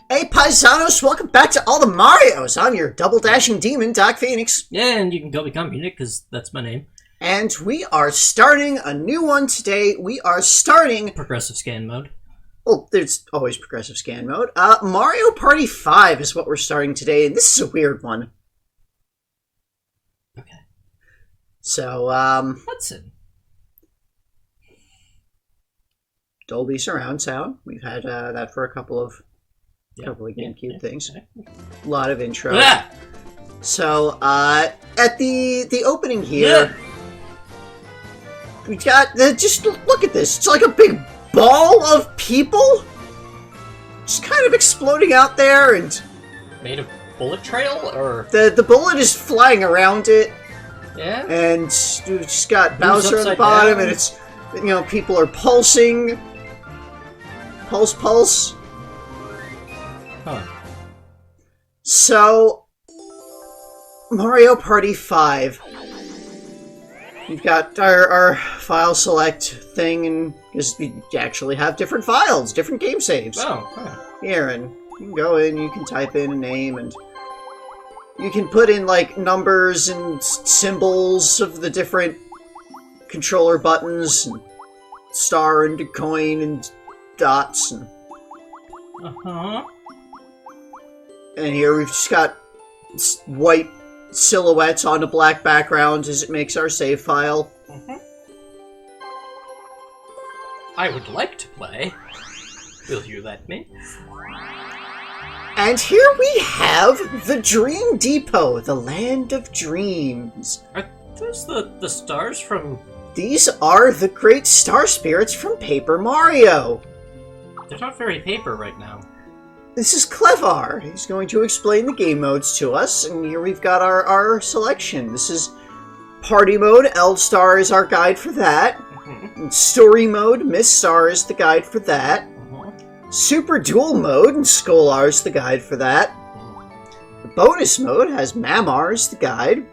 Hey paisanos, welcome back to All the Marios! I'm your double-dashing demon, Doc Phoenix. Yeah, and you can go become Munich, because that's my name. And we are starting a new one today. We are starting... Progressive scan mode. Oh, there's always progressive scan mode. Mario Party 5 is what we're starting today, and this is a weird one. Okay. So, Hudson. Dolby surround sound. We've had that for a couple of GameCube things. A lot of intro. Ah! So, at the opening here, we got, just look at this. It's like a big ball of people just kind of exploding out there, and Made of bullet trail, or? the bullet is flying around it. Yeah? And you just got Bowser at the bottom, and it's, people are pulsing. Pulse. Huh. So, Mario Party 5. We've got our file select thing, and because we actually have different files, different game saves. Oh, huh. Here, and you can go in, you can type in a name, and you can put in, like, numbers and symbols of the different controller buttons, and star and coin and dots, and... Uh-huh. And here we've just got white silhouettes on a black background as it makes our save file. Mm-hmm. I would like to play. Will you let me? And here we have the Dream Depot, the land of dreams. Are those the stars from... These are the great star spirits from Paper Mario. They're not very paper right now. This is Clevar. He's going to explain the game modes to us, and here we've got our selection. This is Party Mode. L-Star is our guide for that. Mm-hmm. In Story Mode, Miss Star is the guide for that. Mm-hmm. Super Duel Mode, and Skolar is the guide for that. The Bonus Mode has Mamar as the guide.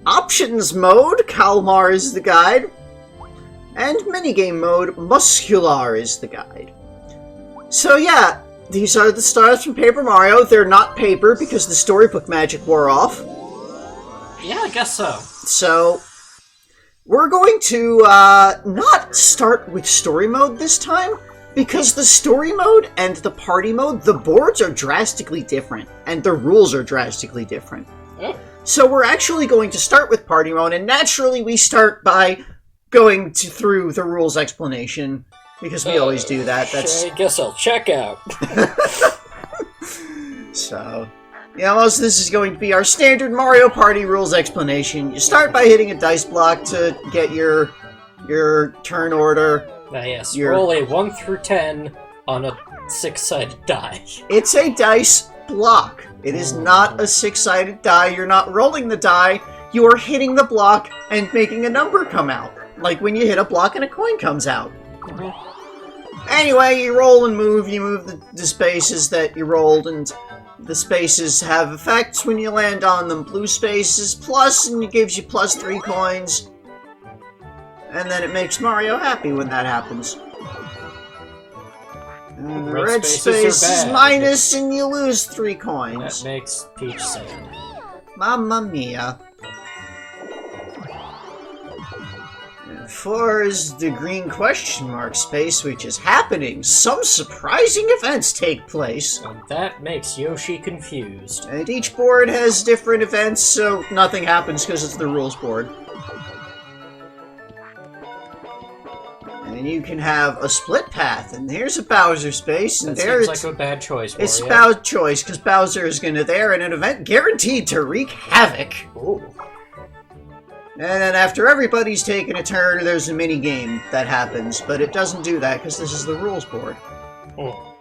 Options Mode, Kalmar is the guide. And Minigame Mode, Muscular is the guide. So yeah, these are the stars from Paper Mario. They're not paper because the storybook magic wore off. Yeah, I guess so. So, we're going to not start with Story Mode this time, because the Story Mode and the Party Mode, the boards are drastically different, and the rules are drastically different. Oh. So we're actually going to start with Party Mode, and naturally we start by going through the rules explanation, because we always do that. I guess I'll check out. So, most of this is going to be our standard Mario Party rules explanation. You start by hitting a dice block to get your turn order. Yes, roll a 1 through 10 on a 6-sided die. It's a dice block. It is not a 6-sided die. You're not rolling the die. You are hitting the block and making a number come out. Like when you hit a block and a coin comes out. Mm-hmm. Anyway, you roll and move. You move the spaces that you rolled, and the spaces have effects when you land on them. Blue spaces plus, and it gives you plus 3 coins. And then it makes Mario happy when that happens. And the red space is minus, and you lose 3 coins. That makes Peach sad. Mamma mia. And 4 is the green question mark space, which is happening. Some surprising events take place. And that makes Yoshi confused. And each board has different events, so nothing happens because it's the rules board. And you can have a split path, and here's a Bowser space, and that there's... seems like a bad choice, Wario. It's Bowser's choice, because Bowser is going to there in an event guaranteed to wreak havoc. Ooh. And then after everybody's taken a turn, there's a mini game that happens, but it doesn't do that because this is the rules board. Oh.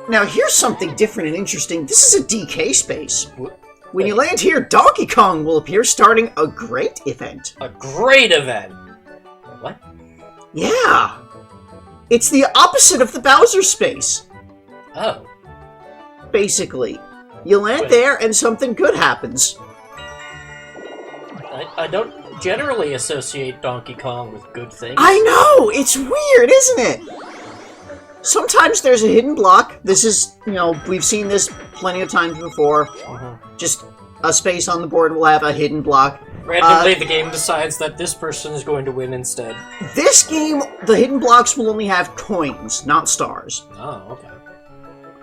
Now here's something different and interesting. This is a DK space. When you land here, Donkey Kong will appear starting a great event. A great event? What? Yeah! It's the opposite of the Bowser space. Oh. Basically. You land there and something good happens. I don't generally associate Donkey Kong with good things. I know! It's weird, isn't it? Sometimes there's a hidden block. This is, we've seen this plenty of times before. Just a space on the board will have a hidden block. Randomly, the game decides that this person is going to win instead. This game, the hidden blocks will only have coins, not stars. Oh, okay.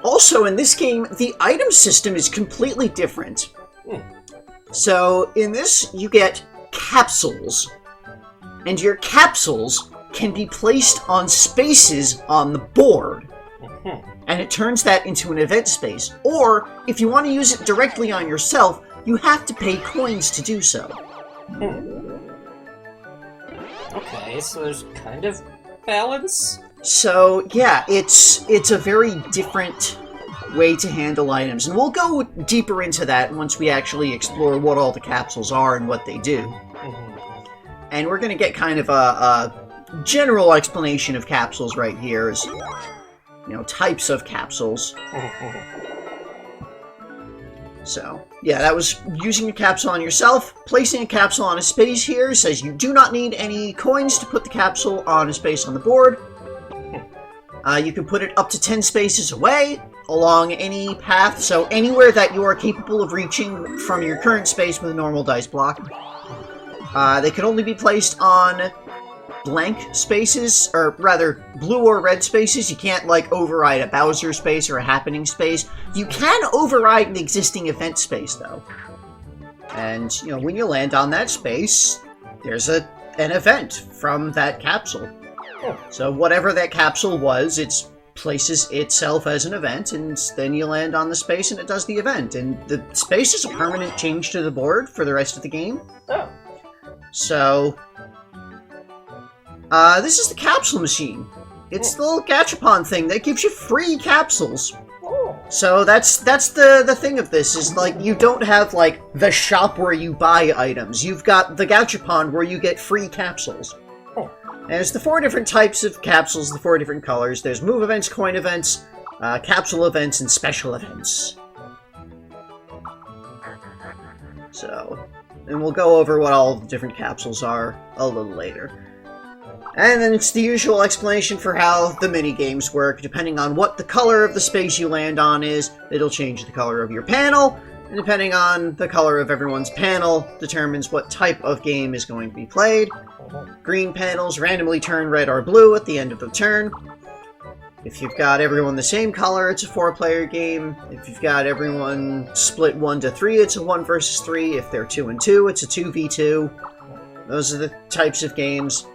Also, in this game, the item system is completely different. So, in this, you get capsules. And your capsules can be placed on spaces on the board. And it turns that into an event space. Or, if you want to use it directly on yourself, you have to pay coins to do so. Okay, so there's kind of balance? So, yeah, it's a very different way to handle items. And we'll go deeper into that once we actually explore what all the capsules are and what they do. And we're going to get kind of a general explanation of capsules right here, as, types of capsules. So, yeah, that was using a capsule on yourself. Placing a capsule on a space here says you do not need any coins to put the capsule on a space on the board. You can put it up to 10 spaces away, along any path, so anywhere that you are capable of reaching from your current space with a normal dice block. They can only be placed on blank spaces, or rather, blue or red spaces. You can't, override a Bowser space or a happening space. You can override an existing event space, though. And, when you land on that space, there's an event from that capsule. So whatever that capsule was, it places itself as an event, and then you land on the space and it does the event. And the space is a permanent change to the board for the rest of the game. Oh. So, this is the capsule machine. It's the little gachapon thing that gives you free capsules. So that's the thing of this, is you don't have the shop where you buy items. You've got the gachapon where you get free capsules. And there's the 4 different types of capsules, the 4 different colors. There's move events, coin events, capsule events, and special events. So, and we'll go over what all the different capsules are a little later. And then it's the usual explanation for how the mini-games work. Depending on what the color of the space you land on is, it'll change the color of your panel. And depending on the color of everyone's panel, determines what type of game is going to be played. Green panels randomly turn red or blue at the end of the turn. If you've got everyone the same color, it's a 4-player game. If you've got everyone split 1 to 3, it's a 1 versus 3. If they're 2 and 2, it's a 2v2. Those are the types of games.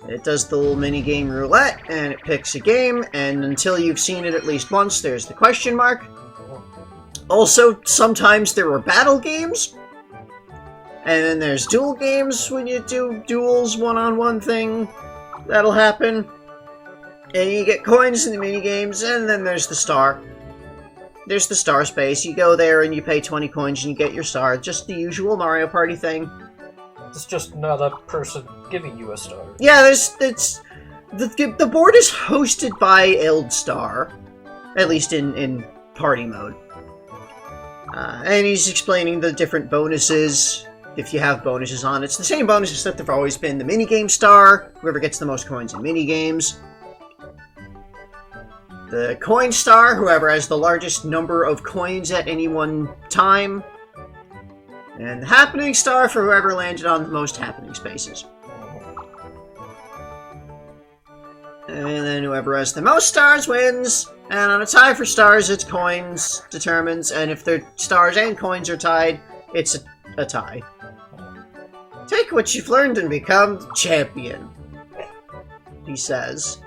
It does the little mini-game roulette, and it picks a game, and until you've seen it at least once, there's the question mark. Also, sometimes there are battle games, and then there's duel games when you do duels, one-on-one thing. That'll happen. And you get coins in the mini-games, and then there's the star. There's the star space. You go there and you pay 20 coins and you get your star. Just the usual Mario Party thing. It's just another person giving you a star. Yeah, the board is hosted by Eldstar, at least in party mode. And he's explaining the different bonuses, if you have bonuses on. It's the same bonuses that there have always been. The minigame star, whoever gets the most coins in minigames. The coin star, whoever has the largest number of coins at any one time. And the happening star for whoever landed on the most happening spaces. And then whoever has the most stars wins. And on a tie for stars, it's coins determines. And if their stars and coins are tied, it's a tie. Take what you've learned and become the champion, he says.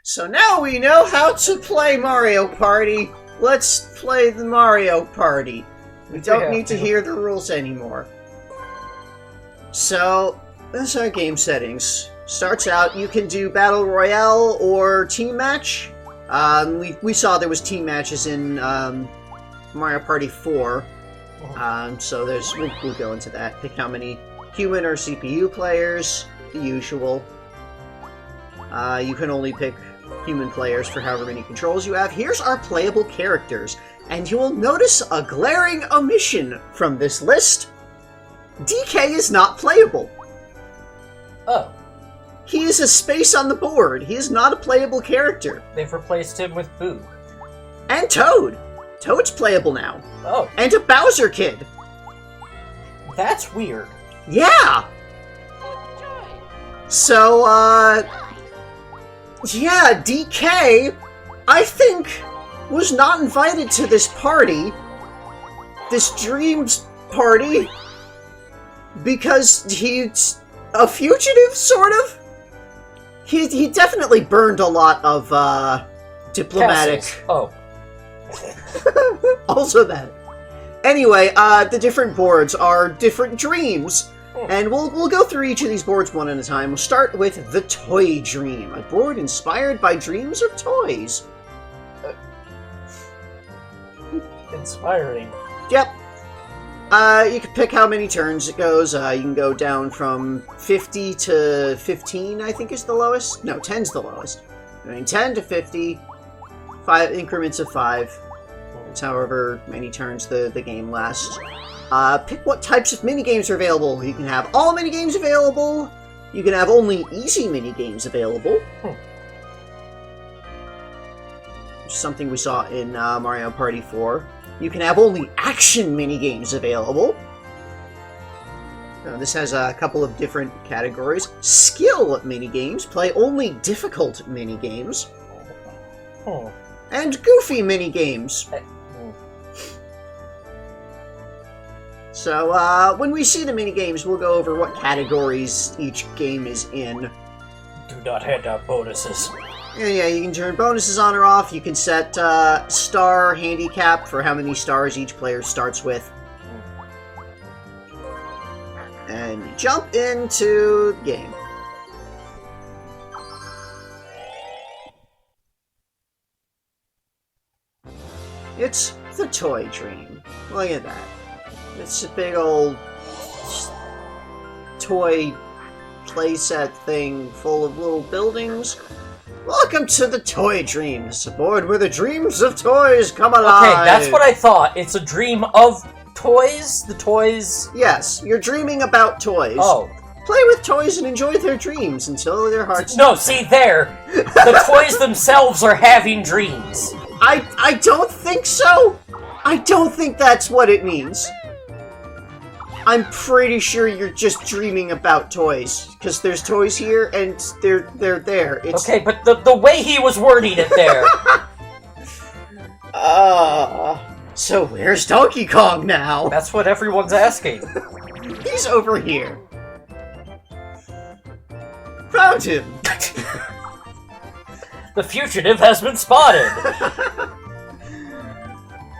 So now we know how to play Mario Party. Let's play the Mario Party. We don't need to hear the rules anymore. So, that's our game settings. Starts out, you can do Battle Royale or Team Match. We saw there was Team Matches in Mario Party 4. So we'll go into that. Pick how many human or CPU players, the usual. You can only pick human players for however many controls you have. Here's our playable characters, and you will notice a glaring omission from this list. DK is not playable. Oh. He is a space on the board. He is not a playable character. They've replaced him with Boo. And Toad. Toad's playable now. Oh. And a Bowser kid. That's weird. Yeah! So, yeah, DK, I think, was not invited to this party, this Dreams party, because he's a fugitive, sort of? He definitely burned a lot of, diplomatic... Castles. Oh. Also that. Anyway, the different boards are different dreams. And we'll go through each of these boards one at a time. We'll start with the Toy Dream, a board inspired by dreams of toys. Inspiring. Yep. You can pick how many turns it goes. You can go down from 50 to 15, I think is the lowest. No, 10's the lowest. I mean, 10 to 50, 5 increments of 5. It's however many turns the game lasts. Pick what types of minigames are available. You can have all minigames available. You can have only easy minigames available. Which is something we saw in Mario Party 4. You can have only action minigames available. This has a couple of different categories. Skill minigames. Play only difficult minigames. And goofy minigames. So, when we see the minigames, we'll go over what categories each game is in. Do not hand out bonuses. Yeah, you can turn bonuses on or off. You can set star handicap for how many stars each player starts with. And you jump into the game. It's the Toy Dream. Look at that. It's a big old toy playset thing full of little buildings. Welcome to the Toy Dream. It's a board where the dreams of toys come alive. Okay, that's what I thought. It's a dream of toys? The toys... Yes, you're dreaming about toys. Oh. Play with toys and enjoy their dreams until their hearts... No, see, there. The toys themselves are having dreams. I don't think so. I don't think that's what it means. I'm pretty sure you're just dreaming about toys, because there's toys here and they're there. It's... Okay, but the way he was wording it there. So where's Donkey Kong now? That's what everyone's asking. He's over here. Found him. The fugitive has been spotted.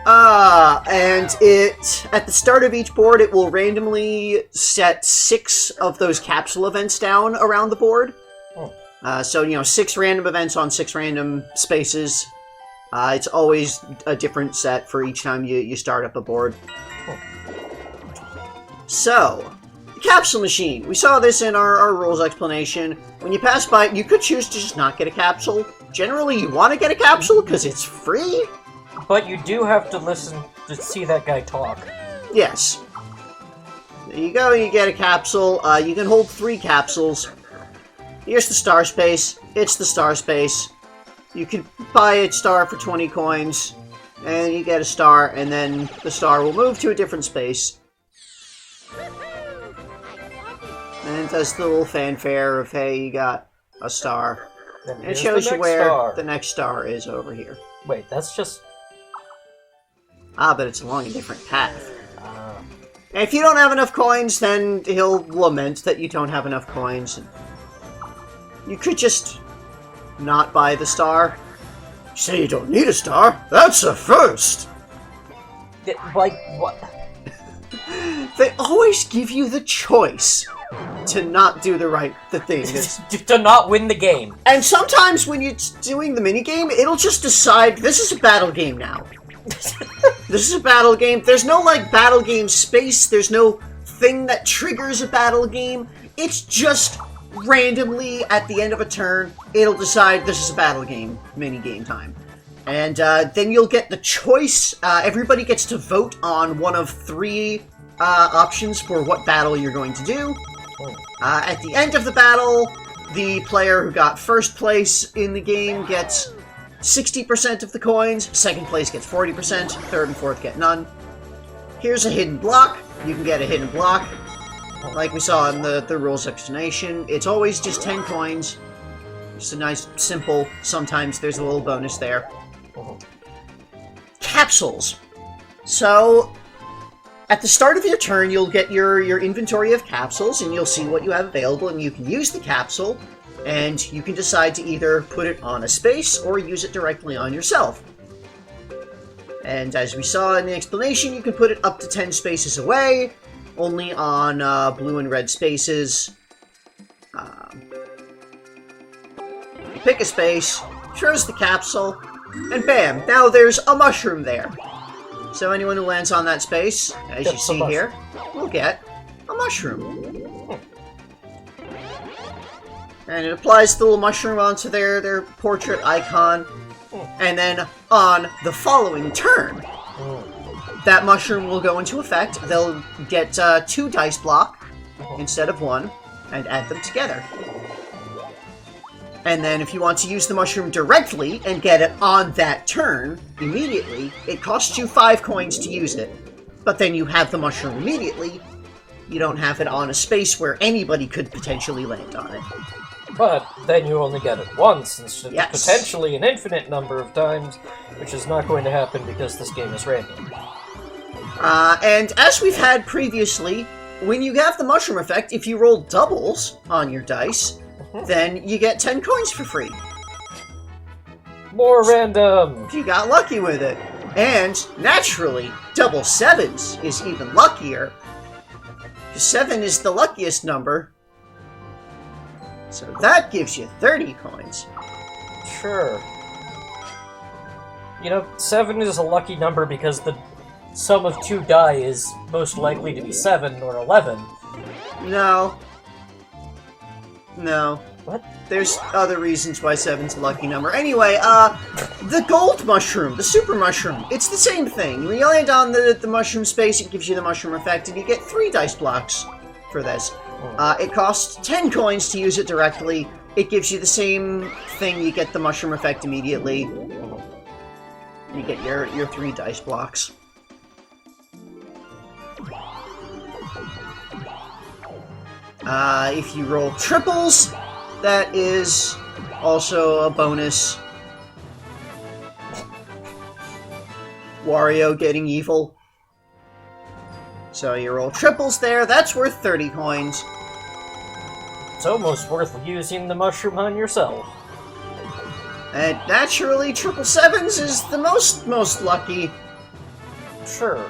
And at the start of each board, it will randomly set 6 of those capsule events down around the board. So, 6 random events on 6 random spaces. It's always a different set for each time you start up a board. So, the capsule machine. We saw this in our rules explanation. When you pass by it, you could choose to just not get a capsule. Generally, you want to get a capsule because it's free. But you do have to listen to see that guy talk. Yes. There you go, you get a capsule. You can hold 3 capsules. Here's the star space. It's the star space. You can buy a star for 20 coins, and you get a star, and then the star will move to a different space. And it does the little fanfare of, hey, you got a star. And it shows you where the next star is over here. Wait, that's just... but it's along a different path. And if you don't have enough coins, then he'll lament that you don't have enough coins. You could just not buy the star. You say you don't need a star? That's a first! Like, what? They always give you the choice to not do the thing. To not win the game. And sometimes when you're doing the minigame, it'll just decide, this is a battle game now. This is a battle game. There's no, battle game space. There's no thing that triggers a battle game. It's just randomly, at the end of a turn, it'll decide this is a battle game, minigame time. And then you'll get the choice. Everybody gets to vote on one of 3 options for what battle you're going to do. At the end of the battle, the player who got first place in the game gets 60% of the coins, second place gets 40%, third and fourth get none. Here's a hidden block. You can get a hidden block. Like we saw in the rules explanation, it's always just 10 coins. Just a nice, simple, sometimes there's a little bonus there. Capsules. So, at the start of your turn, you'll get your inventory of capsules, and you'll see what you have available, and you can use the capsule, and you can decide to either put it on a space or use it directly on yourself. And as we saw in the explanation, you can put it up to 10 spaces away, only on blue and red spaces. You pick a space, throws the capsule, and bam, now there's a mushroom there. So anyone who lands on that space, as you see here, will get a mushroom. And it applies the little mushroom onto their portrait icon. And then on the following turn, that mushroom will go into effect. They'll get 2 dice block instead of 1, and add them together. And then if you want to use the mushroom directly and get it on that turn, immediately, it costs you 5 coins to use it. But then you have the mushroom immediately. You don't have it on a space where anybody could potentially land on it. But then you only get it once, instead of potentially an infinite number of times, which is not going to happen because this game is random. And as we've had previously, when you have the mushroom effect, if you roll doubles on your dice, then you get 10 coins for free. More random! If you got lucky with it. And, naturally, double 7s is even luckier. 7 is the luckiest number. So that gives you 30 coins. Sure. You know, 7 is a lucky number because the sum of 2 die is most likely to be 7 or 11. No. No. What? There's other reasons why 7's a lucky number. Anyway, the gold mushroom, the super mushroom, it's the same thing. When you land on the mushroom space, it gives you the mushroom effect, and you get 3 dice blocks for this. It costs 10 coins to use it directly. It gives you the same thing. You get the mushroom effect immediately. You get your 3 dice blocks. If you roll triples, that is also a bonus. Wario getting evil. So you roll triples there, that's worth 30 coins. It's almost worth using the mushroom on yourself. And naturally, triple 7s is the most lucky. Sure.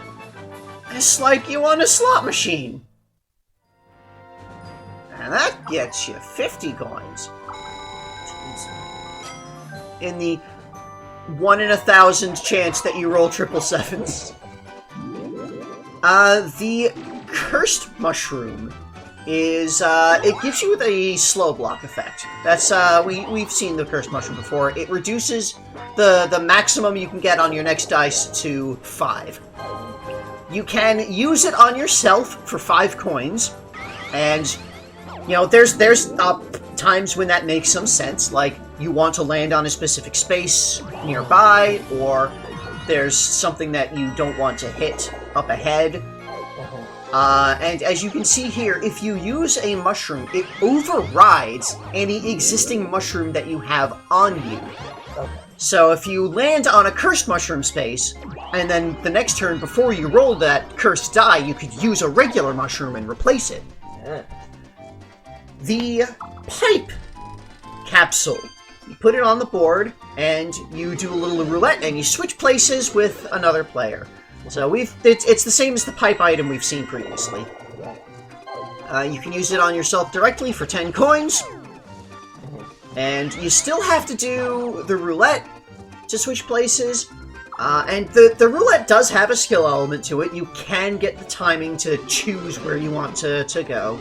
It's like you won a slot machine. And that gets you 50 coins. In the 1 in 1,000 chance that you roll triple 7s. The cursed mushroom is, it gives you a slow block effect. That's, we've seen the cursed mushroom before. It reduces the maximum you can get on your next dice to 5. You can use it on yourself for 5 coins, and, you know, there's times when that makes some sense, like you want to land on a specific space nearby, or there's something that you don't want to hit up ahead. And as you can see here, if you use a mushroom, it overrides any existing mushroom that you have on you. So if you land on a cursed mushroom space, and then the next turn before you roll that cursed die, you could use a regular mushroom and replace it. The pipe capsule. You put it on the board, and you do a little roulette, and you switch places with another player. So it's the same as the pipe item we've seen previously. You can use it on yourself directly for 10 coins. And you still have to do the roulette to switch places. And the roulette does have a skill element to it. You can get the timing to choose where you want to go.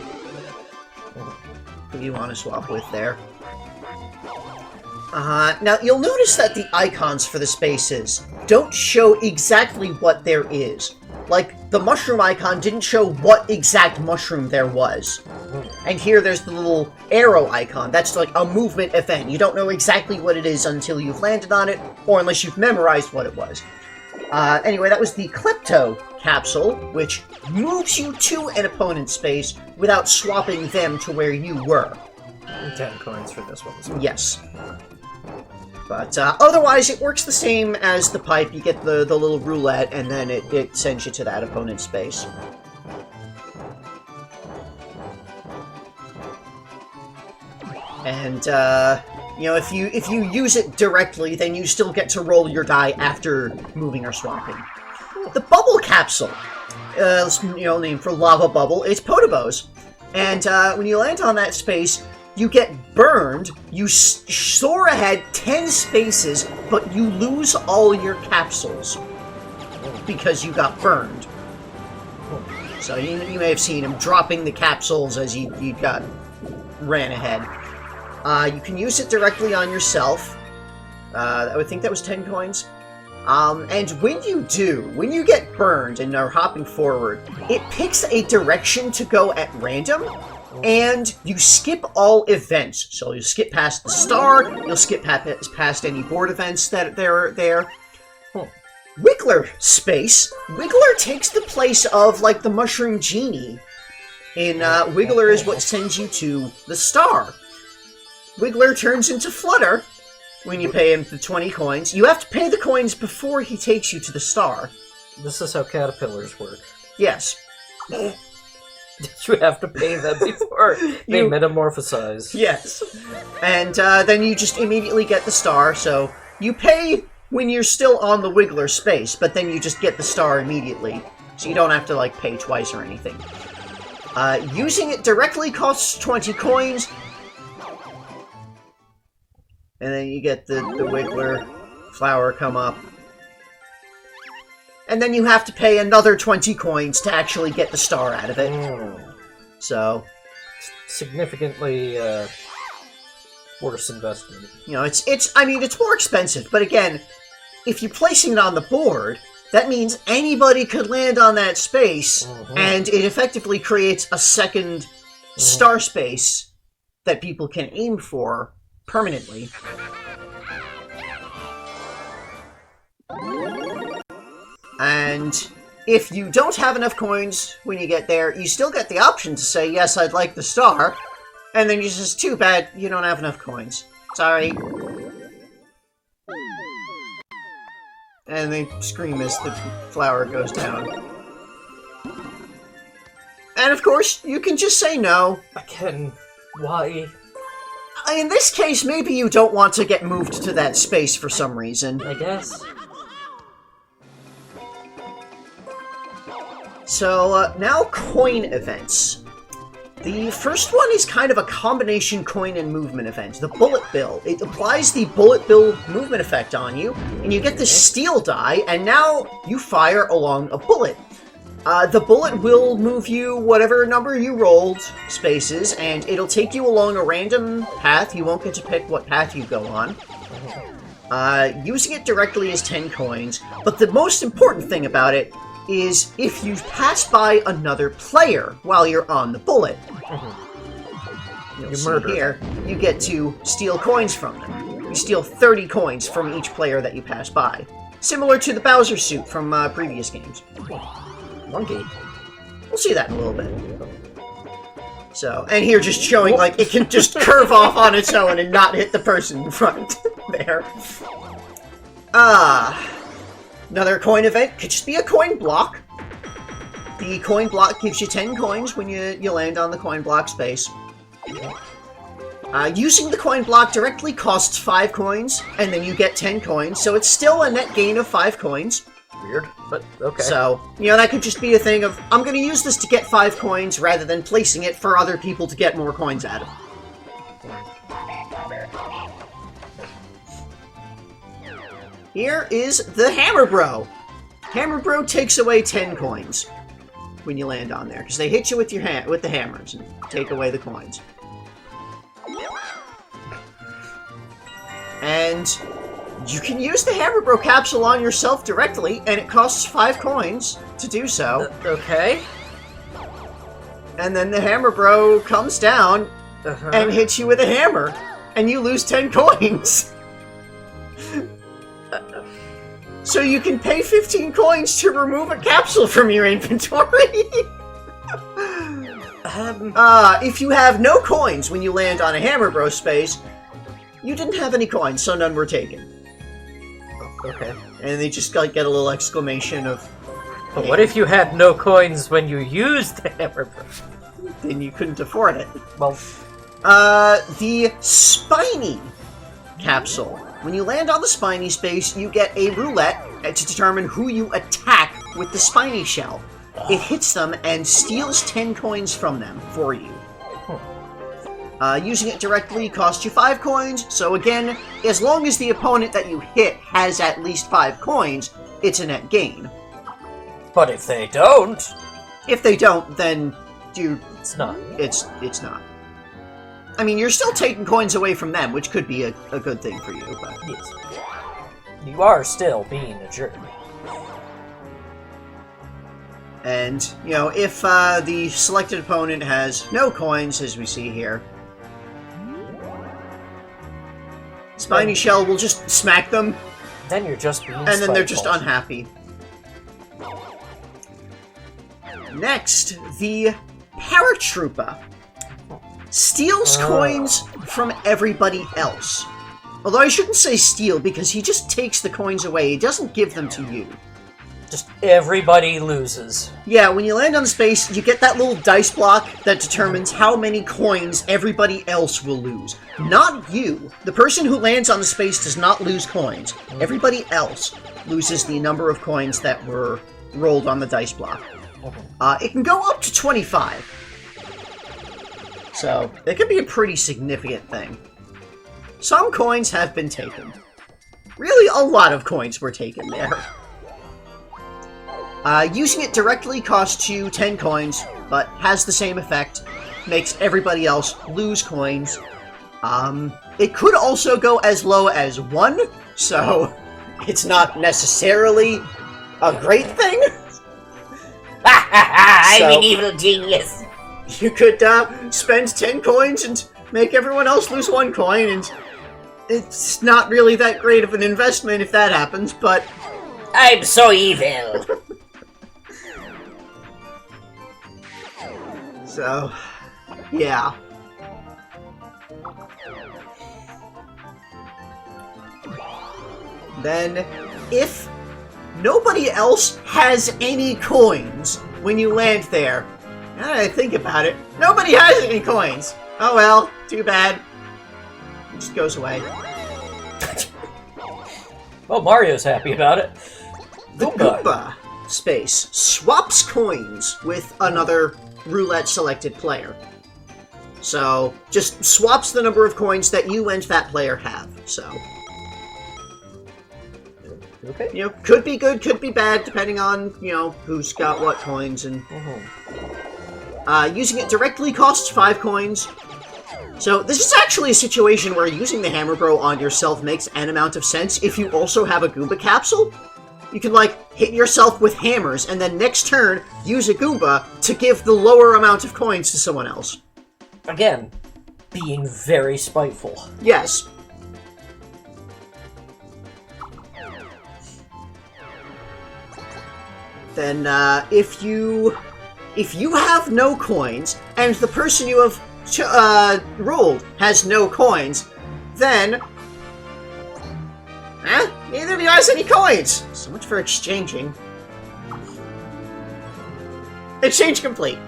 Who you want to swap with there. Now, you'll notice that the icons for the spaces don't show exactly what there is. Like, the mushroom icon didn't show what exact mushroom there was. And here there's the little arrow icon. That's like a movement event. You don't know exactly what it is until you've landed on it, or unless you've memorized what it was. Anyway, that was the Klepto capsule, which moves you to an opponent's space without swapping them to where you were. 10 coins for this one as well. Yes. But otherwise, it works the same as the pipe. You get the little roulette, and then it sends you to that opponent's space. And, you know, if you use it directly, then you still get to roll your die after moving or swapping. The Bubble Capsule, you know, named for Lava Bubble, it's Potobos. And when you land on that space, you get burned, you soar ahead 10 spaces, but you lose all your capsules because you got burned. So you may have seen him dropping the capsules as you ran ahead. You can use it directly on yourself. I would think that was 10 coins. And when you get burned and are hopping forward, it picks a direction to go at random, and you skip all events. So you'll skip past the star, you'll skip past any board events that are there. Wiggler space. Wiggler takes the place of, like, the Mushroom Genie. Wiggler is what sends you to the star. Wiggler turns into Flutter when you pay him the 20 coins. You have to pay the coins before he takes you to the star. This is how caterpillars work. Yes. You have to pay them before they metamorphosize. Yes. And then you just immediately get the star, so you pay when you're still on the Wiggler space, but then you just get the star immediately, so you don't have to, like, pay twice or anything. Using it directly costs 20 coins, and then you get the Wiggler flower come up. And then you have to pay another 20 coins to actually get the star out of it. So, significantly worse investment. You know, I mean, it's more expensive, but again, if you're placing it on the board, that means anybody could land on that space, and it effectively creates a second star space that people can aim for permanently. And if you don't have enough coins when you get there, you still get the option to say, yes, I'd like the star. And then you just, too bad, you don't have enough coins. Sorry. And they scream as the flower goes down. And of course, you can just say no. Again, why? In this case, maybe you don't want to get moved to that space for some reason. I guess. So, now coin events. The first one is kind of a combination coin and movement event. The Bullet Bill. It applies the Bullet Bill movement effect on you, and you get this steel die, and now you fire along a bullet. The bullet will move you whatever number you rolled, spaces, and it'll take you along a random path. You won't get to pick what path you go on. Using it directly is 10 coins, but the most important thing about it is if you pass by another player while you're on the bullet. You'll see here, you get to steal coins from them. You steal 30 coins from each player that you pass by. Similar to the Bowser suit from previous games. Monkey. We'll see that in a little bit. So, and here just showing, like, it can just curve off on its own and not hit the person in front there. Another coin event could just be a coin block. The coin block gives you 10 coins when you land on the coin block space. Using the coin block directly costs 5 coins, and then you get 10 coins, so it's still a net gain of 5 coins. Weird, but okay. So, you know, that could just be a thing of, I'm going to use this to get 5 coins rather than placing it for other people to get more coins out of. Here is the Hammer Bro. Hammer Bro takes away 10 coins when you land on there, because they hit you with your with the hammers and take away the coins. And You can use the Hammer Bro capsule on yourself directly, and it costs 5 coins to do so. Okay. And then the Hammer Bro comes down and hits you with a hammer, and you lose 10 coins. So you can pay 15 coins to remove a capsule from your inventory. If you have no coins when you land on a Hammer Bro space, you didn't have any coins, so none were taken. Okay. And they just get a little exclamation of... But what if you had no coins when you used the Hammer Bro? Then you couldn't afford it. Well... the Spiny capsule. When you land on the Spiny space, you get a roulette to determine who you attack with the Spiny shell. It hits them and steals 10 coins from them for you. Using it directly costs you 5 coins, so again, as long as the opponent that you hit has at least 5 coins, it's a net gain. But if they don't... If they don't, then It's not. It's not. I mean, you're still taking coins away from them, which could be a good thing for you, but... Yes. You are still being a jerk. And, you know, if the selected opponent has no coins, as we see here, Spiny Shell will just smack them. Then you're just being And then they're just spiteful. unhappy. Next, the Paratrooper steals coins from everybody else. Although I shouldn't say steal, because he just takes the coins away. He doesn't give them to you. Just everybody loses. Yeah, when you land on space, you get that little dice block that determines how many coins everybody else will lose. Not you. The person who lands on the space does not lose coins. Everybody else loses the number of coins that were rolled on the dice block. It can go up to 25. So, it can be a pretty significant thing. Some coins have been taken. Really, a lot of coins were taken there. Using it directly costs you 10 coins, but has the same effect. Makes everybody else lose coins. It could also go as low as 1, so it's not necessarily a great thing. I'm an evil genius. You could spend 10 coins and make everyone else lose 1 coin, and it's not really that great of an investment if that happens, but... I'm so evil. So, yeah. Then, if nobody else has any coins when you land there, now that I think about it, nobody has any coins. Oh well, too bad. It just goes away. Well, Mario's happy about it. The Goomba space swaps coins with another roulette selected player. So, just swaps the number of coins that you and that player have, so... Okay. You know, could be good, could be bad, depending on, you know, who's got what coins, and... using it directly costs 5 coins. So, this is actually a situation where using the Hammer Bro on yourself makes an amount of sense if you also have a Goomba capsule. You can, like, hit yourself with hammers, and then next turn, use a Goomba to give the lower amount of coins to someone else. Again, being very spiteful. Yes. Then, if you have no coins, and the person you have rolled has no coins, then... neither of you has any coins! So much for exchanging. Exchange complete.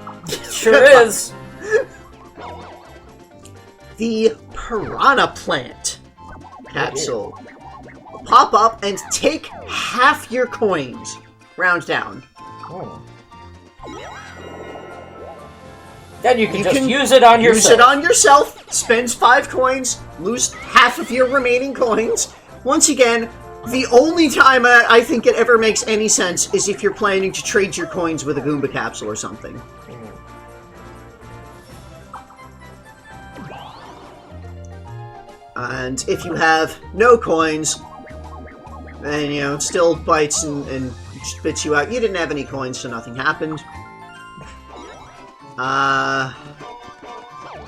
Sure is. The Piranha Plant capsule. Pop up and take half your coins. Round down. Then you can use it on yourself. Use it on yourself, spend 5 coins, lose half of your remaining coins. Once again, the only time I think it ever makes any sense is if you're planning to trade your coins with a Goomba capsule or something. And if you have no coins, And, you know, it still bites and spits you out. You didn't have any coins, so nothing happened.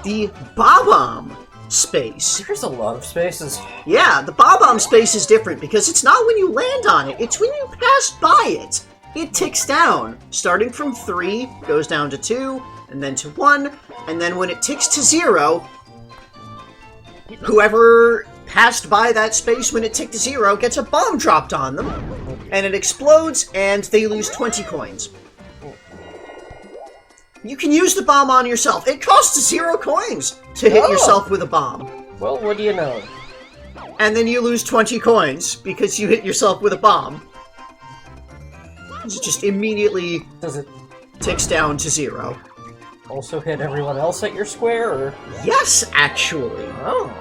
The Bob-omb space. There's a lot of spaces. Yeah, the Bob-omb space is different because it's not when you land on it, it's when you pass by it. It ticks down, starting from 3, goes down to 2, and then to 1, and then when it ticks to 0, whoever passed by that space when it ticked to 0 gets a bomb dropped on them, and it explodes, and they lose 20 coins. You can use the bomb on yourself. It costs 0 coins to hit yourself with a bomb. Well, what do you know? And then you lose 20 coins because you hit yourself with a bomb. It just immediately ticks down to 0. Also hit everyone else at your square, or? Yes, actually. Oh.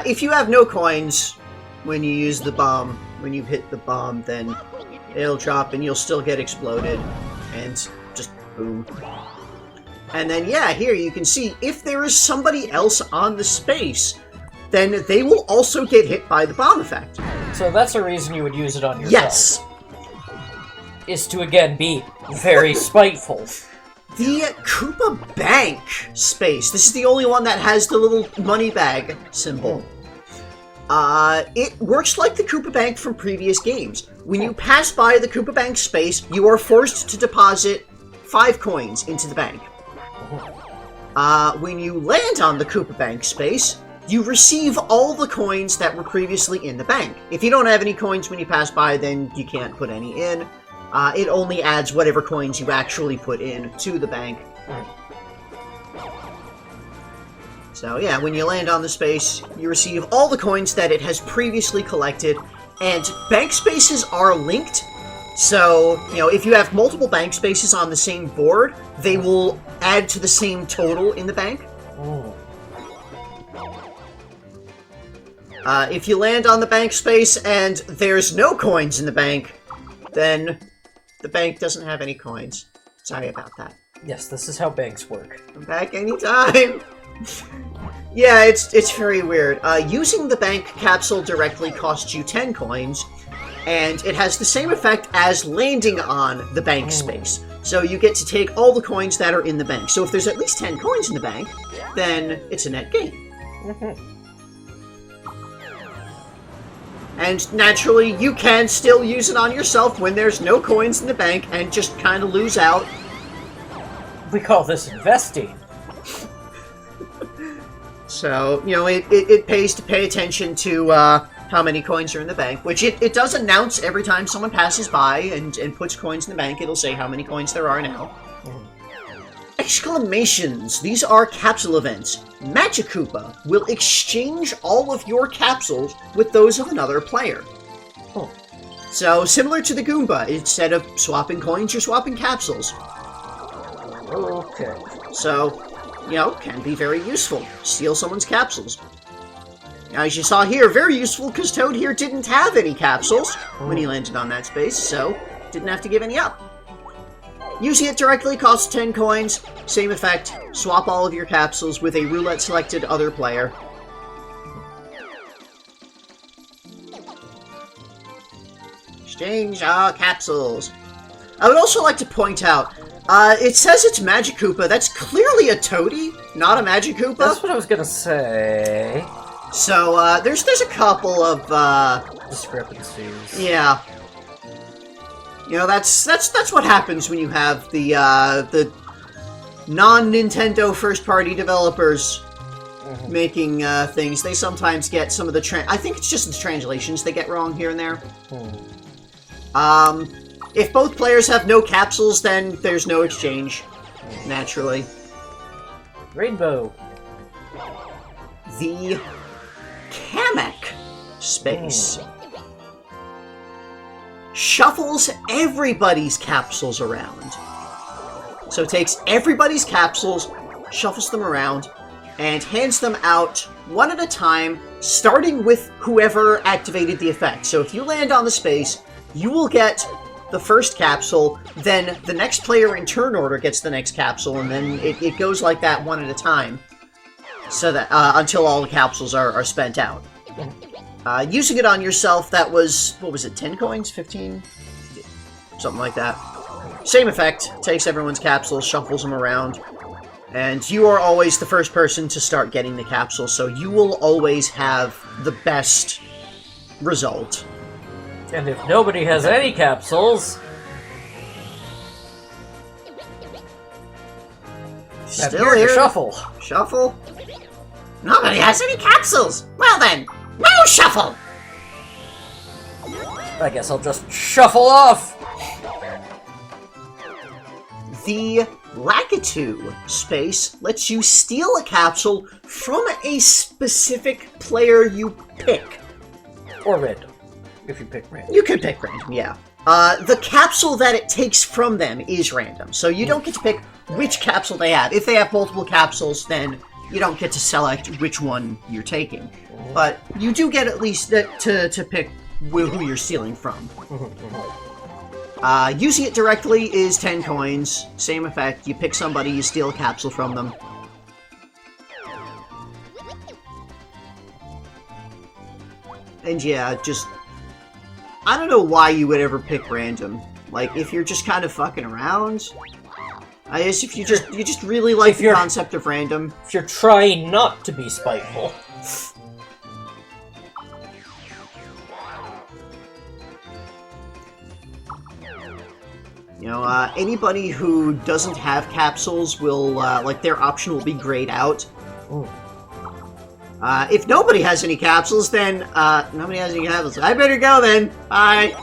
If you have no coins when you use the bomb, when you hit the bomb, then it'll drop and you'll still get exploded. And just boom. And then, yeah, here you can see if there is somebody else on the space, then they will also get hit by the bomb effect. So that's a reason you would use it on yourself. Yes. Is to, again, be very spiteful. The Koopa Bank space. This is the only one that has the little money bag symbol. It works like the Koopa Bank from previous games. When you pass by the Koopa Bank space, you are forced to deposit 5 coins into the bank. When you land on the Koopa Bank space, you receive all the coins that were previously in the bank. If you don't have any coins when you pass by, then you can't put any in. It only adds whatever coins you actually put in to the bank. So yeah, when you land on the space, you receive all the coins that it has previously collected, and bank spaces are linked. So, you know, if you have multiple bank spaces on the same board, they will add to the same total in the bank. If you land on the bank space and there's no coins in the bank, then the bank doesn't have any coins. Sorry about that. Yes, this is how banks work. Come back anytime! Yeah, it's very weird. Using the bank capsule directly costs you 10 coins, and it has the same effect as landing on the bank space. So you get to take all the coins that are in the bank. So if there's at least 10 coins in the bank, then it's a net gain. And naturally, you can still use it on yourself when there's no coins in the bank and just kind of lose out. We call this investing. So, you know, it pays to pay attention to how many coins are in the bank, which it does announce every time someone passes by and puts coins in the bank. It'll say how many coins there are now. Exclamations. These are capsule events. Magikoopa will exchange all of your capsules with those of another player. So, similar to the Goomba, instead of swapping coins, you're swapping capsules. Okay. So, you know, can be very useful. Steal someone's capsules. Now, as you saw here, very useful because Toad here didn't have any capsules when he landed on that space, so didn't have to give any up. Using it directly costs 10 coins. Same effect. Swap all of your capsules with a roulette-selected other player. Exchange our capsules. I would also like to point out, it says it's Magikoopa. That's clearly a Toadie, not a Magikoopa. That's what I was gonna say. So, there's a couple of, discrepancies. Yeah. You know, that's what happens when you have the non-Nintendo first-party developers making, things. They sometimes get some of the I think it's just the translations they get wrong here and there. If both players have no capsules, then there's no exchange, naturally. Rainbow. The Kamek space. Shuffles everybody's capsules around. So it takes everybody's capsules, shuffles them around, and hands them out one at a time, starting with whoever activated the effect. So if you land on the space, you will get the first capsule, then the next player in turn order gets the next capsule, and then it goes like that one at a time, so that until all the capsules are spent out. Using it on yourself, that was, what was it, 10 coins? 15? Something like that. Same effect, takes everyone's capsules, shuffles them around, and you are always the first person to start getting the capsules, so you will always have the best result. And if nobody has any capsules... Still here. Shuffle. Shuffle? Nobody has any capsules! Well then, no shuffle! I guess I'll just shuffle off! The Lakitu space lets you steal a capsule from a specific player you pick. Or random, if you pick random. You could pick random, yeah. The capsule that it takes from them is random, so you don't get to pick which capsule they have. If they have multiple capsules, then you don't get to select which one you're taking. But you do get at least to pick who you're stealing from. Using it directly is 10 coins. Same effect. You pick somebody, you steal a capsule from them. And yeah, just... I don't know why you would ever pick random. Like, if you're just kind of fucking around... I guess if you just really like the concept of random. If you're trying not to be spiteful. You know, anybody who doesn't have capsules will, like, their option will be grayed out. If nobody has any capsules, then, nobody has any capsules. I better go then. Bye.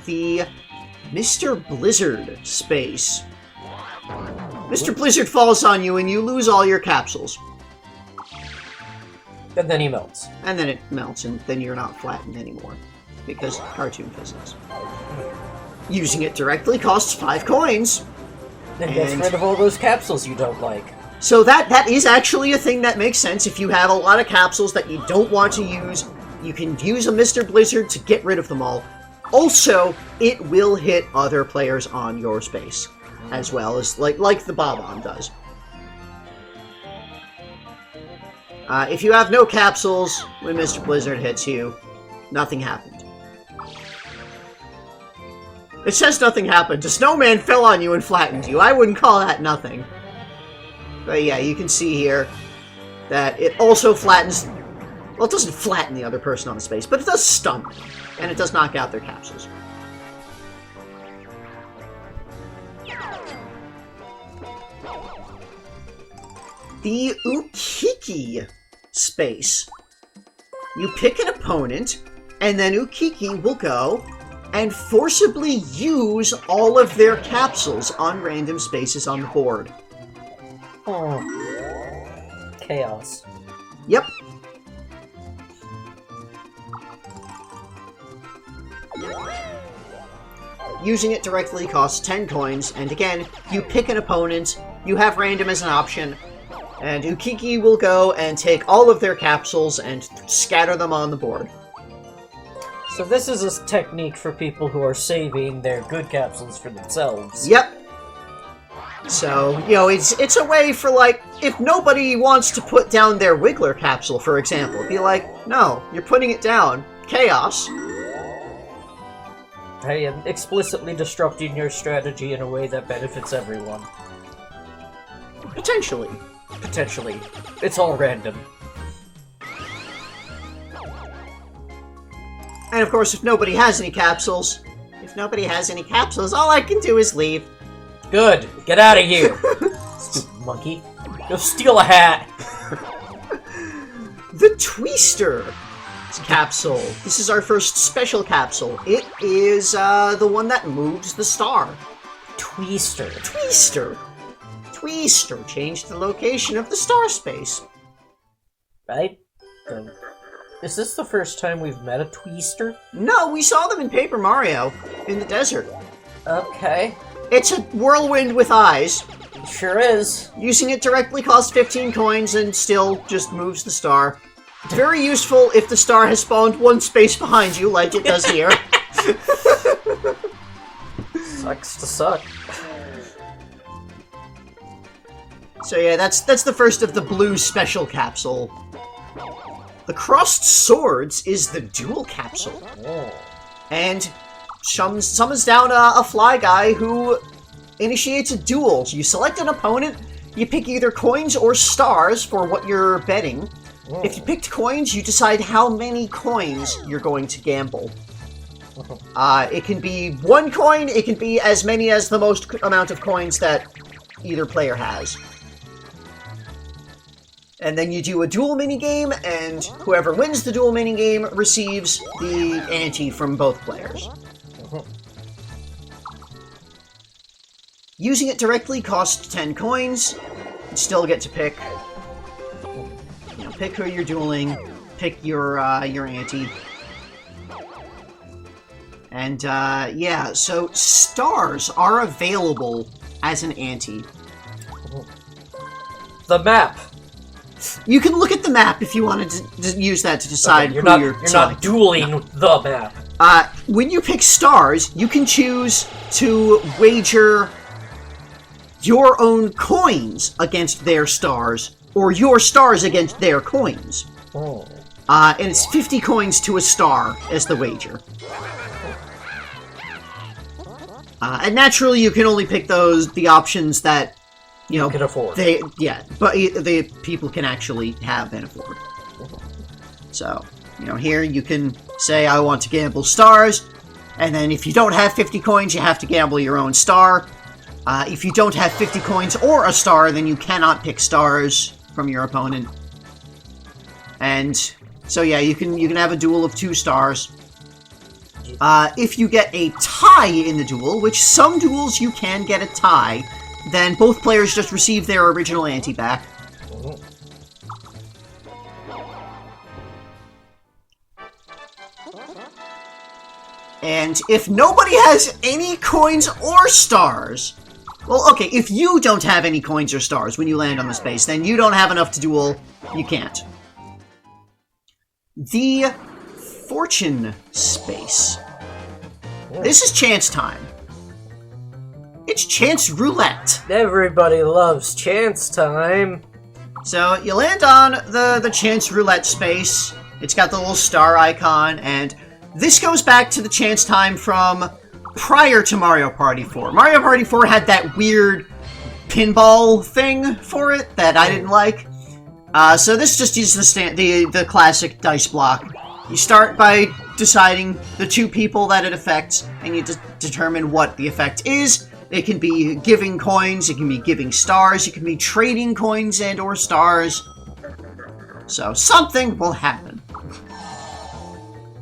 The Mr. Blizzard space. Mr. Blizzard falls on you and you lose all your capsules. And then he melts. And then it melts and then you're not flattened anymore. Because cartoon physics. Using it directly costs 5 coins. And gets rid of all those capsules you don't like. So that is actually a thing that makes sense. If you have a lot of capsules that you don't want to use, you can use a Mr. Blizzard to get rid of them all. Also, it will hit other players on your space, as well as like the Bob-omb does. If you have no capsules, when Mr. Blizzard hits you, nothing happened. It says nothing happened. A snowman fell on you and flattened you. I wouldn't call that nothing. But yeah, you can see here that it also flattens... Well, it doesn't flatten the other person on the space, but it does stun them. And it does knock out their capsules. The Ukiki space. You pick an opponent, and then Ukiki will go and forcibly use all of their capsules on random spaces on the board. Oh. Chaos. Yep. Using it directly costs 10 coins, and again, you pick an opponent, you have random as an option, and Ukiki will go and take all of their capsules and scatter them on the board. So this is a technique for people who are saving their good capsules for themselves. Yep. So, you know, it's a way for, like, if nobody wants to put down their Wiggler capsule, for example, be like, no, you're putting it down. Chaos. I am explicitly disrupting your strategy in a way that benefits everyone. Potentially. Potentially. It's all random. And of course, if nobody has any capsules, all I can do is leave. Good. Get out of here. Stupid monkey. Go steal a hat. The Twister capsule. This is our first special capsule. It is the one that moves the star. Twister. Twister changed the location of the star space. Is this the first time we've met a Twister? No, we saw them in Paper Mario in the desert. Okay. It's a whirlwind with eyes. It sure is. Using it directly costs 15 coins and still just moves the star. It's very useful if the star has spawned one space behind you, like it does here. Sucks to suck. So yeah, that's the first of the blue special capsule The Crossed Swords is the duel capsule. Oh. And summons down a fly guy who initiates a duel. You select an opponent, you pick either coins or stars for what you're betting. Oh. If you picked coins, you decide how many coins you're going to gamble. It can be 1 coin, it can be as many as the most amount of coins that either player has. And then you do a duel minigame, and whoever wins the duel minigame receives the ante from both players. Using it directly costs 10 coins. You still get to pick. Pick who you're dueling. Pick your ante. And yeah, so stars are available as an ante. The map. You can look at the map if you wanted to use that to decide okay, you're who you're not dueling the map. When you pick stars, you can choose to wager your own coins against their stars, or your stars against their coins. Oh. And it's 50 coins to a star as the wager. And naturally, you can only pick the options that you can afford. But the people can actually have and afford. So, here you can say, I want to gamble stars, and then if you don't have 50 coins, you have to gamble your own star. If you don't have 50 coins or a star, then you cannot pick stars from your opponent. And so yeah, you can have a duel of 2 stars. If you get a tie in the duel, which some duels you can get a tie, then both players just receive their original ante back. And if nobody has any coins or stars... Well, okay, if you don't have any coins or stars when you land on the space, then you don't have enough to duel. You can't. The Fortune Space. This is chance time. It's chance roulette. Everybody loves chance time. So you land on the chance roulette space. It's got the little star icon, and this goes back to the chance time from prior to Mario Party 4. Mario Party 4 had that weird pinball thing for it that I didn't like. So this just uses the classic dice block. You start by deciding the 2 people that it affects, and you determine what the effect is. It can be giving coins, it can be giving stars, it can be trading coins and or stars. So something will happen.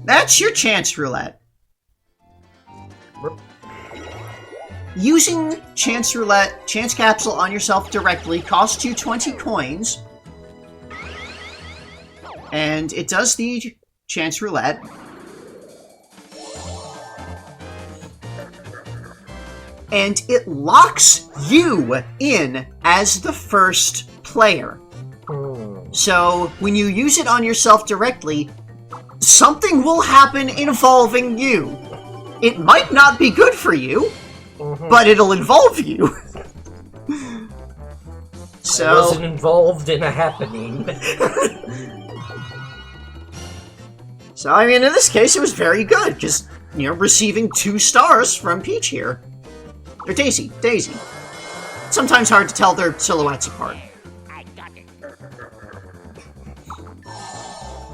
That's your chance roulette. Using chance roulette, chance capsule on yourself directly costs you 20 coins. And it does the chance roulette. And it locks you in as the first player. So, when you use it on yourself directly, something will happen involving you. It might not be good for you, but it'll involve you. So, I wasn't involved in a happening. So, I mean, in this case, it was very good, because, receiving 2 stars from Peach here. Or Daisy. It's sometimes hard to tell their silhouettes apart. I got it.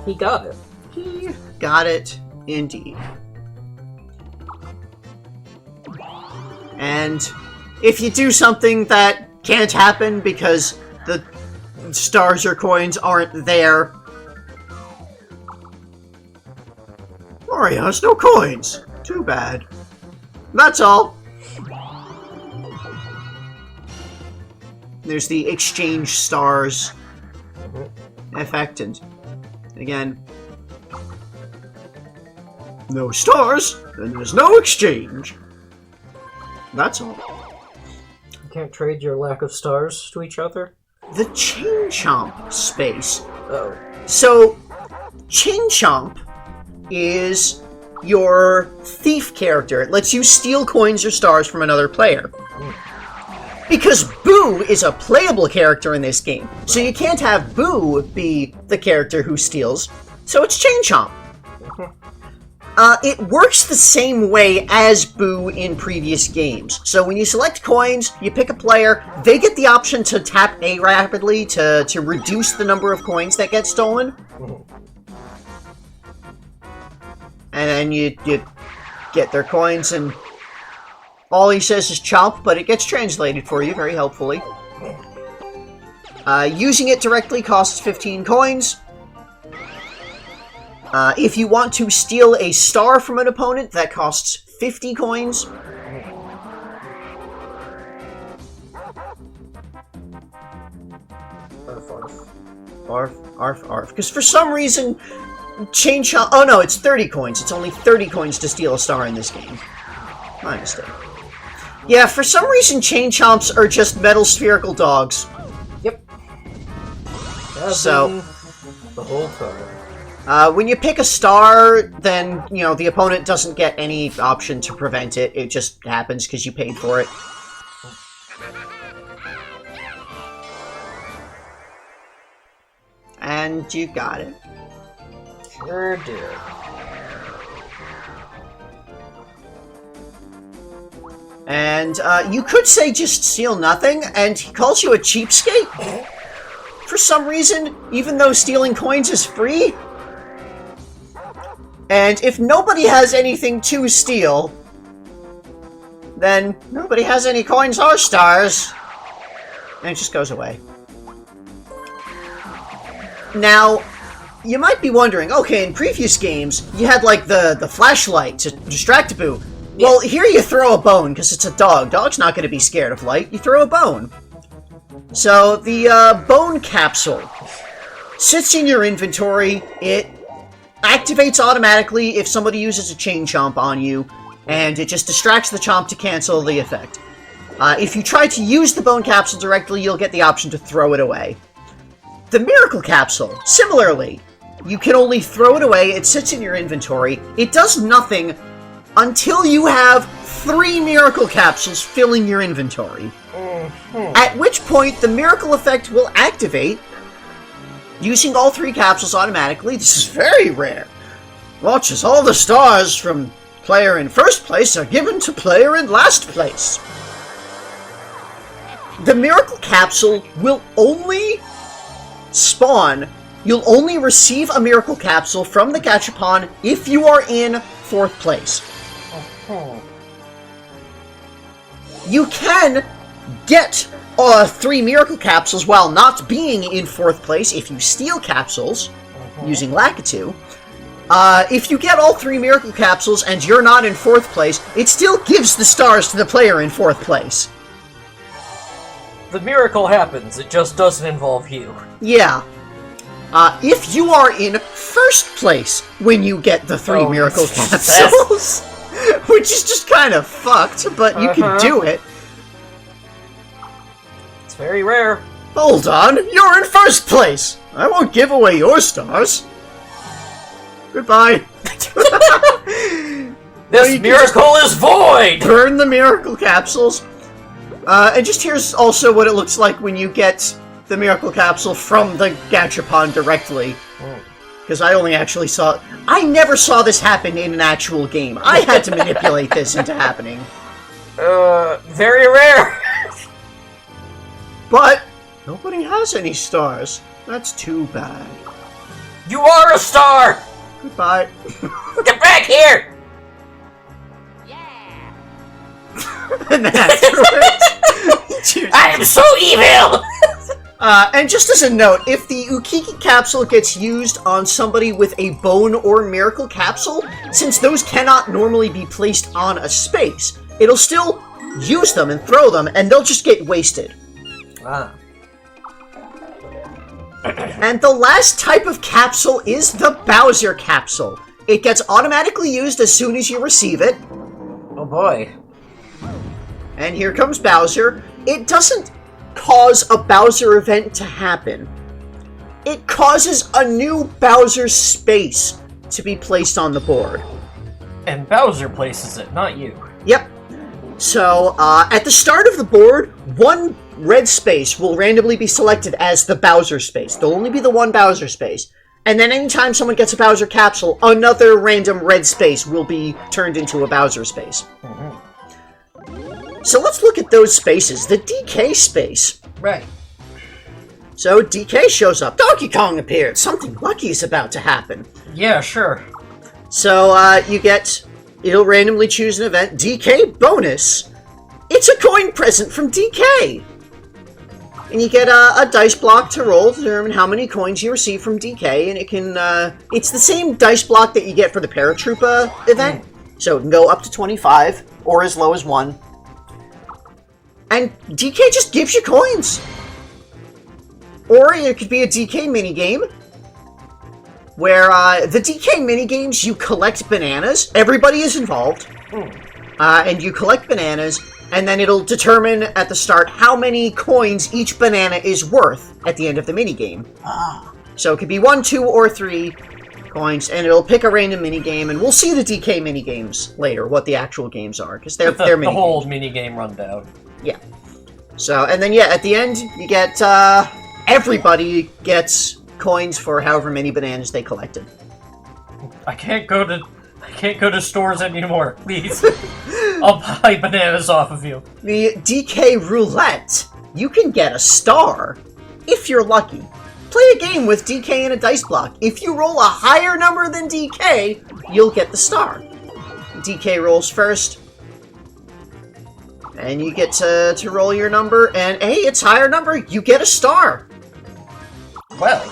He got it. He got it, indeed. And if you do something that can't happen because the stars or coins aren't there, Mario has no coins. Too bad. That's all. There's the exchange stars effect, and again, no stars, then there's no exchange. That's all. You can't trade your lack of stars to each other? The Chain Chomp space. Oh. So, Chain Chomp is your thief character. It lets you steal coins or stars from another player. Because Boo is a playable character in this game, so you can't have Boo be the character who steals, so it's Chain Chomp. It works the same way as Boo in previous games. So when you select coins, you pick a player, they get the option to tap A rapidly to reduce the number of coins that get stolen. And then you get their coins, and all he says is chomp, but it gets translated for you very helpfully. Using it directly costs 15 coins. If you want to steal a star from an opponent, that costs 50 coins. Arf. Because for some reason, Chain Chomp... Oh no, it's 30 coins. It's only 30 coins to steal a star in this game. My mistake. Yeah, for some reason, Chain Chomps are just metal spherical dogs. Yep. So... the whole time. When you pick a star, then, you know, the opponent doesn't get any option to prevent it. It just happens because you paid for it. And you got it. Sure did. And, you could say just steal nothing, and he calls you a cheapskate? For some reason, even though stealing coins is free? And if nobody has anything to steal, then nobody has any coins or stars. And it just goes away. Now, you might be wondering, okay, in previous games, you had, like, the flashlight to distract Boo. Well, here you throw a bone, because it's a dog. Dog's not going to be scared of light. You throw a bone. So, the bone capsule sits in your inventory. It activates automatically if somebody uses a Chain Chomp on you, and it just distracts the Chomp to cancel the effect. If you try to use the bone capsule directly, you'll get the option to throw it away. The Miracle Capsule, similarly, you can only throw it away. It sits in your inventory. It does nothing until you have 3 Miracle Capsules filling your inventory. At which point, the Miracle effect will activate, using all 3 capsules automatically. This is very rare. Watch as all the stars from player in first place are given to player in last place. The Miracle Capsule will only spawn. You'll only receive a Miracle Capsule from the Gachapon if you are in 4th place. You can get 3 Miracle Capsules while not being in 4th place if you steal capsules using Lakitu. If you get all 3 Miracle Capsules and you're not in 4th place, it still gives the stars to the player in 4th place. The miracle happens, it just doesn't involve you. Yeah. If you are in 1st place when you get the 3 Miracle Capsules, which is just kind of fucked, but you can do it. It's very rare. Hold on, you're in 1st place! I won't give away your stars. Goodbye. This miracle is void! Burn the Miracle Capsules. And just here's also what it looks like when you get the Miracle Capsule from the Gachapon directly. Because I only actually saw... I never saw this happen in an actual game. I had to manipulate this into happening. Very rare! But nobody has any stars. That's too bad. You are a star! Goodbye. Get back here! And afterwards... I am so evil! And just as a note, if the Ukiki Capsule gets used on somebody with a Bone or Miracle Capsule, since those cannot normally be placed on a space, it'll still use them and throw them, and they'll just get wasted. And the last type of capsule is the Bowser Capsule. It gets automatically used as soon as you receive it. Oh boy. And here comes Bowser. It doesn't cause a Bowser event to happen. It causes a new Bowser space to be placed on the board. And Bowser places it, not you. Yep. So, at the start of the board, one red space will randomly be selected as the Bowser space. There'll only be the one Bowser space. And then anytime someone gets a Bowser capsule, another random red space will be turned into a Bowser space. So let's look at those spaces. The DK space. Right. So DK shows up. Donkey Kong appeared. Something lucky is about to happen. Yeah, sure. So, it'll randomly choose an event. DK bonus. It's a coin present from DK. And you get a dice block to roll to determine how many coins you receive from DK. And it can, it's the same dice block that you get for the Paratroopa event. So it can go up to 25 or as low as 1. And DK just gives you coins. Or it could be a DK minigame, where the DK minigames, you collect bananas. Everybody is involved. And you collect bananas, and then it'll determine at the start how many coins each banana is worth at the end of the minigame. So it could be 1, 2, or 3 coins, and it'll pick a random minigame, and we'll see the DK minigames later, what the actual games are, because they're minigames. The whole minigame rundown. Yeah. So, and then, yeah, at the end, you get, everybody gets coins for however many bananas they collected. I can't go to stores anymore, please. I'll buy bananas off of you. The DK Roulette. You can get a star if you're lucky. Play a game with DK and a dice block. If you roll a higher number than DK, you'll get the star. DK rolls first. And you get to roll your number, and hey, it's higher number, you get a star. Well.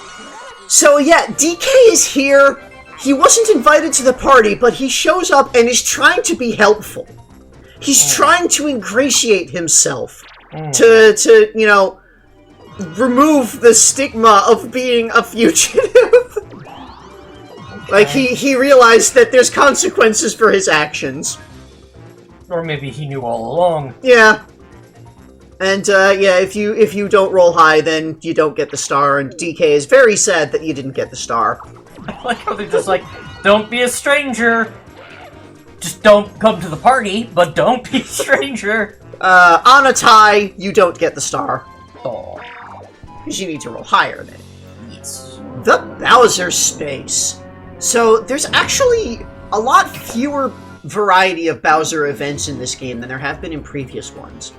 So yeah, DK is here. He wasn't invited to the party, but he shows up and is trying to be helpful. He's trying to ingratiate himself to you know, remove the stigma of being a fugitive. Like, he realized that there's consequences for his actions. Or maybe he knew all along. Yeah. And, yeah, if you don't roll high, then you don't get the star, and DK is very sad that you didn't get the star. I like how they're just like, don't be a stranger. Just don't come to the party, but don't be a stranger. On a tie, you don't get the star. Oh. Because you need to roll higher than it. Yes. The Bowser space. So, there's actually a lot fewer variety of Bowser events in this game than there have been in previous ones.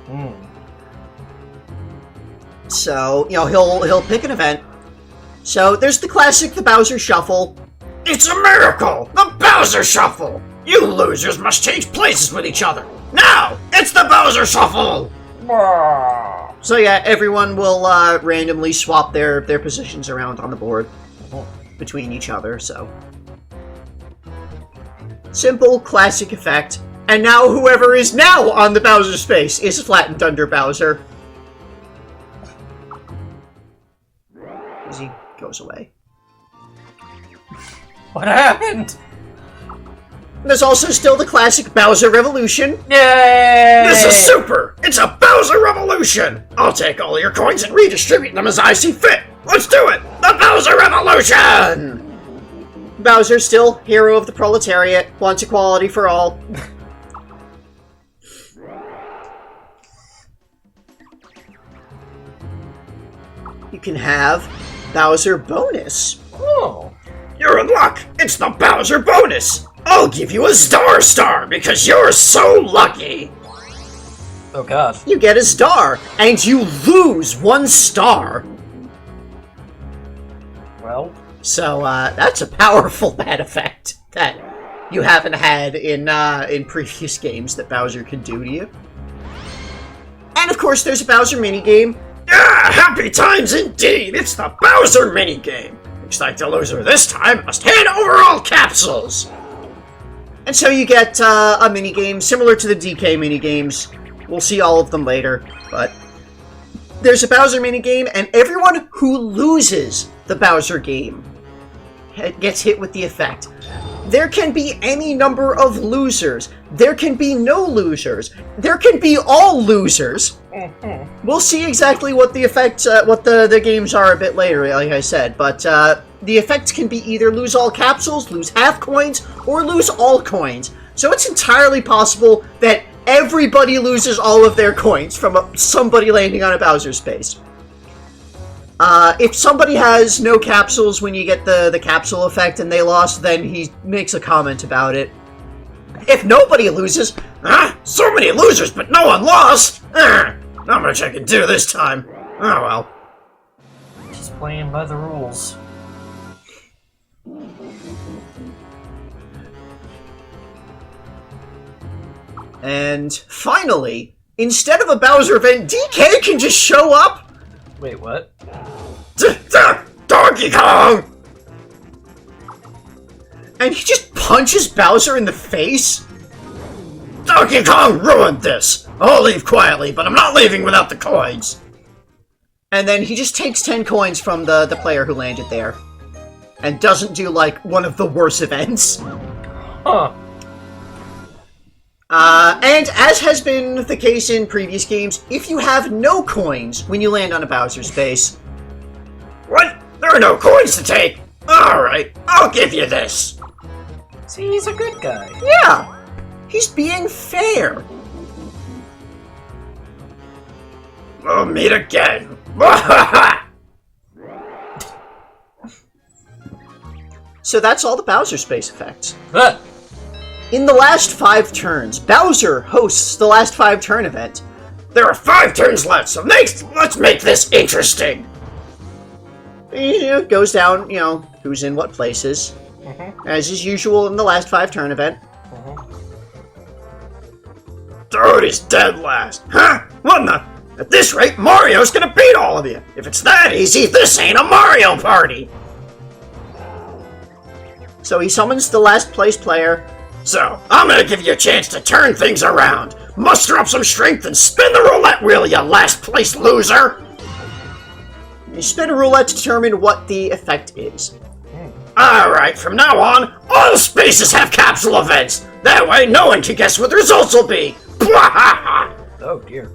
So, you know, he'll pick an event. So, there's the classic, the Bowser Shuffle. It's a miracle! The Bowser Shuffle! You losers must change places with each other! Now, it's the Bowser Shuffle! So yeah, everyone will randomly swap their positions around on the board between each other, so... Simple, classic effect. And now whoever is now on the Bowser space is flattened under Bowser. As he goes away. What happened? There's also still the classic Bowser Revolution. Yay! This is super! It's a Bowser Revolution! I'll take all your coins and redistribute them as I see fit! Let's do it! The Bowser Revolution! Bowser, still hero of the proletariat, wants equality for all. You can have Bowser Bonus. Oh. You're in luck! It's the Bowser Bonus! I'll give you a star because you're so lucky! Oh god. You get a star, and you lose 1 star! Well... So, that's a powerful bad effect that you haven't had in previous games that Bowser could do to you. And of course, there's a Bowser minigame. Ah, happy times indeed! It's the Bowser minigame! Looks like the loser this time must hand over all capsules! And so you get a minigame similar to the DK minigames. We'll see all of them later, but there's a Bowser minigame, and everyone who loses the Bowser game gets hit with the effect. There can be any number of losers. There can be no losers. There can be all losers. We'll see exactly what the effects, what the games are a bit later, like I said, but the effects can be either lose all capsules, lose half coins, or lose all coins. So it's entirely possible that everybody loses all of their coins from somebody landing on a Bowser space. If somebody has no capsules when you get the capsule effect and they lost, then he makes a comment about it. If nobody loses, so many losers but no one lost! Not much I can do this time. Oh well. Just playing by the rules. And finally, instead of a Bowser event, DK can just show up! Wait, what? Donkey Kong! And he just punches Bowser in the face? Donkey Kong ruined this! I'll leave quietly, but I'm not leaving without the coins! And then he just takes 10 coins from the player who landed there. And doesn't do, like, one of the worst events. Huh. And as has been the case in previous games, if you have no coins when you land on a Bowser space... What? There are no coins to take? Alright, I'll give you this. See, he's a good guy. Yeah, he's being fair. We'll meet again. So that's all the Bowser space effects. In the last 5 turns, Bowser hosts the last 5 turn event. There are 5 turns left, so let's make this interesting. It goes down, who's in what places. As is usual in the last 5 turn event. Dude, he's dead last. Huh? What in the... At this rate, Mario's gonna beat all of you. If it's that easy, this ain't a Mario Party. So he summons the last place player. So, I'm gonna give you a chance to turn things around. Muster up some strength and spin the roulette wheel, you last place loser! You spin a roulette to determine what the effect is. Alright, from now on, all spaces have capsule events! That way, no one can guess what the results will be! Oh dear.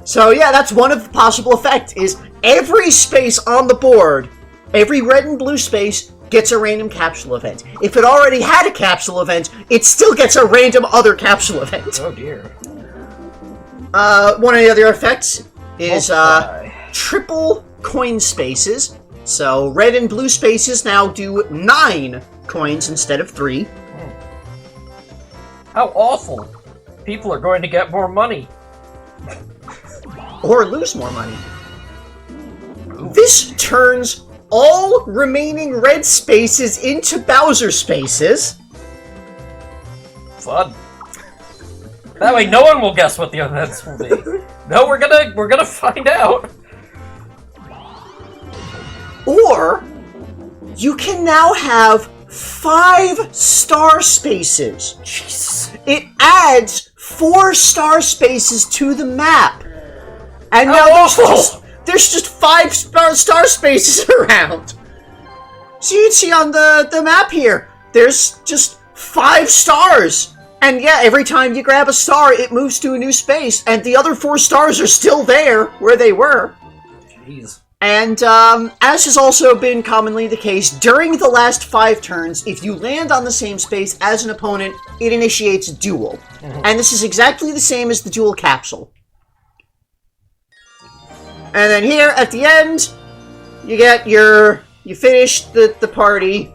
So yeah, that's one of the possible effects, is every space on the board, every red and blue space, gets a random capsule event. If it already had a capsule event, it still gets a random other capsule event. Oh dear. One of the other effects is triple coin spaces. So red and blue spaces now do 9 coins instead of 3. How awful. People are going to get more money. Or lose more money. This turns all remaining red spaces into Bowser spaces. Fun. That way no one will guess what the events will be. No, we're gonna find out. Or you can now have 5 star spaces. Jesus. It adds 4 star spaces to the map. And now there's just 5 star spaces around. So you can see on the map here, there's just 5 stars. And yeah, every time you grab a star, it moves to a new space, and the other 4 stars are still there where they were. Jeez. And as has also been commonly the case, during the last 5 turns, if you land on the same space as an opponent, it initiates a duel. And this is exactly the same as the duel capsule. And then here, at the end, you get you finish the party.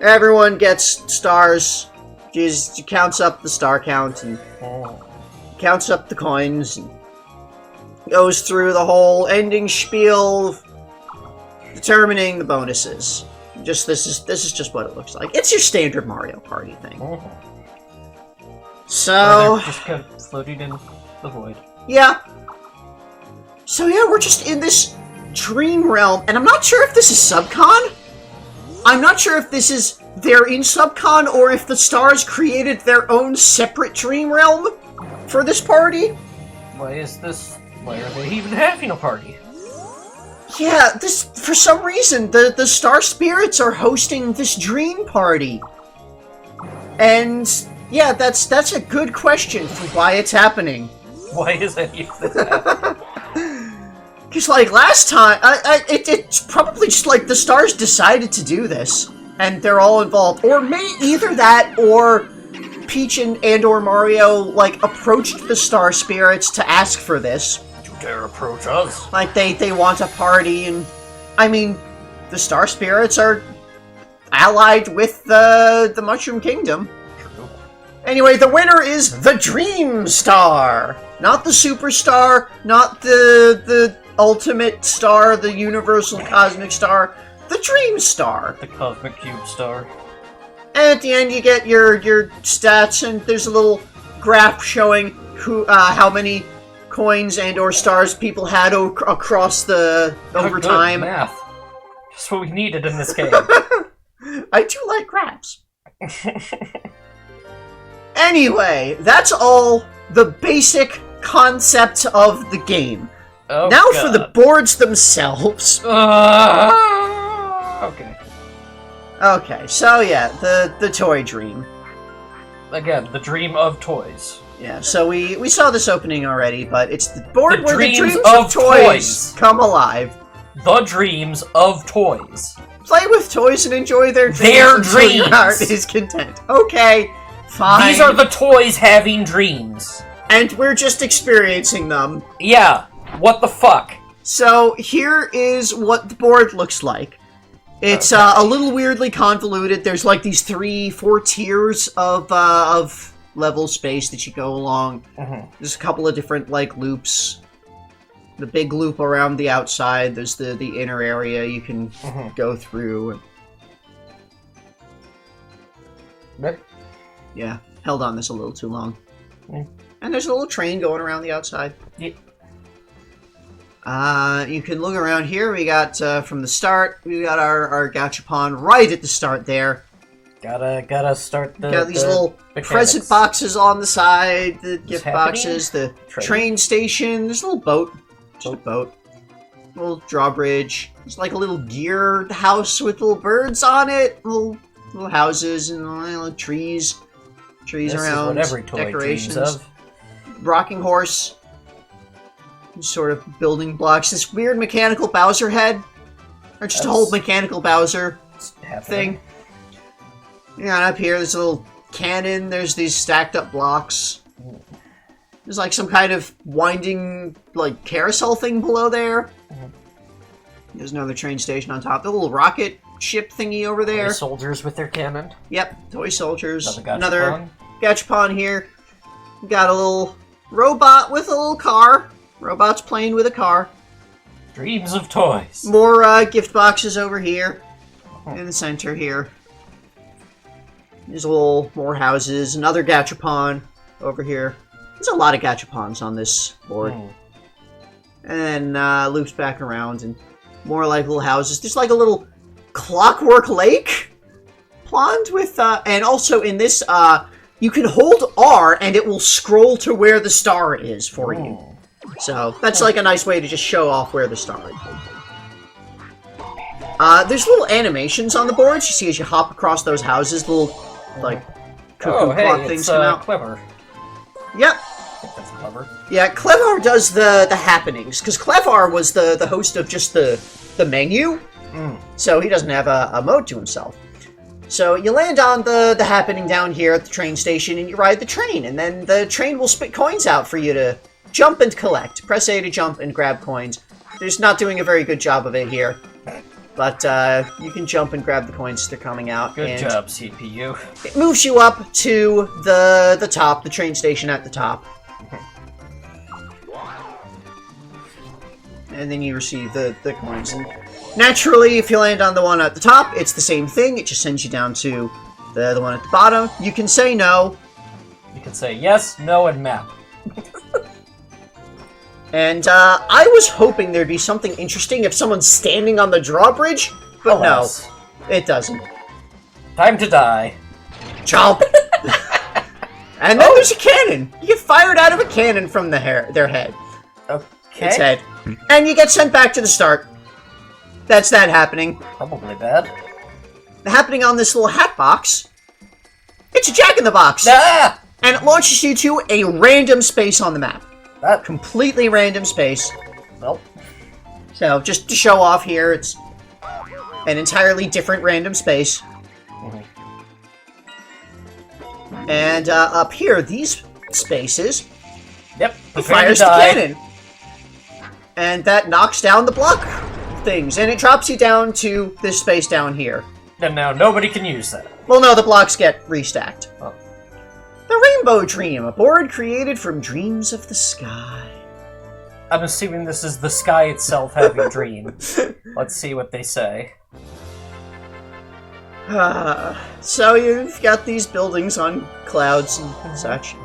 Everyone gets stars. Just counts up the star count and counts up the coins and goes through the whole ending spiel, determining the bonuses. This is just what it looks like. It's your standard Mario Party thing. So just kept floating in the void. Yeah. So yeah, we're just in this dream realm, and I'm not sure if this is Subcon. I'm not sure if this is they're in Subcon or if the stars created their own separate dream realm for this party. Why are they even having a party? Yeah, this for some reason the star spirits are hosting this dream party. And yeah, that's a good question for why it's happening. Why is any of this happening? Because, like, last time, it's probably just, like, the stars decided to do this, and they're all involved. Or either that, or Peach and or Mario, like, approached the Star Spirits to ask for this. You dare approach us? Like, they want a party, and... I mean, the Star Spirits are allied with the Mushroom Kingdom. True. Anyway, the winner is the Dream Star! Not the Superstar, not the Ultimate Star, the Universal Cosmic Star, the Dream Star. The Cosmic Cube Star. And at the end, you get your stats, and there's a little graph showing how many coins and or stars people had across over time. Math. That's what we needed in this game. I do like graphs. Anyway, that's all the basic concept of the game. Oh, now God. for the boards themselves. Okay. Okay, so yeah, the Toy Dream. Again, the dream of toys. Yeah, so we saw this opening already, but it's the board The where the dreams dreams of of toys toys. come alive. The dreams of toys. Play with toys and enjoy their dreams. Their until your dreams. heart is content. Okay, fine. These are the toys having dreams. And we're just experiencing them. Yeah, what the fuck? So here is what the board looks like. It's a little weirdly convoluted. There's like these 3-4 tiers of level space that you go along. There's a couple of different like loops. The big loop around the outside. There's the inner area you can go through. Yeah, held on this a little too long. And there's a little train going around the outside. Yeah. You can look around here. We got, from the start, we got our gachapon right at the start there. Gotta start the Got these little mechanics. present boxes on the side, the gift happening? boxes, the train station. There's a little boat. Just a boat. Little drawbridge. There's like a little gear house with little birds on it. Little houses and little trees. Trees This around. is what every toy decorations. dreams of. Rocking horse. Sort of building blocks. This weird mechanical Bowser head. Or just a whole mechanical Bowser thing. Yeah, and up here there's a little cannon. There's these stacked up blocks. There's like some kind of winding, like, carousel thing below there. There's another train station on top. The little rocket ship thingy over there. Toy soldiers with their cannon. Yep, toy soldiers. Another gachapon here. We got a little robot with a little car. Robot's playing with a car. Dreams of toys. More gift boxes over here. In the center here. There's a little more houses. Another gachapon over here. There's a lot of gachapons on this board. And then loops back around and more like little houses. There's like a little clockwork lake pond with, and also in this, you can hold R and it will scroll to where the star is for you. So that's like a nice way to just show off where the star is. There's little animations on the boards you see as you hop across those houses. Little, like, cuckoo clock things come out. Clever. Yep. I think that's clever. Yeah, Clevar does the happenings, because Clevar was the host of just the menu, so he doesn't have a mode to himself. So you land on the happening down here at the train station, and you ride the train, and then the train will spit coins out for you to jump and collect. Press A to jump and grab coins. They're just not doing a very good job of it here. But you can jump and grab the coins as they're coming out. Good job, CPU. It moves you up to the top, the train station at the top. And then you receive the coins. And naturally, if you land on the one at the top, it's the same thing. It just sends you down to the one at the bottom. You can say no. You can say yes, no, and map. And I was hoping there'd be something interesting if someone's standing on the drawbridge, but no, it doesn't. Time to die. Chomp! And then there's a cannon. You get fired out of a cannon from their head. Okay. Its head. And you get sent back to the start. That's that happening. Probably bad. The happening on this little hat box. It's a Jack-in-the-Box. Ah! And it launches you to a random space on the map. That completely random space. Well, so just to show off here, it's an entirely different random space. And up here, these spaces, Yep. it fires the cannon. And that knocks down the block things, and it drops you down to this space down here. And now nobody can use that. Well, no, the blocks get restacked. Oh. The Rainbow Dream, a board created from dreams of the sky. I'm assuming this is the sky itself having dreams. Let's see what they say. So you've got these buildings on clouds and such.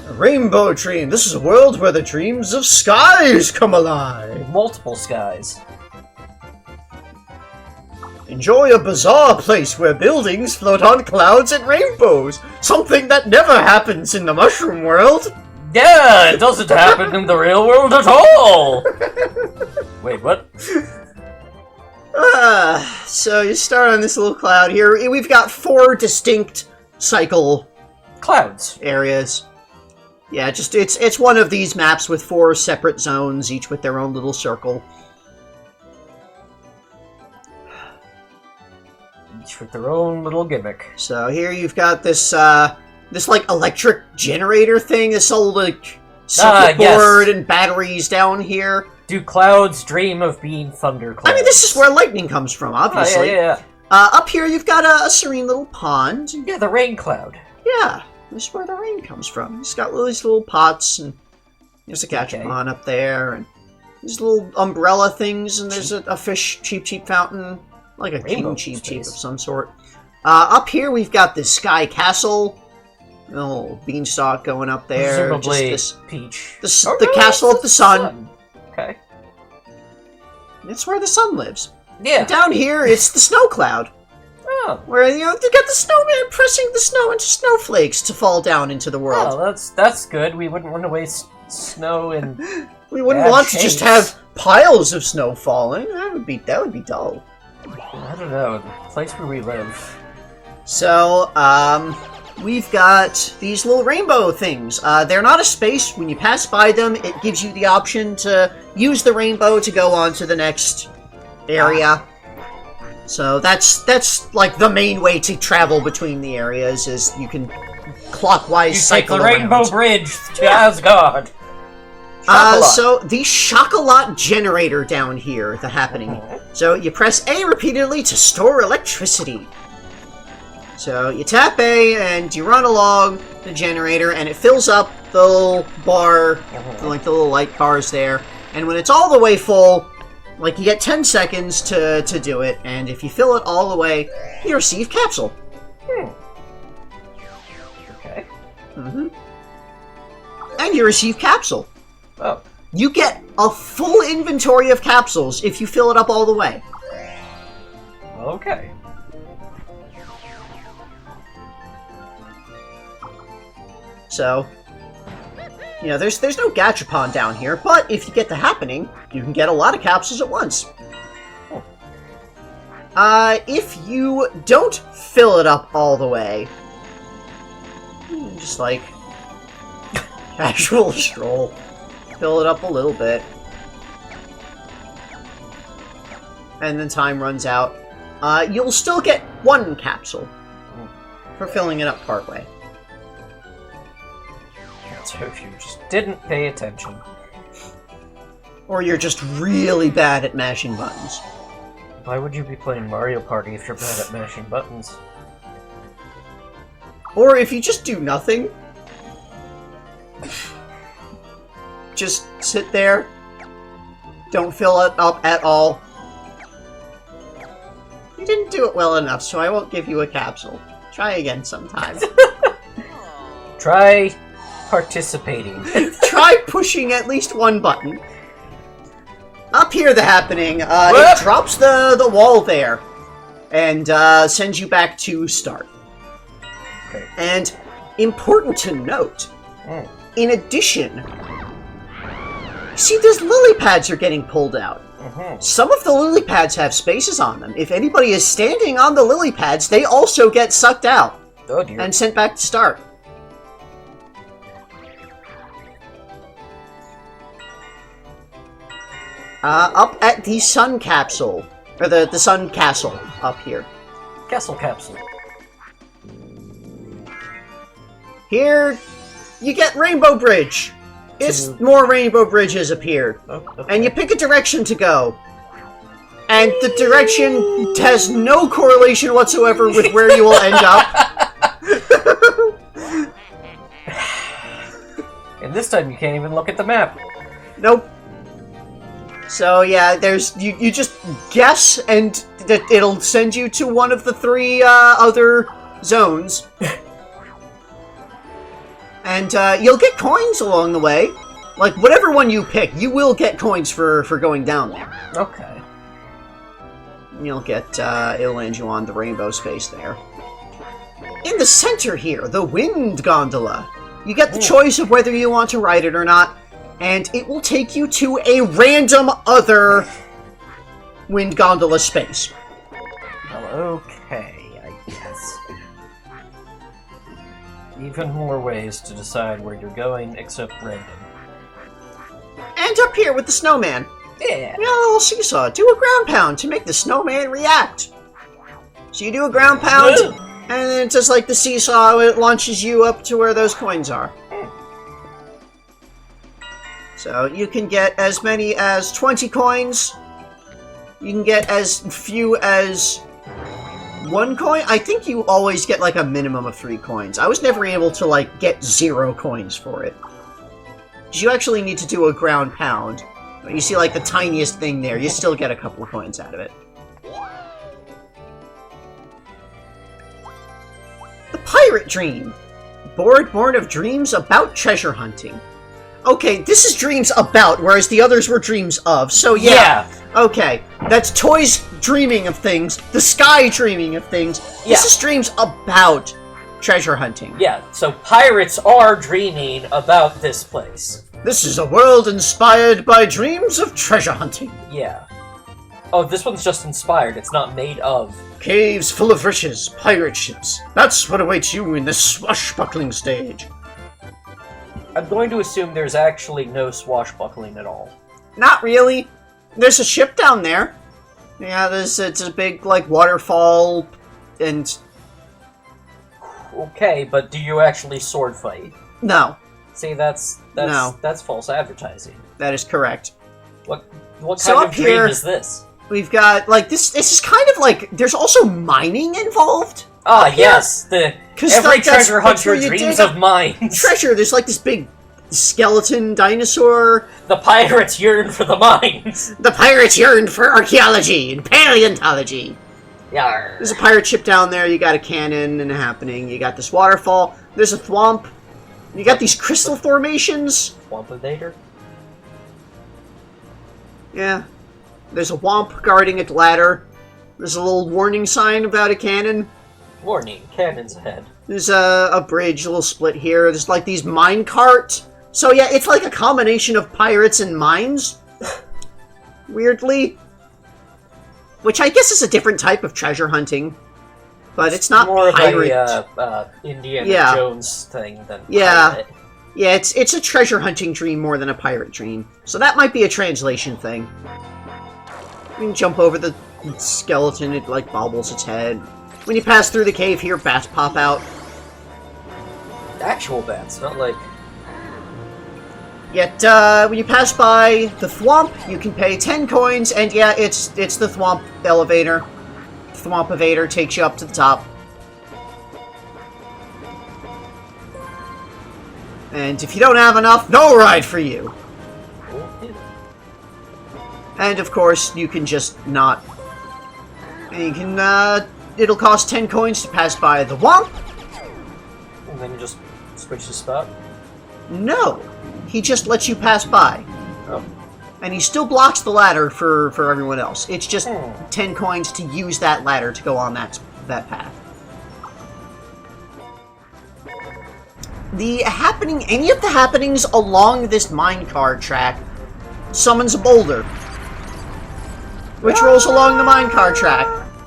A Rainbow Dream. This is a world where the dreams of skies come alive. Multiple skies. Enjoy a bizarre place where buildings float on clouds and rainbows. Something that never happens in the mushroom world. Yeah, it doesn't happen in the real world at all! Wait, what? So you start on this little cloud here. We've got 4 distinct cycle Clouds. areas. Yeah, just it's one of these maps with 4 separate zones, each with their own little circle. Each with their own little gimmick. So here you've got this this like electric generator thing, this old like circuit board and batteries down here. Do clouds dream of being thunderclouds? I mean, this is where lightning comes from, obviously. Oh, yeah. Up here you've got a serene little pond. Yeah, the rain cloud. Yeah, this is where the rain comes from. It's got all these little pots, and there's a Gachapon up there, and these little umbrella things, and there's a fish cheap fountain, like a king cheap of some sort. Up here we've got this sky castle. Oh, beanstalk going up there. Presumably just Peach. The castle of the sun. Okay. It's where the sun lives. Yeah. And down here, it's the snow cloud. Oh. Where, you got the snowman pressing the snow into snowflakes to fall down into the world. Oh, that's good. We wouldn't want to waste snow and we wouldn't want to just have piles of snow falling. That would be dull. I don't know. The place where we live. So, we've got these little rainbow things. They're not a space. When you pass by them, it gives you the option to use the rainbow to go on to the next area. So that's like the main way to travel between the areas, is you can clockwise cycle take the around. Rainbow Bridge to Asgard. So the Chocolat generator down here, the happening. So you press A repeatedly to store electricity. So you tap A and you run along the generator, and it fills up the little bar, like the little light bars there. And when it's all the way full, like, you get 10 seconds to do it, and if you fill it all the way, you receive Capsule. Okay. And you receive Capsule. Oh. You get a full inventory of capsules if you fill it up all the way. Okay. So, you know, there's no Gachapon down here, but if you get the happening, you can get a lot of capsules at once. If you don't fill it up all the way, just like casual stroll, fill it up a little bit, and then time runs out, you'll still get 1 capsule for filling it up partway. So if you just didn't pay attention. Or you're just really bad at mashing buttons. Why would you be playing Mario Party if you're bad at mashing buttons? Or if you just do nothing. Just sit there. Don't fill it up at all. You didn't do it well enough, so I won't give you a capsule. Try again sometime. Try participating. Try pushing at least 1 button. Up here, the happening, it drops the wall there, and sends you back to start. Okay. And important to note, in addition, see, those lily pads are getting pulled out. Some of the lily pads have spaces on them. If anybody is standing on the lily pads, they also get sucked out and sent back to start. Up at the Sun Capsule, or the Sun Castle up here. Castle Capsule. Here, you get Rainbow Bridge. More Rainbow Bridges appeared. Oh, okay. And you pick a direction to go. And the direction has no correlation whatsoever with where you will end up. And this time you can't even look at the map. Nope. So yeah, you just guess and it'll send you to one of the 3 other zones. And you'll get coins along the way. Like, whatever one you pick, you will get coins for going down there. Okay. You'll get, it'll land you on the rainbow space there. In the center here, the wind gondola. You get the choice of whether you want to ride it or not, and it will take you to a random other wind gondola space. Well, okay, I guess. Even more ways to decide where you're going, except random. And up here with the snowman. Yeah. You know, a little seesaw. Do a ground pound to make the snowman react. So you do a ground pound, and then just like the seesaw, it launches you up to where those coins are. So you can get as many as 20 coins. You can get as few as 1 coin. I think you always get like a minimum of 3 coins. I was never able to like get 0 coins for it. You actually need to do a ground pound. You see like the tiniest thing there, you still get a couple of coins out of it. The Pirate Dream. Board born of dreams about treasure hunting. Okay, this is dreams about, whereas the others were dreams of, so yeah. Okay, that's toys dreaming of things, the sky dreaming of things. Yeah. This is dreams about treasure hunting. Yeah, so pirates are dreaming about this place. This is a world inspired by dreams of treasure hunting. Yeah. Oh, this one's just inspired, it's not made of. Caves full of riches, pirate ships. That's what awaits you in this swashbuckling stage. I'm going to assume there's actually no swashbuckling at all. Not really. There's a ship down there. Yeah, it's a big, like, waterfall, and... Okay, but do you actually sword fight? No. See, that's false advertising. That is correct. What kind of dream is this? We've got, like, this is kind of like, there's also mining involved. Ah, yes, every treasure hunter dreams of mines. Treasure, there's like this big skeleton dinosaur. The pirates yearn for the mines. The pirates yearned for archaeology and paleontology. Yarr. There's a pirate ship down there, you got a cannon and a happening, you got this waterfall, there's a thwomp, you got these crystal formations. Whompainator? Yeah. There's a whomp guarding a ladder. There's a little warning sign about a cannon. Warning, cannons ahead. There's a bridge, a little split here. There's like these mine cart. So yeah, it's like a combination of pirates and mines. Weirdly. Which I guess is a different type of treasure hunting. But it's not more pirate. Of a Indiana Jones thing than pirate. Yeah, it's a treasure hunting dream more than a pirate dream. So that might be a translation thing. You can jump over the skeleton, it like bobbles its head. When you pass through the cave here, bats pop out. Actual bats, not like... Yet, when you pass by the thwomp, you can pay 10 coins, and yeah, it's the thwomp elevator. Thwomp evader takes you up to the top. And if you don't have enough, no ride for you! And of course, you can just not... And you can, it'll cost 10 coins to pass by the Whomp. And then you just switch the spot? No. He just lets you pass by. Oh. And he still blocks the ladder for everyone else. It's just 10 coins to use that ladder to go on that path. Any of the happenings along this minecart track summons a boulder, which rolls along the minecart track,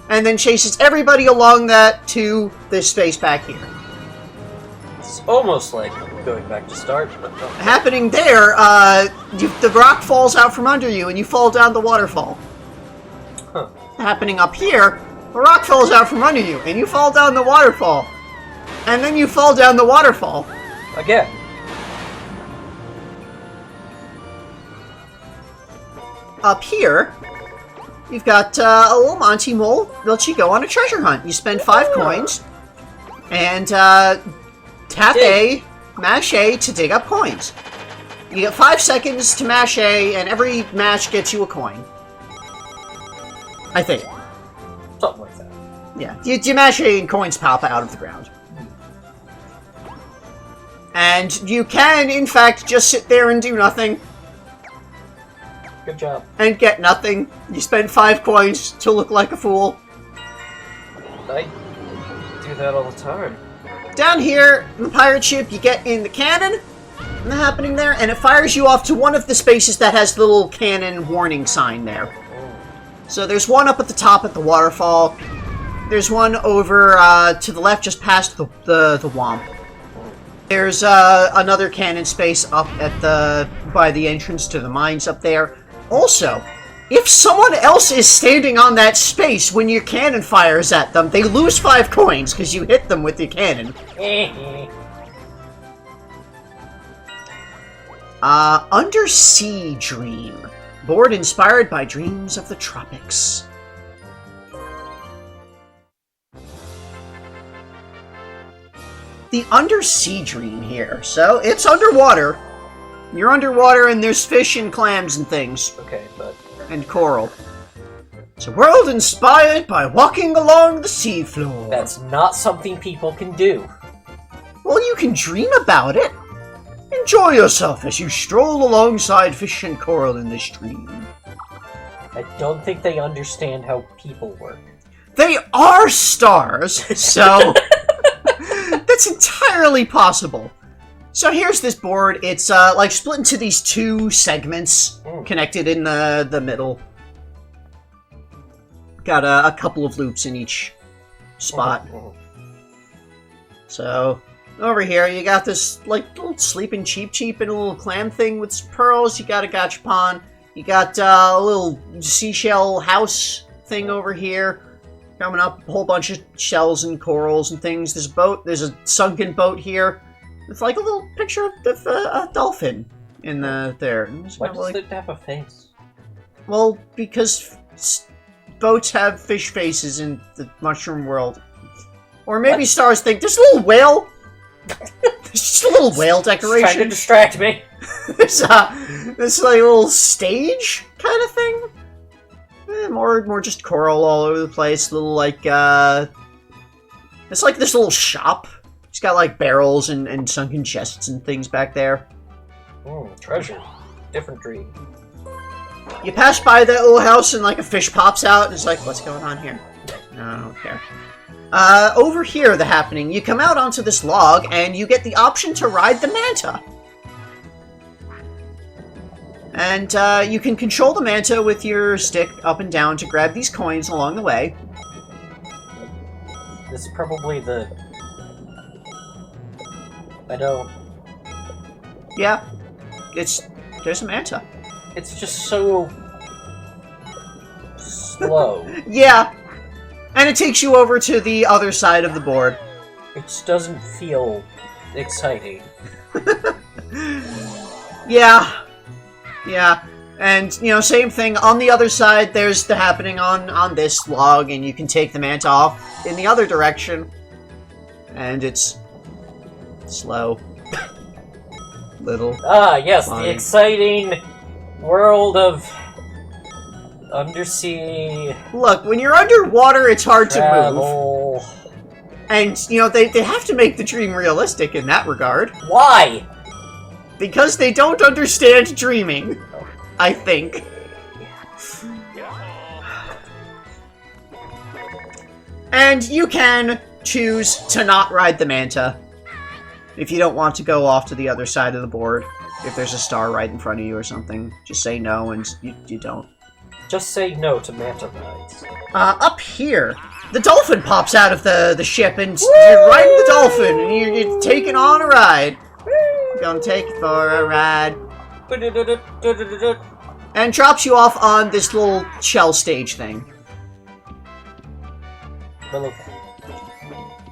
and then chases everybody along that to this space back here. It's almost like going back to start, but no. Happening there, the rock falls out from under you, and you fall down the waterfall. Huh. Happening up here, a rock falls out from under you, and you fall down the waterfall. And then you fall down the waterfall. Again. Up here, you've got a little Monty Mole that lets you go on a treasure hunt. You spend 5 coins, and tap A, mash A to dig up coins. You get 5 seconds to mash A, and every mash gets you a coin. I think. Something like that. Yeah, you mash A and coins pop out of the ground. And you can, in fact, just sit there and do nothing. Good job. And get nothing. You spend 5 coins to look like a fool. I do that all the time. Down here, in the pirate ship, you get in the cannon. Nothing happening there, and it fires you off to one of the spaces that has the little cannon warning sign there. So there's one up at the top at the waterfall. There's one over to the left, just past the Whomp. There's another cannon space up at by the entrance to the mines up there. Also, if someone else is standing on that space when your cannon fires at them, they lose 5 coins because you hit them with your cannon. Undersea Dream. Board inspired by dreams of the tropics. The Undersea Dream here. So, it's underwater. You're underwater and there's fish and clams and things. Okay, but... And coral. It's a world inspired by walking along the seafloor. That's not something people can do. Well, you can dream about it. Enjoy yourself as you stroll alongside fish and coral in this dream. I don't think they understand how people work. They are stars, so... That's entirely possible. So here's this board. It's like split into these 2 segments connected in the middle. Got a couple of loops in each spot. So over here you got this like little sleeping Cheep and a little clam thing with some pearls. You got a gachapon. You got a little seashell house thing over here. Coming up, a whole bunch of shells and corals and things. There's a boat. There's a sunken boat here. It's like a little picture of a dolphin in there. Why does it have a face? Well, because boats have fish faces in the mushroom world. Or maybe stars think, there's a little whale. There's just a little whale decoration. Trying to distract me. There's this like little stage kind of thing. More just coral all over the place. Little like it's like this little shop. It's got like barrels and sunken chests and things back there. Treasure. Different dream. You pass by that little house and like a fish pops out and it's like, what's going on here? No, I don't care. Over here, the happening, you come out onto this log and you get the option to ride the manta. And you can control the manta with your stick up and down to grab these coins along the way. This is probably the... I know. Yeah. There's a manta. It's just so... slow. Yeah. And it takes you over to the other side of the board. It just doesn't feel exciting. Yeah. Yeah. And, you know, same thing. On the other side, there's the happening on this log, and you can take the manta off in the other direction. And it's slow. Little. Ah, yes, fun. the exciting world of undersea. Look, when you're underwater, it's hard travel. to move. And, you know, they have to make the dream realistic in that regard. Why? Because they don't understand dreaming, I think. And you can choose to not ride the manta if you don't want to go off to the other side of the board. If there's a star right in front of you or something, just say no and you don't. Just say no to manta rides. Up here, the dolphin pops out of the ship and you're riding the dolphin and you're taking on a ride. Gonna take it for a ride. And drops you off on this little shell stage thing. Well, okay.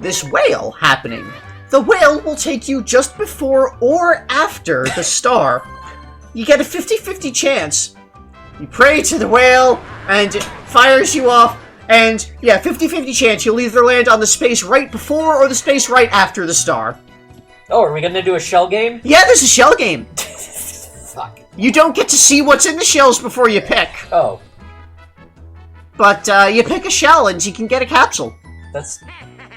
This whale happening. The whale will take you just before or after the star. You get a 50-50 chance. You pray to the whale, and it fires you off, and yeah, 50-50 chance you'll either land on the space right before or the space right after the star. Oh, are we gonna do a shell game? Yeah, there's a shell game. Fuck. You don't get to see what's in the shells before you pick. Oh. But you pick a shell and you can get a capsule. That's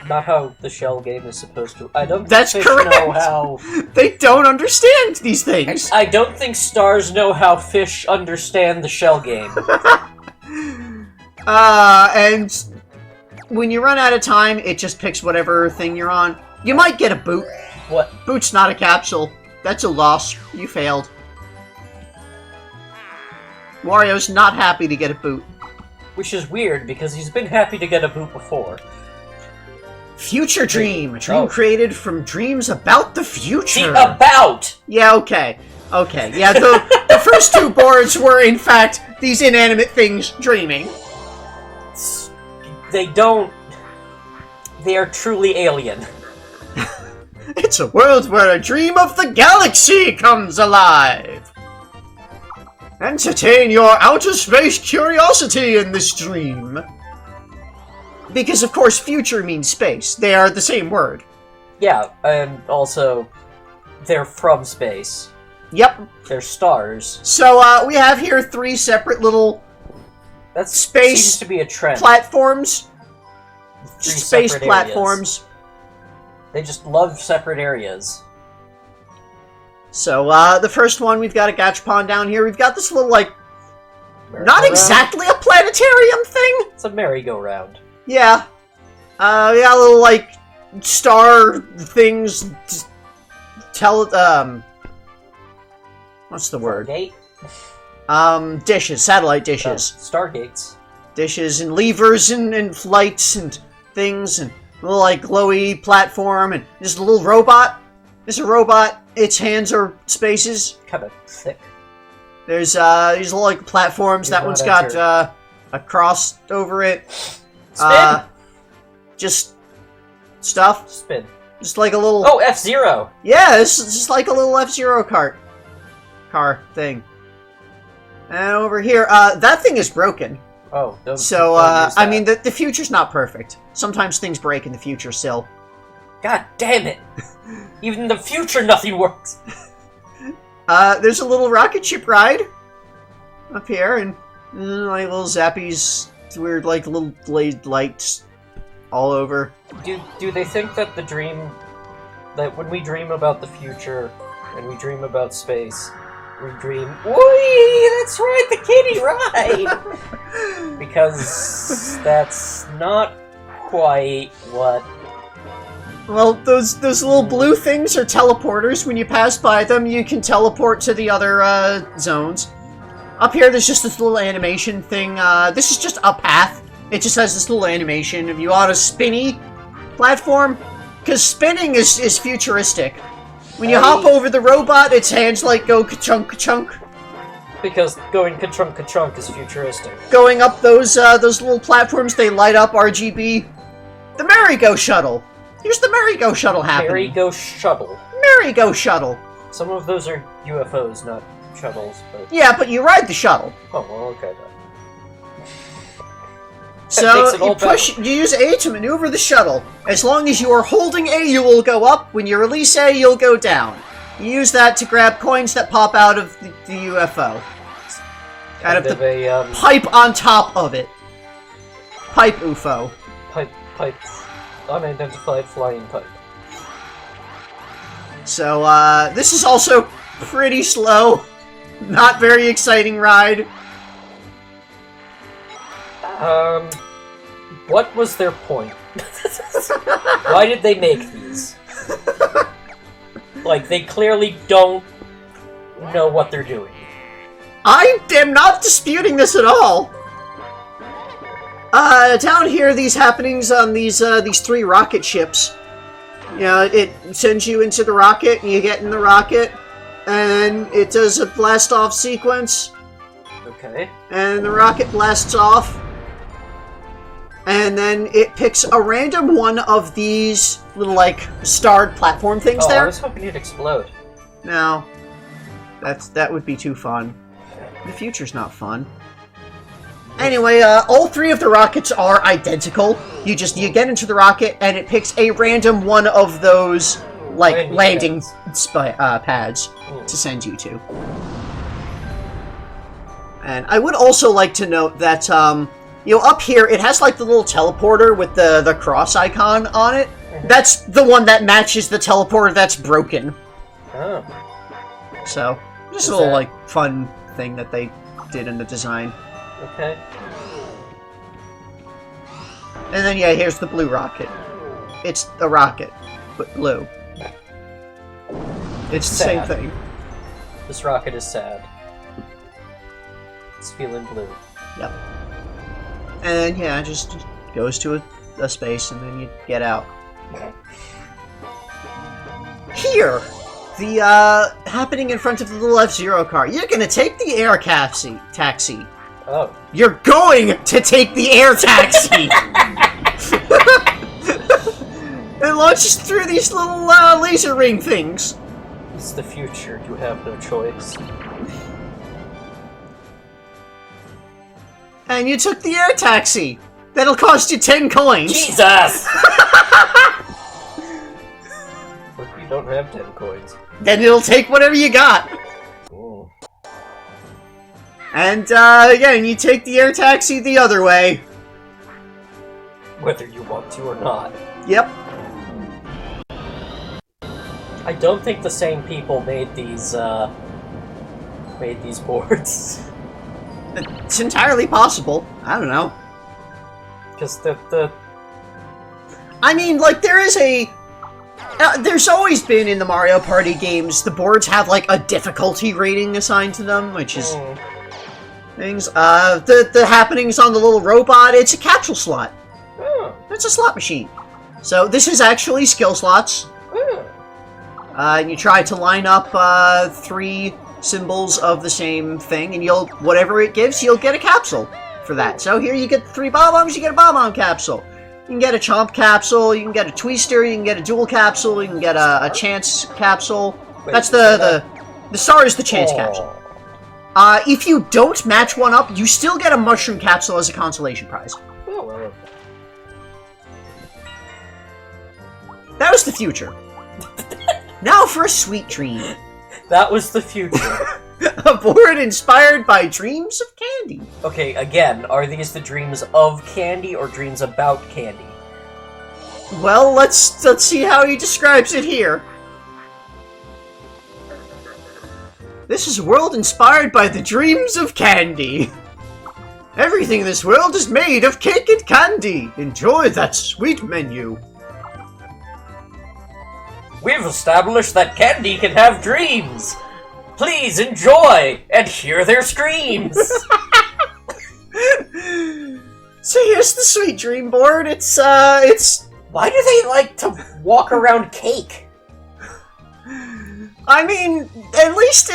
not how the shell game is supposed to. I don't That's think correct. know how. They don't understand these things. I don't think stars know how fish understand the shell game. And when you run out of time, it just picks whatever thing you're on. You might get a boot. What? Boot's not a capsule. That's a loss. You failed. Wario's not happy to get a boot. Which is weird, because he's been happy to get a boot before. Future Dream. A dream created from dreams about the future. The about! Yeah, okay. Okay, yeah, the first two boards were, in fact, these inanimate things dreaming. They don't... They are truly alien. It's a world where a dream of the galaxy comes alive. Entertain your outer space curiosity in this dream. Because, of course, future means space. They are the same word. Yeah, and also, they're from space. Yep. They're stars. So, we have here 3 separate little That space seems to be a trend. platforms. 3 Space separate platforms. areas. They just love separate areas. So, the first one, we've got a gachapon down here. We've got this little, like, not exactly a planetarium thing. It's a merry-go-round. Yeah. We got little, like, star things. What's the word? Gate? Dishes. Satellite dishes. Stargates. Dishes and levers and flights and things and little, like, glowy platform and just a little robot. There's a robot. Its hands are spaces. Kind of thick. There's, these little, like, platforms. That one's got, a cross over it. Spin! Just stuff. Spin. Just like a little... Oh, F-Zero! Yeah, it's just like a little F-Zero car thing. And over here, that thing is broken. Oh, don't So, use that. I mean, the future's not perfect. Sometimes things break in the future still. God damn it! Even in the future, nothing works! There's a little rocket ship ride up here, and like little zappies, weird, like, little blade lights all over. Do they think that that when we dream about the future, and we dream about space, we dream, whee, that's right, the kiddie ride! Because that's not quite what... Well, those little blue things are teleporters. When you pass by them, you can teleport to the other, zones. Up here, there's just this little animation thing. This is just a path. It just has this little animation of you on a spinny platform. Because spinning is futuristic. When you hop over the robot, its hands, like, go ka-chunk, ka-chunk. Because going ka-chunk, ka-chunk is futuristic. Going up those little platforms, they light up RGB. The merry-go shuttle. Here's the merry-go shuttle happening. Merry-go shuttle. Merry-go shuttle. Some of those are UFOs, not shuttles, but... Yeah, but you ride the shuttle. Oh, well, okay, then. So, you use A to maneuver the shuttle. As long as you are holding A, you will go up. When you release A, you'll go down. You use that to grab coins that pop out of the UFO. Out of the pipe on top of it. Pipe UFO. Pipe. Unidentified flying pipe. So, this is also pretty slow. Not very exciting ride. What was their point? Why did they make these? Like, they clearly don't know what they're doing. I am not disputing this at all. Down here, these happenings on these 3 rocket ships. You know, it sends you into the rocket, and you get in the rocket, and it does a blast-off sequence. Okay. And the rocket blasts off. And then it picks a random one of these little, like, starred platform things there. I was hoping it'd explode. No. That would be too fun. The future's not fun. Anyway, all three of the rockets are identical. You get into the rocket, and it picks a random one of those, like, landing pads to send you to. And I would also like to note that, up here, it has, like, the little teleporter with the cross icon on it. That's the one that matches the teleporter that's broken. Oh. So, just a little, like, fun thing that they did in the design. Okay. And then, yeah, here's the blue rocket. It's a rocket, but blue. It's the same thing. This rocket is sad. It's feeling blue. Yep. And then, yeah, it just goes to a space, and then you get out. Here! Happening in front of the little F-Zero car. You're gonna take the air taxi. Oh. You're going to take the air taxi! It launches through these little laser ring things. It's the future. You have no choice. And you took the air taxi. That'll cost you 10 coins. Jesus! What if you don't have 10 coins? Then it'll take whatever you got. Oh. And, again, you take the air taxi the other way. Whether you want to or not. Yep. I don't think the same people made these boards. It's entirely possible. I don't know. Because I mean, like, there is a... there's always been in the Mario Party games, the boards have, like, a difficulty rating assigned to them, which is... things. The happenings on the little robot, it's a capsule slot. It's a slot machine. So, this is actually skill slots. And you try to line up 3 symbols of the same thing, and whatever it gives, you'll get a capsule for that. So here you get 3 Bob-Ombs, you get a Bob-Omb capsule. You can get a Chomp capsule, you can get a Twister, you can get a Dual capsule, you can get a Chance capsule. That's the star is the Chance capsule. If you don't match one up, you still get a Mushroom capsule as a consolation prize. Oh, well. That was the future. Now for a sweet dream. That was the future. A board inspired by dreams of candy. Okay, again, are these the dreams of candy or dreams about candy? Well, let's see how he describes it here. This is a world inspired by the dreams of candy. Everything in this world is made of cake and candy. Enjoy that sweet menu. We've established that candy can have dreams. Please enjoy and hear their screams. So here's the sweet dream board. It's Why do they like to walk around cake? I mean, at least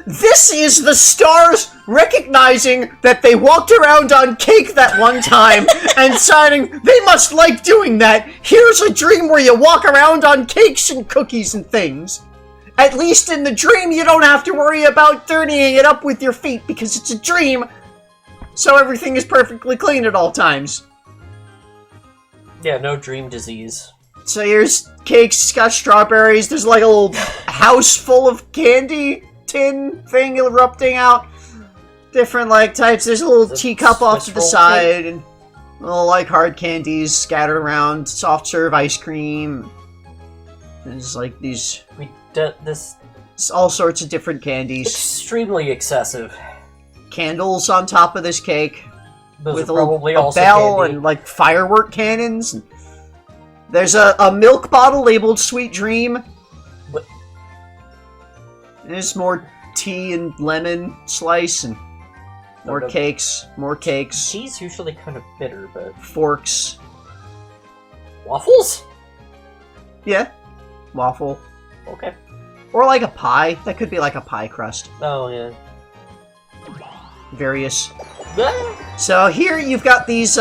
this is the stars recognizing that they walked around on cake that one time and deciding they must like doing that. Here's a dream where you walk around on cakes and cookies and things. At least in the dream, you don't have to worry about dirtying it up with your feet because it's a dream. So everything is perfectly clean at all times. Yeah, no dream disease. So here's cakes, it's got strawberries, there's like a little house full of candy tin thing erupting out. Different, like, types. There's a little teacup off to the side, and little, like, hard candies scattered around, soft serve ice cream. There's, like, these... all sorts of different candies. Extremely excessive. Candles on top of this cake. Those with are probably a also bell candy. and, like, firework cannons. There's a milk bottle labeled Sweet Dream. What? There's more tea and lemon slice and more cakes. Tea's usually kind of bitter, but... Forks. Waffles? Yeah. Waffle. Okay. Or like a pie. That could be like a pie crust. Oh, yeah. Various. So here you've got these,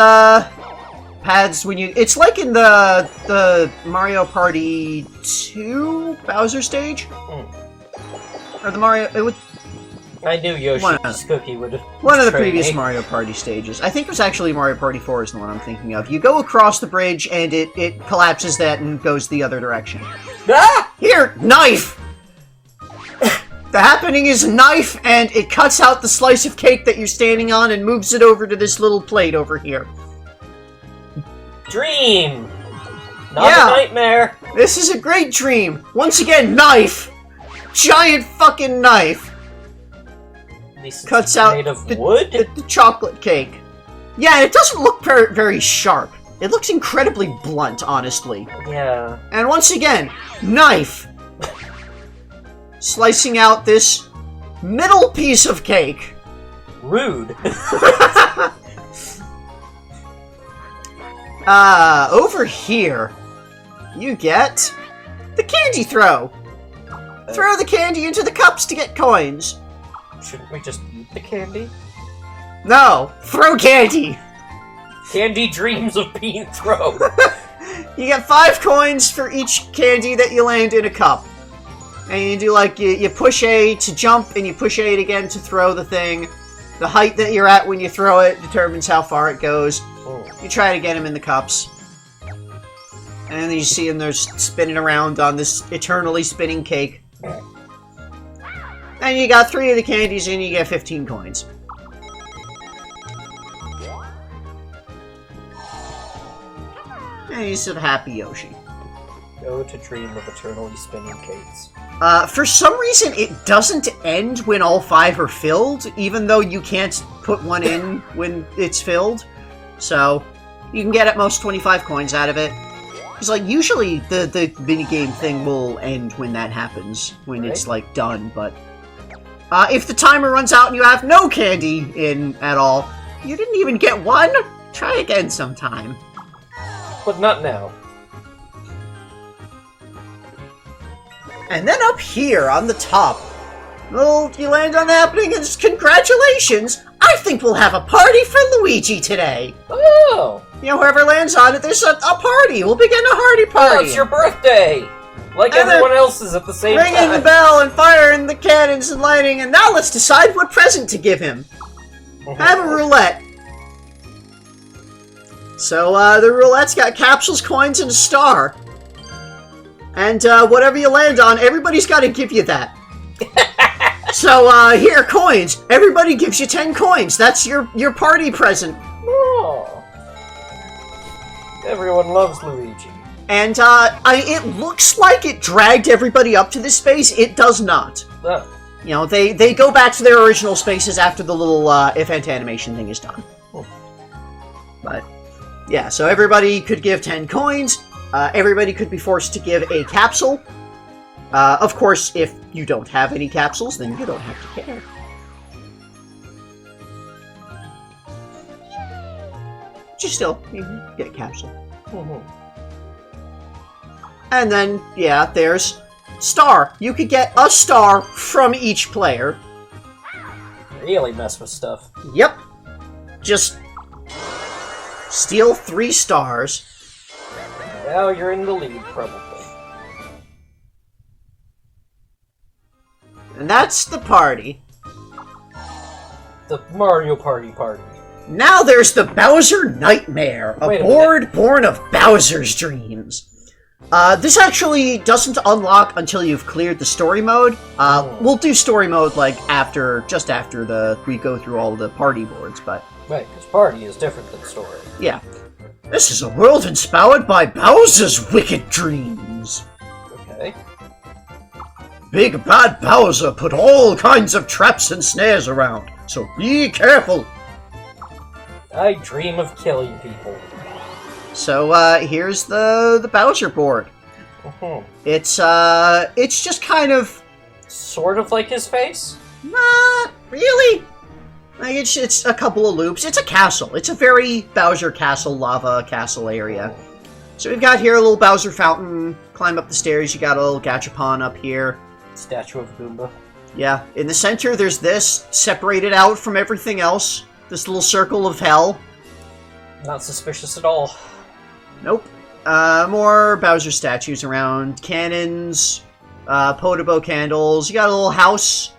paths when you... It's like in the Mario Party 2 Bowser stage? Or the Mario... It would... I knew Yoshi's cookie would... One of the previous Mario Party stages. I think it was actually Mario Party 4 is the one I'm thinking of. You go across the bridge, and it collapses that and goes the other direction. Ah! Here! Knife! The happening is knife, and it cuts out the slice of cake that you're standing on and moves it over to this little plate over here. Dream! Not a nightmare! This is a great dream! Once again, knife! Giant fucking knife! Cuts out made of wood? The chocolate cake. Yeah, it doesn't look very sharp. It looks incredibly blunt, honestly. Yeah. And once again, knife! Slicing out this middle piece of cake. Rude. Over here, you get the candy throw. Throw the candy into the cups to get coins. Shouldn't we just eat the candy? No, throw candy. Candy dreams of being thrown. You get 5 coins for each candy that you land in a cup. And you do like, you push A to jump, and you push A again to throw the thing. The height that you're at when you throw it determines how far it goes. You try to get them in the cups. And then you see them, they're spinning around on this eternally spinning cake. And you got 3 of the candies and you get 15 coins. And he's a happy Yoshi. Go to dream of eternally spinning cakes. For some reason, it doesn't end when all 5 are filled, even though you can't put one in when it's filled. So, you can get at most 25 coins out of it. Because, like, usually the minigame thing will end when that happens, when it's, like, done, but... if the timer runs out and you have no candy in at all, you didn't even get one? Try again sometime. But not now. And then up here on the top, well, you land on the happening and it's congratulations! I think we'll have a party for Luigi today! Oh! You know, whoever lands on it, there's a party! We'll begin a hearty party! Oh, it's your birthday! Like and everyone else's at the same time. Ringing the bell and firing the cannons and lighting, and now let's decide what present to give him. Have a roulette. So, the roulette's got capsules, coins, and a star. And, whatever you land on, everybody's got to give you that. So, here, coins. Everybody gives you 10 coins. That's your party present. Oh. Everyone loves Luigi. And, it looks like it dragged everybody up to this space. It does not. Oh. You know, they go back to their original spaces after the little, event animation thing is done. Oh. But, yeah, so everybody could give 10 coins. Everybody could be forced to give a capsule. Of course, if you don't have any capsules, then you don't have to care. Just still, you can get a capsule. And then, yeah, there's star. You could get a star from each player. Really mess with stuff. Yep. Just steal 3 stars. Now you're in the lead, probably. And that's the party. The Mario Party. Now there's the Bowser Nightmare, a board born of Bowser's dreams. This actually doesn't unlock until you've cleared the story mode. We'll do story mode like just after we go through all the party boards, but... Right, because party is different than story. Yeah. This is a world inspired by Bowser's wicked dreams. Okay. Big bad Bowser put all kinds of traps and snares around, so be careful. I dream of killing people. So, here's the Bowser board. It's just kind of... Sort of like his face? Not really. Like, it's a couple of loops. It's a castle. It's a very Bowser castle, lava castle area. So we've got here a little Bowser fountain. Climb up the stairs, you got a little gachapon up here. Statue of Goomba. Yeah, in the center there's this, separated out from everything else. This little circle of hell. Not suspicious at all. Nope. More Bowser statues around. Cannons, Podobo candles. You got a little house,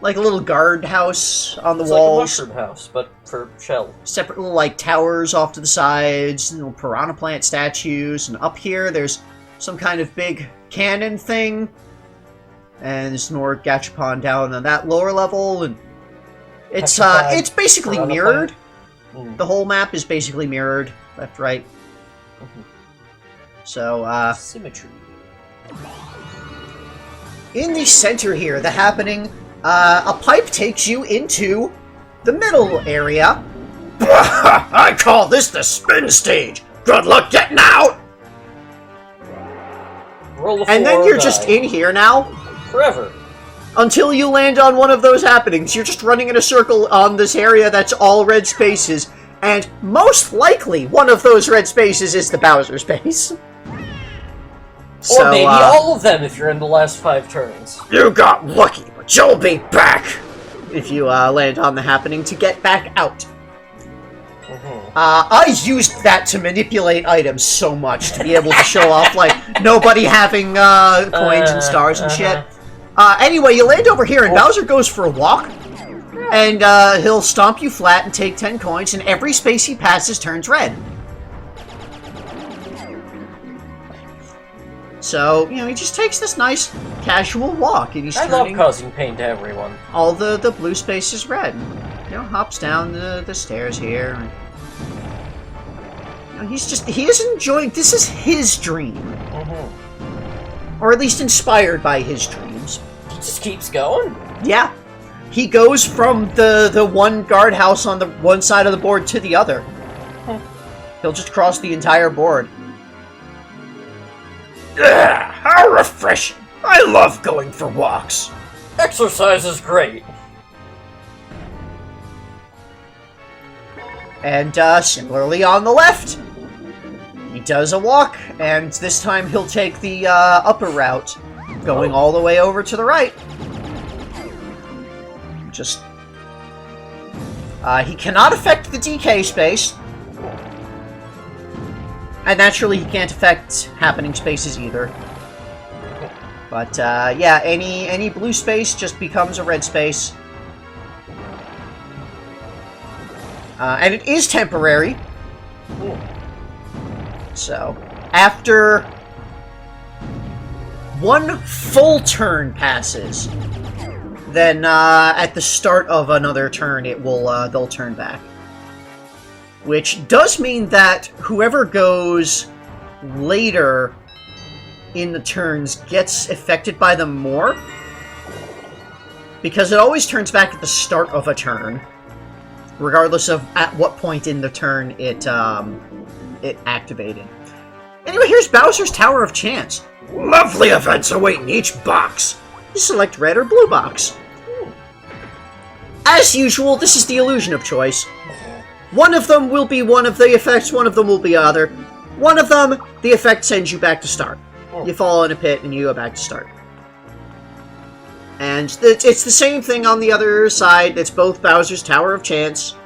like a little guard house on the walls. Like a mushroom house, but for shell. Separate little, like, towers off to the sides, little piranha plant statues. And up here, there's some kind of big cannon thing. And there's more Gachapon down on that lower level. And it's basically mirrored. The whole map is basically mirrored, left, right. So, symmetry. In the center here, the happening, a pipe takes you into the middle area. I call this the spin stage. Good luck getting out! Roll a 4 and then you're just in here now. Forever. Until you land on one of those happenings. You're just running in a circle on this area that's all red spaces. And most likely, one of those red spaces is the Bowser space. Or maybe all of them if you're in the last 5 turns. You got lucky, but you'll be back! If you land on the happening to get back out. I used that to manipulate items so much to be able to show off, like, nobody having coins and stars and shit. Anyway, you land over here, and Bowser goes for a walk. And he'll stomp you flat and take 10 coins, and every space he passes turns red. So, you know, he just takes this nice, casual walk, and he's love causing pain to everyone. All the blue space is red. You know, hops down the stairs here. And, you know, he is enjoying, this is his dream. Or at least inspired by his dreams. He just keeps going? Yeah. He goes from the one guardhouse on the one side of the board to the other. He'll just cross the entire board. Yeah, how refreshing! I love going for walks. Exercise is great. And similarly on the left, he does a walk, and this time he'll take the upper route, going all the way over to the right. Just he cannot affect the DK space. And naturally, he can't affect happening spaces either. But, yeah, any blue space just becomes a red space. And it is temporary. So, after one full turn passes, then at the start of another turn, it will they'll turn back. Which does mean that whoever goes later in the turns gets affected by them more. Because it always turns back at the start of a turn, regardless of at what point in the turn it activated. Anyway, here's Bowser's Tower of Chance. Lovely events await in each box. You select red or blue box. As usual, this is the illusion of choice. One of them will be one of the effects, one of them will be other. One of them, the effect sends you back to start. You fall in a pit and you go back to start. And it's the same thing on the other side. It's both Bowser's Tower of Chance.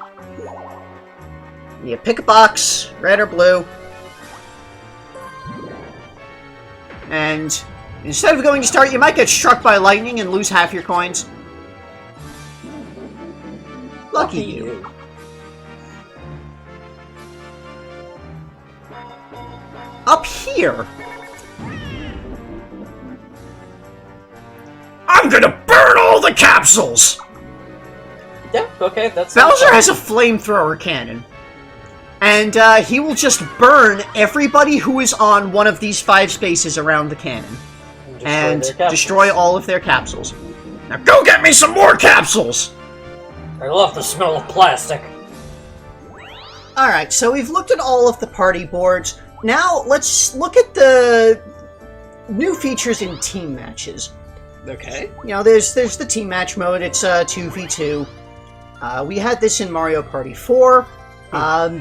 You pick a box, red or blue. And instead of going to start, you might get struck by lightning and lose half your coins. Lucky you. Up here, I'm gonna burn all the capsules! Yeah, okay, that's... Bowser has a flamethrower cannon. And he will just burn everybody who is on one of these 5 spaces around the cannon. And destroy all of their capsules. Now go get me some more capsules! I love the smell of plastic. Alright, so we've looked at all of the party boards. Now, let's look at the new features in team matches. Okay. You know, there's the team match mode. It's 2v2. We had this in Mario Party 4.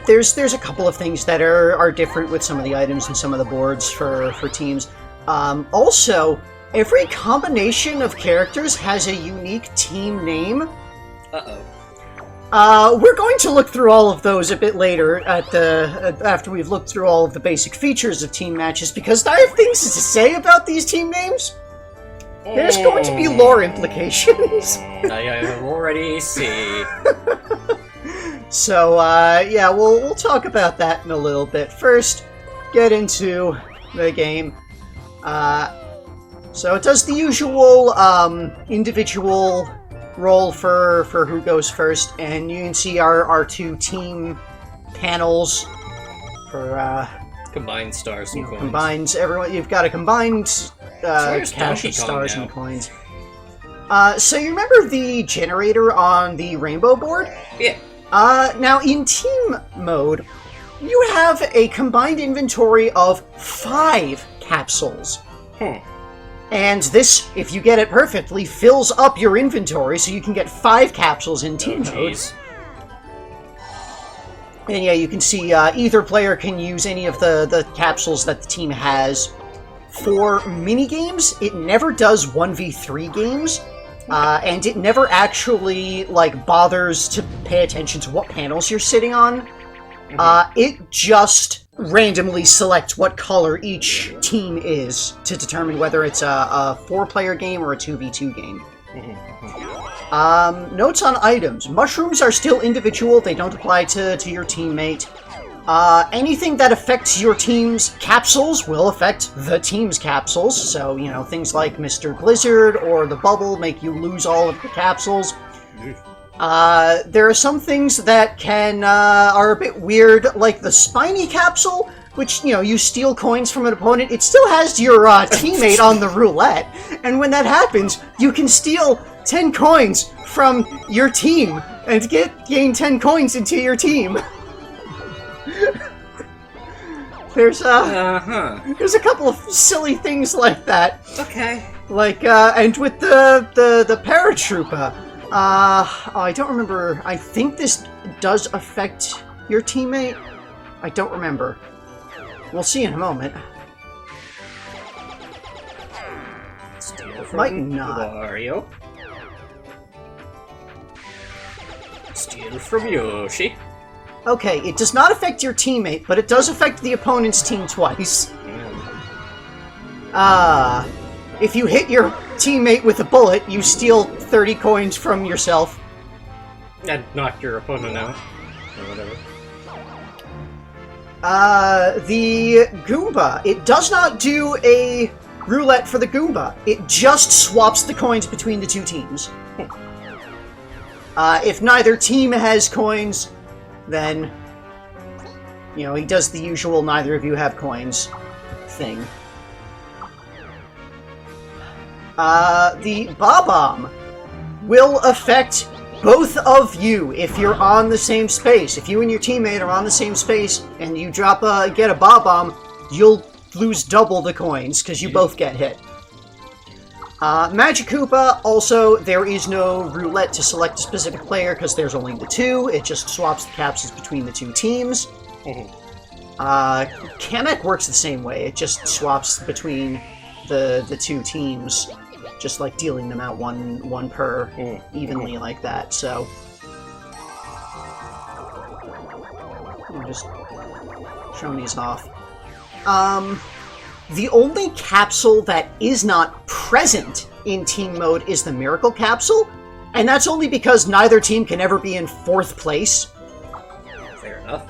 There's a couple of things that are different with some of the items and some of the boards for teams. Also, every combination of characters has a unique team name. Uh-oh. We're going to look through all of those a bit later after we've looked through all of the basic features of team matches, because I have things to say about these team names. There's going to be lore implications. I already see. So, yeah, we'll talk about that in a little bit. First, get into the game. So it does the usual individual roll for who goes first, and you can see our two team panels for combined stars and coins. Combines everyone. You've got a combined cache of stars and coins. So you remember the generator on the rainbow board? Yeah. Now in team mode, you have a combined inventory of 5 capsules. And this, if you get it perfectly, fills up your inventory so you can get 5 capsules in team mode. And yeah, you can see either player can use any of the capsules that the team has. For minigames, it never does 1v3 games, and it never actually bothers to pay attention to what panels you're sitting on. It just randomly selects what color each team is to determine whether it's a 4-player game or a 2v2 game. Notes on items. Mushrooms are still individual. They don't apply to your teammate. Anything that affects your team's capsules will affect the team's capsules. So, things like Mr. Blizzard or the bubble make you lose all of the capsules. There are some things that are a bit weird, like the spiny capsule, which, you steal coins from an opponent. It still has your teammate on the roulette, and when that happens, you can steal 10 coins from your team and gain 10 coins into your team. There's a couple of silly things like that. Okay. And with the paratrooper, I don't remember. I think this does affect your teammate. I don't remember. We'll see in a moment. Steal from Might not. Wario. Steal from Yoshi. Okay, it does not affect your teammate, but it does affect the opponent's team twice. If you hit your teammate with a bullet, you steal 30 coins from yourself. And knock your opponent out. Or whatever. The Goomba. It does not do a roulette for the Goomba. It just swaps the coins between the two teams. If neither team has coins, then, he does the usual neither of you have coins thing. The Bob-omb will affect both of you if you're on the same space. If you and your teammate are on the same space and you get a Bob-omb, you'll lose double the coins because you both get hit. Magic Koopa, also, there is no roulette to select a specific player because there's only the 2. It just swaps the capsules between the 2 teams. Kamek works the same way. It just swaps between the 2 teams, just dealing them out one per evenly like that. So I'm just showing these off. The only capsule that is not present in team mode is the Miracle Capsule, and that's only because neither team can ever be in 4th place. Fair enough.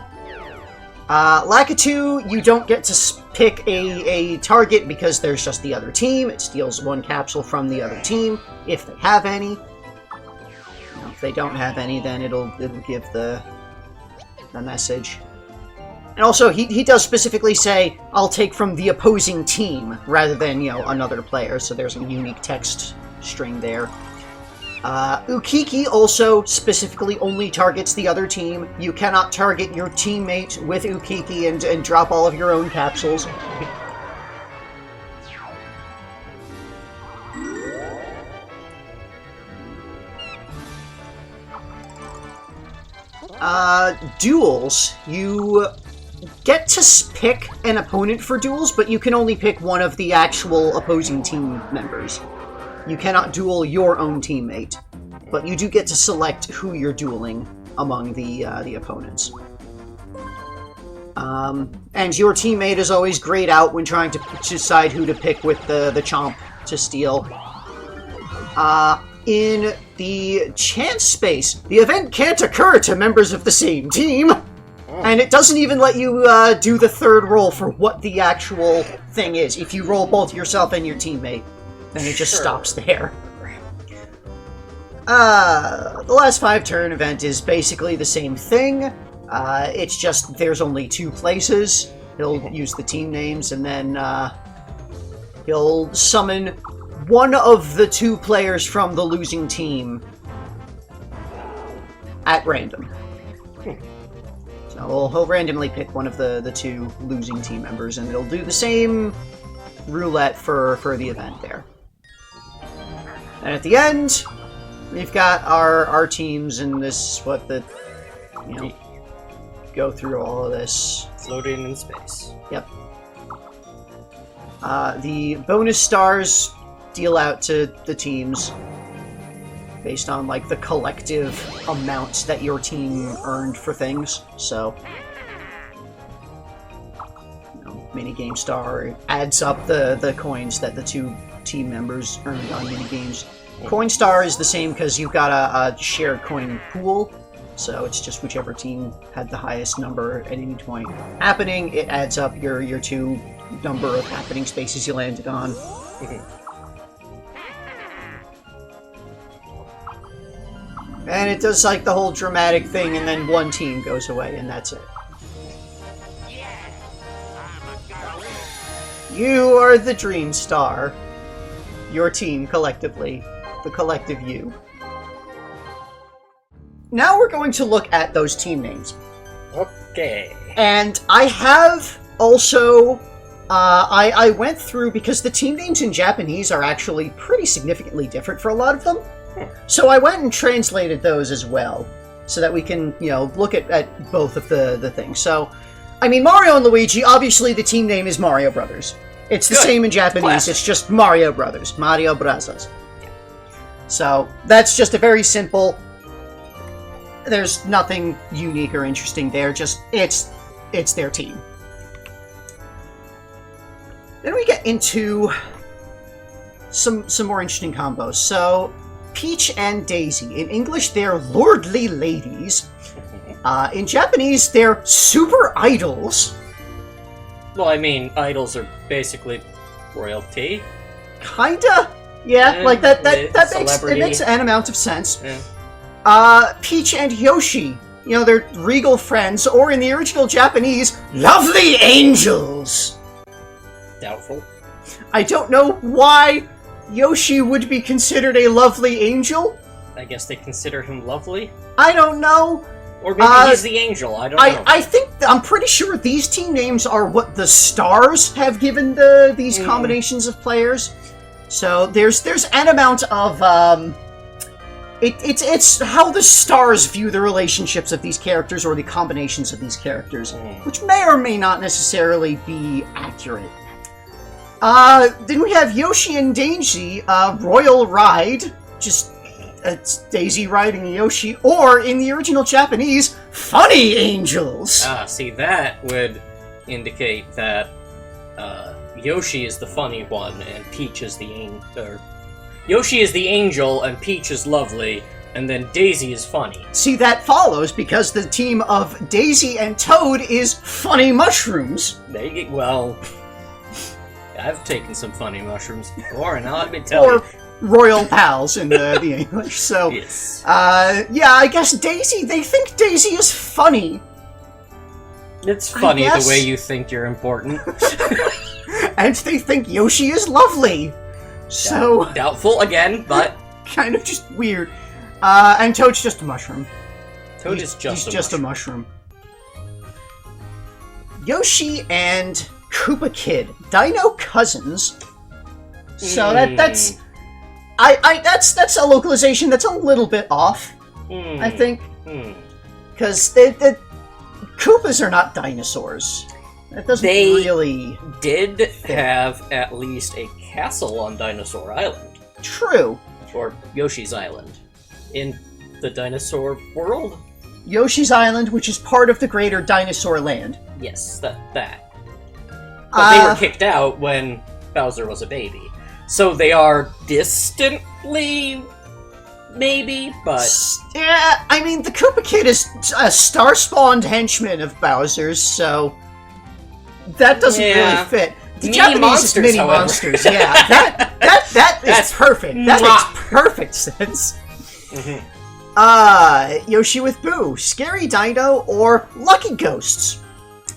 Lakitu, you don't get to pick a target because there's just the other team. It steals 1 capsule from the other team, if they have any. If they don't have any, then it'll give the message. And also, he does specifically say, I'll take from the opposing team, rather than, another player, so there's a unique text string there. Ukiki also specifically only targets the other team. You cannot target your teammate with Ukiki and drop all of your own capsules. Duels. You get to pick an opponent for duels, but you can only pick one of the actual opposing team members. You cannot duel your own teammate, but you do get to select who you're dueling among the opponents. And your teammate is always grayed out when trying to decide who to pick with the Chomp to steal. In the chance space, the event can't occur to members of the same team, and it doesn't even let you do the third roll for what the actual thing is. If you roll both yourself and your teammate, then it just stops there. The last 5-turn event is basically the same thing. It's just there's only 2 places. He'll use the team names, and then he'll summon one of the 2 players from the losing team at random. So he'll randomly pick one of the 2 losing team members, and it'll do the same roulette for the event there. And at the end, we've got our teams, and this is what go through all of this. Floating in space. Yep. The bonus stars deal out to the teams based on, like, the collective amounts that your team earned for things. So, Minigame Star adds up the coins that the 2 team members earned on minigames. Coin Star is the same because you've got a shared coin pool. So it's just whichever team had the highest number at any point happening, it adds up your 2 number of happening spaces you landed on. And it does, like, the whole dramatic thing, and then one team goes away, and that's it. You are the Dream Star. Your team, collectively. The collective you. Now we're going to look at those team names. Okay. And I have also... I went through, because the team names in Japanese are actually pretty significantly different for a lot of them. So I went and translated those as well, so that we can, look at both of the things. So, I mean, Mario and Luigi, obviously the team name is Mario Brothers. It's the same in Japanese, Classic. It's just Mario Brothers. Mario Brazos. So, that's just a very simple... There's nothing unique or interesting there, just it's their team. Then we get into some more interesting combos. So, Peach and Daisy. In English, they're lordly ladies. In Japanese, they're super idols. Well, I mean, idols are basically royalty. Kinda? Yeah, like that makes an amount of sense. Yeah. Peach and Yoshi. They're regal friends, or in the original Japanese, lovely angels. Doubtful. I don't know why Yoshi would be considered a lovely angel. I guess they consider him lovely? I don't know. Or maybe he's the angel, I don't know. I'm pretty sure these team names are what the stars have given these combinations of players. So there's an amount of, it's how the stars view the relationships of these characters or the combinations of these characters, which may or may not necessarily be accurate. Then we have Yoshi and Daisy, Royal Ride, just it's Daisy riding Yoshi, or in the original Japanese, Funny Angels. See, that would indicate that Yoshi is the funny one, and Peach is the Yoshi is the angel, and Peach is lovely, and then Daisy is funny. See, that follows because the team of Daisy and Toad is Funny Mushrooms. Well, I've taken some funny mushrooms before, and let me tell you. Royal Pals in the English. So, yes. Yeah, I guess Daisy, they think Daisy is funny. It's funny the way you think you're important. And they think Yoshi is lovely. So... Doubtful again, but... Kind of just weird. And Toad's just a mushroom. He's just a mushroom. Yoshi and Koopa Kid. Dino cousins. So that's a localization that's a little bit off, I think. Because the Koopas are not dinosaurs. That doesn't really... did have at least a castle on Dinosaur Island. True. Or Yoshi's Island. In the dinosaur world? Yoshi's Island, which is part of the greater Dinosaur Land. Yes, that. But they were kicked out when Bowser was a baby. So they are distantly, maybe, but... Yeah, I mean, the Koopa Kid is a star-spawned henchman of Bowser's, so... That doesn't really fit. The Mini Japanese monsters, is mini however. monsters, yeah. That is perfect. That makes perfect sense. Mm-hmm. Yoshi with Boo, Scary Dino, or Lucky Ghosts?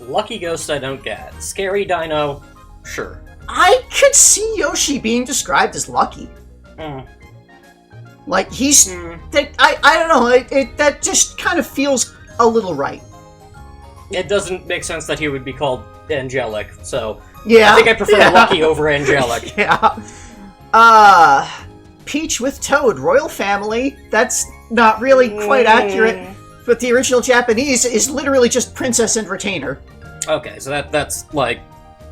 Lucky Ghost I don't get. Scary Dino, sure. I could see Yoshi being described as lucky. Like, he's... I don't know, that just kind of feels a little right. It doesn't make sense that he would be called Angelic, so... Yeah. I think I prefer Lucky over Angelic. Yeah. Peach with Toad, Royal Family. That's not really quite accurate, but the original Japanese is literally just Princess and Retainer. Okay, so that's like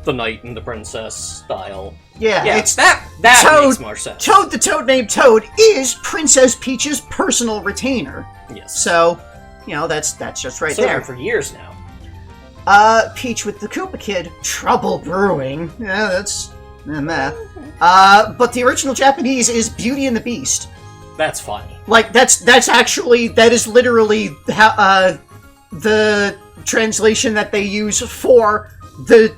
the Knight and the Princess style. Yeah, it's that Toad, makes more sense. Toad, the Toad named Toad, is Princess Peach's personal retainer. Yes. So, you know, that's just right there. For years now. Peach with the Koopa Kid, Trouble Brewing. Yeah, that's math. But the original Japanese is Beauty and the Beast. That's funny. Like, that is literally how, the translation that they use for the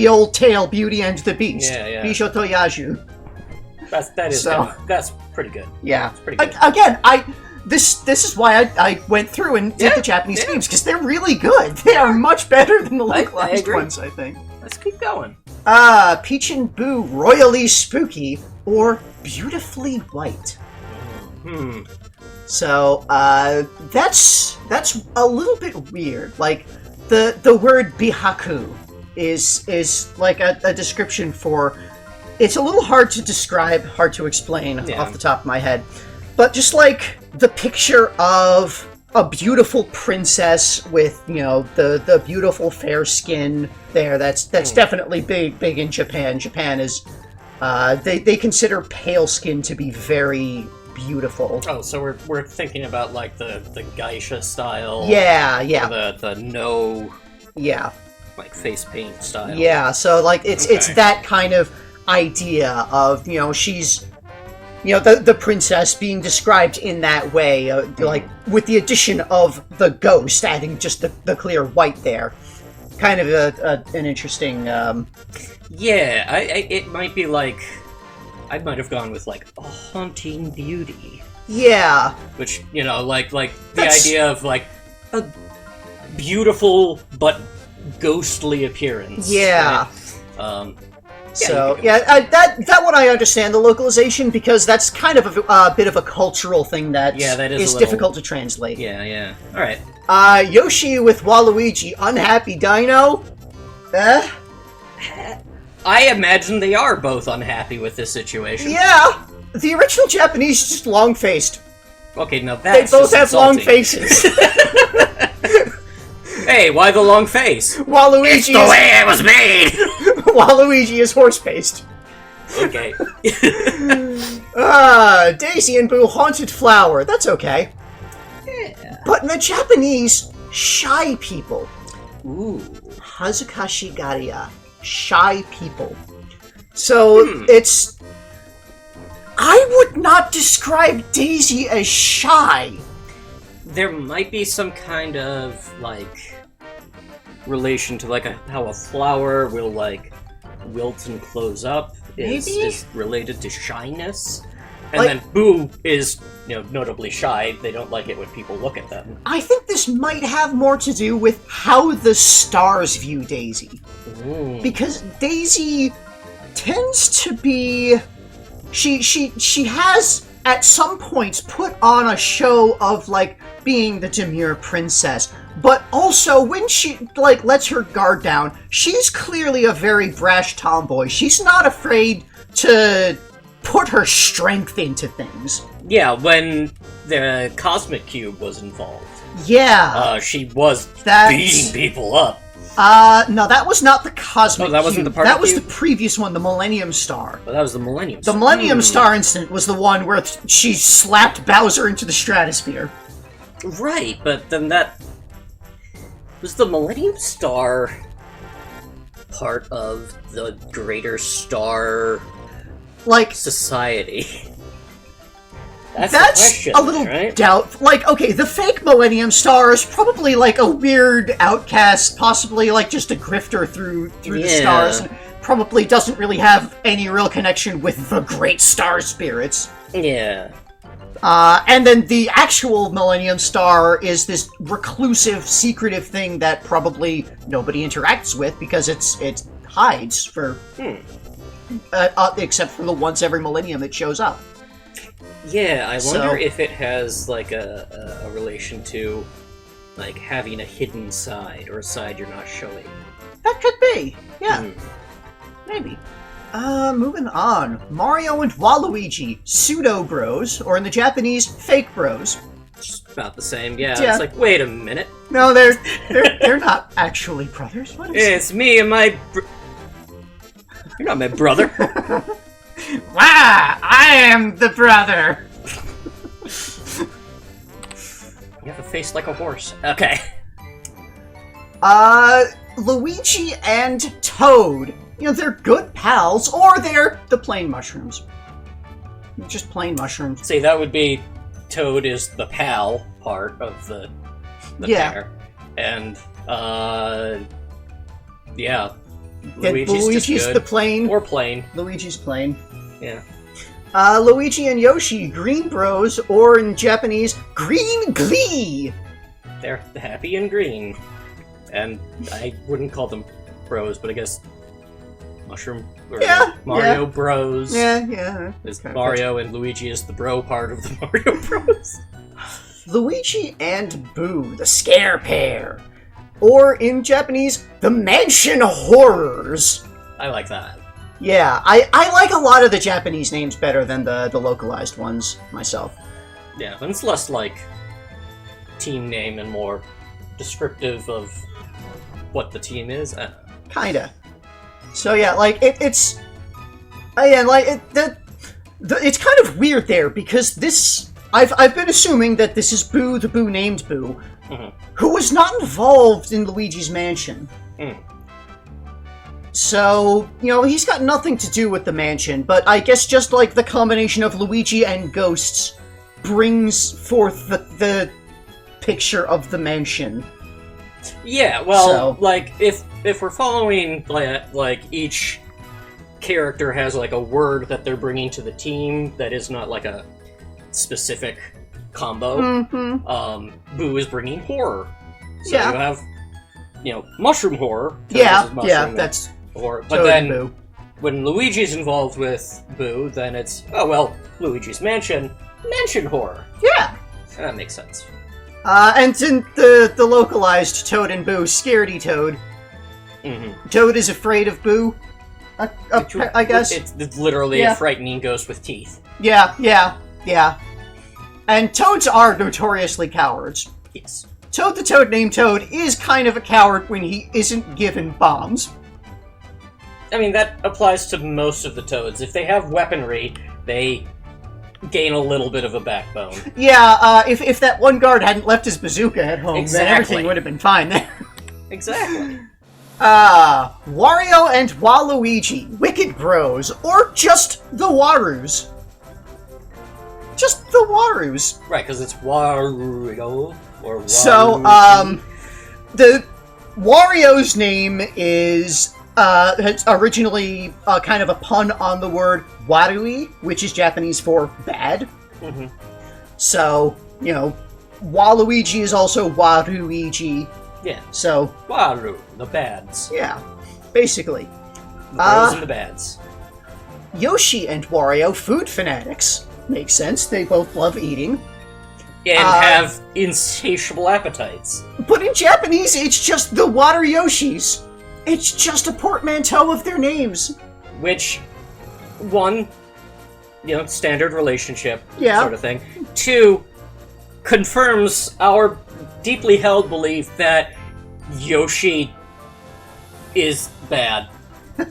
old tale Beauty and the Beast. Yeah. Bisho to Yaju. That's pretty good. Yeah. That's pretty good. Again, this is why I went through and did the Japanese games, because they're really good. They are much better than the localized ones, I think. Let's keep going. Peach and Boo, Royally Spooky, or Beautifully White. So, that's a little bit weird. Like, the word bihaku is like a description for... It's a little hard to describe, hard to explain off the top of my head. But just like the picture of a beautiful princess with, you know, the beautiful fair skin there, that's definitely big in Japan. Japan is, they consider pale skin to be very beautiful. Oh, so we're thinking about like the geisha style. Yeah. The no. Yeah. Like face paint style. Yeah, so like it's that kind of idea of, you know, she's, you know, the princess being described in that way, like with the addition of the ghost, adding just the clear white there. Kind of an interesting. Yeah, it might be like, I might have gone with like a haunting beauty. Yeah. Which, you know, like the idea of like a beautiful but ghostly appearance. Yeah. Right? So, that one I understand the localization, because that's kind of a bit of a cultural thing that is difficult to translate. Yeah. Alright. Yoshi with Waluigi, Unhappy Dino? I imagine they are both unhappy with this situation. Yeah! The original Japanese is just long-faced. Okay, now that's They both have insulting. long faces. Hey, why the long face? Waluigi It's the way it was made! Waluigi is horse-faced. Okay. Daisy and Boo, Haunted Flower. That's okay. Yeah. But in the Japanese, shy people. Ooh. Hazukashi garia. Shy people. So, it's... I would not describe Daisy as shy. There might be some kind of, like, relation to, like, how a flower will, like, wilt and close up is related to shyness. And like, then Boo is, you know, notably shy. They don't like it when people look at them. I think this might have more to do with how the stars view Daisy. Ooh. Because Daisy tends to be... She has, at some points, put on a show of, like, being the demure princess, but also when she, like, lets her guard down, she's clearly a very brash tomboy. She's not afraid to put her strength into things. Yeah, when the Cosmic Cube was involved. Yeah. She was beating people up. No, that was not the Cosmic Cube. That wasn't the part That was the previous one, the Millennium Star. But that was the Millennium Star. The Millennium Star incident was the one where she slapped Bowser into the stratosphere. Right, but then that... Was the Millennium Star part of the greater star... Like... society? That's the question, a little right? doubt. Like, okay, the fake Millennium Star is probably like a weird outcast, possibly like just a grifter through the stars, and probably doesn't really have any real connection with the great star spirits. Yeah. And then the actual Millennium Star is this reclusive, secretive thing that probably nobody interacts with because it hides for, except for the once every millennium it shows up. Yeah, I wonder if it has, like, a relation to, like, having a hidden side, or a side you're not showing. That could be, yeah. Maybe. Moving on. Mario and Waluigi, pseudo-bros, or in the Japanese, fake bros. Just about the same, yeah. It's like, wait a minute. No, they're not actually brothers. What is It's me and my... You're not my brother. Wow, I am the brother! You have a face like a horse. Okay. Luigi and Toad. You know, they're good pals, or they're the plain mushrooms. Just plain mushrooms. See, that would be... Toad is the pal part of the pair. And, yeah. Luigi's just good. the plain. Or plain. Luigi's plain. Yeah. Luigi and Yoshi, green bros, or in Japanese, green glee. They're happy and green. And I wouldn't call them bros, but I guess Mushroom or Mario Bros. Yeah. Is Mario and Luigi is the bro part of the Mario Bros. Luigi and Boo, the scare pair. Or in Japanese, the Mansion Horrors. I like that. Yeah, I like a lot of the Japanese names better than the localized ones myself. Yeah, and it's less like team name and more descriptive of what the team is. Kinda. So yeah, like it's again, like it's kind of weird there because this I've been assuming that this is Boo, the Boo named Boo, who was not involved in Luigi's mansion. So, you know, he's got nothing to do with the mansion, but I guess just like the combination of Luigi and ghosts brings forth the picture of the mansion. Yeah, well, like, if we're following, like, each character has, like, a word that they're bringing to the team that is not, like, a specific combo, Boo is bringing horror. So you have, you know, mushroom horror. That's horror. But then, Boo. When Luigi's involved with Boo, then it's, oh, well, Luigi's mansion horror. Yeah. That makes sense. And in the localized Toad and Boo, Scaredy Toad. Toad is afraid of Boo, I guess. It's literally a frightening ghost with teeth. Yeah. And Toads are notoriously cowards. Yes. Toad the Toad named Toad is kind of a coward when he isn't given bombs. I mean, that applies to most of the Toads. If they have weaponry, they gain a little bit of a backbone. Yeah, if that one guard hadn't left his bazooka at home, then everything would have been fine there. Exactly. Wario and Waluigi, Wicked Bros, or just the Warus. Just the Warus. Right, because it's Wario or Waluigi. So, the Wario's name is originally kind of a pun on the word warui, which is Japanese for bad. So, you know, Waluigi is also Waluigi. Yeah. So Waru, the bads. Yeah, basically. The bros and the bads. Yoshi and Wario, food fanatics. Makes sense. They both love eating. And have insatiable appetites. But in Japanese, it's just the Water Yoshis. It's just a portmanteau of their names. Which, one, you know, standard relationship sort of thing. Two, confirms our deeply held belief that Yoshi is bad.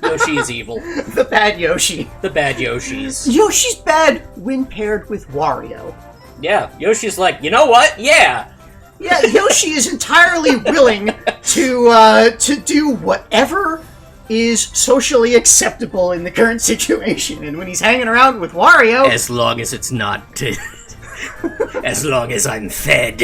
Yoshi is evil. The bad Yoshi. The bad Yoshis. Yoshi's bad when paired with Wario. Yeah, Yoshi's like, you know what? Yeah! Yeah, Yoshi is entirely willing to do whatever is socially acceptable in the current situation. And when he's hanging around with Wario... As long as it's not... as long as I'm fed.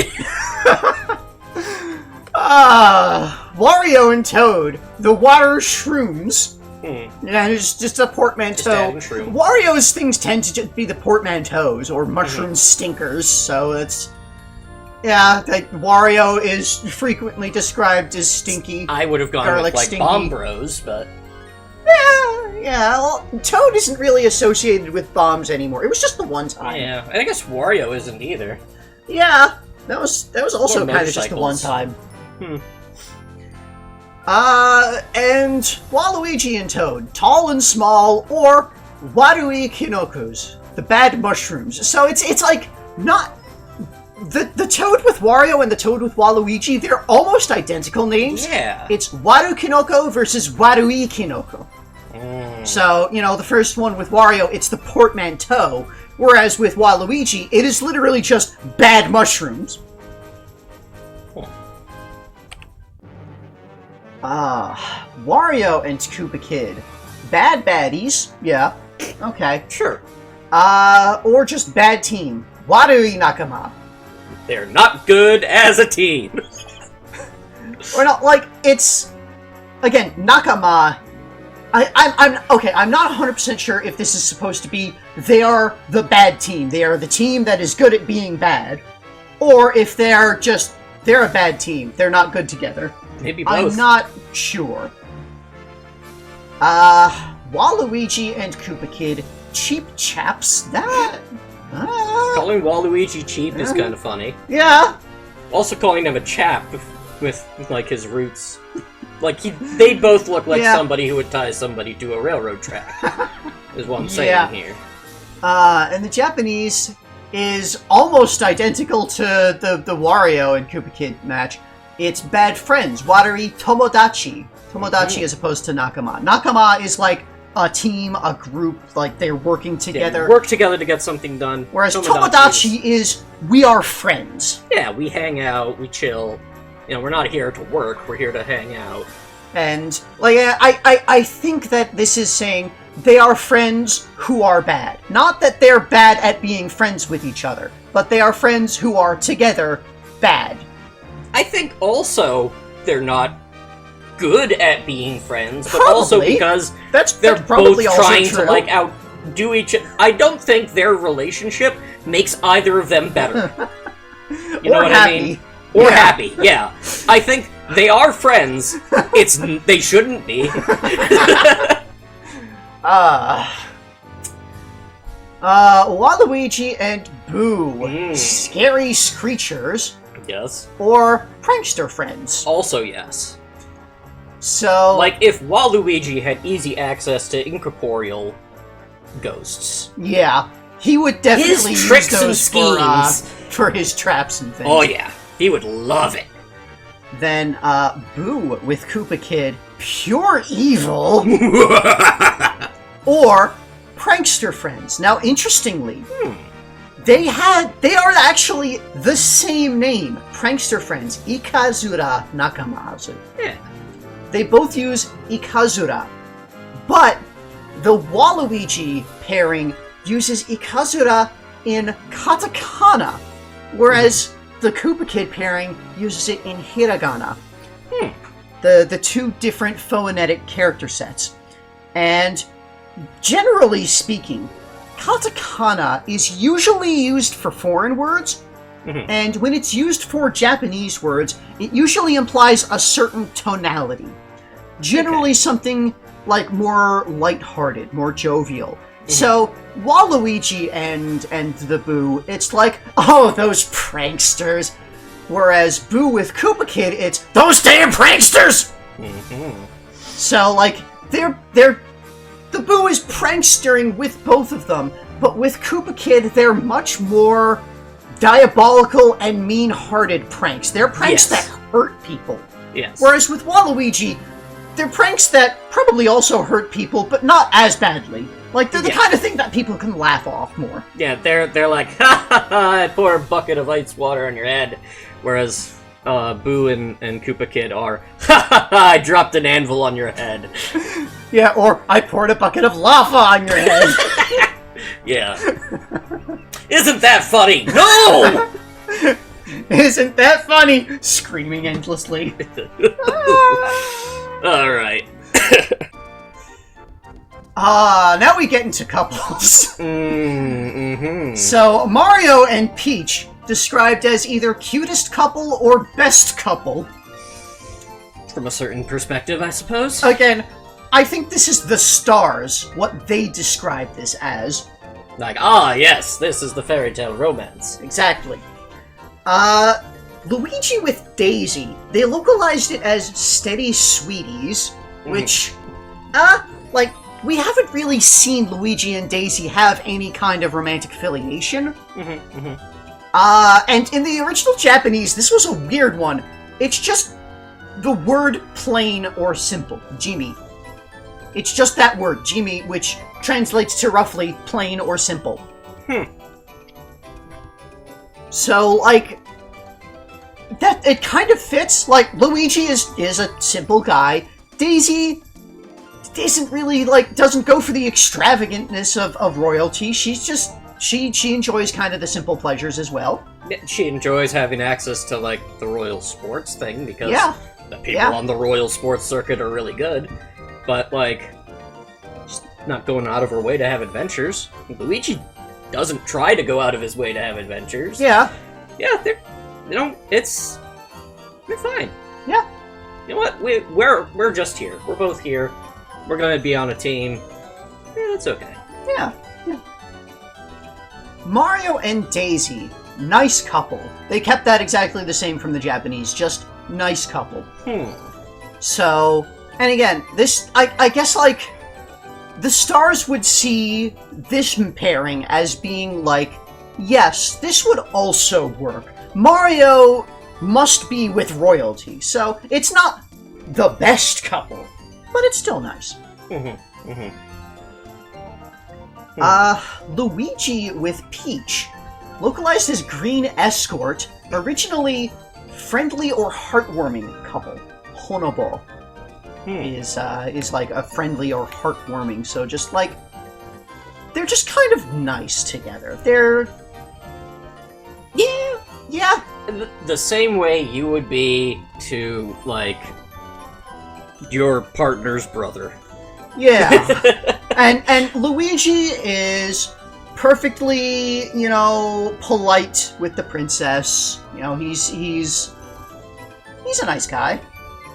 Wario and Toad, the water shrooms. Yeah, it's just a portmanteau. Wario's things tend to just be the portmanteaus, or mushroom stinkers, so it's... Yeah, like, Wario is frequently described as stinky. I would have gone with, like, stinky. Bomb Bros, but... Yeah, well, Toad isn't really associated with bombs anymore. It was just the one time. Yeah, and I guess Wario isn't either. Yeah, that was also kind of just the one time. And Waluigi and Toad, tall and small, or Warui Kinokus, the bad mushrooms. So it's like, not... The Toad with Wario and the Toad with Waluigi, they're almost identical names. Yeah. It's Waru Kinoko versus Warui Kinoko. So, you know, the first one with Wario, it's the portmanteau, whereas with Waluigi, it is literally just bad mushrooms. Wario and Koopa Kid. Bad baddies, yeah, okay. Sure. Or just bad team. Warui Nakama. They're not good as a team. Or not, like, it's... Again, Nakama... I'm not 100% sure if this is supposed to be they are the bad team. They are the team that is good at being bad. Or if they're a bad team. They're not good together. Maybe both. I'm not sure. Waluigi and Koopa Kid, cheap chaps. That... Calling Waluigi cheap is kind of funny. Yeah. Also calling him a chap with like, his roots. Like, they both look like somebody who would tie somebody to a railroad track, is what I'm saying here. And the Japanese is almost identical to the Wario and Koopa Kid match. It's bad friends, Warui Tomodachi. Tomodachi as opposed to Nakama. Nakama is like a team, a group, like they're working together. They work together to get something done. Whereas Tomodachi is, we are friends. Yeah, we hang out, we chill. You know, we're not here to work, we're here to hang out. And, like, I think that this is saying they are friends who are bad. Not that they're bad at being friends with each other, but they are friends who are together bad. I think also they're not good at being friends, but Probably. Also because they're both trying to, like, outdo each other. I don't think their relationship makes either of them better. You know what I mean? Or happy, yeah. I think they are friends. They shouldn't be. Waluigi and Boo. Scary creatures. Yes. Or prankster friends. Also yes. So... Like, if Waluigi had easy access to incorporeal ghosts. Yeah. He would definitely his tricks use those and schemes. for his traps and things. Oh yeah. He would love it. Then, Boo with Koopa Kid, pure evil. Or prankster friends. Now, interestingly, they are actually the same name. Prankster friends. Ikazura Nakamazu. Yeah. They both use Ikazura. But the Waluigi pairing uses Ikazura in katakana, whereas the Koopa Kid pairing uses it in hiragana. The two different phonetic character sets. And generally speaking, katakana is usually used for foreign words, and when it's used for Japanese words, it usually implies a certain tonality. Generally something like more lighthearted, more jovial. So, Waluigi and the Boo, it's like, oh, those pranksters. Whereas Boo with Koopa Kid, it's, those damn pranksters! So, like, the Boo is prankstering with both of them, but with Koopa Kid, they're much more diabolical and mean-hearted pranks. They're pranks that hurt people. Yes. Whereas with Waluigi, they're pranks that probably also hurt people, but not as badly. Like, they're the kind of thing that people can laugh off more. Yeah, they're like, ha ha ha, I pour a bucket of ice water on your head. Whereas Boo and Koopa Kid are, ha ha ha, I dropped an anvil on your head. Yeah, or I poured a bucket of lava on your head. Yeah. Isn't that funny? No! Isn't that funny? Screaming endlessly. Alright. Now we get into couples. Mm-hmm. So, Mario and Peach, described as either cutest couple or best couple. From a certain perspective, I suppose. Again, I think this is the stars, what they describe this as. Like, ah, yes, this is the fairy tale romance. Exactly. Luigi with Daisy, they localized it as Steady Sweeties, which, like, we haven't really seen Luigi and Daisy have any kind of romantic affiliation. And in the original Japanese, this was a weird one. It's just the word plain or simple, Jimmy. It's just that word, Jimmy, which translates to roughly plain or simple. So, like, that it kind of fits. Like, Luigi is a simple guy. Daisy isn't really, like, doesn't go for the extravagantness of royalty. She's just, she enjoys kind of the simple pleasures as well. She enjoys having access to, like, the royal sports thing, because the people on the royal sports circuit are really good. But, like, she's not going out of her way to have adventures. Luigi doesn't try to go out of his way to have adventures. Yeah. Yeah, they're fine. Yeah. You know what? We're just here. We're both here. We're gonna be on a team. Yeah, it's okay. Yeah. Mario and Daisy, nice couple. They kept that exactly the same from the Japanese, just nice couple. So, and again, this, I guess, like, the stars would see this pairing as being like, yes, this would also work. Mario must be with royalty, so it's not the best couple, but it's still nice. Luigi with Peach, localized as Green Escort, originally friendly or heartwarming couple. Honobo is like a friendly or heartwarming, so just like, they're just kind of nice together. They're, yeah. The same way you would be to, like, your partner's brother. Yeah. and Luigi is perfectly, polite with the princess. He's a nice guy.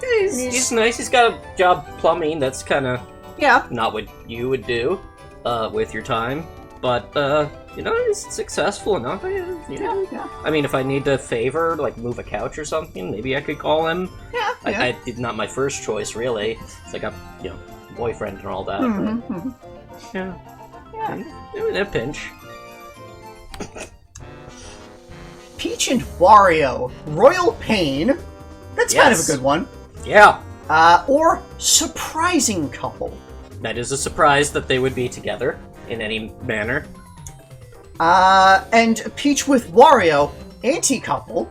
He's nice. He's got a job plumbing. That's kind of not what you would do with your time. But, he's successful enough. Yeah. I mean, if I need to favor, like, move a couch or something, maybe I could call him. Yeah. I not my first choice, really. It's like a, boyfriend and all that. But, in a pinch. Peach and Wario, Royal Pain. That's kind of a good one. Yeah. Or surprising couple. That is a surprise that they would be together in any manner. And Peach with Wario, anti-couple.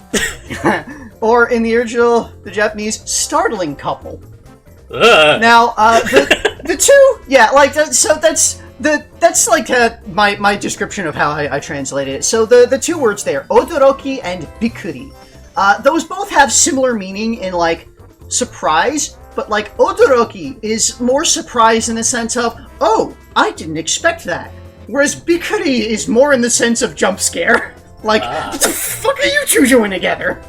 Or in the original, the Japanese, startling couple. Now, the two, like, so that's like my description of how I translated it. So the two words there, odoroki and bikuri. Those both have similar meaning in, like, surprise, but, like, odoroki is more surprise in the sense of, oh, I didn't expect that. Whereas bikuri is more in the sense of jump scare. Like, what the fuck are you two doing together?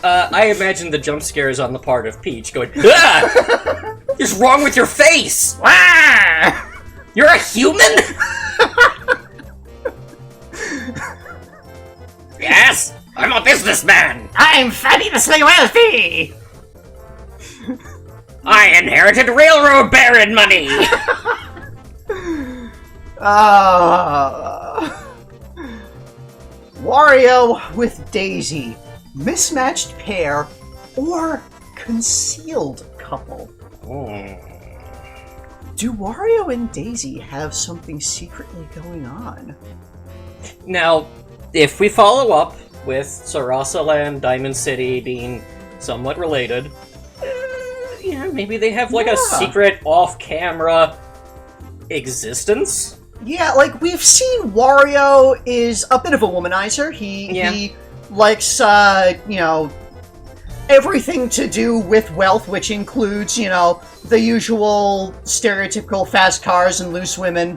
I imagine the jump scare is on the part of Peach going, ah! What's wrong with your face? Ah! You're a human? Yes, I'm a businessman. I'm fabulously wealthy. I inherited railroad baron money. Wario with Daisy, mismatched pair, or concealed couple. do Wario and Daisy have something secretly going on? Now, if we follow up with Sarasa Land, Diamond City being somewhat related, maybe they have like a secret off-camera existence? Yeah, like, we've seen Wario is a bit of a womanizer. He likes, everything to do with wealth, which includes, the usual stereotypical fast cars and loose women.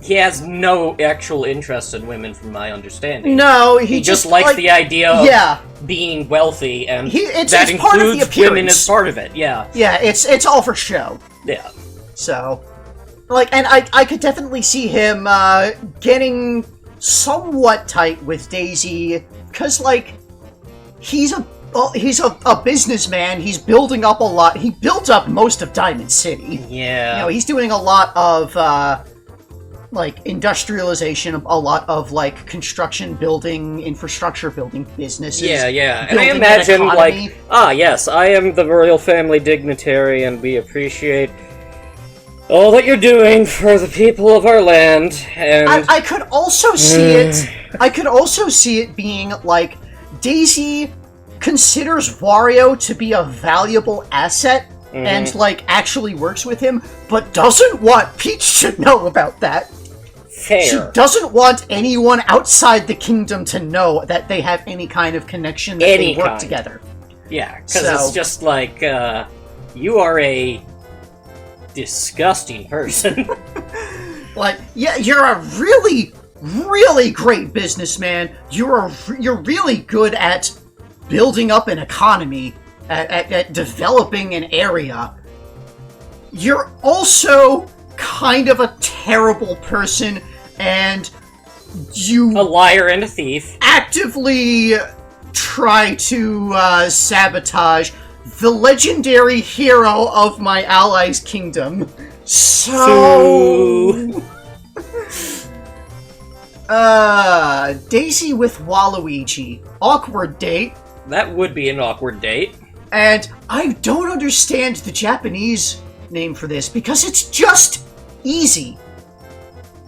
He has no actual interest in women, from my understanding. No, he just likes the idea of being wealthy, and that includes women as part of it, yeah. Yeah, it's all for show. Yeah. So, and I could definitely see him getting somewhat tight with Daisy, because, he's a businessman. He's building up a lot. He built up most of Diamond City. Yeah. He's doing a lot of, industrialization, a lot of, construction building, infrastructure building businesses. Yeah. And I imagine, yes, I am the royal family dignitary, and we appreciate all that you're doing for the people of our land, and... I could also see it... I could also see it being, Daisy considers Wario to be a valuable asset, and, actually works with him, but doesn't want Peach to know about that. Fair. She doesn't want anyone outside the kingdom to know that they have any kind of connection, that they work together. Yeah, because it's just you are a disgusting person. You're a really, really great businessman. You're really good at building up an economy, at developing an area. You're also kind of a terrible person, and you... A liar and a thief. Actively try to sabotage the legendary hero of my allies' kingdom. So... Daisy with Waluigi. Awkward date. That would be an awkward date. And I don't understand the Japanese name for this, because it's just easy.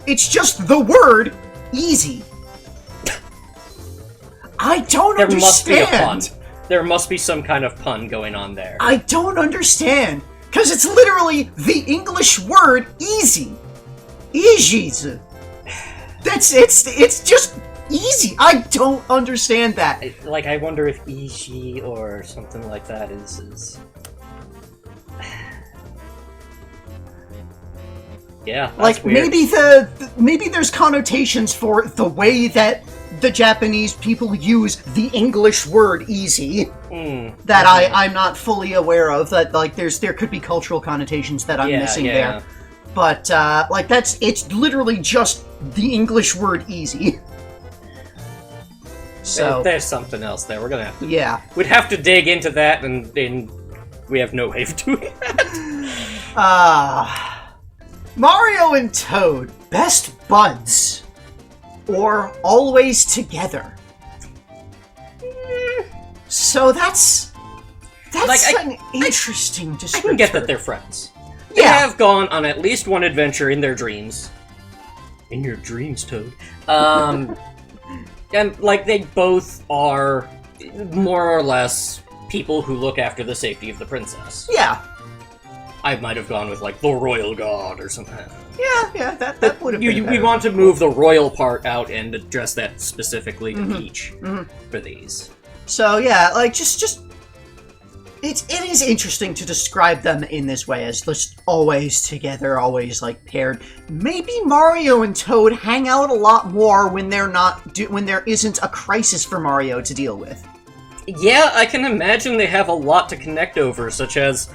It's just the word easy. I don't understand. There must be a pun. There must be some kind of pun going on there. I don't understand. Because it's literally the English word easy. Easy. It's just easy. I don't understand that. I wonder if Ishi or something like that is... Yeah, that's weird. maybe there's connotations for the way that the Japanese people use the English word easy that I'm not fully aware of. That there could be cultural connotations that I'm missing there. But it's literally just the English word easy. So there's something else there. We're gonna have to. Yeah, we'd have to dig into that, and we have no way of doing that. Mario and Toad, best buds, or always together. So that's an interesting descriptor. I can get that they're friends. They have gone on at least one adventure in their dreams. In your dreams, Toad. And they both are more or less people who look after the safety of the princess. Yeah. I might have gone with, the Royal Guard or something. Yeah, that would have been better. We want to move the royal part out and address that specifically to Peach for these. So, yeah, just... It is interesting to describe them in this way, as just always together, always, paired. Maybe Mario and Toad hang out a lot more when when there isn't a crisis for Mario to deal with. Yeah, I can imagine they have a lot to connect over, such as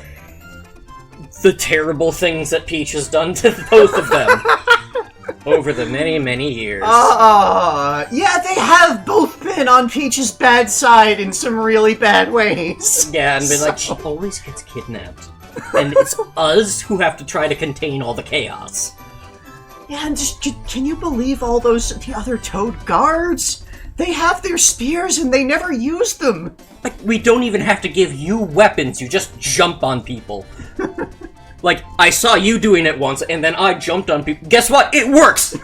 the terrible things that Peach has done to both of them over the many, many years. Yeah, they have both been on Peach's bad side in some really bad ways. Yeah, and she always gets kidnapped. And it's us who have to try to contain all the chaos. Yeah, and can you believe all the other Toad guards? They have their spears and they never use them. We don't even have to give you weapons, you just jump on people. Like, I saw you doing it once, and then I jumped on people. Guess what? It works!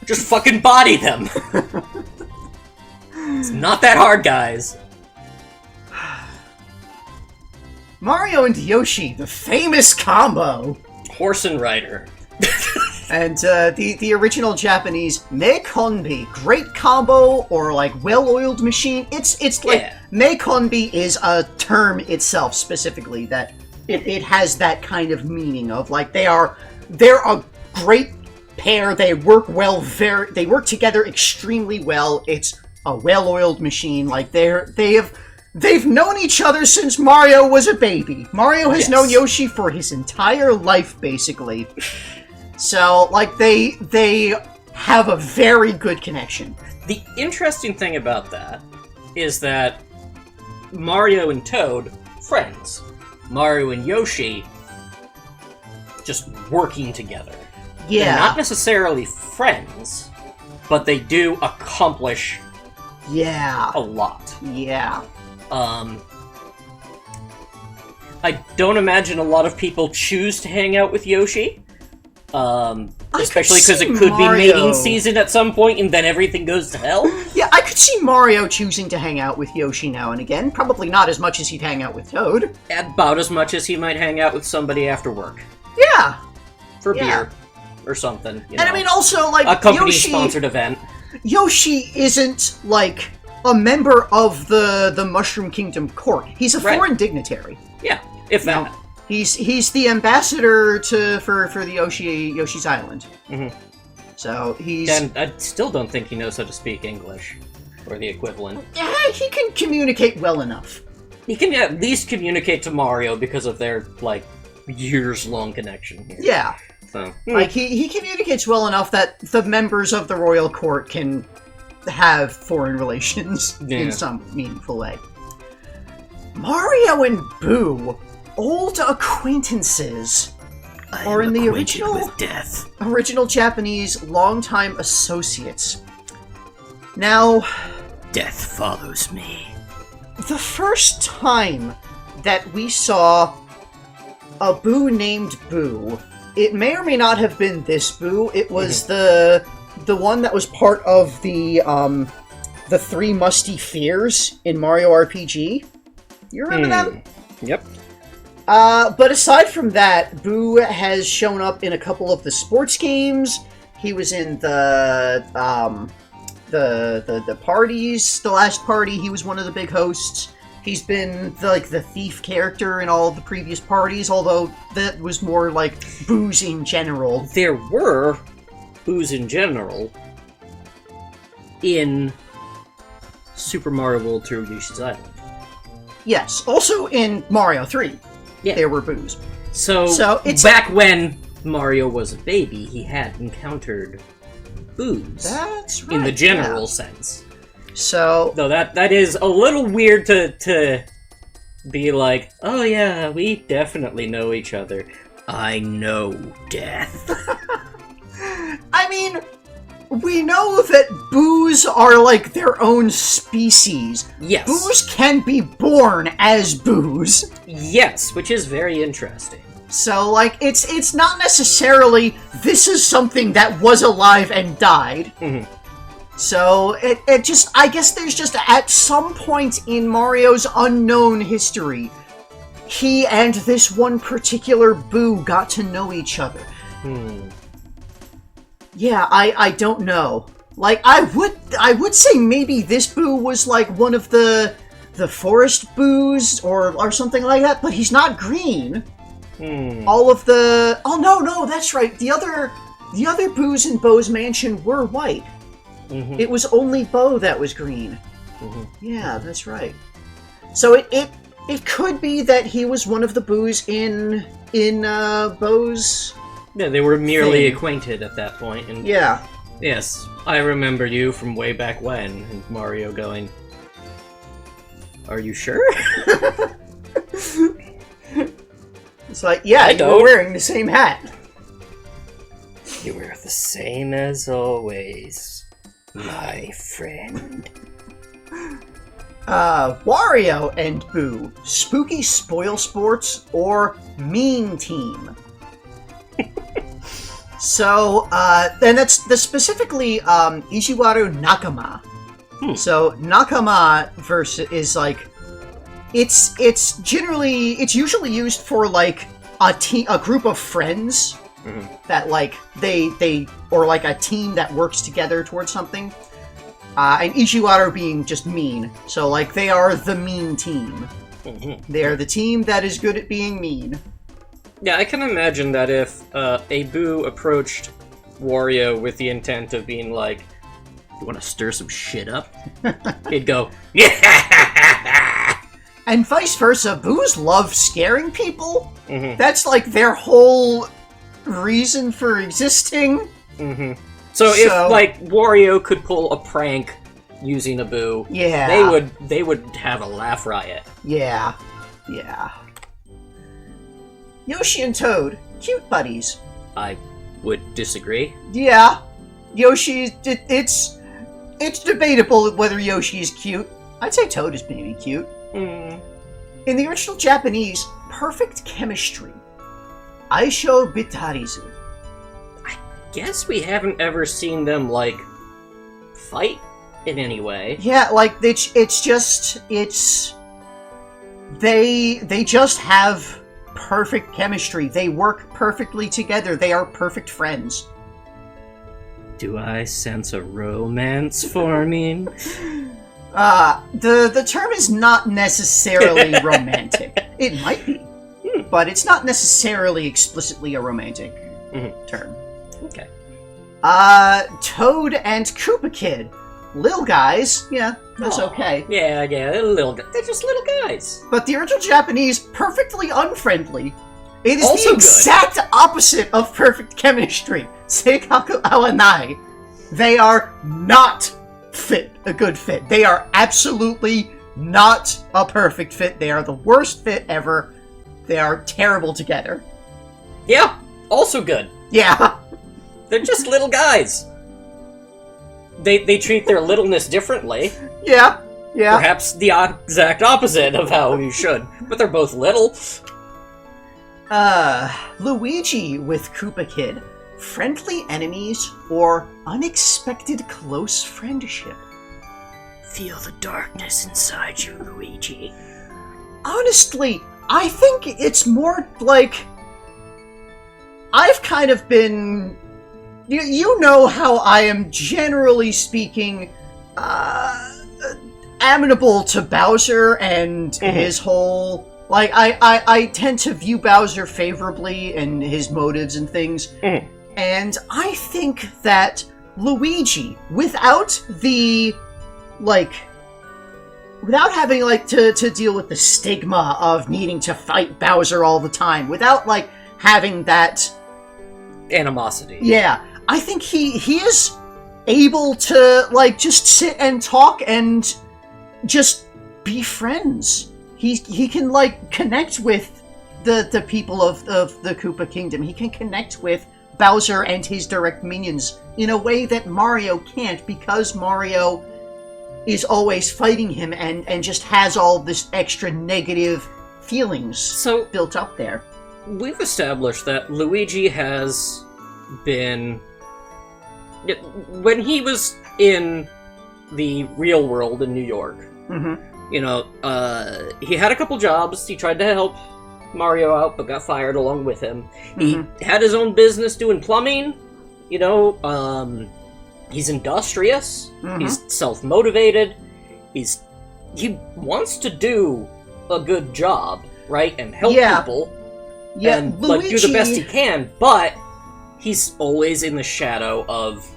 Just fucking body them. It's not that hard, guys. Mario and Yoshi, the famous combo. Horse and rider. And the original Japanese Meikonbi, great combo, or like well-oiled machine. It's like Meikonbi is a term itself specifically that it has that kind of meaning of like they're a great pair. They work well. They work together extremely well. It's a well-oiled machine. Like they've known each other since Mario was a baby. Mario has known Yoshi for his entire life, basically. So, like, they have a very good connection. The interesting thing about that is that Mario and Toad, friends. Mario and Yoshi, just working together. Yeah. They're not necessarily friends, but they do accomplish a lot. Yeah. I don't imagine a lot of people choose to hang out with Yoshi. Especially because it could be mating season at some point and then everything goes to hell. Yeah, I could see Mario choosing to hang out with Yoshi now and again. Probably not as much as he'd hang out with Toad. About as much as he might hang out with somebody after work. Yeah. For beer. Or something. And I mean, also, like, a company-sponsored event. Yoshi isn't, like, a member of the Mushroom Kingdom court. He's a foreign dignitary. Yeah, if that. Now, he's the ambassador for the Yoshi's Island. Mm-hmm. So he's... And I still don't think he knows how to speak English. Or the equivalent. Yeah, he can communicate well enough. He can at least communicate to Mario because of their, like, years-long connection here. Yeah. So, like, he communicates well enough that the members of the royal court can have foreign relations in some meaningful way. Mario and Boo, old acquaintances, are in the original Japanese longtime associates. Now, death follows me. The first time that we saw a Boo named Boo, it may or may not have been this Boo. It was the one that was part of the Three Musty Fears in Mario RPG. You remember them? Yep. But aside from that, Boo has shown up in a couple of the sports games. He was in the parties, the last party. He was one of the big hosts. He's been the thief character in all of the previous parties, although that was more like Boos in general. There were Boos in general in Super Mario World 2 Yoshi's Island. Yes, also in Mario 3, there were Boos. So it's back when Mario was a baby, he had encountered Boos. That's right. In the general sense. So... Though that is a little weird to be like, oh yeah, we definitely know each other. I know death. I mean, we know that Boos are like their own species. Yes. Boos can be born as Boos. Yes, which is very interesting. So, like, it's not necessarily this is something that was alive and died. Mm-hmm. So, it just, I guess there's just, at some point in Mario's unknown history, he and this one particular Boo got to know each other. Yeah, I don't know. Like, I would say maybe this Boo was like one of the forest Boos or something like that, but he's not green. All of the... Oh, no, that's right. The other Boos in Bo's mansion were white. Mm-hmm. It was only Bo that was green. Mm-hmm. Yeah, that's right. So it could be that he was one of the Boos in Bo's... Yeah, they were merely acquainted at that point. And yeah. Yes, I remember you from way back when. And Mario going, are you sure? It's like, yeah, you were wearing the same hat. You were the same as always, my friend. Wario and Boo, Spooky Spoil Sports or Mean Team. So, then that's specifically Ijiwaru Nakama. So Nakama is like it's usually used for like a group of friends that like they or like a team that works together towards something. And Ijiwaru being just mean. So like they are the mean team. They are the team that is good at being mean. Yeah, I can imagine that if a Boo approached Wario with the intent of being like, "You want to stir some shit up?" He'd go, "Yeah!" And vice versa, Boos love scaring people. That's like their whole reason for existing. So if like Wario could pull a prank using a Boo, they would have a laugh riot. Yeah. Yoshi and Toad, cute buddies. I would disagree. Yeah, Yoshi, it's debatable whether Yoshi is cute. I'd say Toad is maybe cute. In the original Japanese, perfect chemistry. Aisho bitarizu. I guess we haven't ever seen them, like, fight in any way. Yeah, like, they just have perfect chemistry. They work perfectly together. They are perfect friends. Do I sense a romance forming? The term is not necessarily romantic. It might be, but it's not necessarily explicitly a romantic term. Okay. Toad and Koopa Kid. Little guys, yeah, that's okay. Yeah, they're just little guys. But the original Japanese, perfectly unfriendly. It is also the exact opposite of perfect chemistry. Seikaku awanai. They are not a good fit. They are absolutely not a perfect fit. They are the worst fit ever. They are terrible together. Yeah, also good. Yeah. They're just little guys. They treat their littleness differently. Yeah. Perhaps the exact opposite of how you should. But they're both little. Luigi with Koopa Kid. Friendly enemies or unexpected close friendship? Feel the darkness inside you, Luigi. Honestly, I think it's more like... I've kind of been... You know how I am, generally speaking, amenable to Bowser and his whole... Like, I tend to view Bowser favorably and his motives and things. And I think that Luigi, without the... Like... Without having, like, to deal with the stigma of needing to fight Bowser all the time, without, like, having that... animosity. Yeah. I think he is able to, like, just sit and talk and just be friends. He can, like, connect with the people of the Koopa Kingdom. He can connect with Bowser and his direct minions in a way that Mario can't, because Mario is always fighting him and just has all this extra negative feelings built up there. We've established that Luigi has been... When he was in the real world in New York, you know, he had a couple jobs. He tried to help Mario out, but got fired along with him. He had his own business doing plumbing. You know, he's industrious. He's self-motivated. He wants to do a good job, right, and help people. Yeah, and Luigi... like do the best he can, but he's always in the shadow of,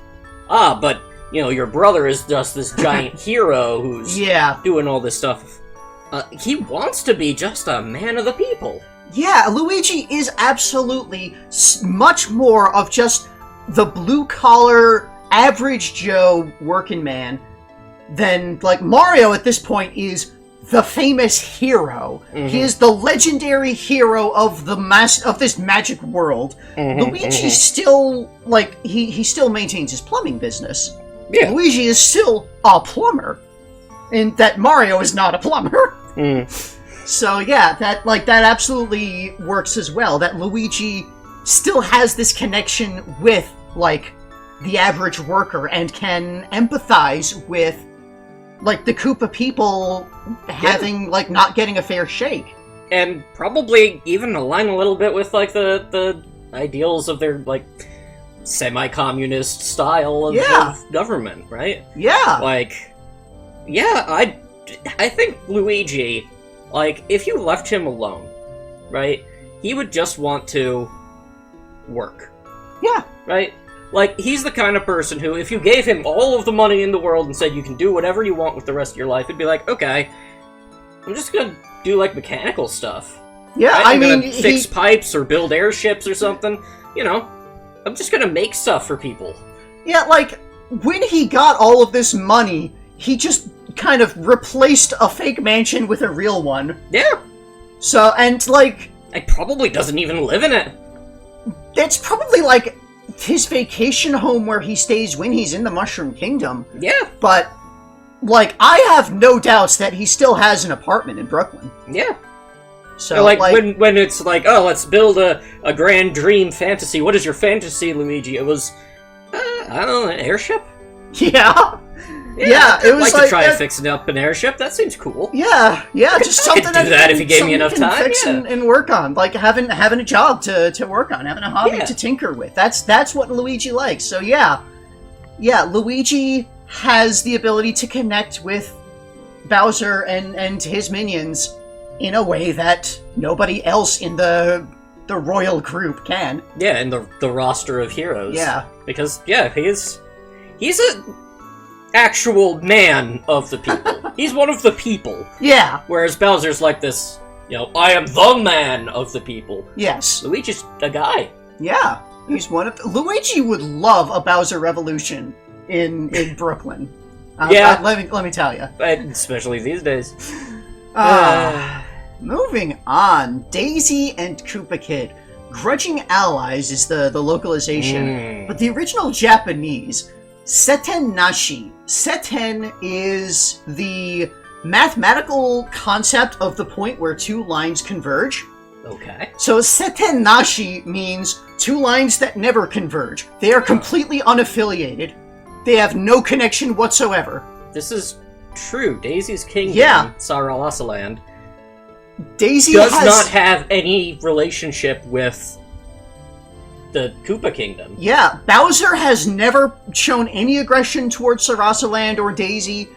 but you know, your brother is just this giant hero who's doing all this stuff. He wants to be just a man of the people. Yeah, Luigi is absolutely much more of just the blue-collar, average Joe working man than, like, Mario at this point is the famous hero. He is the legendary hero of this magic world. Luigi still, like, he still maintains his plumbing business. Yeah. Luigi is still a plumber. in that Mario is not a plumber. So yeah, that absolutely works as well. That Luigi still has this connection with, like, the average worker and can empathize with, like, the Koopa people having, like, not getting a fair shake. And probably even align a little bit with, like, the ideals of their, like, semi-communist style of government, right? Yeah. Like, yeah, I think Luigi, like, if you left him alone, right, he would just want to work. Yeah. Right? Like, he's the kind of person who, if you gave him all of the money in the world and said you can do whatever you want with the rest of your life, he'd be like, okay, I'm just gonna do, like, mechanical stuff. Yeah, right? I'm gonna fix pipes or build airships or something. You know, I'm just gonna make stuff for people. Yeah, like, when he got all of this money, he just kind of replaced a fake mansion with a real one. Yeah. So, and, like... He probably doesn't even live in it. It's probably, like, his vacation home where he stays when he's in the Mushroom Kingdom. Yeah. But, like, I have no doubts that he still has an apartment in Brooklyn. Yeah. So, like when it's like, oh, let's build a grand dream fantasy. What is your fantasy, Luigi? It was, I don't know, an airship? Yeah. Yeah, it was like to try fixing up an airship. That seems cool. Yeah, just something I could do that if you gave me enough time. Fix and work on, like having a job to work on, having a hobby to tinker with. That's what Luigi likes. So yeah, Luigi has the ability to connect with Bowser and his minions in a way that nobody else in the royal group can. Yeah, in the roster of heroes. Yeah, because he's a actual man of the people. He's one of the people. Yeah. Whereas Bowser's like this, you know, I am the man of the people. Yes. Luigi's a guy. Yeah. He's one of Luigi would love a Bowser revolution in Brooklyn. Let me tell you. Especially these days. Moving on. Daisy and Koopa Kid. Grudging allies is the localization, but the original Japanese, Seten Nashi. Seten is the mathematical concept of the point where two lines converge. Okay. So Seten Nashi means two lines that never converge. They are completely unaffiliated. They have no connection whatsoever. This is true. Daisy's Kingdom, Saralasaland, Daisy does not have any relationship with the Koopa Kingdom. Yeah, Bowser has never shown any aggression towards Sarasaland or Daisy.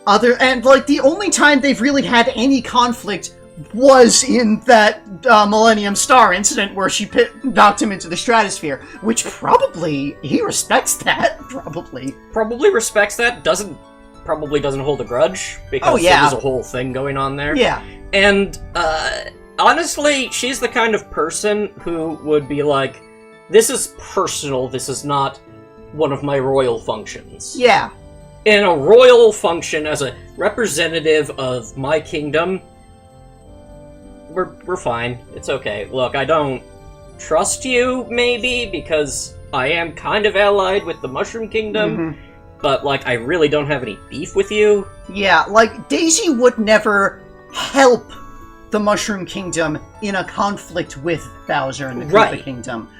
The only time they've really had any conflict was in that Millennium Star incident where she knocked him into the stratosphere, which probably he respects that. Probably respects that. Probably doesn't hold a grudge because there's a whole thing going on there. Yeah, and honestly, she's the kind of person who would be like, this is personal, this is not one of my royal functions. Yeah. In a royal function, as a representative of my kingdom, we're fine. It's okay. Look, I don't trust you, maybe, because I am kind of allied with the Mushroom Kingdom, but, like, I really don't have any beef with you. Yeah, like, Daisy would never help the Mushroom Kingdom in a conflict with Bowser and the Koopa Kingdom.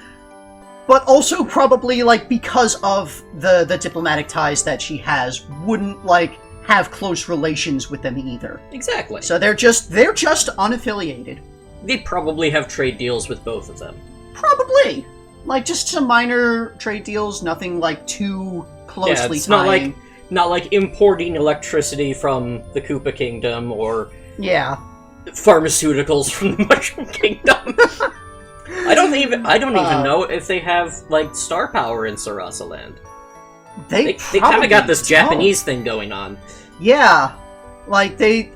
But also probably, like, because of the diplomatic ties that she has, wouldn't, like, have close relations with them either. Exactly. So they're just unaffiliated. They'd probably have trade deals with both of them. Probably. Like, just some minor trade deals, nothing, like, too closely tying. Not like importing electricity from the Koopa Kingdom, or... Yeah. Pharmaceuticals from the Mushroom Kingdom. I don't even know if they have, like, star power in Sarasaland. They kind of got this Japanese thing going on. Yeah. Like, we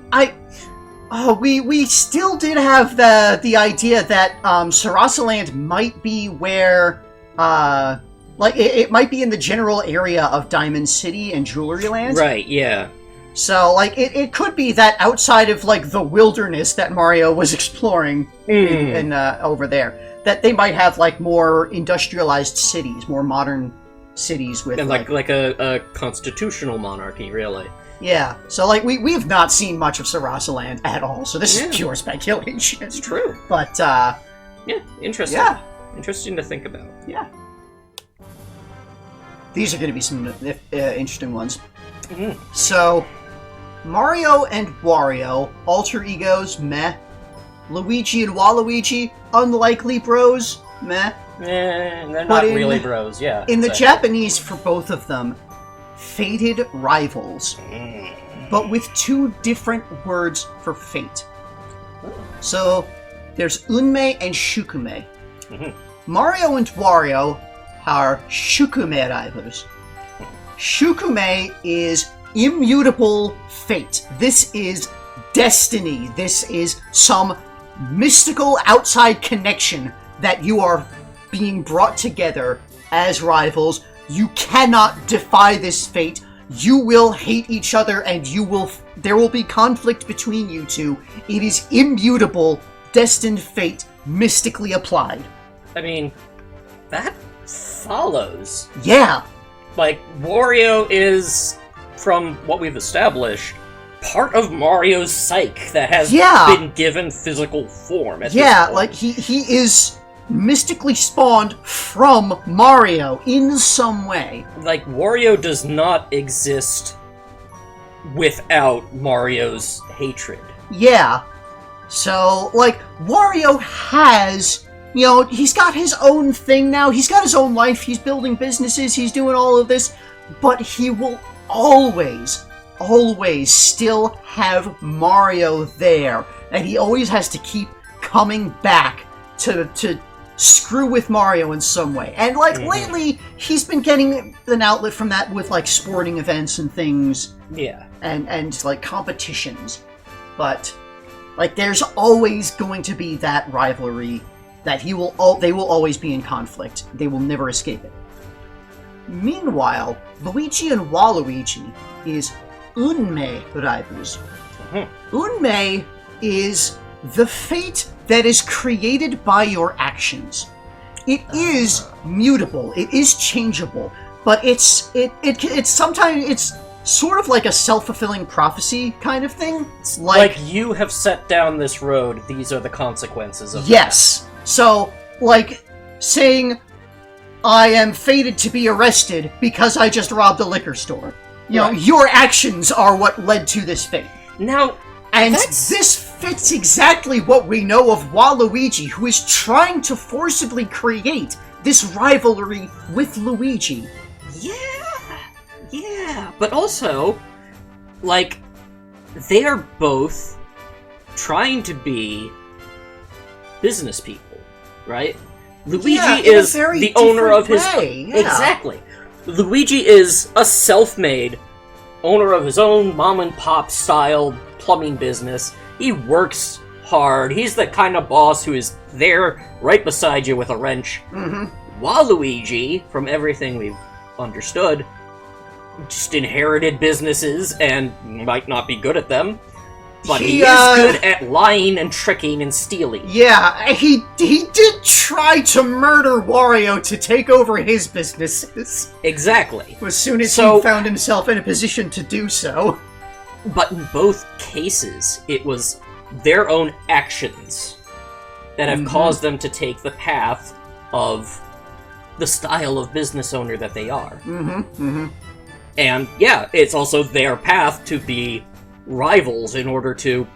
still did have the idea that, Sarasaland might be where, it might be in the general area of Diamond City and Jewelry Land. Right, yeah. So, like, it could be that outside of, like, the wilderness that Mario was exploring in over there, that they might have, like, more industrialized cities, more modern cities with, and like a constitutional monarchy, really. Yeah, so, like, we have not seen much of Sarasaland at all, so this is pure speculation. It's true. But, yeah, interesting. Yeah. Interesting to think about. Yeah. These are going to be some interesting ones. Mm-hmm. So, Mario and Wario, alter egos, meh. Luigi and Waluigi, unlikely bros, meh. They're not really bros, yeah. In the Japanese, for both of them, fated rivals, but with 2 different words for fate. So, there's Unmei and Shukume. Mario and Wario are Shukume rivals. Shukume is immutable fate. This is destiny. This is some mystical outside connection that you are being brought together as rivals. You cannot defy this fate. You will hate each other, and there will be conflict between you two. It is immutable, destined fate, mystically applied. I mean, that follows. Yeah. Like, Wario is, from what we've established, part of Mario's psyche that has been given physical form at this point. Like, he is mystically spawned from Mario in some way. Like, Wario does not exist without Mario's hatred. Yeah. So, like, Wario has, he's got his own thing now. He's got his own life. He's building businesses. He's doing all of this. But he will always still have Mario there. And he always has to keep coming back to screw with Mario in some way. And, like, lately, he's been getting an outlet from that with, like, sporting events and things. Yeah. And like, competitions. But, like, there's always going to be that rivalry that they will always be in conflict. They will never escape it. Meanwhile, Luigi and Waluigi is Unmei rivals. Unmei is the fate that is created by your actions. It is mutable. It is changeable. But it's sometimes it's sort of like a self-fulfilling prophecy kind of thing. It's like you have set down this road. These are the consequences of Yes. So, like, saying, I am fated to be arrested because I just robbed a liquor store. Your actions are what led to this fate. Now, and this fits exactly what we know of Waluigi, who is trying to forcibly create this rivalry with Luigi. Yeah. But also, like, they are both trying to be business people, right? Luigi is the owner of his... Exactly. Luigi is a self-made owner of his own mom-and-pop style plumbing business. He works hard. He's the kind of boss who is there right beside you with a wrench. Waluigi, from everything we've understood, just inherited businesses and might not be good at them. But he is good at lying and tricking and stealing. Yeah, he did try to murder Wario to take over his businesses. Exactly. As soon as he found himself in a position to do so. But in both cases, it was their own actions that have caused them to take the path of the style of business owner that they are. And yeah, it's also their path to be rivals in order to...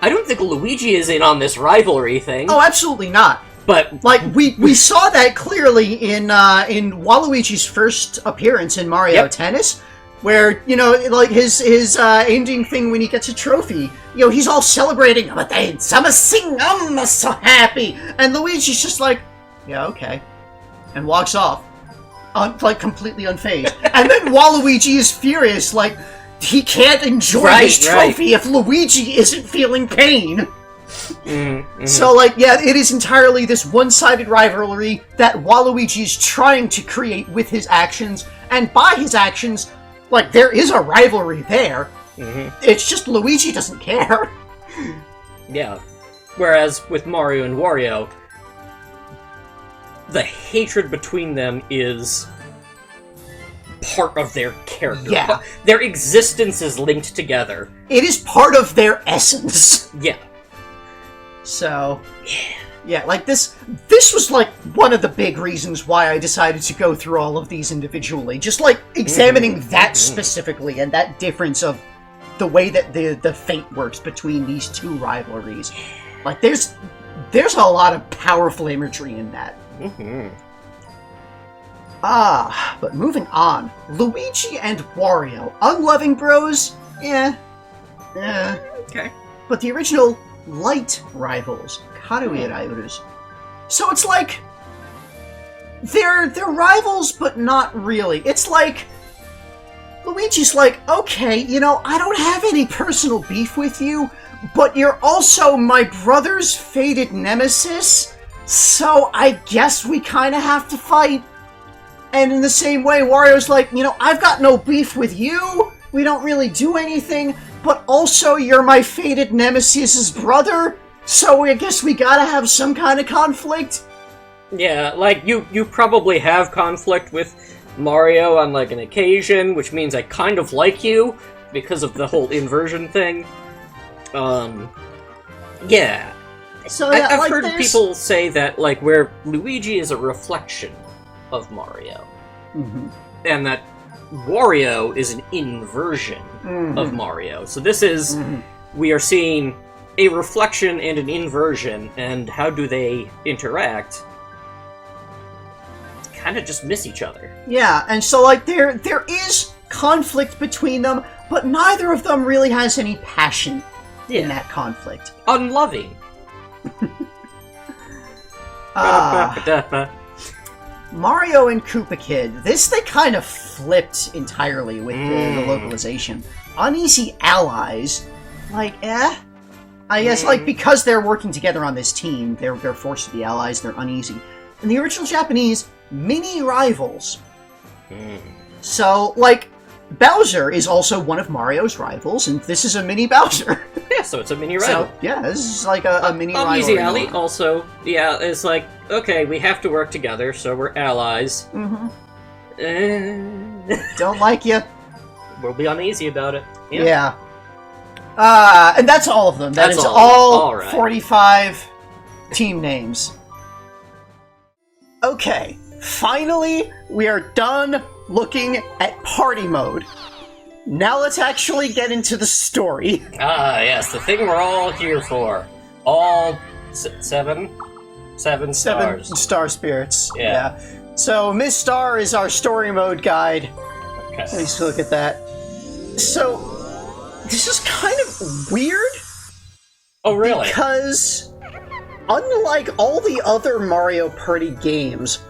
I don't think Luigi is in on this rivalry thing. Oh, absolutely not. But like we saw that clearly in Waluigi's first appearance in Mario Tennis, where like his ending thing when he gets a trophy, he's all celebrating. I'm so happy, and Luigi's just like, yeah, okay, and walks off, like completely unfazed. And then Waluigi is furious, like he can't enjoy his trophy if Luigi isn't feeling pain. So, like, yeah, it is entirely this one-sided rivalry that Waluigi is trying to create with his actions, and by his actions, like, there is a rivalry there. It's just Luigi doesn't care. Yeah. Whereas with Mario and Wario, the hatred between them is part of their character. Yeah. Their existence is linked together. It is part of their essence. Yeah. So, yeah, like this was like one of the big reasons why I decided to go through all of these individually. Just like examining that specifically and that difference of the way that the fate works between these two rivalries. Like there's a lot of powerful imagery in that. But moving on. Luigi and Wario. Unloving bros? Yeah. Okay. But the original light rivals. Karui rivals. So it's like they're rivals, but not really. It's like Luigi's like, okay, you know, I don't have any personal beef with you, but you're also my brother's fated nemesis, so I guess we kind of have to fight. And in the same way, Wario's like, you know, I've got no beef with you, we don't really do anything, but also you're my fated nemesis' brother, so I guess we gotta have some kind of conflict. Yeah, like, you probably have conflict with Mario on, like, an occasion, which means I kind of like you, because of the whole inversion thing. Yeah. So yeah, I've like heard people say that, like, where Luigi is a reflection of Mario, and that Wario is an inversion of Mario. So this is, we are seeing a reflection and an inversion, and how do they interact? Kind of just miss each other. Yeah, and so like there is conflict between them, but neither of them really has any passion in that conflict. Unloving. Mario and Koopa Kid. This they kind of flipped entirely with the localization. Uneasy allies, like I guess like because they're working together on this team, they're forced to be allies. They're uneasy. In the original Japanese, mini rivals. So like Bowser is also one of Mario's rivals, and this is a mini Bowser. Yeah, so it's a mini rival. So, yeah, this is like a mini rival. Uneasy Alley also, yeah, it's like, okay, we have to work together, so we're allies. Don't like you. We'll be uneasy about it. Yeah. And that's all of them. That's all right. 45 team names. Okay, finally, we are done looking at party mode. Now let's actually get into the story. Yes, the thing we're all here for. All seven stars. Star spirits. Yeah. So Miss Star is our story mode guide. Okay. Let's look at that. So this is kind of weird. Oh, really? Because unlike all the other Mario Party games,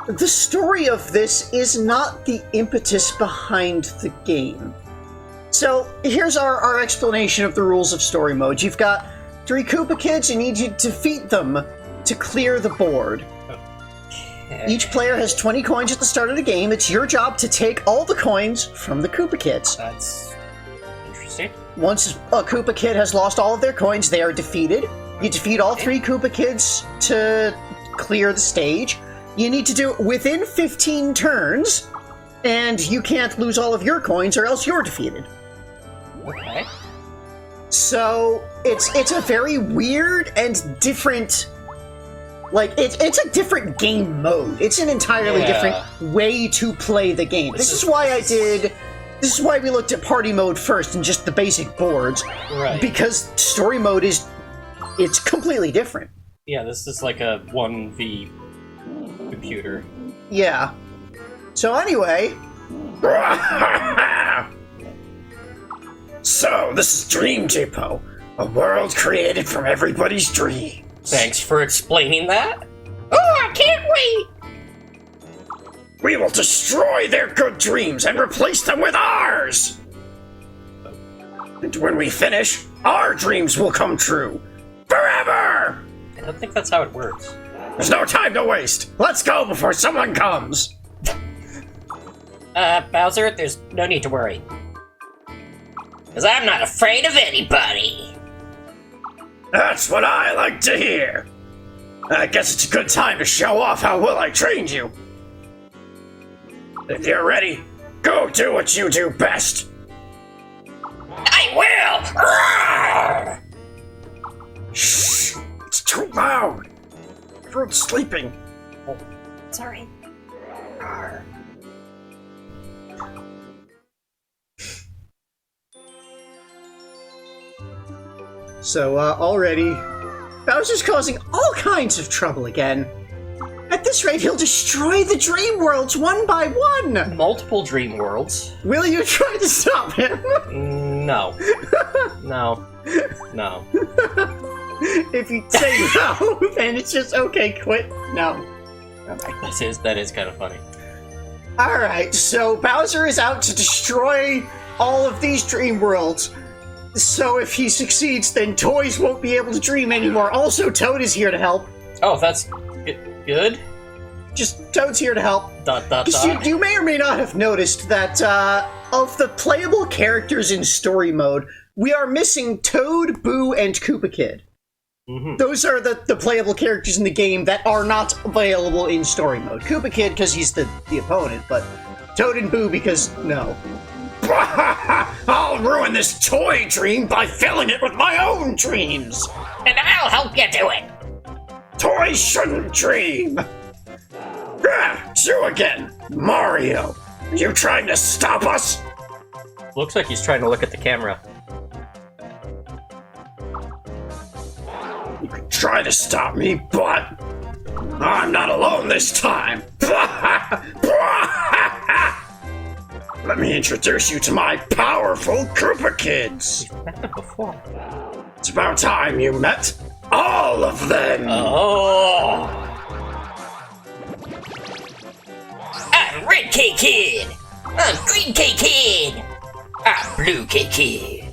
the story of this is not the impetus behind the game. So here's our explanation of the rules of story mode. You've got 3 Koopa Kids, you need to defeat them to clear the board. Okay. Each player has 20 coins at the start of the game. It's your job to take all the coins from the Koopa Kids. That's interesting. Once a Koopa Kid has lost all of their coins, they are defeated. You defeat all 3 Koopa Kids to clear the stage. You need to do it within 15 turns, and you can't lose all of your coins or else you're defeated. Okay. So, it's a very weird and different... Like, it's a different game mode. It's an entirely different way to play the game. This is why we looked at party mode first and just the basic boards. Right. Because story mode it's completely different. Yeah, this is like a 1v computer. Yeah. So anyway... So, this is Dream Depot, a world created from everybody's dream. Thanks for explaining that. Oh, I can't wait! We will destroy their good dreams and replace them with ours! And when we finish, our dreams will come true. Forever! I don't think that's how it works. There's no time to waste. Let's go before someone comes. Bowser, there's no need to worry. Because I'm not afraid of anybody. That's what I like to hear. I guess it's a good time to show off how well I trained you. If you're ready, Go do what you do best! I will! Shh! It's too loud! Everyone's sleeping. Sorry. So, already, Bowser's causing all kinds of trouble again. At this rate, he'll destroy the dream worlds one by one! Multiple dream worlds. Will you try to stop him? No. No. No. If you say no, then it's just, okay, quit. No. That is kind of funny. Alright, so Bowser is out to destroy all of these dream worlds. So if he succeeds, then toys won't be able to dream anymore. Also, Toad is here to help. Oh, that's good? Just, Toad's here to help. Dot, dot, Because dot. you may or may not have noticed that, of the playable characters in story mode, we are missing Toad, Boo, and Koopa Kid. Mm-hmm. Those are the playable characters in the game that are not available in story mode. Koopa Kid, because he's the opponent, but Toad and Boo, because no. I'll ruin this toy dream by filling it with my own dreams! And I'll help you do it! Toys shouldn't dream! It's you again, Mario! Are you trying to stop us? Looks like he's trying to look at the camera. You can try to stop me, but I'm not alone this time! Let me introduce you to my powerful Koopa Kids! We've met them before. It's about time you met all of them! Oh! I'm Red K Kid! I'm Green K Kid! I'm Blue K Kid!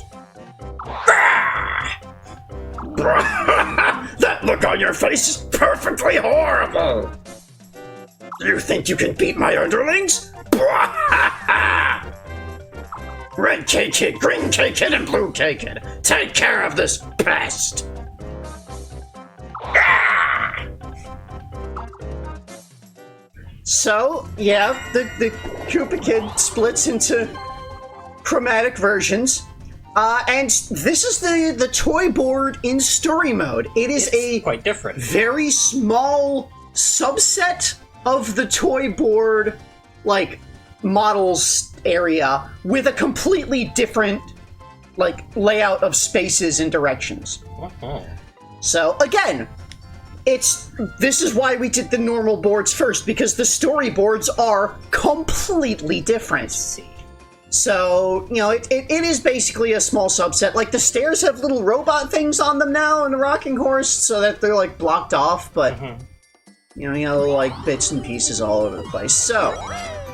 That look on your face is perfectly horrible! You think you can beat my underlings? Red K-Kid, Green K-Kid, and Blue K-Kid, take care of this pest! So, yeah, the Koopa Kid splits into chromatic versions. And this is the toy board in story mode. It's quite different. Very small subset of the toy board, like, models area with a completely different, like, layout of spaces and directions. Uh-huh. So, again, this is why we did the normal boards first, because the story boards are completely different. Let's see. So, you know, it is basically a small subset. Like, the stairs have little robot things on them now, and the rocking horse, so that they're, like, blocked off, but, you know, like, bits and pieces all over the place. So,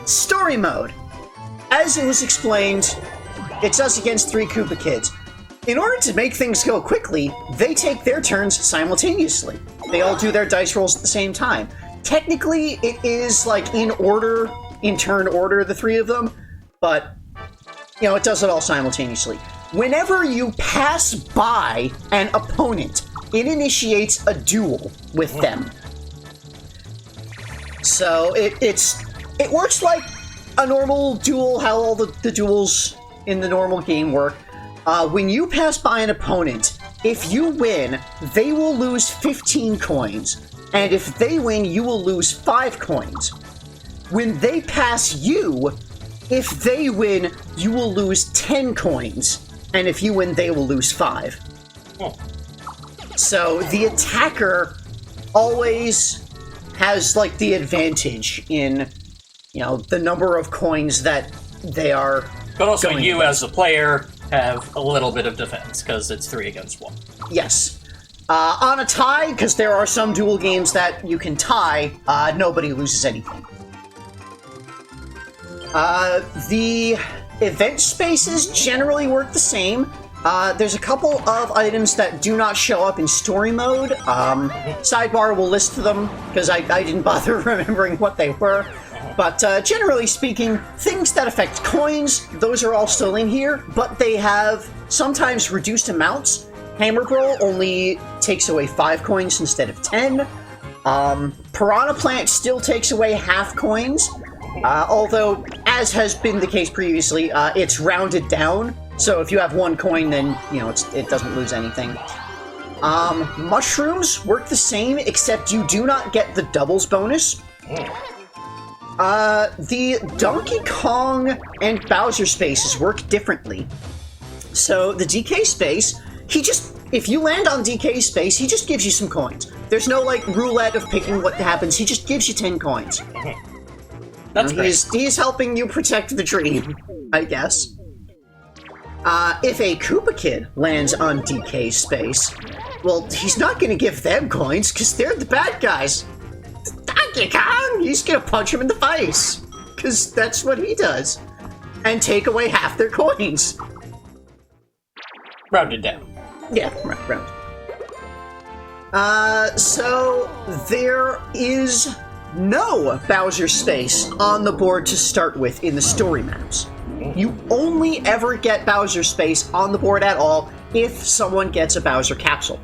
story mode. As it was explained, it's us against 3 Koopa Kids. In order to make things go quickly, they take their turns simultaneously. They all do their dice rolls at the same time. Technically, it is, like, in turn order, the 3 of them, but you know, it does it all simultaneously. Whenever you pass by an opponent, it initiates a duel with them. So it works like a normal duel, how all the duels in the normal game work. When you pass by an opponent, if you win, they will lose 15 coins, and if they win, you will lose 5 coins. When they pass you, if they win, you will lose 10 coins, and if you win, they will lose 5. Oh. So the attacker always has, like, the advantage in, you know, the number of coins that they are. But also, going you against. as the player have a little bit of defense because it's 3 against 1. Yes. On a tie, because there are some duel games that you can tie, nobody loses anything. The event spaces generally work the same. There's a couple of items that do not show up in story mode. Sidebar will list them, because I didn't bother remembering what they were. But generally speaking, things that affect coins, those are all still in here, but they have sometimes reduced amounts. Hammer Roll only takes away 5 coins instead of 10. Piranha Plant still takes away half coins. Although, as has been the case previously, it's rounded down, so if you have 1 coin, then, it doesn't lose anything. Mushrooms work the same, except you do not get the doubles bonus. The Donkey Kong and Bowser spaces work differently. So, the DK space, if you land on DK space, he just gives you some coins. There's no, roulette of picking what happens, he just gives you 10 coins. That's great. He's helping you protect the dream, I guess. If a Koopa Kid lands on DK space, well, he's not gonna give them coins, because they're the bad guys. Donkey Kong! He's gonna punch him in the face, because that's what he does. And take away half their coins. Rounded down. Yeah, round. So there is no Bowser space on the board to start with in the story maps. You only ever get Bowser space on the board at all if someone gets a Bowser capsule.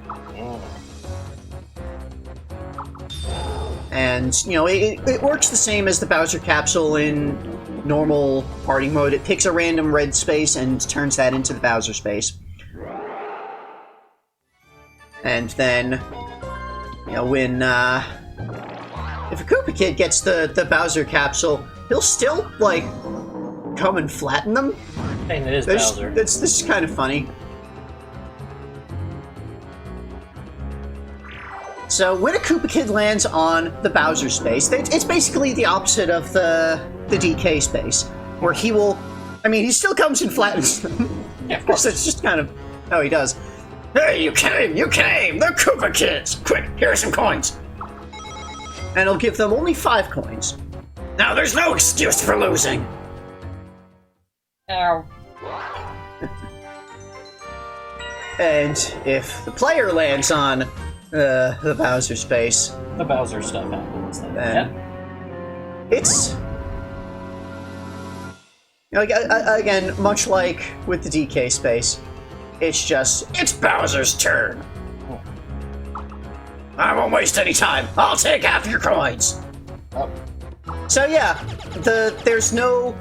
And, it works the same as the Bowser capsule in normal party mode. It picks a random red space and turns that into the Bowser space. And then, when, if a Koopa Kid gets the Bowser capsule, he'll still, come and flatten them. Dang, it is Bowser. This is kind of funny. So, when a Koopa Kid lands on the Bowser space, it's basically the opposite of the DK space, where he will... he still comes and flattens them. Yeah, of course. It's just kind of how he does. Hey, you came! They're Koopa Kids! Quick, here are some coins! And he'll give them only 5 coins. Now, there's no excuse for losing! Ow. And if the player lands on the Bowser space... The Bowser stuff happens. Then it's... again, much like with the DK space, it's Bowser's turn. I won't waste any time. I'll take half your coins. Oh. So yeah, there's no...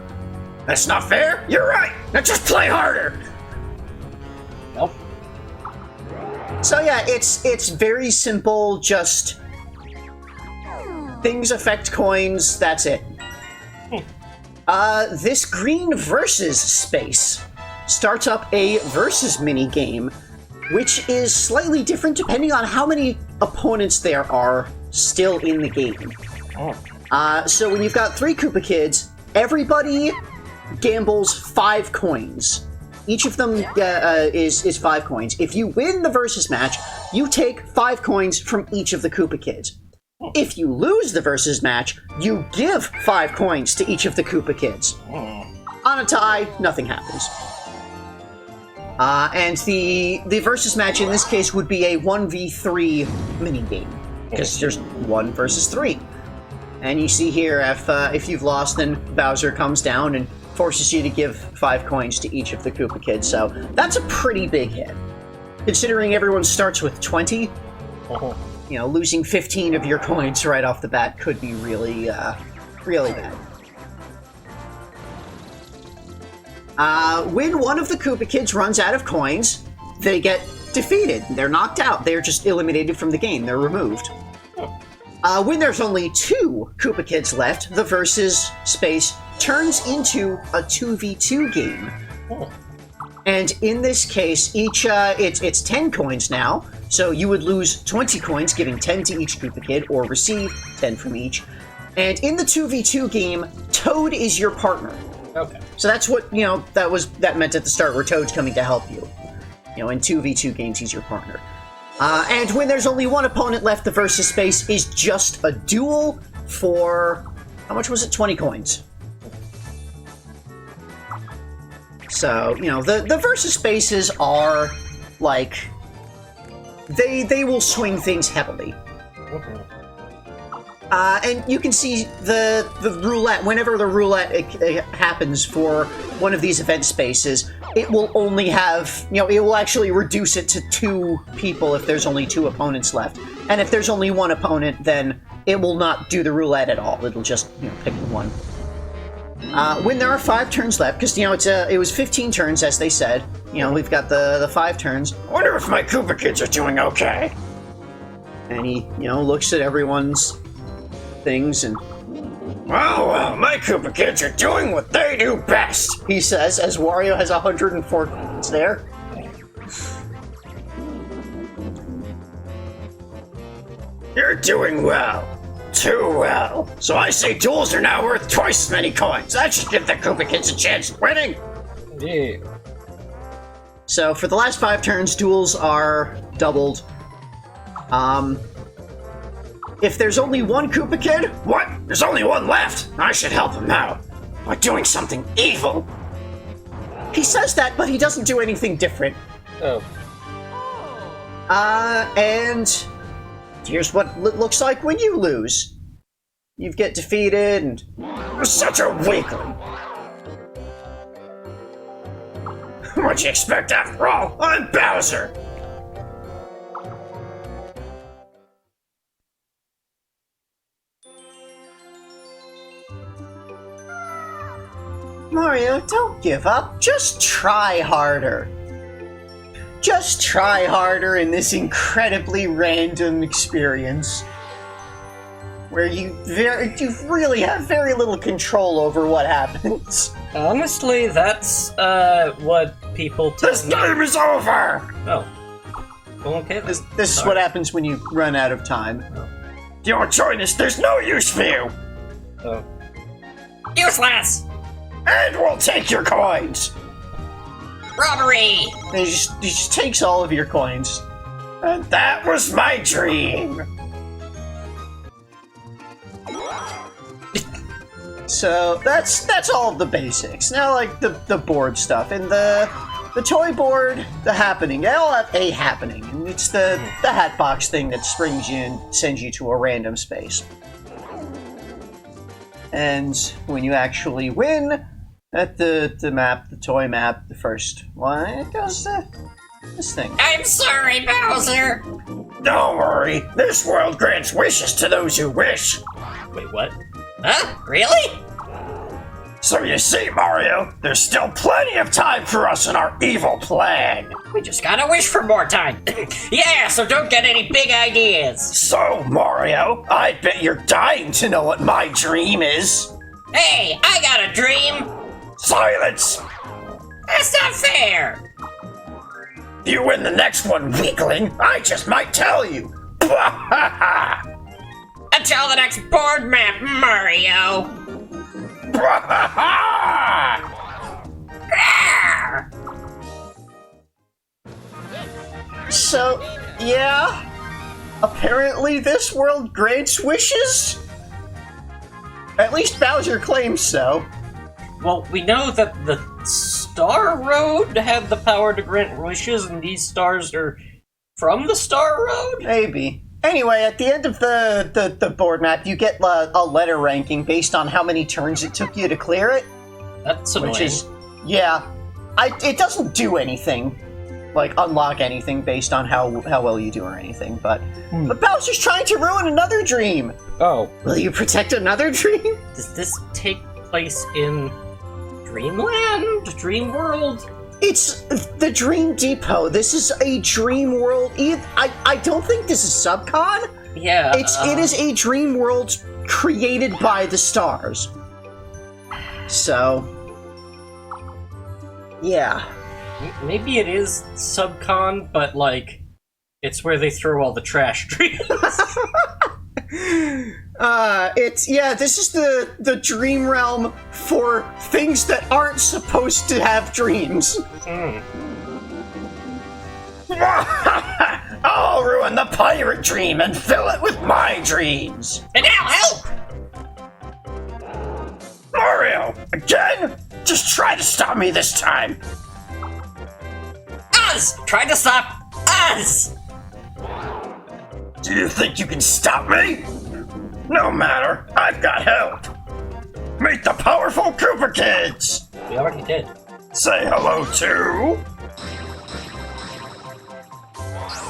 That's not fair. You're right. Now just play harder. Nope. So yeah, it's very simple. Just things affect coins. That's it. This green versus space starts up a versus mini game, which is slightly different depending on how many opponents there are still in the game. So when you've got 3 Koopa Kids, everybody gambles 5 coins. Each of them is 5 coins. If you win the versus match, you take 5 coins from each of the Koopa Kids. If you lose the versus match, you give 5 coins to each of the Koopa Kids. On a tie, nothing happens. And the versus match in this case would be a 1v3 minigame, because there's 1 versus 3. And you see here, if you've lost, then Bowser comes down and forces you to give 5 coins to each of the Koopa Kids, so that's a pretty big hit. Considering everyone starts with 20, losing 15 of your coins right off the bat could be really, really bad. When one of the Koopa Kids runs out of coins, they get defeated. They're knocked out. They're just eliminated from the game. They're removed. When there's only 2 Koopa Kids left, the versus space turns into a 2v2 game. And in this case, it's 10 coins now, so you would lose 20 coins, giving 10 to each Koopa Kid, or receive 10 from each. And in the 2v2 game, Toad is your partner. Okay. So that's what, that meant at the start, where Toad's coming to help you. In 2v2 games, he's your partner. And when there's only 1 opponent left, the versus space is just a duel for... How much was it? 20 coins. So, the versus spaces are, they will swing things heavily. And you can see the roulette, whenever the roulette happens for one of these event spaces, it will only have, it will actually reduce it to 2 people if there's only 2 opponents left. And if there's only 1 opponent, then it will not do the roulette at all. It'll just, pick 1. When there are 5 turns left, because, it was 15 turns, as they said. We've got the 5 turns. I wonder if my Koopa kids are doing okay. And he, looks at everyone's things and... Well, my Koopa kids are doing what they do best, he says, as Wario has 104 coins there. You're doing well. Too well. So I say duels are now worth twice as many coins. That should give the Koopa kids a chance at winning. Yeah. So for the last 5 turns, duels are doubled. If there's only one Koopa kid, what? There's only one left. I should help him out by doing something evil. He says that, but he doesn't do anything different. Oh. And here's what it looks like when you lose. You get defeated, and you're such a weakling. What'd you expect after all? I'm Bowser. Mario, don't give up. Just try harder. Just try harder in this incredibly random experience. Where you really have very little control over what happens. Honestly, that's what people tell This game is over! Oh. Well, okay. This is what happens when you run out of time. Oh. You don't join us, there's no use for you! Oh. Useless! And we'll take your coins! Robbery! And he just takes all of your coins. And that was my dream! So that's all of the basics. Now, like the board stuff and the toy board, the happening. They all have a happening, and it's the hat box thing that springs you and sends you to a random space. And when you actually win at the toy map, the first one, it does this thing. I'm sorry, Bowser! Don't worry, this world grants wishes to those who wish. Wait, what? Huh? Really? So you see, Mario, there's still plenty of time for us in our evil plan. We just gotta wish for more time. Yeah, so don't get any big ideas. So, Mario, I bet you're dying to know what my dream is. Hey, I got a dream. Silence! That's not fair. If you win the next one, weakling, I just might tell you. Until the next board map, Mario. So, yeah, apparently this world grants wishes? At least Bowser claims so. Well, we know that the Star Road had the power to grant wishes, and these stars are from the Star Road? Maybe. Anyway, at the end of the board map, you get a letter ranking based on how many turns it took you to clear it. That's annoying. Which is, yeah. It doesn't do anything, like unlock anything based on how well you do or anything, but Bowser's trying to ruin another dream! Oh. Will you protect another dream? Does this take place in Dreamland? Dream World? It's the Dream Depot. This is a dream world. I don't think this is Subcon. Yeah. It is a dream world created by the stars. So, yeah. Maybe it is Subcon, but like, it's where they throw all the trash dreams. This is the dream realm for things that aren't supposed to have dreams. I'll ruin the pirate dream and fill it with my dreams. And now help! Mario, again? Just try to stop me this time. Us! Try to stop us! Do you think you can stop me? No matter, I've got help. Meet the powerful Koopa Kids! We already did. Say hello to...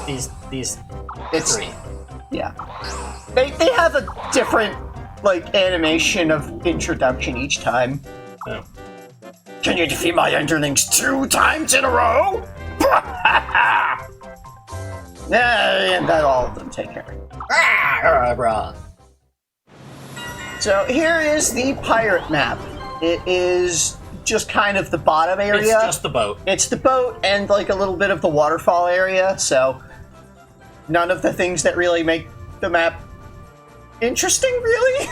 These It's three. Yeah. They have a different, like, animation of introduction each time. Oh. Can you defeat my underlings 2 times in a row? Yeah, and that all of them take care. So here is the pirate map. It is just kind of the bottom area. It's just the boat. It's the boat and like a little bit of the waterfall area, so none of the things that really make the map interesting, really.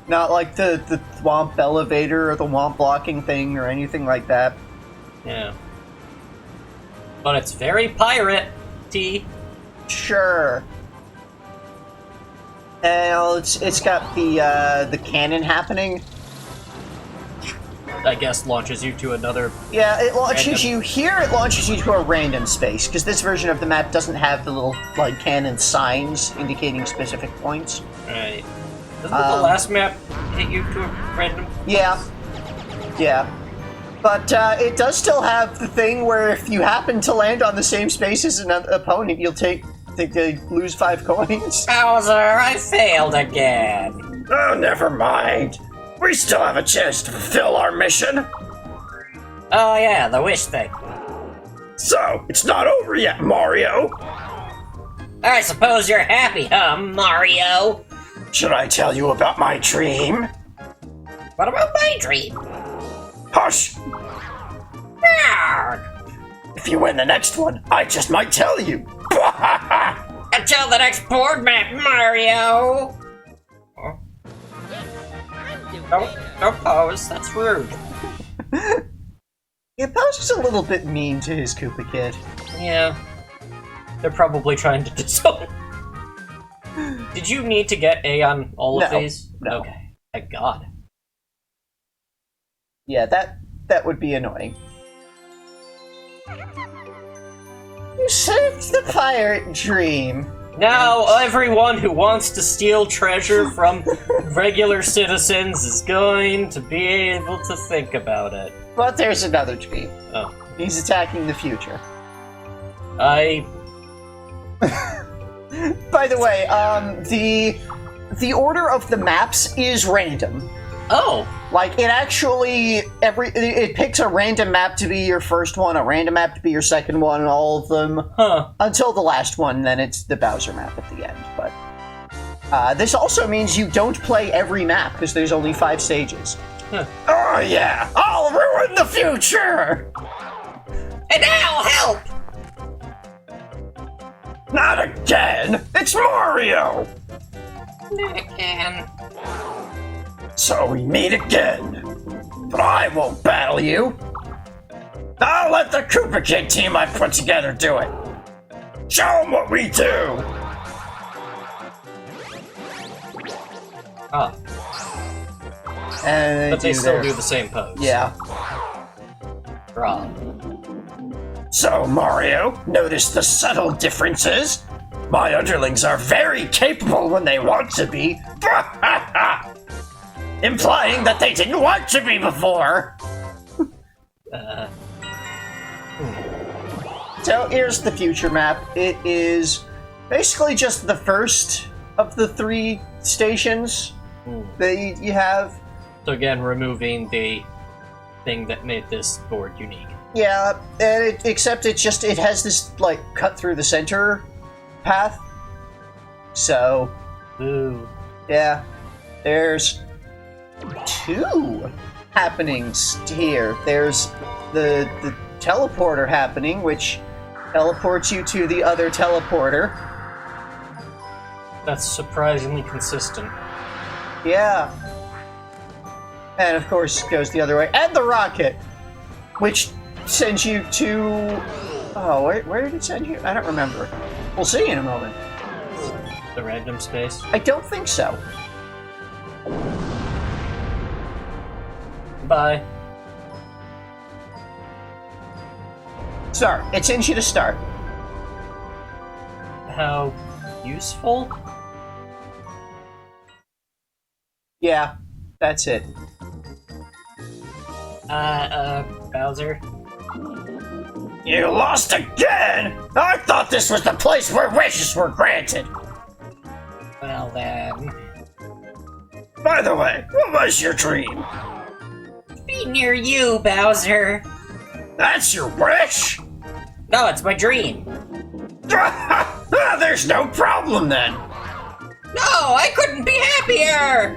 Not like the Whomp elevator or the Whomp blocking thing or anything like that. Yeah. But it's very pirate-y. Sure. And it's got the cannon happening. I guess launches you to another... Yeah, it launches you here, it launches you to a random space, because this version of the map doesn't have the little, like, cannon signs indicating specific points. Right. Doesn't the last map hit you to a random... Yeah. Yeah. But it does still have the thing where if you happen to land on the same space as an opponent, you'll they lose 5 coins. Bowser, I failed again. Oh, never mind. We still have a chance to fulfill our mission. Oh yeah, the wish thing. So, it's not over yet, Mario. I suppose you're happy, huh, Mario? Should I tell you about my dream? What about my dream? Hush! If you win the next one, I just might tell you. Until the next board map, Mario! Don't pose, that's rude. Yeah, Bowser's a little bit mean to his Koopa Kid. Yeah. They're probably trying to disown. Did you need to get A on all of these? No. Okay. Thank God. Yeah, that would be annoying. You saved the pirate dream. Now everyone who wants to steal treasure from regular citizens is going to be able to think about it. But there's another dream. Oh. He's attacking the future. By the way, the order of the maps is random. Oh. Like, it actually, it picks a random map to be your first one, a random map to be your second one, and all of them. Huh. Until the last one, then it's the Bowser map at the end. But this also means you don't play every map, because there's only 5 stages. Huh. Oh yeah, I'll ruin the future! And now, help! Not again! It's Mario! Not again. So we meet again. But I won't battle you. I'll let the Koopa Kid team I put together do it. Show them what we do! Ah. And but they still do the same pose. Yeah. Wrong. So, Mario, notice the subtle differences? My underlings are very capable when they want to be. Implying that they didn't want to be before. So here's the future map. It is basically just the first of the 3 stations that you have. So again, removing the thing that made this board unique. Yeah, and except it has this, like, cut through the center path. So, ooh. Yeah, there's 2 happenings here. There's the teleporter happening, which teleports you to the other teleporter. That's surprisingly consistent. Yeah. And of course, it goes the other way. And the rocket, which sends you to... Oh, where did it send you? I don't remember. We'll see in a moment. The random space? I don't think so. Bye. Start. It sends you to start. How useful? Yeah, that's it. Bowser? You lost again? I thought this was the place where wishes were granted. Well then... By the way, what was your dream? be near you, Bowser. That's your wish? No, it's my dream. There's no problem then. No, I couldn't be happier.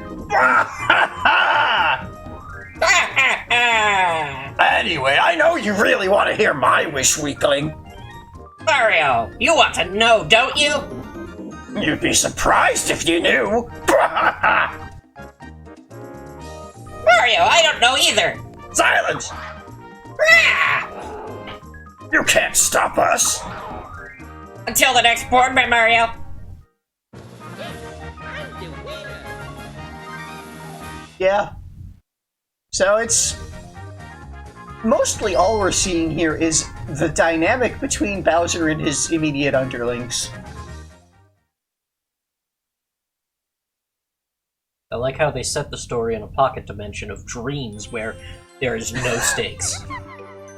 Anyway, I know you really want to hear my wish, weakling. Mario, you want to know, don't you? You'd be surprised if you knew. Mario, I don't know either. Silence! You can't stop us. Until the next board, Mario. Yeah. So it's... mostly all we're seeing here is the dynamic between Bowser and his immediate underlings. I like how they set the story in a pocket dimension of dreams where there is no stakes.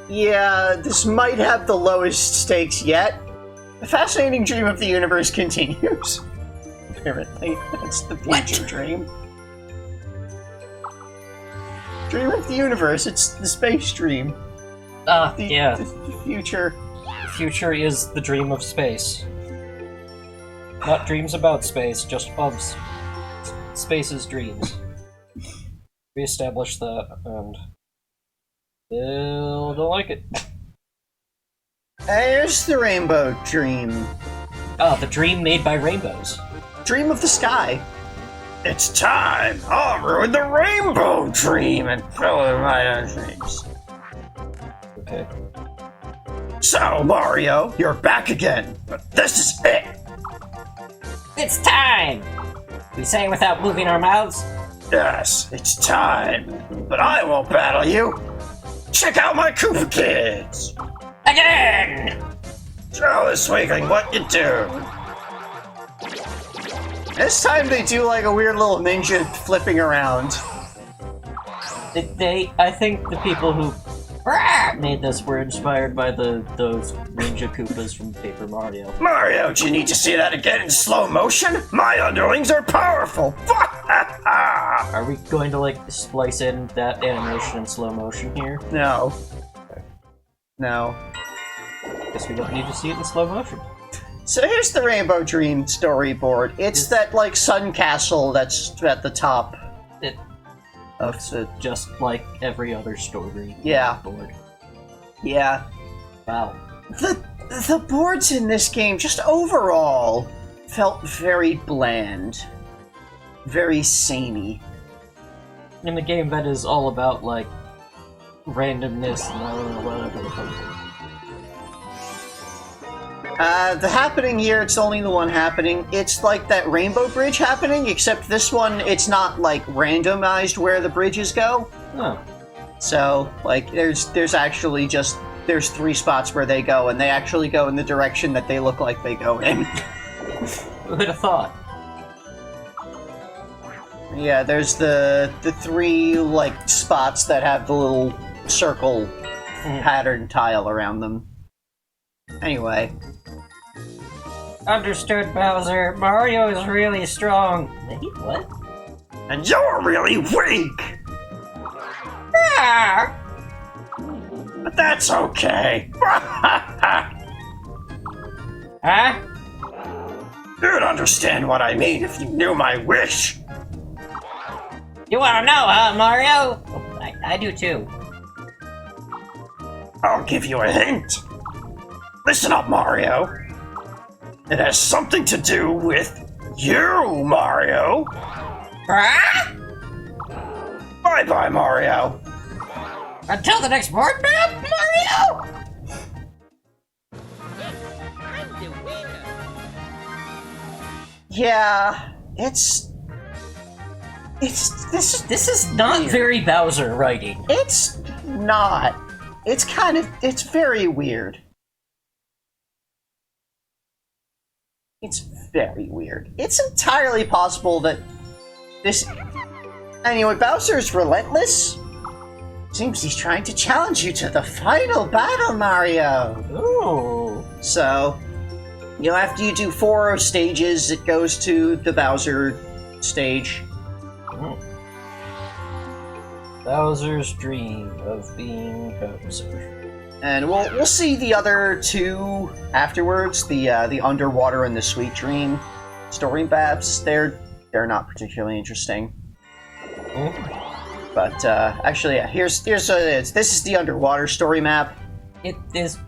Yeah, this might have the lowest stakes yet. The fascinating dream of the universe continues. Apparently, that's the future dream. Dream of the universe, it's the space dream. Yeah. The future. Future is the dream of space. Not dreams about space, just of space's dreams. We established that, and still don't like it. There's the rainbow dream. The dream made by rainbows. Dream of the sky. It's time! I'll ruin the rainbow dream and fill in my own dreams. Okay. So, Mario, you're back again, but this is it! It's time! We say without moving our mouths. Yes, it's time, but I won't battle you! Check out my Koopa Kids! Again! Show this weakling what you do! This time they do like a weird little ninja flipping around. I think the people who made this were inspired by those Ninja Koopas from Paper Mario. Mario, do you need to see that again in slow motion? My underlings are powerful! Are we going to, like, splice in that animation in slow motion here? No. No. Guess we don't need to see it in slow motion. So here's the Rainbow Dream storyboard. It's that, like, sun castle that's at the top. It of the... just like every other story board. Yeah. Wow. The boards in this game, just overall, felt very bland. Very samey. In a game that is all about, like, randomness and whatever. The happening here, it's only the one happening. It's like that Rainbow Bridge happening, except this one, it's not, like, randomized where the bridges go. Oh. So, like, there's actually just... there's 3 spots where they go, and they actually go in the direction that they look like they go in. Who would have thought? Yeah, there's the 3, like, spots that have the little circle pattern tile around them. Anyway. Understood, Bowser. Mario is really strong. Wait, what? And you're really weak! Ah! But that's okay. Huh? You'd understand what I mean if you knew my wish. You wanna know, huh, Mario? I do too. I'll give you a hint. Listen up, Mario. It has something to do with you, Mario. Huh? Bye-bye, Mario. Until the next board map, Mario! Yeah, this is not very Bowser writing. It's not. It's very weird. It's very weird. It's entirely possible that this... Anyway, Bowser's relentless. Seems he's trying to challenge you to the final battle, Mario. Ooh. So, after you do 4 stages, it goes to the Bowser stage. Bowser's dream of being Bowser. And we'll see the other two afterwards. The underwater and the Sweet Dream story maps. They're not particularly interesting. But actually, yeah, here's what it is. This is the underwater story map. It is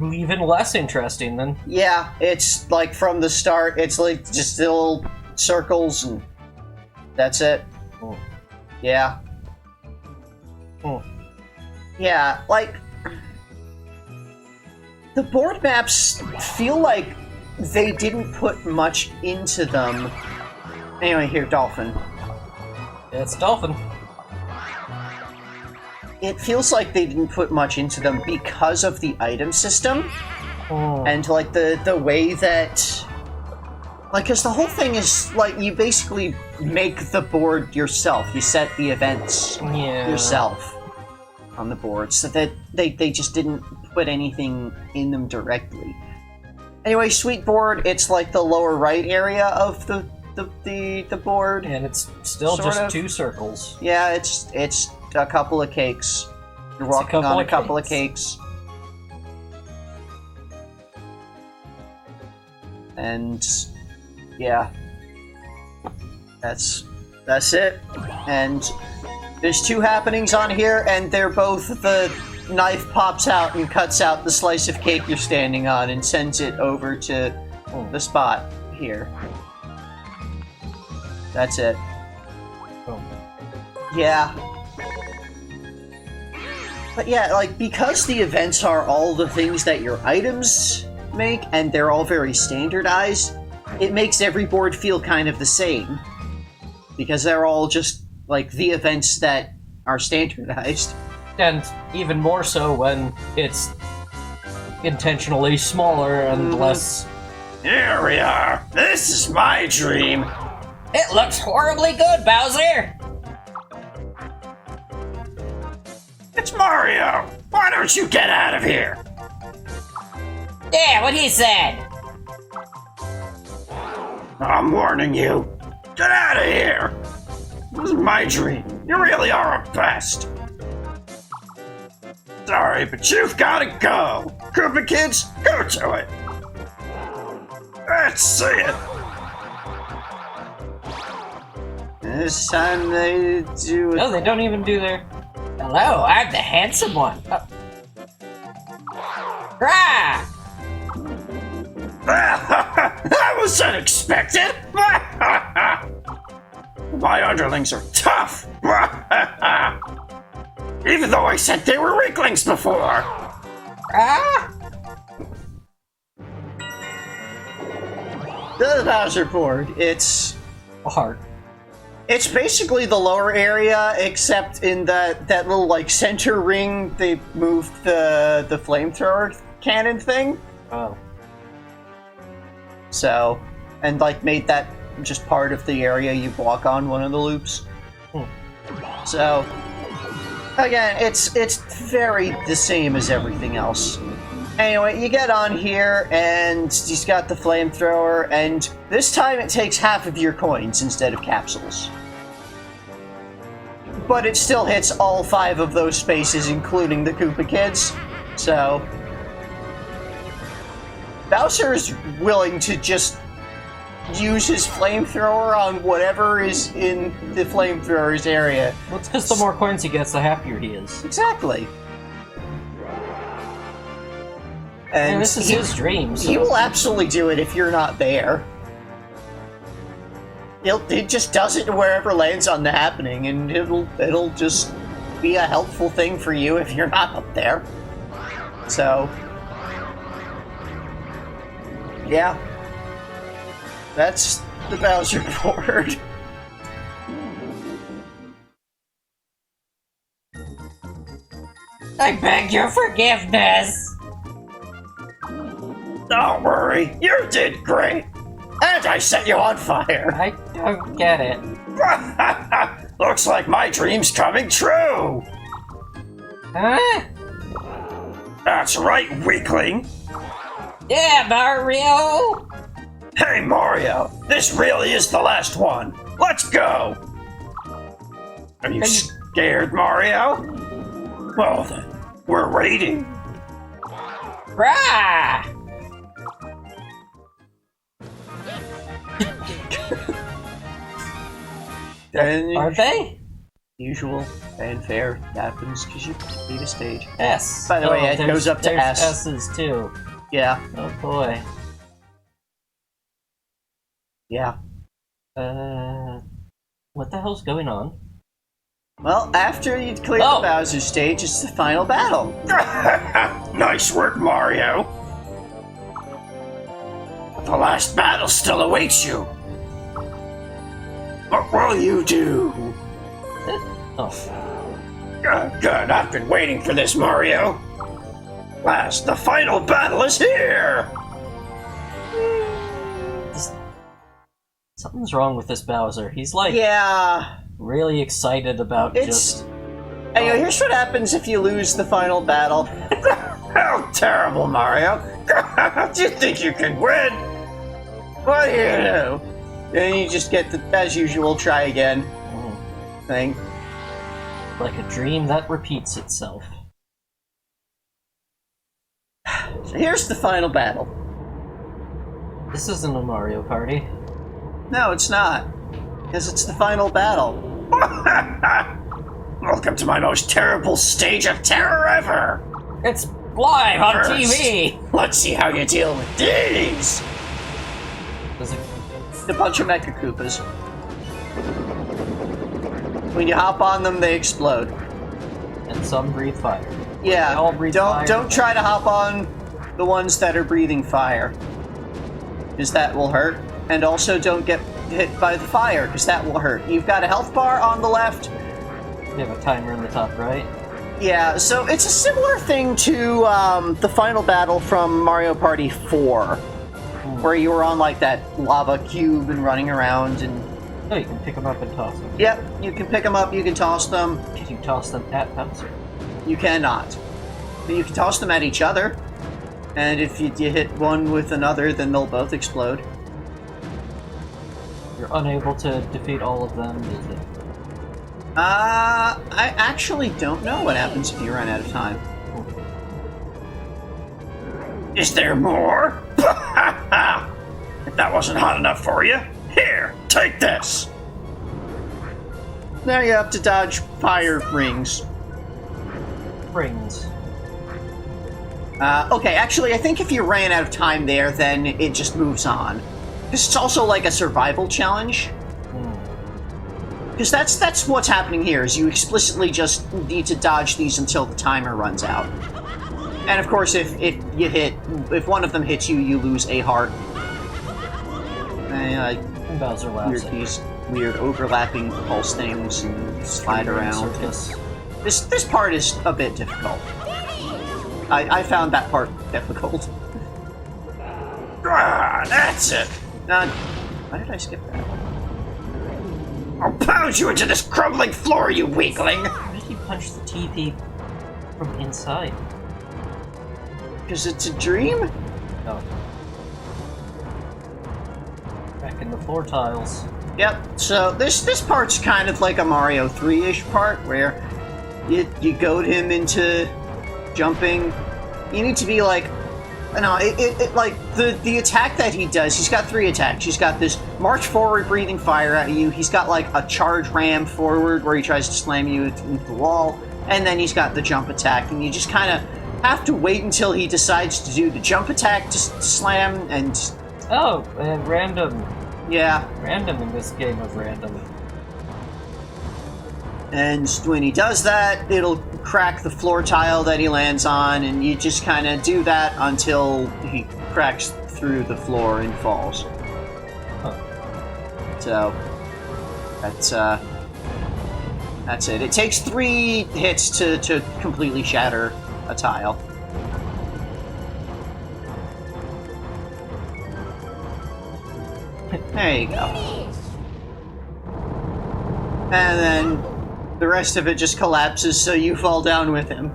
even less interesting than. Yeah, it's like from the start. It's like just little circles and that's it. Yeah. Yeah, like the board maps feel like they didn't put much into them. Anyway, here, Dolphin. It's Dolphin. It feels like they didn't put much into them because of the item system. And like the way that, like, because the whole thing is like you basically make the board yourself. You set the events yourself on the board, so that they just didn't put anything in them directly. Anyway, Sweet Board, it's like the lower right area of the board, and it's still sort just of. 2 circles. Yeah, it's a couple of cakes. You're walking on a couple of cakes. And yeah, that's it. And there's 2 happenings on here, and they're both the knife pops out and cuts out the slice of cake you're standing on and sends it over to the spot here. That's it. Yeah. But yeah, like, because the events are all the things that your items make, and they're all very standardized, it makes every board feel kind of the same. Because they're all just, like, the events that are standardized. And even more so when it's intentionally smaller and less... Here we are! This is my dream! It looks horribly good, Bowser! It's Mario! Why don't you get out of here? Yeah, what he said! I'm warning you. Get out of here! This is my dream. You really are a pest. Sorry, but you've gotta go. Koopa kids, go to it. Let's see it. This time they do it. No, they don't even do their... Hello, I'm the handsome one. Rah! That was unexpected! My underlings are tough! Even though I said they were weaklings before! Ah! The Bowser board, it's hard. It's basically the lower area, except in that little, like, center ring, they moved the flamethrower cannon thing. Oh. So, and, like, made that just part of the area you walk on one of the loops. So, again, it's very the same as everything else. Anyway, you get on here, and he's got the flamethrower, and this time it takes half of your coins instead of capsules. But it still hits all 5 of those spaces, including the Koopa kids. So, Bowser is willing to just use his flamethrower on whatever is in the flamethrower's area. Well, it's because the more coins he gets, the happier he is. Exactly. And this is his dream, so... He will absolutely do it if you're not there. He just does it wherever lands on the happening, and it'll just be a helpful thing for you if you're not up there. So... yeah. That's the Bowser board. I beg your forgiveness! Don't worry, you did great! And I set you on fire! I don't get it. Looks like my dream's coming true! Huh? That's right, weakling! Yeah, Mario! Hey, Mario! This really is the last one! Let's go! Are you Scared, Mario? Well then, we're waiting. Rah! Then Are they? usual fanfare happens because you need a stage. S. By the way, it goes up to there's S. S's too. Yeah, Oh boy. yeah. What the hell's going on? Well, after you've cleared Oh. the Bowser stage, it's the final battle. Nice work, Mario. The last battle still awaits you. What will you do? Oh. Good, I've been waiting for this, Mario. Last, the final battle is here! Something's wrong with this Bowser. He's like Yeah, really excited about it's... Anyway, here's what happens if you lose the final battle. How terrible, Mario! Do you think you can win? What do you do? Then you just get the, as usual, try again thing. like a dream that repeats itself. So here's the final battle. This isn't a Mario Party. No, it's not. Because it's the final battle. Welcome to my most terrible stage of terror ever! It's live on First, TV! let's see how you deal with these! Does it... A bunch of Mecha Koopas. When you hop on them, they explode. And some breathe fire. Yeah, They all breathe fire. don't try to hop on the ones that are breathing fire. Because that will hurt. And also don't get hit by the fire, because that will hurt. You've got a health bar on the left. You have a timer in the top right. Yeah, so it's a similar thing to the final battle from Mario Party 4. Where you were on like that lava cube and running around and... Oh, you can pick them up and toss them. Yep, you can pick them up, you can toss them. Can you toss them at Bowser? You cannot. But you can toss them at each other. And if you hit one with another, then they'll both explode. You're unable to defeat all of them, is it? I actually don't know what happens if you run out of time. Is there more? If that wasn't hot enough for you, here, take this! Now you have to dodge fire rings. Rings. Okay, actually, I think if you ran out of time there, then it just moves on. Because it's also like a survival challenge. Because that's what's happening here, is you explicitly just need to dodge these until the timer runs out. And of course, if one of them hits you, you lose a heart. And Bowser laughs at These weird overlapping pulse things and slide around. circus. This part is a bit difficult. I found that part difficult. That's it! Why did I skip that? I'll pound you into this crumbling floor, you weakling! Why did you punch the TV from inside? Because it's a dream? Oh. Back in the floor tiles. Yep, so this part's kind of like a Mario 3-ish part, where you goad him into jumping. You need to be like... No, like, the attack that he does, he's got 3 attacks. He's got this march forward, breathing fire at you. He's got, like, a charge ram forward, where he tries to slam you into the wall. And then he's got the jump attack, and you just kind of have to wait until he decides to do the jump attack to slam, and... Oh, and random. Yeah. Random in this game of random. And when he does that, it'll crack the floor tile that he lands on, and you just kind of do that until he cracks through the floor and falls. Huh. So, that's it. It takes 3 hits to completely shatter a tile. There you go. And then the rest of it just collapses, so you fall down with him.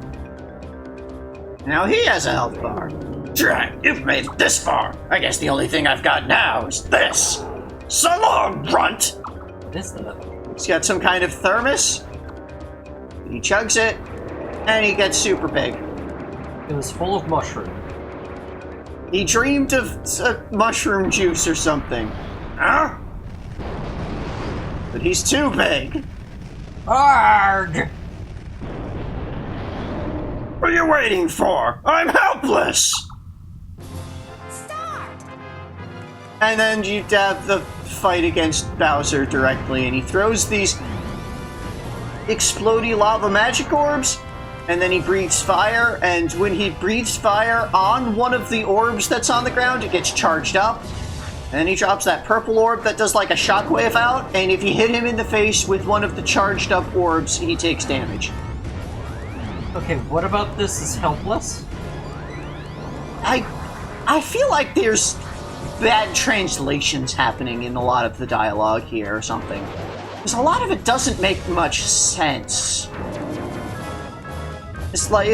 Now he has a health bar. Drat, you've made it this far. I guess the only thing I've got now is this. So long, runt! What is that? He's got some kind of thermos. He chugs it, and he gets super big. It was full of mushroom. He dreamed of mushroom juice or something. Huh? But he's too big. Arg! What are you waiting for? I'm helpless! Start! And then you have the fight against Bowser directly, and he throws these explodey lava magic orbs, and then he breathes fire, and when he breathes fire on one of the orbs that's on the ground, it gets charged up. And then he drops that purple orb that does like a shockwave out, and if you hit him in the face with one of the charged up orbs, he takes damage. Okay, what about this is helpless? I feel like there's bad translations happening in a lot of the dialogue here or something. Because a lot of it doesn't make much sense. It's like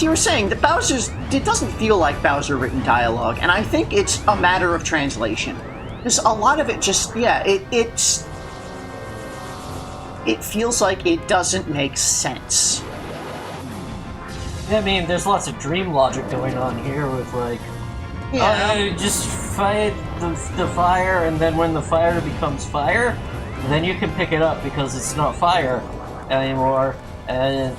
you were saying, it doesn't feel like Bowser written dialogue, and I think it's a matter of translation. Because a lot of it just, it feels like it doesn't make sense. I mean, there's lots of dream logic going on here with like, just fight the fire, and then when the fire becomes fire, then you can pick it up because it's not fire anymore. And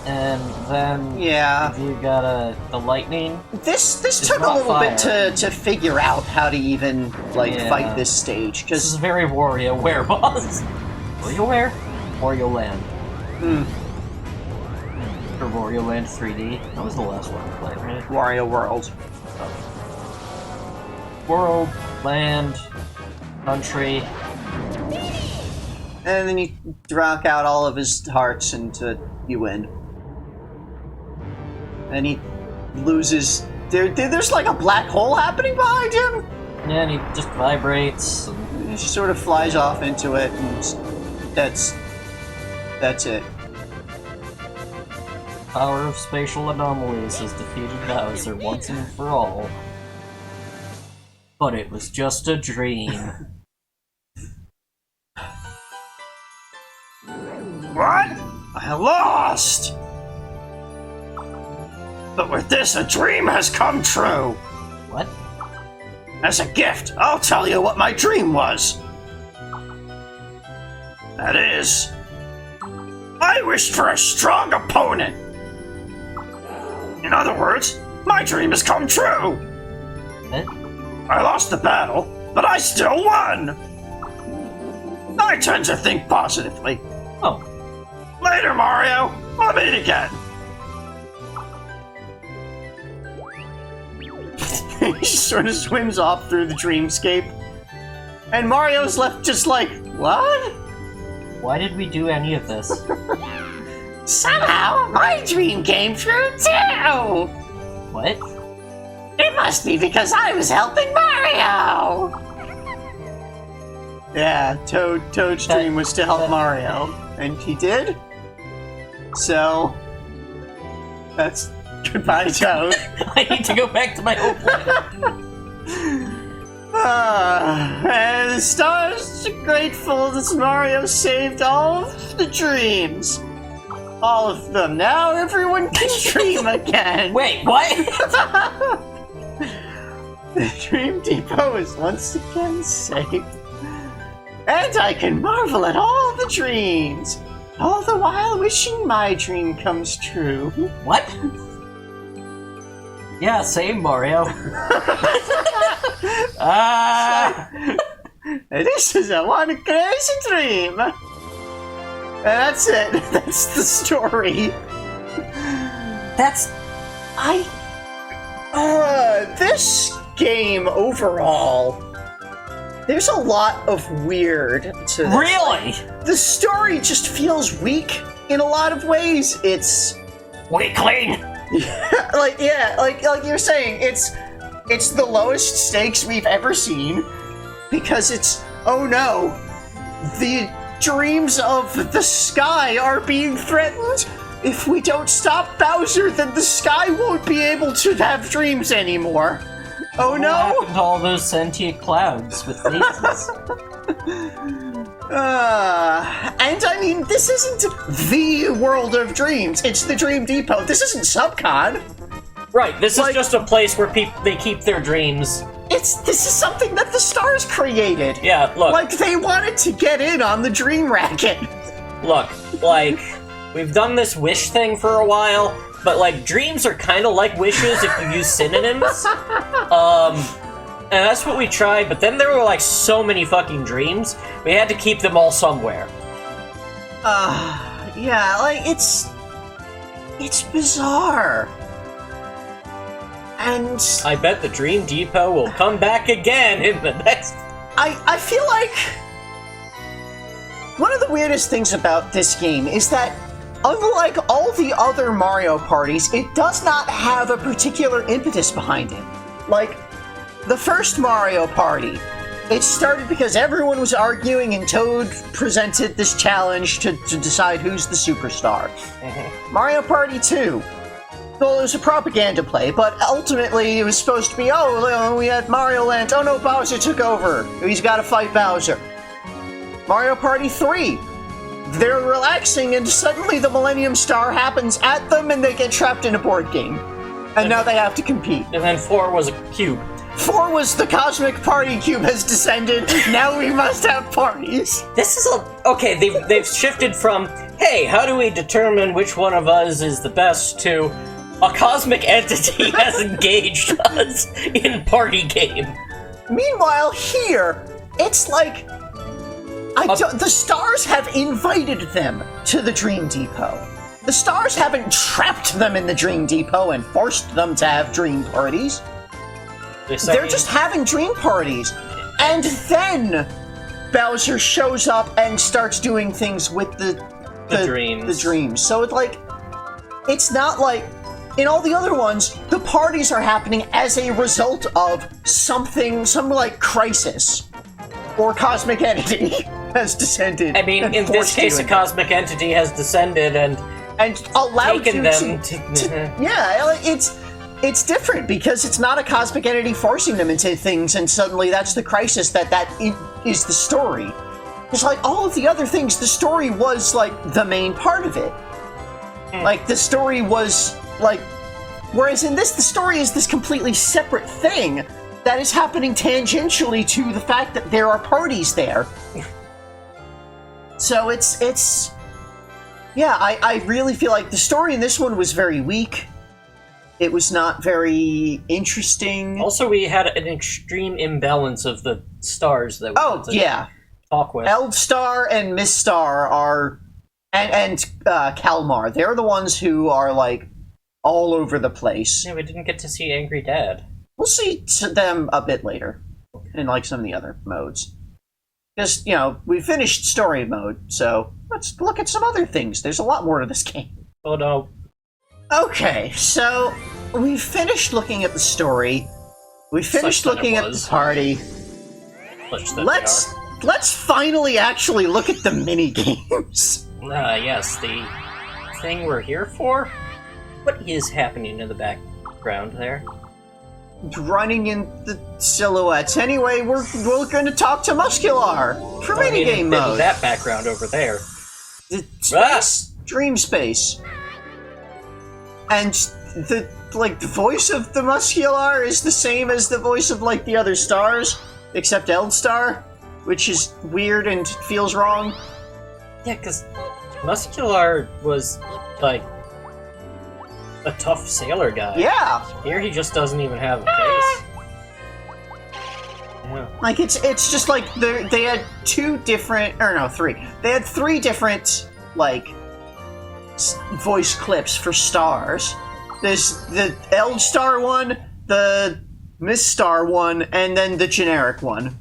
then you got the lightning. This took a little bit to figure out how to even fight this stage. This is very WarioWare, boss. WarioWare? Wario Land. Or Wario Land 3D. That was the last one I played, right? Wario World. World, land, country. And then you rock out all of his hearts and you win. And he loses. There's like a black hole happening behind him. Yeah, and he just vibrates. And he just sort of flies off into it, and that's it. Power of spatial anomalies has defeated Bowser once and for all. But it was just a dream. What? I lost! But with this, a dream has come true! What? As a gift, I'll tell you what my dream was. That is, I wished for a strong opponent. In other words, my dream has come true. What? I lost the battle, but I still won. I tend to think positively. Oh. Later, Mario. We'll meet again. He sort of swims off through the dreamscape. And Mario's left just like, what? Why did we do any of this? Somehow, my dream came true too! What? It must be because I was helping Mario! Yeah, Toad's dream was to help Mario, and he did. So, that's goodbye, Toad. I need to go back to my old planet. And the stars are grateful that Mario saved all of the dreams. All of them. Now everyone can dream again. Wait, what? The Dream Depot is once again safe. And I can marvel at all the dreams. All the while wishing my dream comes true. What? Yeah, same, Mario. This is a one crazy dream. And that's it. That's the story. This game overall, there's a lot of weird to this. Really? The story just feels weak in a lot of ways. It's weakling. like you're saying, it's the lowest stakes we've ever seen because it's, oh no, the dreams of the sky are being threatened. If we don't stop Bowser, then the sky won't be able to have dreams anymore. Oh no! What happened to all those sentient clouds with faces? And I mean, this isn't the World of Dreams. It's the Dream Depot. This isn't Subcon. Right, this is just a place where they keep their dreams. This is something that the Stars created. Yeah, look. Like, they wanted to get in on the Dream Racket. Look, like, we've done this wish thing for a while, but, like, dreams are kind of like wishes if you use synonyms. And that's what we tried, but then there were, like, so many fucking dreams, we had to keep them all somewhere. Yeah, like, it's bizarre. And I bet the Dream Depot will come back again in the next... I feel like one of the weirdest things about this game is that, unlike all the other Mario parties, it does not have a particular impetus behind it. Like, the first Mario Party, it started because everyone was arguing and Toad presented this challenge to decide who's the superstar. Mario Party 2. Well, it was a propaganda play, but ultimately it was supposed to be, we had Mario Land, oh no, Bowser took over, he's gotta fight Bowser. Mario Party 3. They're relaxing and suddenly the Millennium Star happens at them and they get trapped in a board game. And now they have to compete. And then 4 was a cube. 4 was the Cosmic Party Cube has descended, now we must have parties. This is okay, they've shifted from, hey, how do we determine which one of us is the best, to a cosmic entity has engaged us in party game. Meanwhile, here, it's like, the Stars have invited them to the Dream Depot. The Stars haven't trapped them in the Dream Depot and forced them to have dream parties. They're just having dream parties. And then Bowser shows up and starts doing things with the dreams. The dreams. So it's not like, in all the other ones, the parties are happening as a result of some like crisis or cosmic entity has descended. I mean, in this case, a cosmic entity has descended and allowed taken you them to yeah, it's different because it's not a cosmic entity forcing them into things, and suddenly that's the crisis that is the story. Because like all of the other things, the story was like the main part of it. Like the story was like, whereas in this, the story is this completely separate thing that is happening tangentially to the fact that there are parties there. So yeah, I really feel like the story in this one was very weak. It was not very interesting. Also, we had an extreme imbalance of the stars that we had to talk with. Eldstar and Miss Star are, and Kalmar, they're the ones who are like all over the place. Yeah, we didn't get to see Angry Dad. We'll see them a bit later in like some of the other modes. Because, we finished story mode, so let's look at some other things. There's a lot more to this game. Oh no. Okay, so we finished looking at the story. We finished looking at the party. Let's finally actually look at the mini games. Yes, the thing we're here for? What is happening in the background there? Running in the silhouettes. Anyway, we're going to talk to Muscular for minigame mode. That background over there. The space, Dream Space. And the voice of the Muscular is the same as the voice of like the other stars, except Eldstar, which is weird and feels wrong. Yeah, because Muscular was like a tough sailor guy. Yeah. Here he just doesn't even have a face. Yeah. Like it's just like they had three. They had 3 different like voice clips for stars. There's the Eldstar one, the Miss Star one, and then the generic one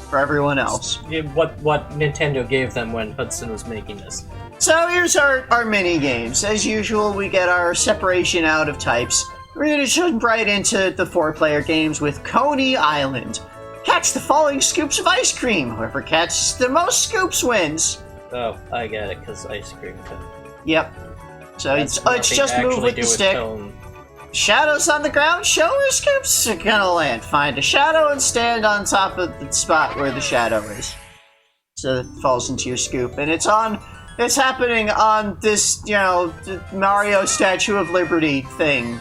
for everyone else. Yeah, what Nintendo gave them when Hudson was making this. So here's our mini games. As usual, we get our separation out of types. We're going to jump right into the 4-player games with Coney Island. Catch the following scoops of ice cream. Whoever catches the most scoops wins. Oh, I get it, because ice cream. Yep. So it's just move with the stick. Shadows on the ground, show where scoops are gonna land. Find a shadow and stand on top of the spot where the shadow is. So it falls into your scoop, and it's happening on this, Mario Statue of Liberty thing.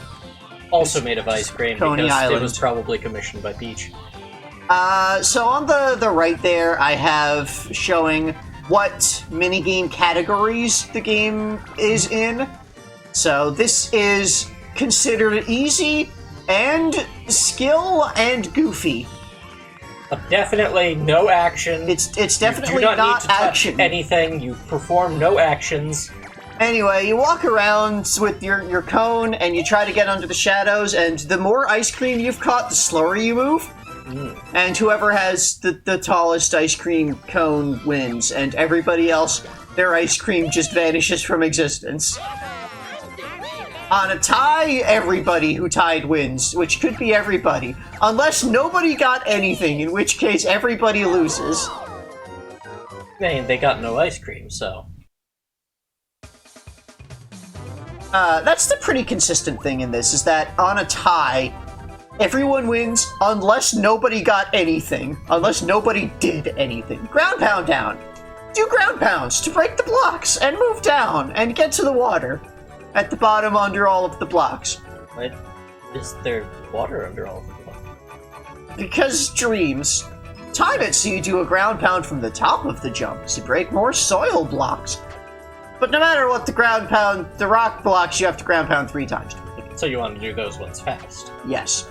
Also made of ice cream, Coney because Island. it was probably commissioned by Peach. So on the right there, I have showing what minigame categories the game is in. So this is considered easy, and skill, and goofy. Definitely no action. It's definitely you do not not need to touch action. anything. You perform no actions. Anyway, you walk around with your cone, and you try to get under the shadows, and the more ice cream you've caught, the slower you move. And whoever has the tallest ice cream cone wins, and everybody else, their ice cream just vanishes from existence. On a tie, everybody who tied wins, which could be everybody. Unless nobody got anything, in which case everybody loses. Man, they got no ice cream, so... That's the pretty consistent thing in this, is that on a tie, everyone wins unless nobody got anything. Unless nobody did anything. Ground pound down. Do ground pounds to break the blocks and move down and get to the water. At the bottom under all of the blocks. What? Is there water under all of the blocks? Because dreams. Time it so you do a ground pound from the top of the jump to break more soil blocks. But no matter what the rock blocks, you have to ground pound 3 times. So you want to do those ones fast? Yes.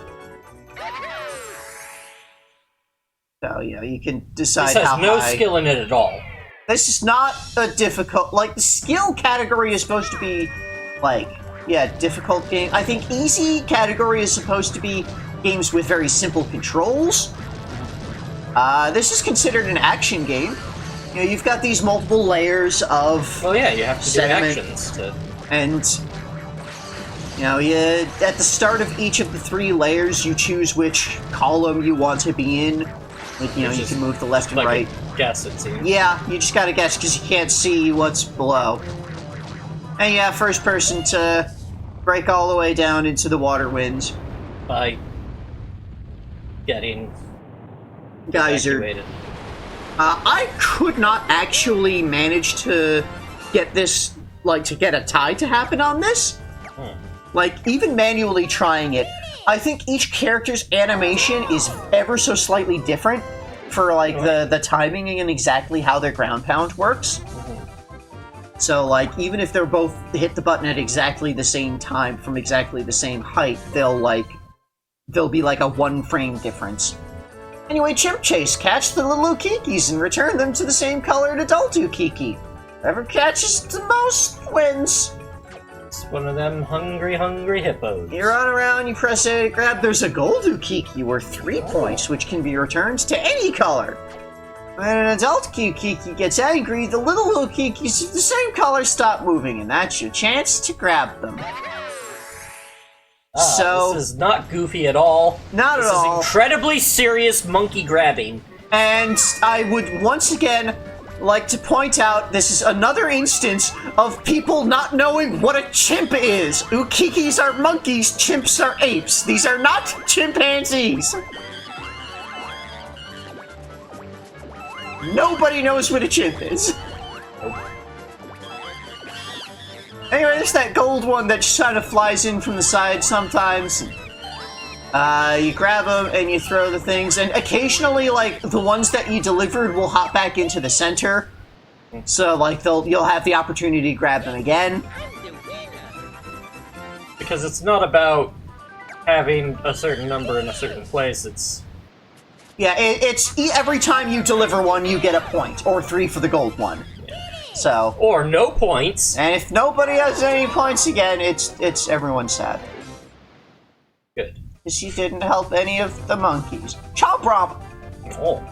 So, you can decide this has how no high. skill in it at all. This is not a difficult... the skill category is supposed to be, difficult game. I think easy category is supposed to be games with very simple controls. This is considered an action game. You've got these multiple layers of... Well, yeah, you have to sediment, do actions to... And, at the start of each of the 3 layers, you choose which column you want to be in. You can move the left and right. Guess, it seems. Yeah, you just gotta guess because you can't see what's below. And first person to break all the way down into the water wins. By getting Geyser. evacuated. I could not actually manage to get this, to get a tie to happen on this. Even manually trying it, I think each character's animation is ever so slightly different for, the timing and exactly how their ground pound works. So, even if they're both hit the button at exactly the same time from exactly the same height, there'll be, a 1 frame difference. Anyway, Chimp Chase, catch the little Ukikis and return them to the same colored adult Ukiki. Whoever catches the most wins. It's one of them hungry hippos. You run around, you press A to grab. There's a gold Ukiki worth 3 points, which can be returned to any color. When an adult Ukiki gets angry, the little Ukikis of the same color stop moving, and that's your chance to grab them. So this is not goofy at all. Not at all. This is incredibly serious monkey grabbing. And I would once again like to point out this is another instance of people not knowing what a chimp is. Ukikis are monkeys, chimps are apes. These are not chimpanzees. Nobody knows what a chimp is. Anyway, there's that gold one that just kind of flies in from the side sometimes. You grab them and you throw the things, and occasionally, the ones that you delivered will hop back into the center. So, you'll have the opportunity to grab them again. Because it's not about having a certain number in a certain place, it's... Yeah, it's every time you deliver one, you get a point, or 3 for the gold one. So, or no points. And if nobody has any points again, it's everyone's sad. Good. Because you didn't help any of the monkeys. Chomp Romp! Oh.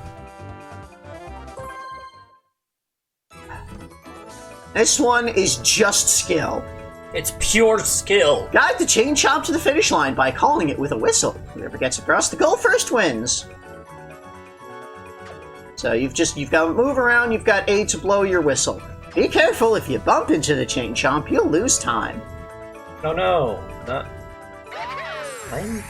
This one is just skill. It's pure skill. Guide the chain chomp to the finish line by calling it with a whistle. Whoever gets across the goal first wins. So you've got to move around, you've got A to blow your whistle. Be careful, if you bump into the chain chomp, you'll lose time. No, not... I'm...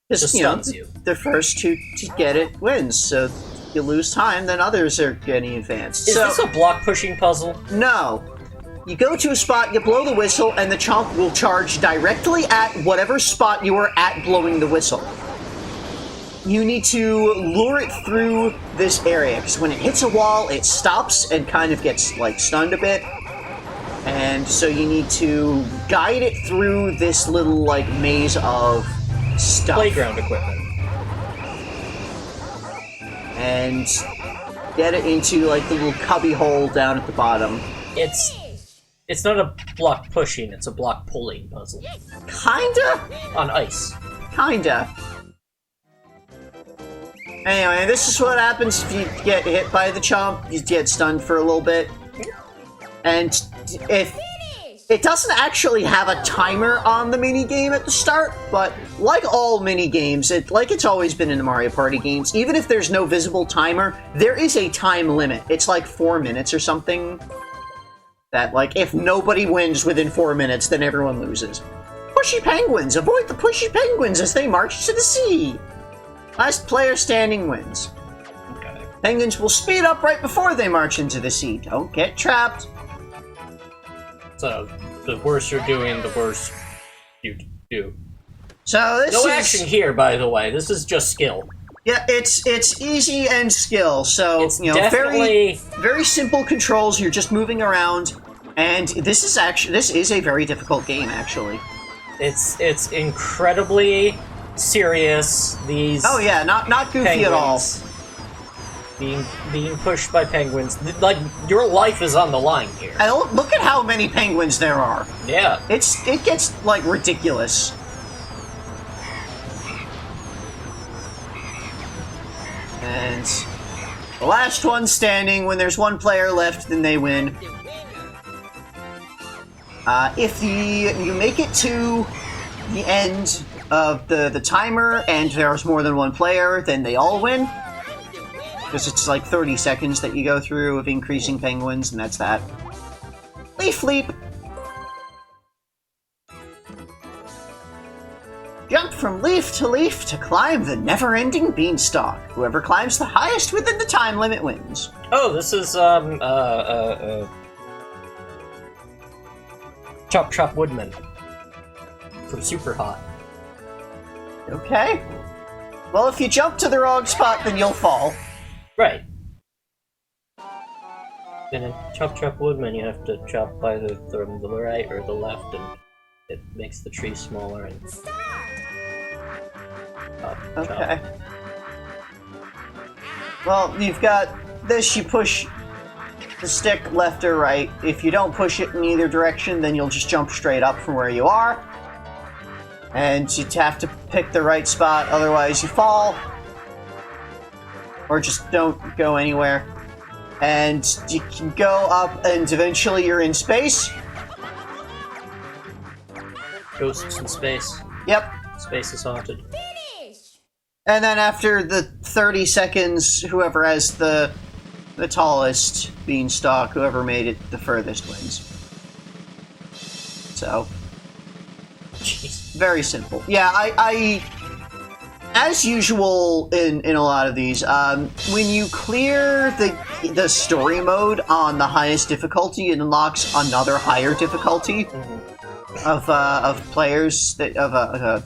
Just stuns you. The first to get it wins, so you lose time, then others are getting advanced. Is this a block pushing puzzle? No. You go to a spot, you blow the whistle, and the chomp will charge directly at whatever spot you are at blowing the whistle. You need to lure it through this area, because when it hits a wall, it stops and kind of gets, like, stunned a bit. And so you need to guide it through this little, like, maze of stuff. Playground equipment. And get it into, like, the little cubby hole down at the bottom. It's not a block pushing, it's a block pulling puzzle. Kinda? On ice. Kinda. Anyway, this is what happens if you get hit by the chomp. You get stunned for a little bit. And if it doesn't actually have a timer on the minigame at the start, but like all minigames, it's always been in the Mario Party games, even if there's no visible timer, there is a time limit. It's like 4 minutes or something. That, like, if nobody wins within 4 minutes, then everyone loses. Pushy Penguins! Avoid the Pushy Penguins as they march to the sea! Last player standing wins. Okay. Penguins will speed up right before they march into the sea. Don't get trapped. So, the worse you're doing, the worse you do. So this No is... action here, by the way. This is just skill. Yeah, it's easy and skill, so, It's you know, definitely... very simple controls, you're just moving around, and this is a very difficult game, actually. It's incredibly serious, these... Oh yeah, not goofy penguins at all. Being pushed by penguins. Like, your life is on the line here. And look at how many penguins there are. Yeah. It gets, like, ridiculous. And the last one standing, when there's one player left, then they win. If you make it to the end of the timer and there's more than one player, then they all win. Because it's like 30 seconds that you go through of increasing penguins, and that's that. Leaf Leap! Jump from leaf to climb the never-ending beanstalk. Whoever climbs the highest within the time limit wins. Oh, this is, Chop Chop Woodman. From Super Hot. Okay. Well, if you jump to the wrong spot, then you'll fall. Right. And in Chop Chop Woodman, you have to chop by the right or the left, and it makes the tree smaller and... Okay. Well, you've got this, you push the stick left or right. If you don't push it in either direction, then you'll just jump straight up from where you are. And you'd have to pick the right spot, otherwise you fall. Or just don't go anywhere. And you can go up and eventually you're in space. Ghosts in space. Yep. Space is haunted. And then after the 30 seconds, whoever has the tallest beanstalk, whoever made it the furthest wins. So, Jeez. very simple. Yeah, I as usual in a lot of these, when you clear the story mode on the highest difficulty, it unlocks another higher difficulty. Of players that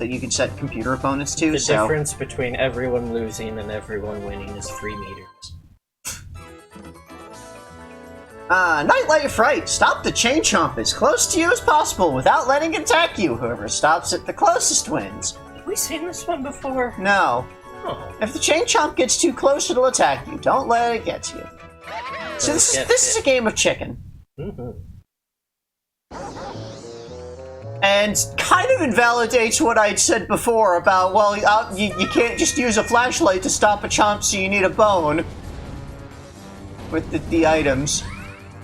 you can set computer opponents to. The difference between everyone losing and everyone winning is 3 meters. Nightlight Fright. Stop the chain chomp as close to you as possible without letting it attack you. Whoever stops it the closest wins. Have we seen this one before? No. Oh. If the chain chomp gets too close, it'll attack you. Don't let it get to you. So this is a game of chicken. Mm-hmm. And kind of invalidates what I'd said before about, well, you can't just use a flashlight to stop a chomp, so you need a bone with the items.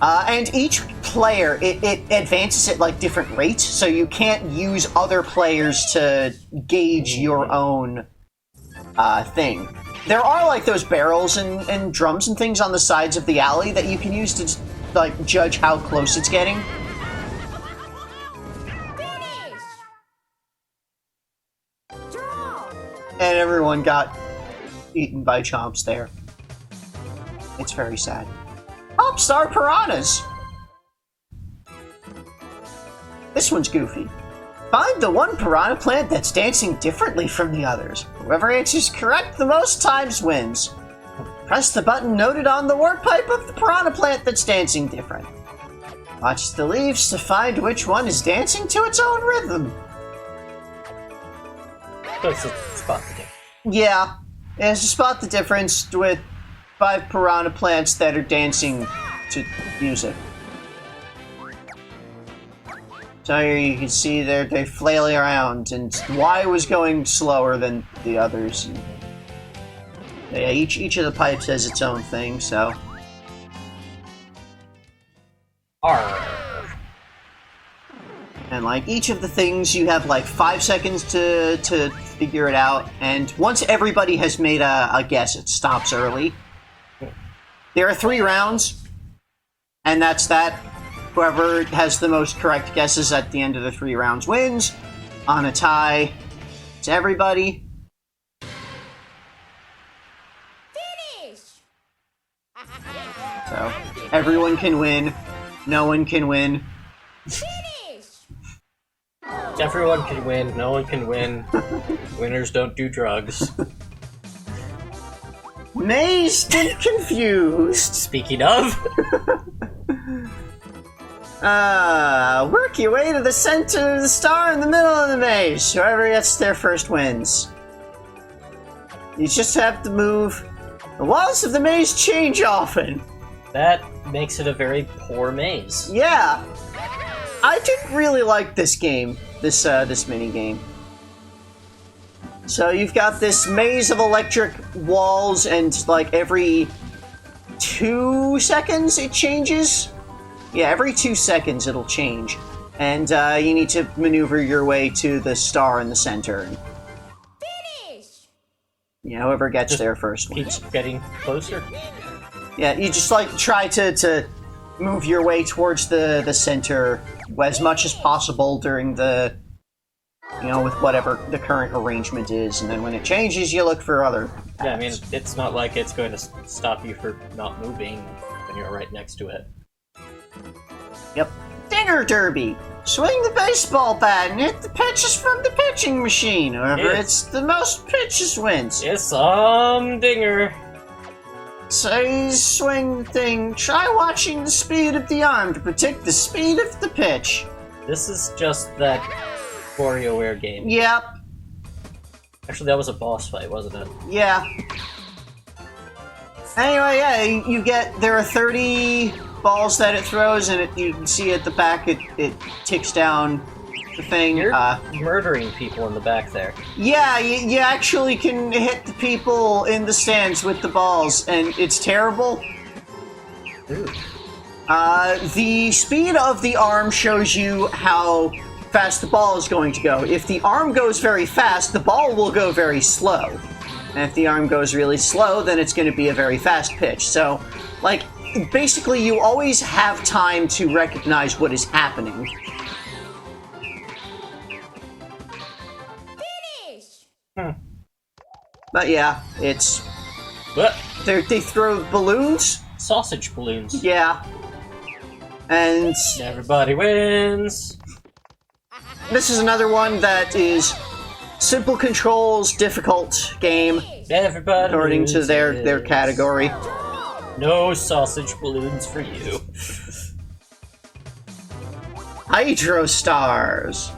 And each player, it advances at, like, different rates, so you can't use other players to gauge your own thing. There are, like, those barrels and drums and things on the sides of the alley that you can use to, like, judge how close it's getting. And everyone got eaten by chomps there. It's very sad. Oh, Star Piranhas! This one's goofy. Find the one piranha plant that's dancing differently from the others. Whoever answers correct the most times wins. Press the button noted on the warp pipe of the piranha plant that's dancing different. Watch the leaves to find which one is dancing to its own rhythm. That's a spot the difference. Yeah, it's to spot the difference with 5 piranha plants that are dancing to music. So here you can see they're flailing around, and Y was going slower than the others. And yeah, each of the pipes has its own thing, so. Arr. And like each of the things, you have like 5 seconds to figure it out, and once everybody has made a guess, it stops early. There are 3 rounds, and that's that. Whoever has the most correct guesses at the end of the 3 rounds wins. On a tie, it's everybody. Finish! So, everyone can win. No one can win. Finish! Everyone can win, no one can win. Winners don't do drugs. Mazed and confused. Speaking of, Work your way to the center of the star in the middle of the maze. Whoever gets there first wins. You just have to move. The walls of the maze change often. that makes it a very poor maze. Yeah. I didn't really like this game, this mini game. So you've got this maze of electric walls, and like every 2 seconds it changes. Yeah, every 2 seconds it'll change. And you need to maneuver your way to the star in the center. Finish! Yeah, whoever gets there first wins. Keeps getting closer. Yeah, you just like try to move your way towards the center as much as possible during the, with whatever the current arrangement is, and then when it changes, you look for other paths. Yeah, I mean, it's not like it's going to stop you from not moving when you're right next to it. Yep. Dinger Derby! Swing the baseball bat and hit the pitches from the pitching machine. Whoever hits the most pitches wins. It's dinger. Say swing the thing. Try watching the speed of the arm to predict the speed of the pitch. This is just that WarioWare game. Yep. Actually, that was a boss fight, wasn't it? Yeah. Anyway, yeah, there are 30 balls that it throws, and you can see at the back it ticks down the thing. You're murdering people in the back there. Yeah, you actually can hit the people in the stands with the balls, and it's terrible. Ooh. The speed of the arm shows you how fast the ball is going to go. If the arm goes very fast, the ball will go very slow. And if the arm goes really slow, then it's going to be a very fast pitch. So, like, basically you always have time to recognize what is happening. Finish! But yeah, it's... What? They throw balloons? Sausage balloons. Yeah. And Everybody wins. this is another one that is simple controls, difficult game, Everybody according to their loses. category. No sausage balloons for you. Hydrostars.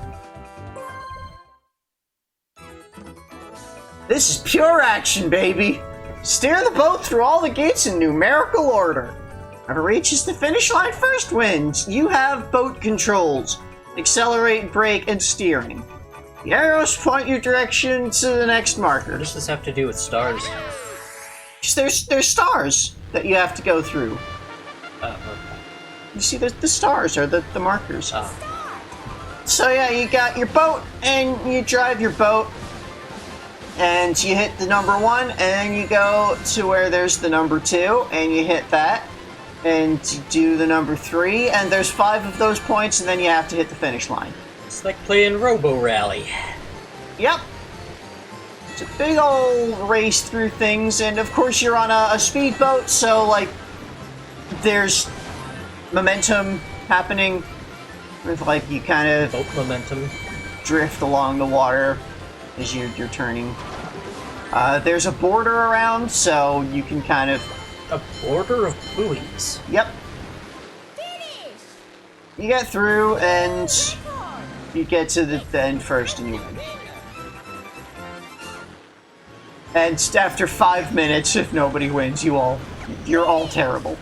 This is pure action, baby. Steer the boat through all the gates in numerical order. Whoever reaches the finish line first wins. You have boat controls. Accelerate, brake, and steering. The arrows point your direction to the next marker. What does this have to do with stars? Because there's stars that you have to go through. Okay. You see, the stars are the markers. Oh. So yeah, you got your boat, and you drive your boat, and you hit the number 1, and then you go to where there's the number 2, and you hit that, and you do the number 3, and there's 5 of those points, and then you have to hit the finish line. It's like playing Robo Rally. Yep. It's a big old race through things, and of course you're on a speedboat, so like there's momentum happening with like you kind of Boat momentum. drift along the water as you're turning. There's a border around, so you can kind of... A border of buoys. Yep. Finish! You get through, and you get to the end first, and you win. And after 5 minutes, if nobody wins, you're all terrible.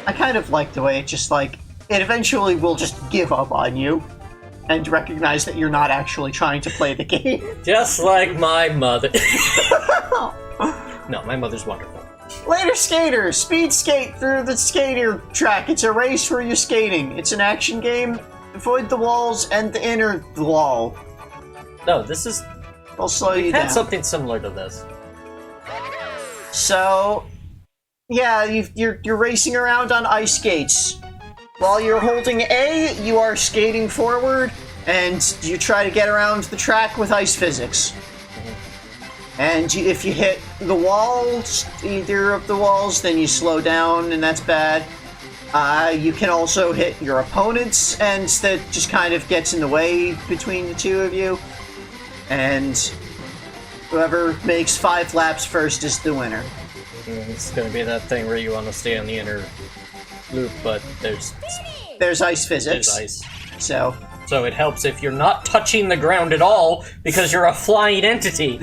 I kind of like the way it just like, it eventually will just give up on you and recognize that you're not actually trying to play the game. Just like my mother. No, my mother's wonderful. Later skaters, speed skate through the skater track. It's a race where you're skating. It's an action game. Avoid the walls and the inner wall. No, this is... I'll slow you We've down. had something similar to this. So, yeah, you're racing around on ice skates. While you're holding A, you are skating forward, and you try to get around the track with ice physics. And if you hit the walls, either of the walls, then you slow down, and that's bad. You can also hit your opponents, and that just kind of gets in the way between the two of you. And whoever makes 5 laps first is the winner. It's gonna be that thing where you want to stay on the inner loop, but there's ice physics. ice. So it helps if you're not touching the ground at all, because you're a flying entity.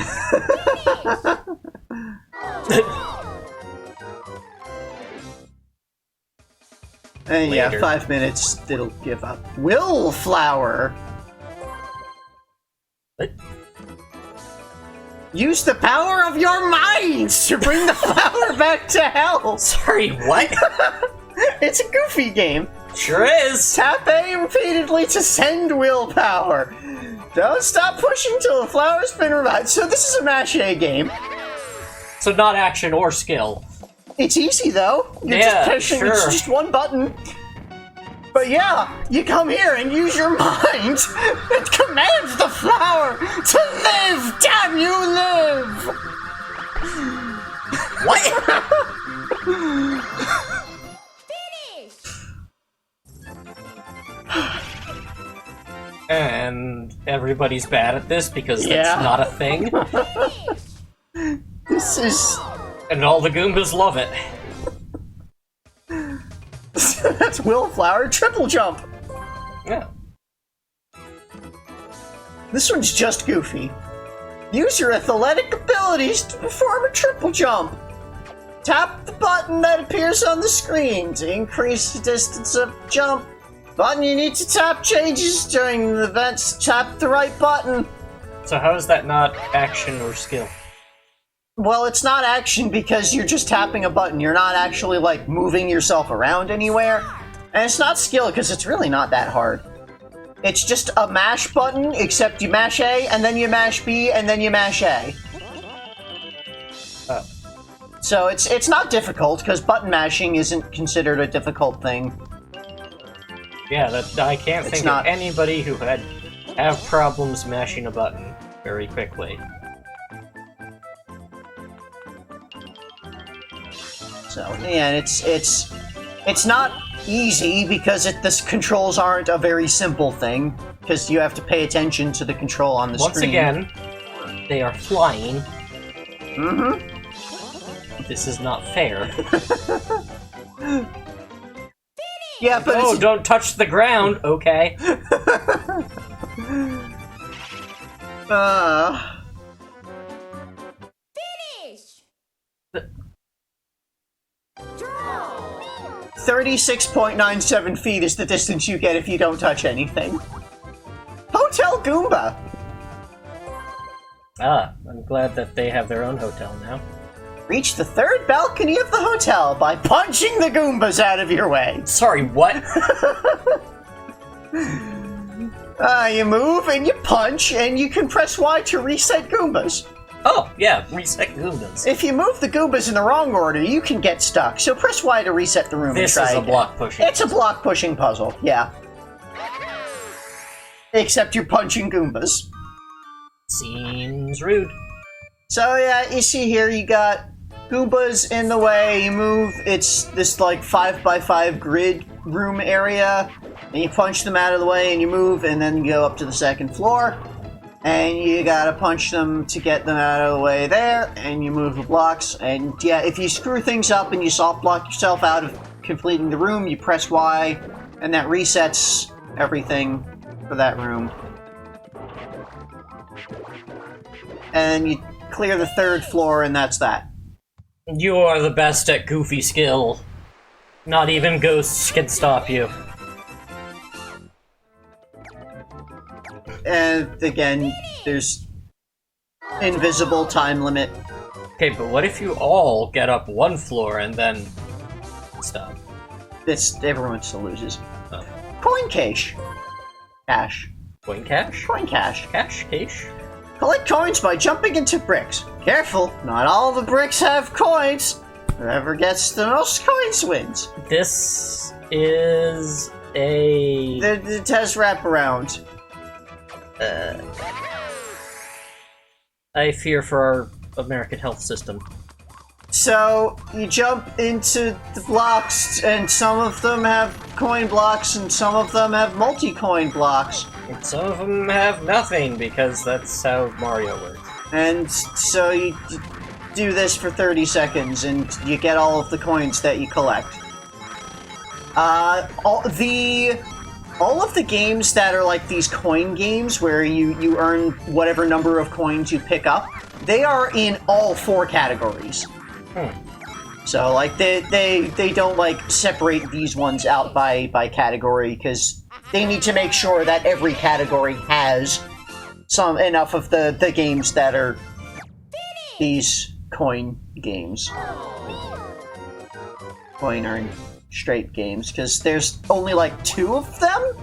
and yeah, Later. 5 minutes, it'll give up. Willflower! What? Use the power of your minds to bring the flower back to health! Sorry, what? It's a goofy game. Sure is! Tap A repeatedly to send willpower. Don't stop pushing till the flower's been revived. So this is a mash A game. So not action or skill. It's easy though. You're Yeah, just pushing, sure. it's just one button. But yeah, you come here and use your mind and command the flower to live! Damn you, live! What? And everybody's bad at this because that's Yeah. not a thing. This is... And all the Goombas love it. That's Willflower triple jump. Yeah. This one's just goofy. Use your athletic abilities to perform a triple jump. Tap the button that appears on the screen to increase the distance of jump. Button you need to tap changes during the events. Tap the right button. So how is that not action or skill? Well, it's not action because you're just tapping a button. You're not actually, like, moving yourself around anywhere. And it's not skill because it's really not that hard. It's just a mash button, except you mash A, and then you mash B, and then you mash A. Oh. So it's not difficult, because button mashing isn't considered a difficult thing. Yeah, that I can't It's think not- of anybody who have problems mashing a button very quickly. So, yeah, it's not easy because the controls aren't a very simple thing, because you have to pay attention to the control on the Once screen. again, they are flying. Mm-hmm. This is not fair. Yeah, but Oh, it's... don't touch the ground, okay. Finish! 36.97 feet is the distance you get if you don't touch anything. Hotel Goomba! Ah, I'm glad that they have their own hotel now. Reach the third balcony of the hotel by punching the Goombas out of your way. Sorry, what? You move and you punch, and you can press Y to reset Goombas. Oh, yeah, reset Goombas. If you move the Goombas in the wrong order, you can get stuck, so press Y to reset the room This and try is a again. block pushing. It's a block pushing puzzle, yeah. Except you're punching Goombas. Seems rude. So yeah, you see here, you got Goombas in the way, you move, it's this like 5x5 grid room area, and you punch them out of the way and you move, and then you go up to the second floor, and you gotta punch them to get them out of the way there, and you move the blocks, and yeah, if you screw things up and you soft block yourself out of completing the room, you press Y, and that resets everything for that room. And you clear the third floor, and that's that. You are the best at goofy skill. Not even ghosts can stop you. And again, there's invisible time limit. Okay, but what if you all get up one floor and then stop? Everyone still loses. Oh. Coin cache. Cash. Coin cash? Coin cache. Cache? Collect coins by jumping into bricks. Careful, not all the bricks have coins. Whoever gets the most coins wins. This is a... The test wraparound. I fear for our American health system. So, you jump into the blocks, and some of them have coin blocks, and some of them have multi-coin blocks. And some of them have nothing, because that's how Mario works. And so you do this for 30 seconds, and you get all of the coins that you collect. All of the games that are like these coin games, where you earn whatever number of coins you pick up, they are in all 4 categories. So, like, they don't, like, separate these ones out by category, because they need to make sure that every category has enough of the games that are these coin games. Coin earn straight games, because there's only, like, 2 of them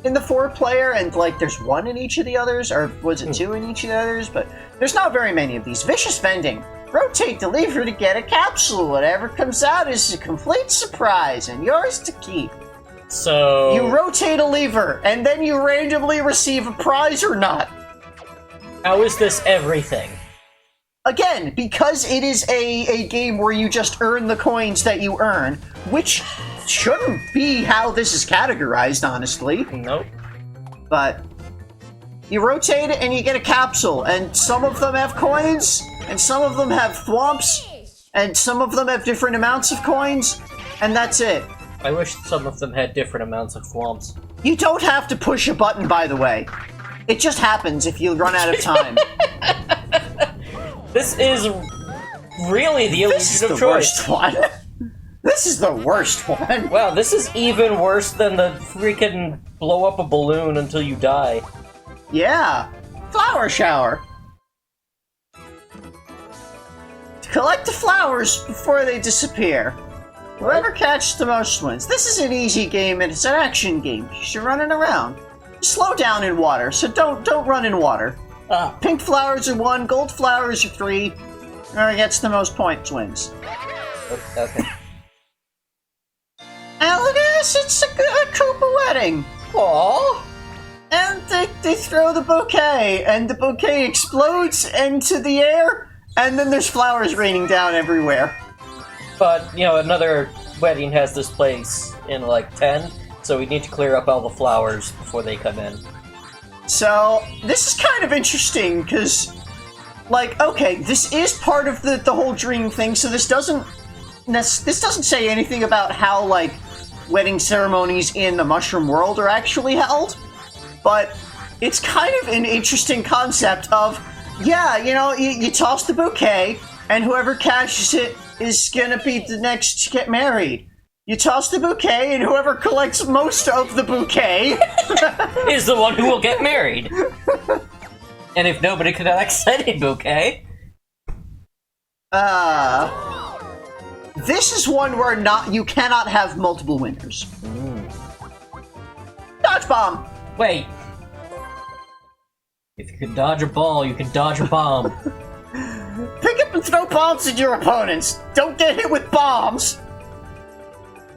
in the 4-player, and, like, there's 1 in each of the others, or was it 2 in each of the others? But there's not very many of these. Vicious Vending. Rotate the lever to get a capsule. Whatever comes out is a complete surprise and yours to keep. So... You rotate a lever, and then you randomly receive a prize or not. How is this everything? Again, because it is a game where you just earn the coins that you earn, which shouldn't be how this is categorized, honestly. Nope. But you rotate it and you get a capsule, and some of them have coins, and some of them have thwomps, and some of them have different amounts of coins, and that's it. I wish some of them had different amounts of thwomps. You don't have to push a button, by the way. It just happens if you run out of time. This is really the illusion of choice. Worst one. This is the worst one. Wow, this is even worse than the freaking blow up a balloon until you die. Yeah. Flower shower. Collect the flowers before they disappear. Whoever catches the most wins. This is an easy game, and it's an action game. You're running around. Slow down in water, so don't run in water. Pink flowers are 1, gold flowers are 3. Whoever gets the most points wins. Okay. And look at this, it's a Koopa wedding. Aww. And they throw the bouquet, and the bouquet explodes into the air, and then there's flowers raining down everywhere. But, you know, another wedding has this place in, like, 10, so we need to clear up all the flowers before they come in. So, this is kind of interesting, because, like, okay, this is part of the whole dream thing, so this doesn't say anything about how, like, wedding ceremonies in the Mushroom World are actually held, but it's kind of an interesting concept of, yeah, you know, you toss the bouquet, and whoever catches it is gonna be the next to get married. You toss the bouquet, and whoever collects most of the bouquet is the one who will get married. And if nobody collects any bouquet... This is one where you cannot have multiple winners. Dodge bomb! Wait. If you can dodge a ball, you can dodge a bomb. Pick up and throw bombs at your opponents! Don't get hit with bombs!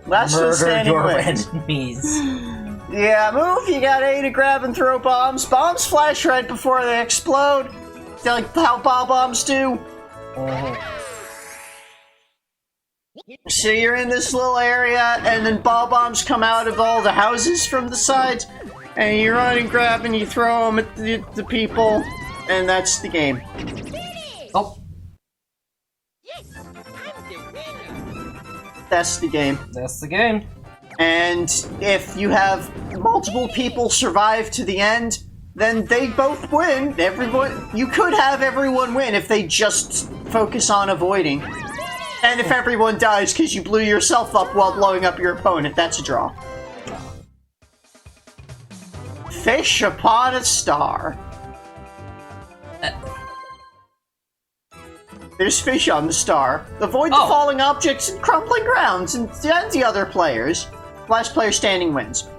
Last one Murder standing your wins. enemies. Yeah, move. You got A to grab and throw bombs. Bombs flash right before they explode. Like how ball bombs do. So you're in this little area, and then ball bombs come out of all the houses from the sides, and you run and grab and you throw them at the people, and that's the game. Oh, Yes, I'm the winner. That's the game. that's the game. And if you have multiple people survive to the end, then they both win. You could have everyone win if they just focus on avoiding. And if everyone dies because you blew yourself up while blowing up your opponent, that's a draw. Fish upon a star. There's fish on the star. Avoid the falling objects and crumbling grounds, and the other players. Last player standing wins.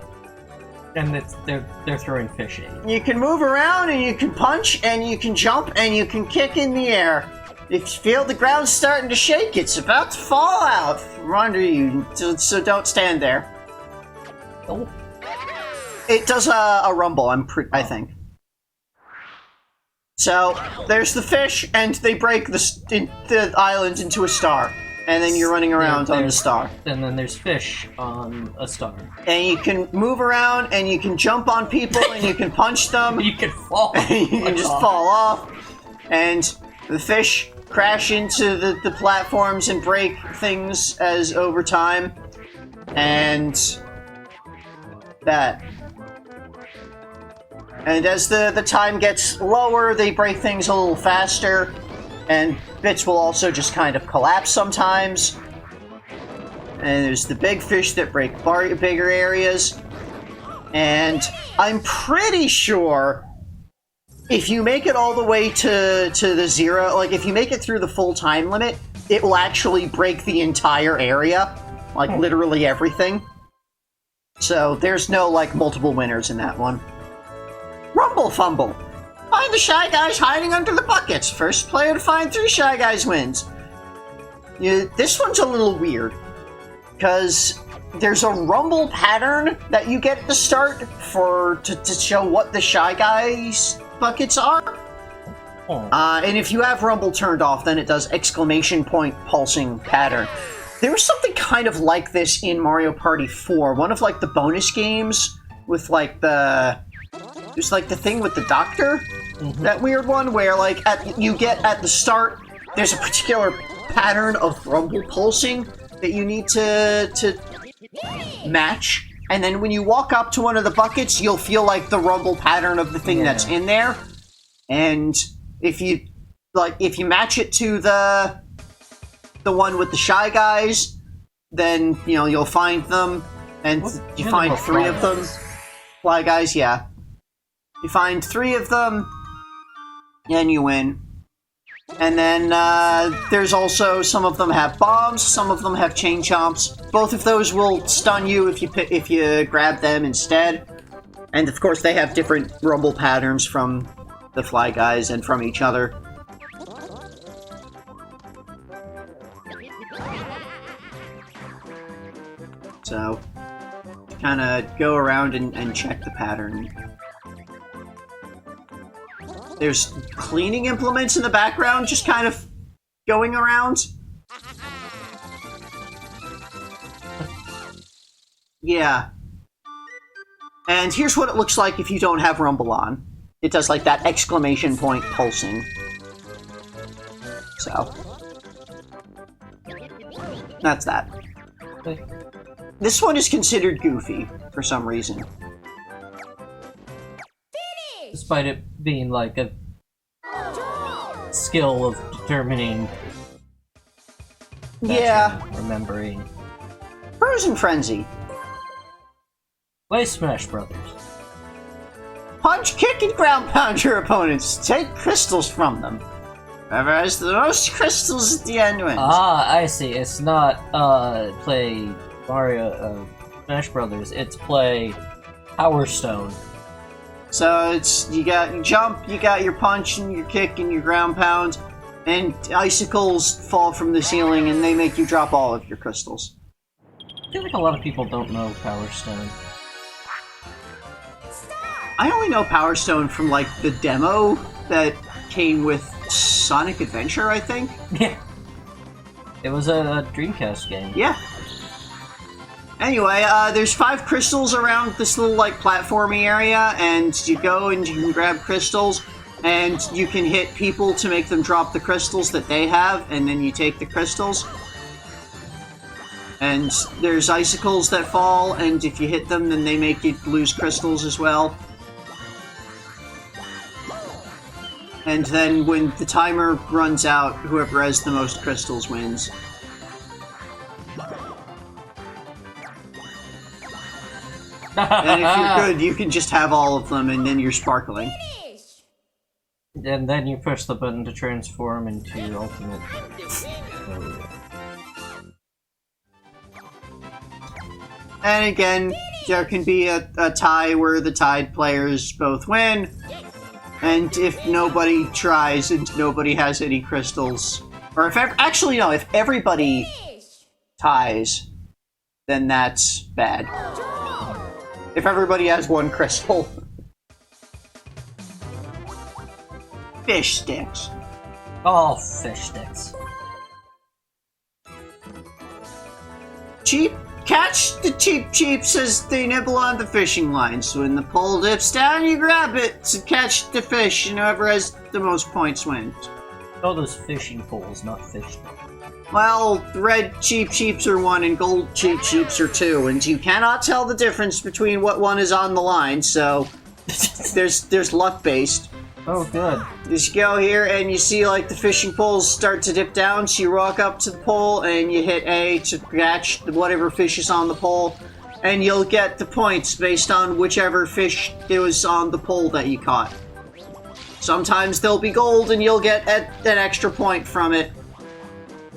And they're throwing fish at you. You can move around, and you can punch, and you can jump, and you can kick in the air. If you feel the ground starting to shake, it's about to fall out from under you, so don't stand there. Oh. It does a rumble, I think. So, there's the fish, and they break the island into a star. And then you're running around on the star. And then there's fish on a star. And you can move around, and you can jump on people, and you can punch them. You can fall. And you can just fall off. And the fish crash into the platforms and break things as over time. And that. And as the time gets lower, they break things a little faster. And bits will also just kind of collapse sometimes. And there's the big fish that break bigger areas. And I'm pretty sure if you make it all the way to the zero, like if you make it through the full time limit, it will actually break the entire area. Like literally everything. So there's no like multiple winners in that one. Rumble Fumble. Find the Shy Guys hiding under the buckets. First player to find 3 Shy Guys wins. This one's a little weird. Because there's a rumble pattern that you get at the start to show what the Shy Guys buckets are. And if you have rumble turned off, then it does exclamation point pulsing pattern. There was something kind of like this in Mario Party 4. One of like the bonus games with like there's like the thing with the doctor. That weird one where like you get at the start, there's a particular pattern of rumble pulsing that you need to match, and then when you walk up to one of the buckets, you'll feel like the rumble pattern of the thing that's in there. And if you match it to the one with the Shy Guys, then you'll find them, and you find 3 of them. Fly Guys, yeah. You find 3 of them, and you win. And then there's also some of them have bombs, some of them have chain chomps. Both of those will stun you if you grab them instead. And of course they have different rumble patterns from the Fly Guys and from each other. So, kind of go around and check the pattern. There's cleaning implements in the background, just kind of going around. Yeah. And here's what it looks like if you don't have Rumble on. It does like that exclamation point pulsing. So. That's that. This one is considered goofy, for some reason. Despite it being like a skill of determining, remembering. Frozen Frenzy. Play Smash Brothers. Punch, kick, and ground pound your opponents. Take crystals from them. Whoever has the most crystals at the end wins. Ah, I see. It's not play Mario Smash Brothers. It's play Power Stone. So it's you got your jump, you got your punch, and your kick, and your ground pound, and icicles fall from the ceiling, and they make you drop all of your crystals. I feel like a lot of people don't know Power Stone. I only know Power Stone from, like, the demo that came with Sonic Adventure, I think? Yeah. It was a Dreamcast game. Yeah. Anyway, there's 5 crystals around this little, like, platformy area, and you go and you can grab crystals, and you can hit people to make them drop the crystals that they have, and then you take the crystals. And there's icicles that fall, and if you hit them, then they make you lose crystals as well. And then when the timer runs out, whoever has the most crystals wins. And if you're good, you can just have all of them, and then you're sparkling. And then you push the button to transform into Ultimate. And again, there can be a tie where the tied players both win. And if nobody tries and nobody has any crystals, or if actually no, if everybody ties, then that's bad. If everybody has 1 crystal. Fish sticks. Oh, fish sticks. Cheap. Catch the cheeps as they nibble on the fishing lines. When the pole dips down, you grab it to catch the fish, and whoever has the most points wins. Oh, those fishing poles, not fish sticks. Well, red cheeps are 1 and gold cheeps are 2, and you cannot tell the difference between what one is on the line, so there's luck-based. Oh, good. Just go here and you see like the fishing poles start to dip down, so you walk up to the pole and you hit A to catch whatever fish is on the pole, and you'll get the points based on whichever fish it was on the pole that you caught. Sometimes they'll be gold and you'll get an extra point from it.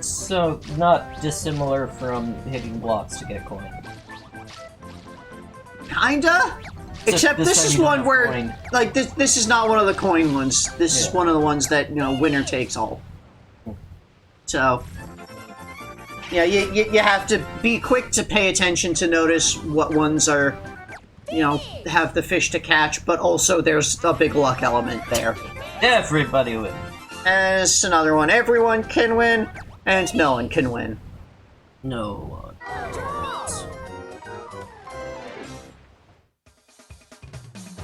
So, not dissimilar from hitting blocks to get coin. Kinda? Except this is one where, coin. like, this is not one of the coin ones. This is one of the ones that, you know, winner takes all. So, yeah, you have to be quick to pay attention to notice what ones are, you know, have the fish to catch, but also there's a big luck element there. Everybody wins. And it's another one. Everyone can win, and no one can win. No one.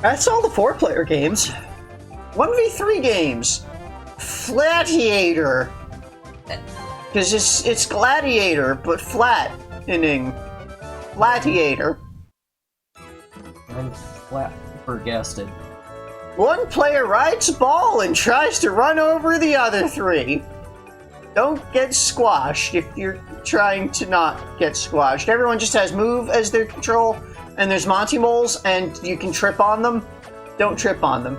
That's all the 4-player games. 1v3 games. Flatiator. Because it's gladiator, but flat-inning. Flatiator. I'm flabbergasted. 1 player rides a ball and tries to run over the other 3. Don't get squashed if you're trying to not get squashed. Everyone just has move as their control. And there's Monty Moles, and you can trip on them. Don't trip on them.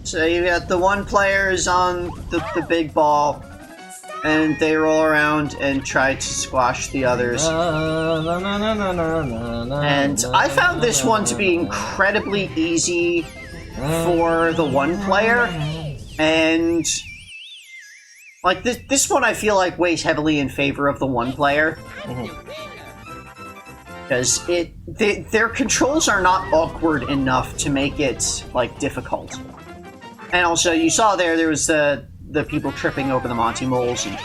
So you got the 1 player is on the big ball, and they roll around and try to squash the others. And I found this one to be incredibly easy for the 1 player, and like, this one I feel like weighs heavily in favor of the 1 player. Because their controls are not awkward enough to make it, like, difficult. And also, you saw there was the people tripping over the Monty Moles. And,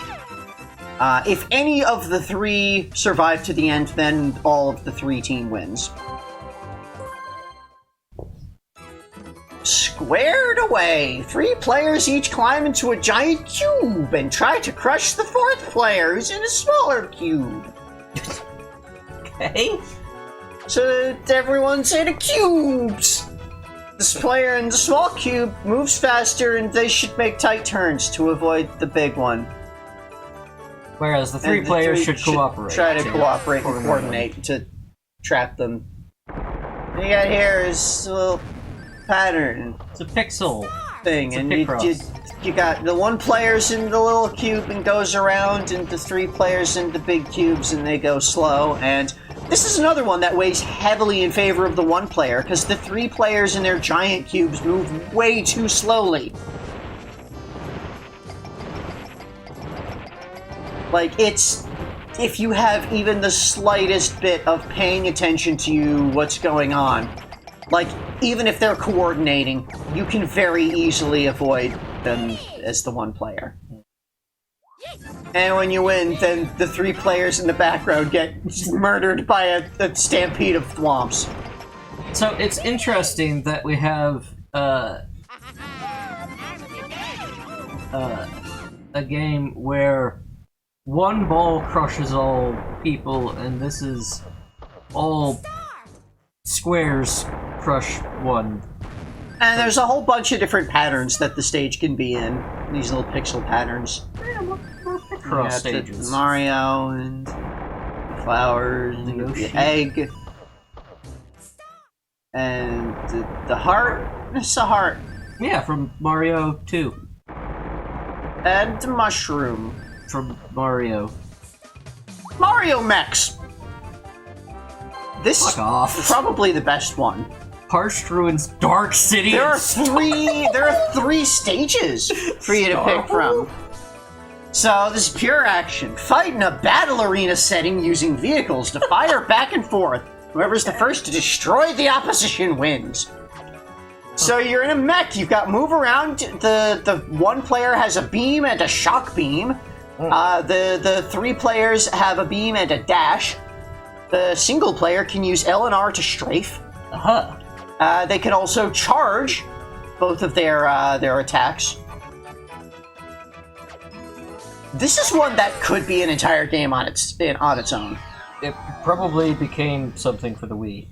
if any of the 3 survive to the end, then all of the 3 team wins. Squared away! 3 players each climb into a giant cube and try to crush the 4th player who's in a smaller cube. Okay. So everyone's in a cubes! This player in the small cube moves faster and they should make tight turns to avoid the big one. Whereas the 3 players should cooperate. Try to cooperate and coordinate to trap them. What you got here is a little pattern. It's a pixel thing, it's and a you got the 1 player's in the little cube and goes around, and the 3 players in the big cubes and they go slow. And this is another one that weighs heavily in favor of the 1 player, because the 3 players in their giant cubes move way too slowly. Like, it's if you have even the slightest bit of paying attention to what's going on, like, even if they're coordinating, you can very easily avoid them as the one player. And when you win, then the 3 players in the background get murdered by a stampede of thwomps. So it's interesting that we have a game where one ball crushes all people, and this is all squares crush one. And there's a whole bunch of different patterns that the stage can be in. These little pixel patterns. Cross You got stages. the Mario and the flowers and the Yoshi. egg. And the heart. It's a heart. Yeah, from Mario 2. And the mushroom. From Mario. Mario Mechs! This Fuck is off. probably the best one. Parched Ruins, Dark City. There are and three stages for you to pick from. So this is pure action. Fight in a battle arena setting using vehicles to fire back and forth. Whoever's the first to destroy the opposition wins. So you're in a mech. You've got move around. The one player has a beam and a shock beam. The 3 players have a beam and a dash. The single player can use L and R to strafe. They can also charge both of their attacks. This is one that could be an entire game on its own. It probably became something for the Wii.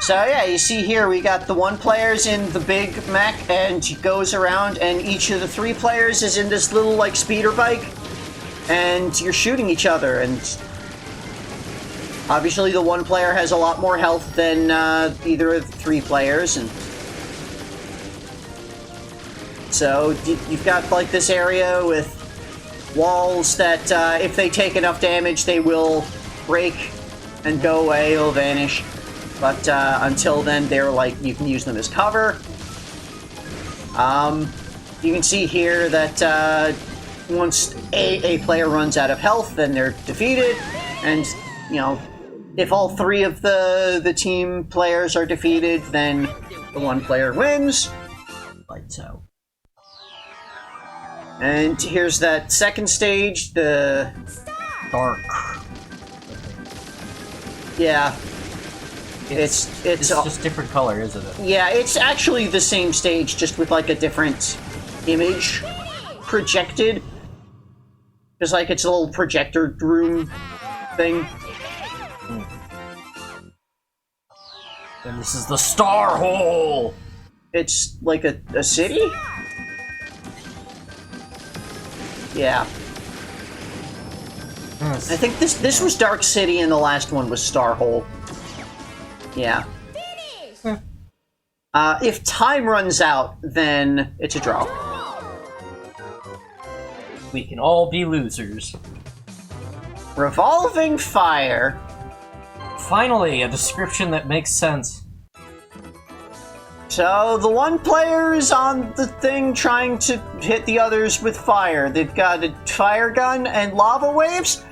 So yeah, you see here we got the 1 player's in the big mech and he goes around, and each of the 3 players is in this little like speeder bike, and you're shooting each other, and obviously the 1 player has a lot more health than either of the 3 players, and so you've got like this area with walls that if they take enough damage they will break and go away, they'll vanish. But until then, they're like, you can use them as cover. You can see here that once a player runs out of health, then they're defeated. And, you know, if all 3 of the team players are defeated, then the 1 player wins. Like so. And here's that second stage, the Dark. Yeah. It's just different color, isn't it? Yeah, it's actually the same stage, just with like a different image projected. Just like it's a little projector room thing. And this is the Star Hole! It's like a city? Yeah. Yes. I think this was Dark City and the last one was Star Hole. Yeah. If time runs out, then it's a draw. We can all be losers. Revolving Fire. Finally, a description that makes sense. So, the 1 player is on the thing trying to hit the others with fire. They've got a fire gun and lava waves,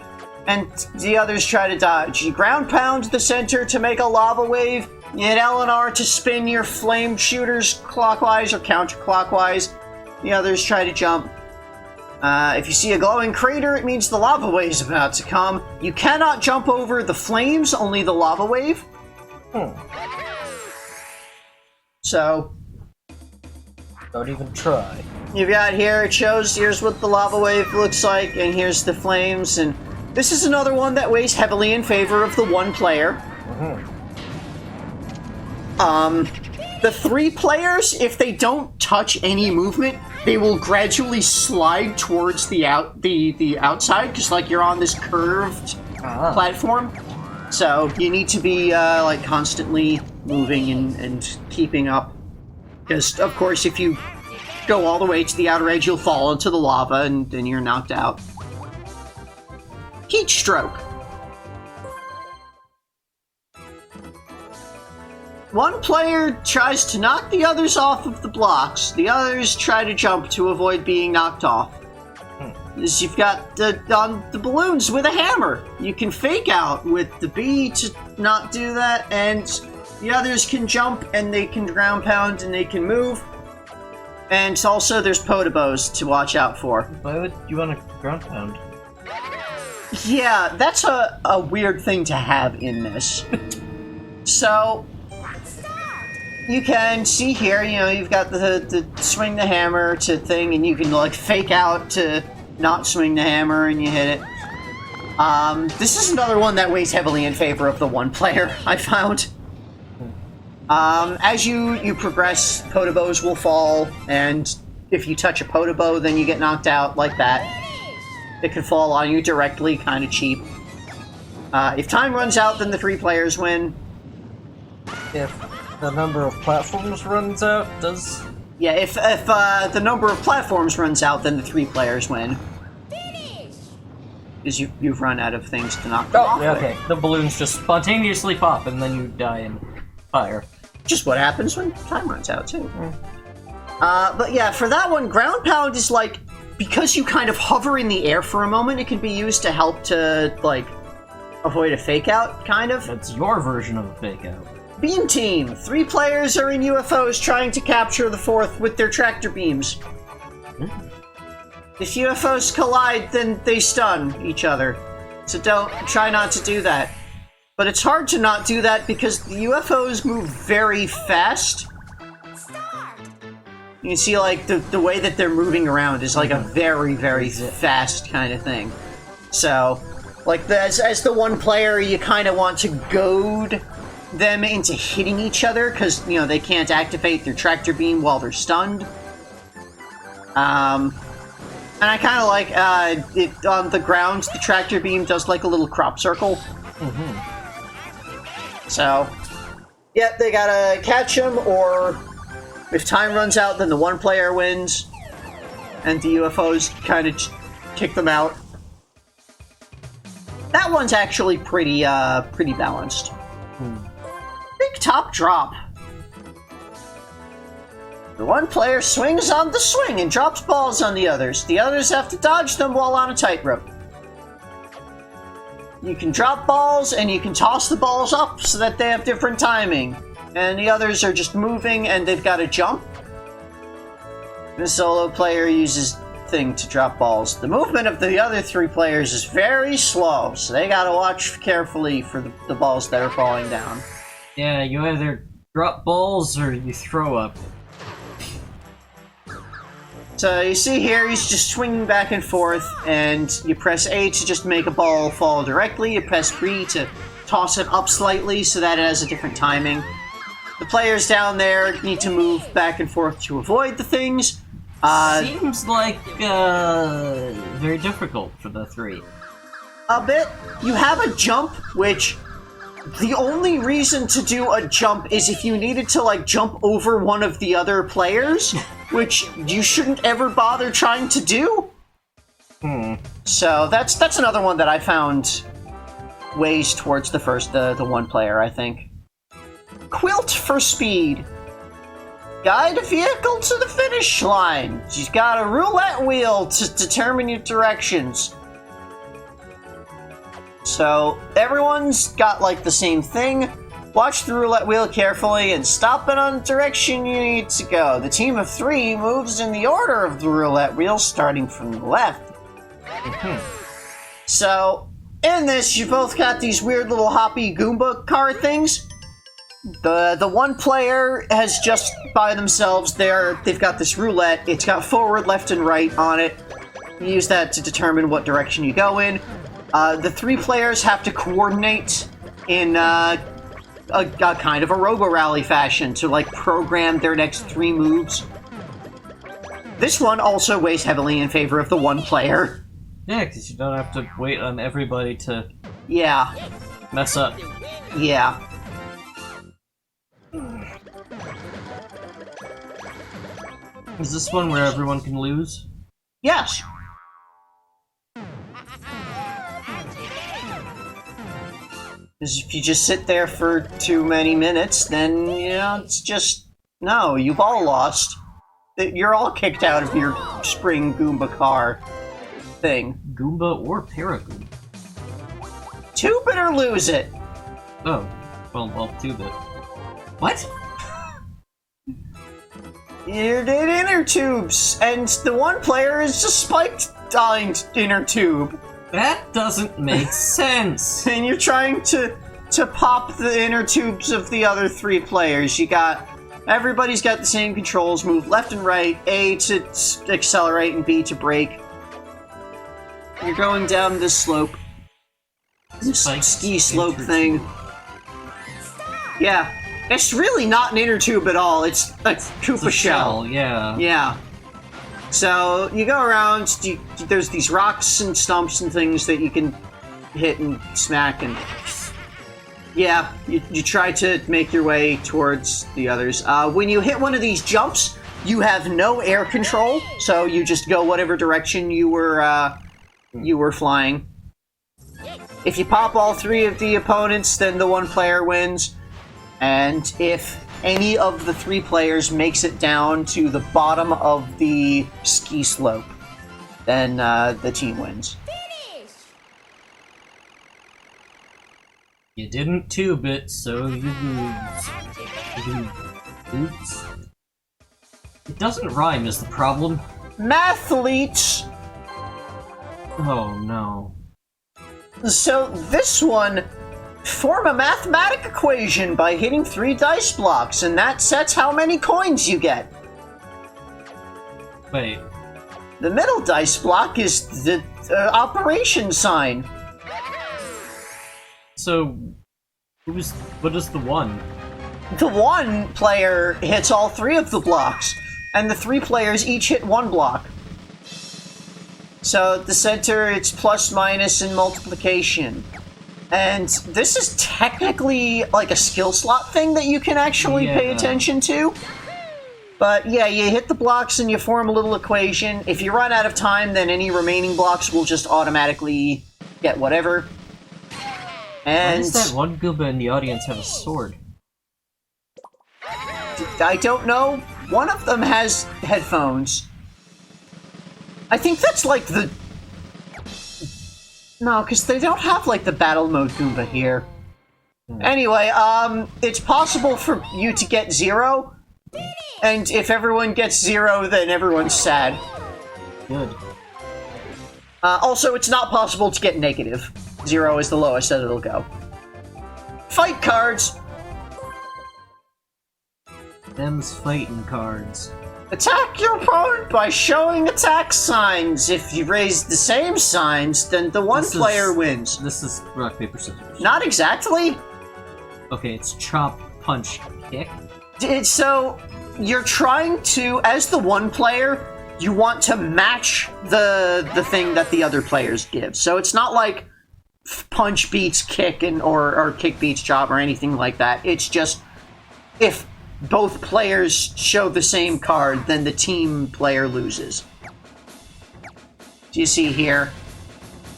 and the others try to dodge. You ground pound the center to make a lava wave. You hit L and R to spin your flame shooters clockwise or counterclockwise. The others try to jump. If you see a glowing crater, it means the lava wave is about to come. You cannot jump over the flames, only the lava wave. So, Don't even try. you've got here, it shows, here's what the lava wave looks like, and here's the flames, and this is another one that weighs heavily in favor of the 1 player. The 3 players, if they don't touch any movement, they will gradually slide towards the outside, because like you're on this curved platform. So you need to be like constantly moving and keeping up, because of course if you go all the way to the outer edge, you'll fall into the lava and then you're knocked out. Heat stroke. 1 player tries to knock the others off of the blocks. The others try to jump to avoid being knocked off. is you've got the balloons with a hammer. You can fake out with the B to not do that, and the others can jump, and they can ground pound, and they can move. And also there's Potobos to watch out for. Why would you want to ground pound? Yeah, that's a weird thing to have in this. So, you can see here, you know, you've got the swing the hammer to thing, and you can, like, fake out to not swing the hammer, and you hit it. This is another one that weighs heavily in favor of the one player, I found. As you progress, Potobos will fall, and if you touch a Podobo, then you get knocked out like that. It can fall on you directly, kind of cheap. If time runs out, then the 3 players win. If the number of platforms runs out, does... Yeah, if the number of platforms runs out, then the 3 players win. Because you've run out of things to knock them off. Yeah, okay. The balloons just spontaneously pop, and then you die in fire. Just what happens when time runs out, too. But yeah, for that one, ground pound is like, because you kind of hover in the air for a moment, it can be used to help to, like, avoid a fake out, kind of. That's your version of a fake out. Beam team. 3 players are in UFOs trying to capture the 4th with their tractor beams. If UFOs collide, then they stun each other. So try not to do that. But it's hard to not do that because the UFOs move very fast. You can see, like, the way that they're moving around is, like, a very, very fast kind of thing. So, like, as the one player, you kind of want to goad them into hitting each other because, you know, they can't activate their tractor beam while they're stunned. And I kind of like it on the ground. The tractor beam does like a little crop circle. So, yeah, they gotta catch them, or if time runs out, then the one player wins, and the UFOs kind of kick them out. That one's actually pretty balanced. Big top drop. The one player swings on the swing and drops balls on the others. The others have to dodge them while on a tightrope. You can drop balls, and you can toss the balls up so that they have different timing. And the others are just moving, and they've got to jump. The solo player uses thing to drop balls. The movement of the other 3 players is very slow, so they gotta watch carefully for the balls that are falling down. Yeah, you either drop balls or you throw up. So you see here, he's just swinging back and forth, and you press A to just make a ball fall directly, you press B to toss it up slightly so that it has a different timing. The players down there need to move back and forth to avoid the things. Seems like very difficult for the 3. A bit. You have a jump, which the only reason to do a jump is if you needed to, like, jump over one of the other players, which you shouldn't ever bother trying to do. So that's another one that I found weighs towards the one player, I think. Quilt for speed. Guide a vehicle to the finish line. You've got a roulette wheel to determine your directions. So, everyone's got, like, the same thing. Watch the roulette wheel carefully and stop it on the direction you need to go. The team of 3 moves in the order of the roulette wheel, starting from the left. So, in this, you both got these weird little hoppy Goomba car things. The one player has just, by themselves, they've got this roulette. It's got forward, left, and right on it. You use that to determine what direction you go in. The 3 players have to coordinate in a kind of a Robo-Rally fashion to, like, program their next 3 moves. This one also weighs heavily in favor of the one player. Yeah, because you don't have to wait on everybody to mess up. Yeah. Is this one where everyone can lose? Yes. Because if you just sit there for too many minutes, then, you know, it's just... No, you've all lost. You're all kicked out of your spring Goomba car. thing. Goomba or Paragoomba? 2-bit or lose it. Oh, well, 2-bit. What? You're in inner tubes, and the one player is just spiked dying inner tube. That doesn't make sense. And you're trying to pop the inner tubes of the other 3 players. Everybody's got the same controls, move left and right, A to accelerate and B to brake. You're going down this slope. This ski slope thing. Yeah. It's really not an inner tube at all. It's a Koopa shell. Yeah. Yeah. So you go around. There's these rocks and stumps and things that you can hit and smack, and yeah, you try to make your way towards the others. When you hit one of these jumps, you have no air control, so you just go whatever direction you were flying. If you pop all 3 of the opponents, then the one player wins. And if any of the 3 players makes it down to the bottom of the ski slope, then the team wins. You didn't 2-bit, so you lose. Oops. It doesn't rhyme is the problem. Mathletes! Oh no. So this one, form a mathematic equation by hitting 3 dice blocks, and that sets how many coins you get. Wait. The middle dice block is the operation sign. So, what is the 1? The 1 player hits all 3 of the blocks, and the 3 players each hit 1 block. So at the center, it's plus, minus, and multiplication. And this is technically like a skill slot thing that you can actually pay attention to. But yeah, you hit the blocks and you form a little equation. If you run out of time, then any remaining blocks will just automatically get whatever. And why does that one Goomba in the audience have a sword? I don't know. One of them has headphones. I think that's like the... No, because they don't have like the battle mode Goomba here. Anyway, it's possible for you to get 0. And if everyone gets 0, then everyone's sad. Good. Also, it's not possible to get negative. 0 is the lowest that it'll go. Fight cards! Them's fighting cards. Attack your opponent by showing attack signs. If you raise the same signs, then the one player wins. This is rock, paper, scissors. Not exactly. Okay, it's chop, punch, kick. So, you're trying to, as the one player, you want to match the thing that the other players give. So it's not like punch beats kick or kick beats chop or anything like that. It's just if both players show the same card, then the team player loses. Do you see here?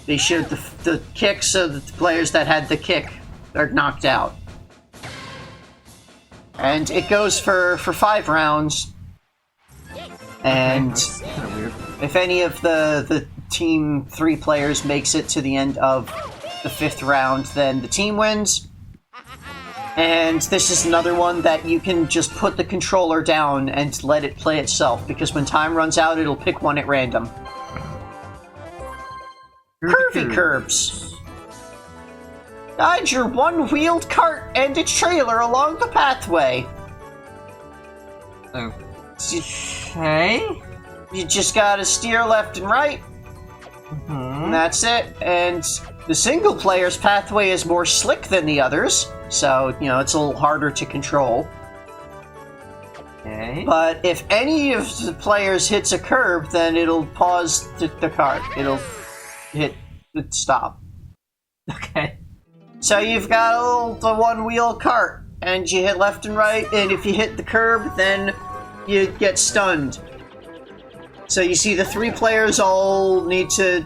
They showed the kick, so that the players that had the kick are knocked out. And it goes for 5 rounds. And That's kind of weird. if any of the team 3 players makes it to the end of the 5th round, then the team wins. And this is another one that you can just put the controller down and let it play itself, because when time runs out, it'll pick one at random. Curvy Curbs. Guide your one-wheeled cart and a trailer along the pathway. Okay. You just gotta steer left and right. And that's it. And the single player's pathway is more slick than the others, so, you know, it's a little harder to control. Okay. But if any of the players hits a curb, then it'll pause the cart. It'll hit stop. Okay. So you've got the one-wheel cart, and you hit left and right, and if you hit the curb, then you get stunned. So you see the 3 players all need to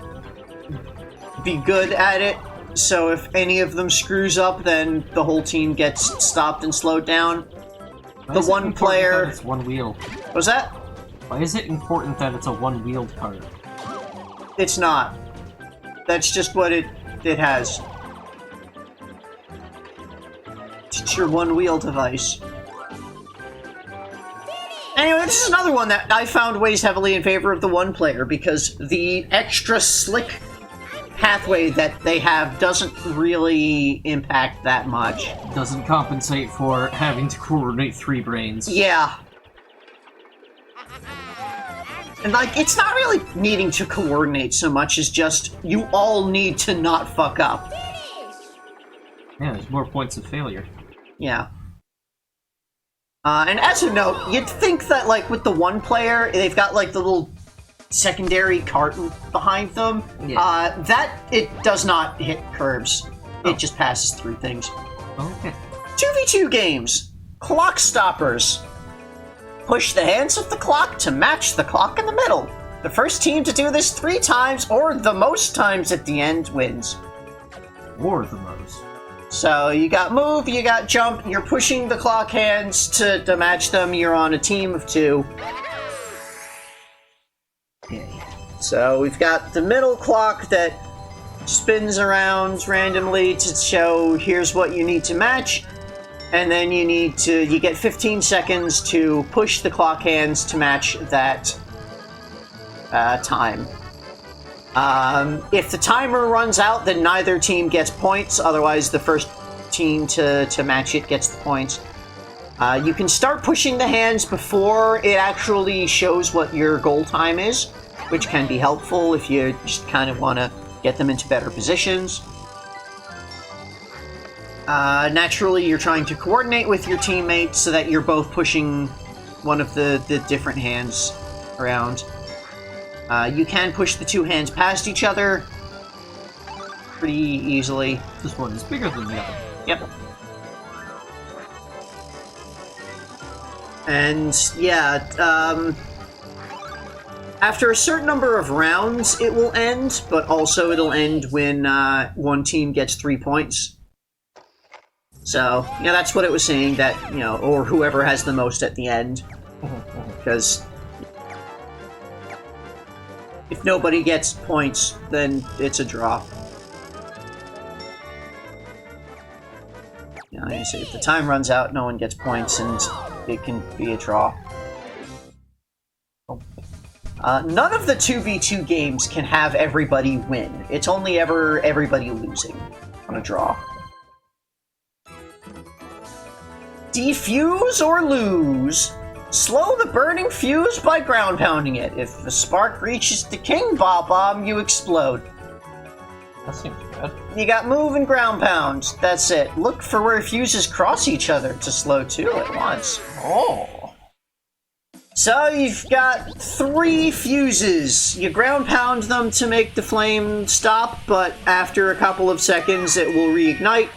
be good at it, so if any of them screws up, then the whole team gets stopped and slowed down. Why is it one important player... that it's one wheel. What's that? Why is it important that it's a one-wheeled cart? It's not. That's just what it has. It's your one-wheel device. Anyway, this is another one that I found weighs heavily in favor of the one player because the extra slick pathway that they have doesn't really impact that much. Doesn't compensate for having to coordinate 3 brains. Yeah. And, like, it's not really needing to coordinate so much as just you all need to not fuck up. Yeah, there's more points of failure. Yeah. And as a note, you'd think that, like, with the one player, they've got, like, the little secondary carton behind them. Yeah. That, it does not hit curbs. It just passes through things. Okay. 2v2 games. Clock stoppers. Push the hands of the clock to match the clock in the middle. The first team to do this 3 times, or the most times at the end, wins. Or the most. So you got move, you got jump, you're pushing the clock hands to match them, you're on a team of 2. Okay. So we've got the middle clock that spins around randomly to show here's what you need to match, and then you get 15 seconds to push the clock hands to match that time. If the timer runs out, then neither team gets points, otherwise the first team to match it gets the points. You can start pushing the hands before it actually shows what your goal time is, which can be helpful if you just kind of want to get them into better positions. Naturally, you're trying to coordinate with your teammates so that you're both pushing one of the different hands around. You can push the 2 hands past each other pretty easily. This one is bigger than the other. Yep. And, yeah, after a certain number of rounds, it will end, but also it'll end when one team gets 3 points. So, yeah, that's what it was saying, that, you know, or whoever has the most at the end. Because if nobody gets points, then it's a draw. Yeah, like I say, if the time runs out, no one gets points, and it can be a draw. None of the 2v2 games can have everybody win. It's only ever everybody losing on a draw. Defuse or lose. Slow the burning fuse by ground pounding it. If the spark reaches the king bomb, you explode. That seems good. You got move and ground pound. That's it. Look for where fuses cross each other to slow 2 at once. Oh. So you've got 3 fuses. You ground pound them to make the flame stop, but after a couple of seconds it will reignite.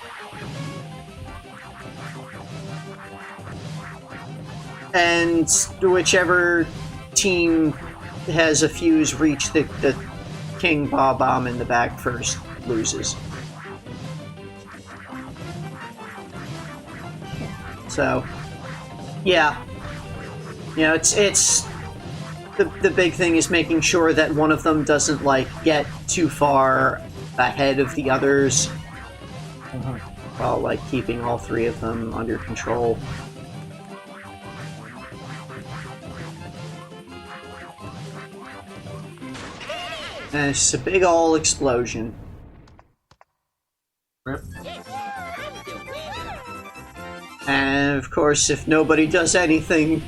And whichever team has a fuse reach the king bomb in the back first loses. So, yeah. You know, it's the big thing is making sure that one of them doesn't, like, get too far ahead of the others, while, like, keeping all 3 of them under control. And it's just a big ol' explosion. Rip. And of course, if nobody does anything,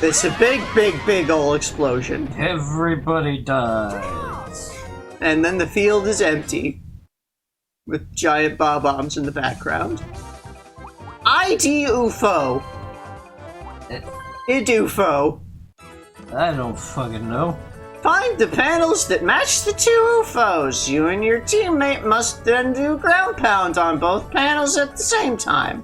it's a big ol' explosion. Everybody dies. And then the field is empty, with giant bob-bombs in the background. ID UFO. IDUFO. I don't fucking know. Find the panels that match the 2 UFOs. You and your teammate must then do ground pound on both panels at the same time.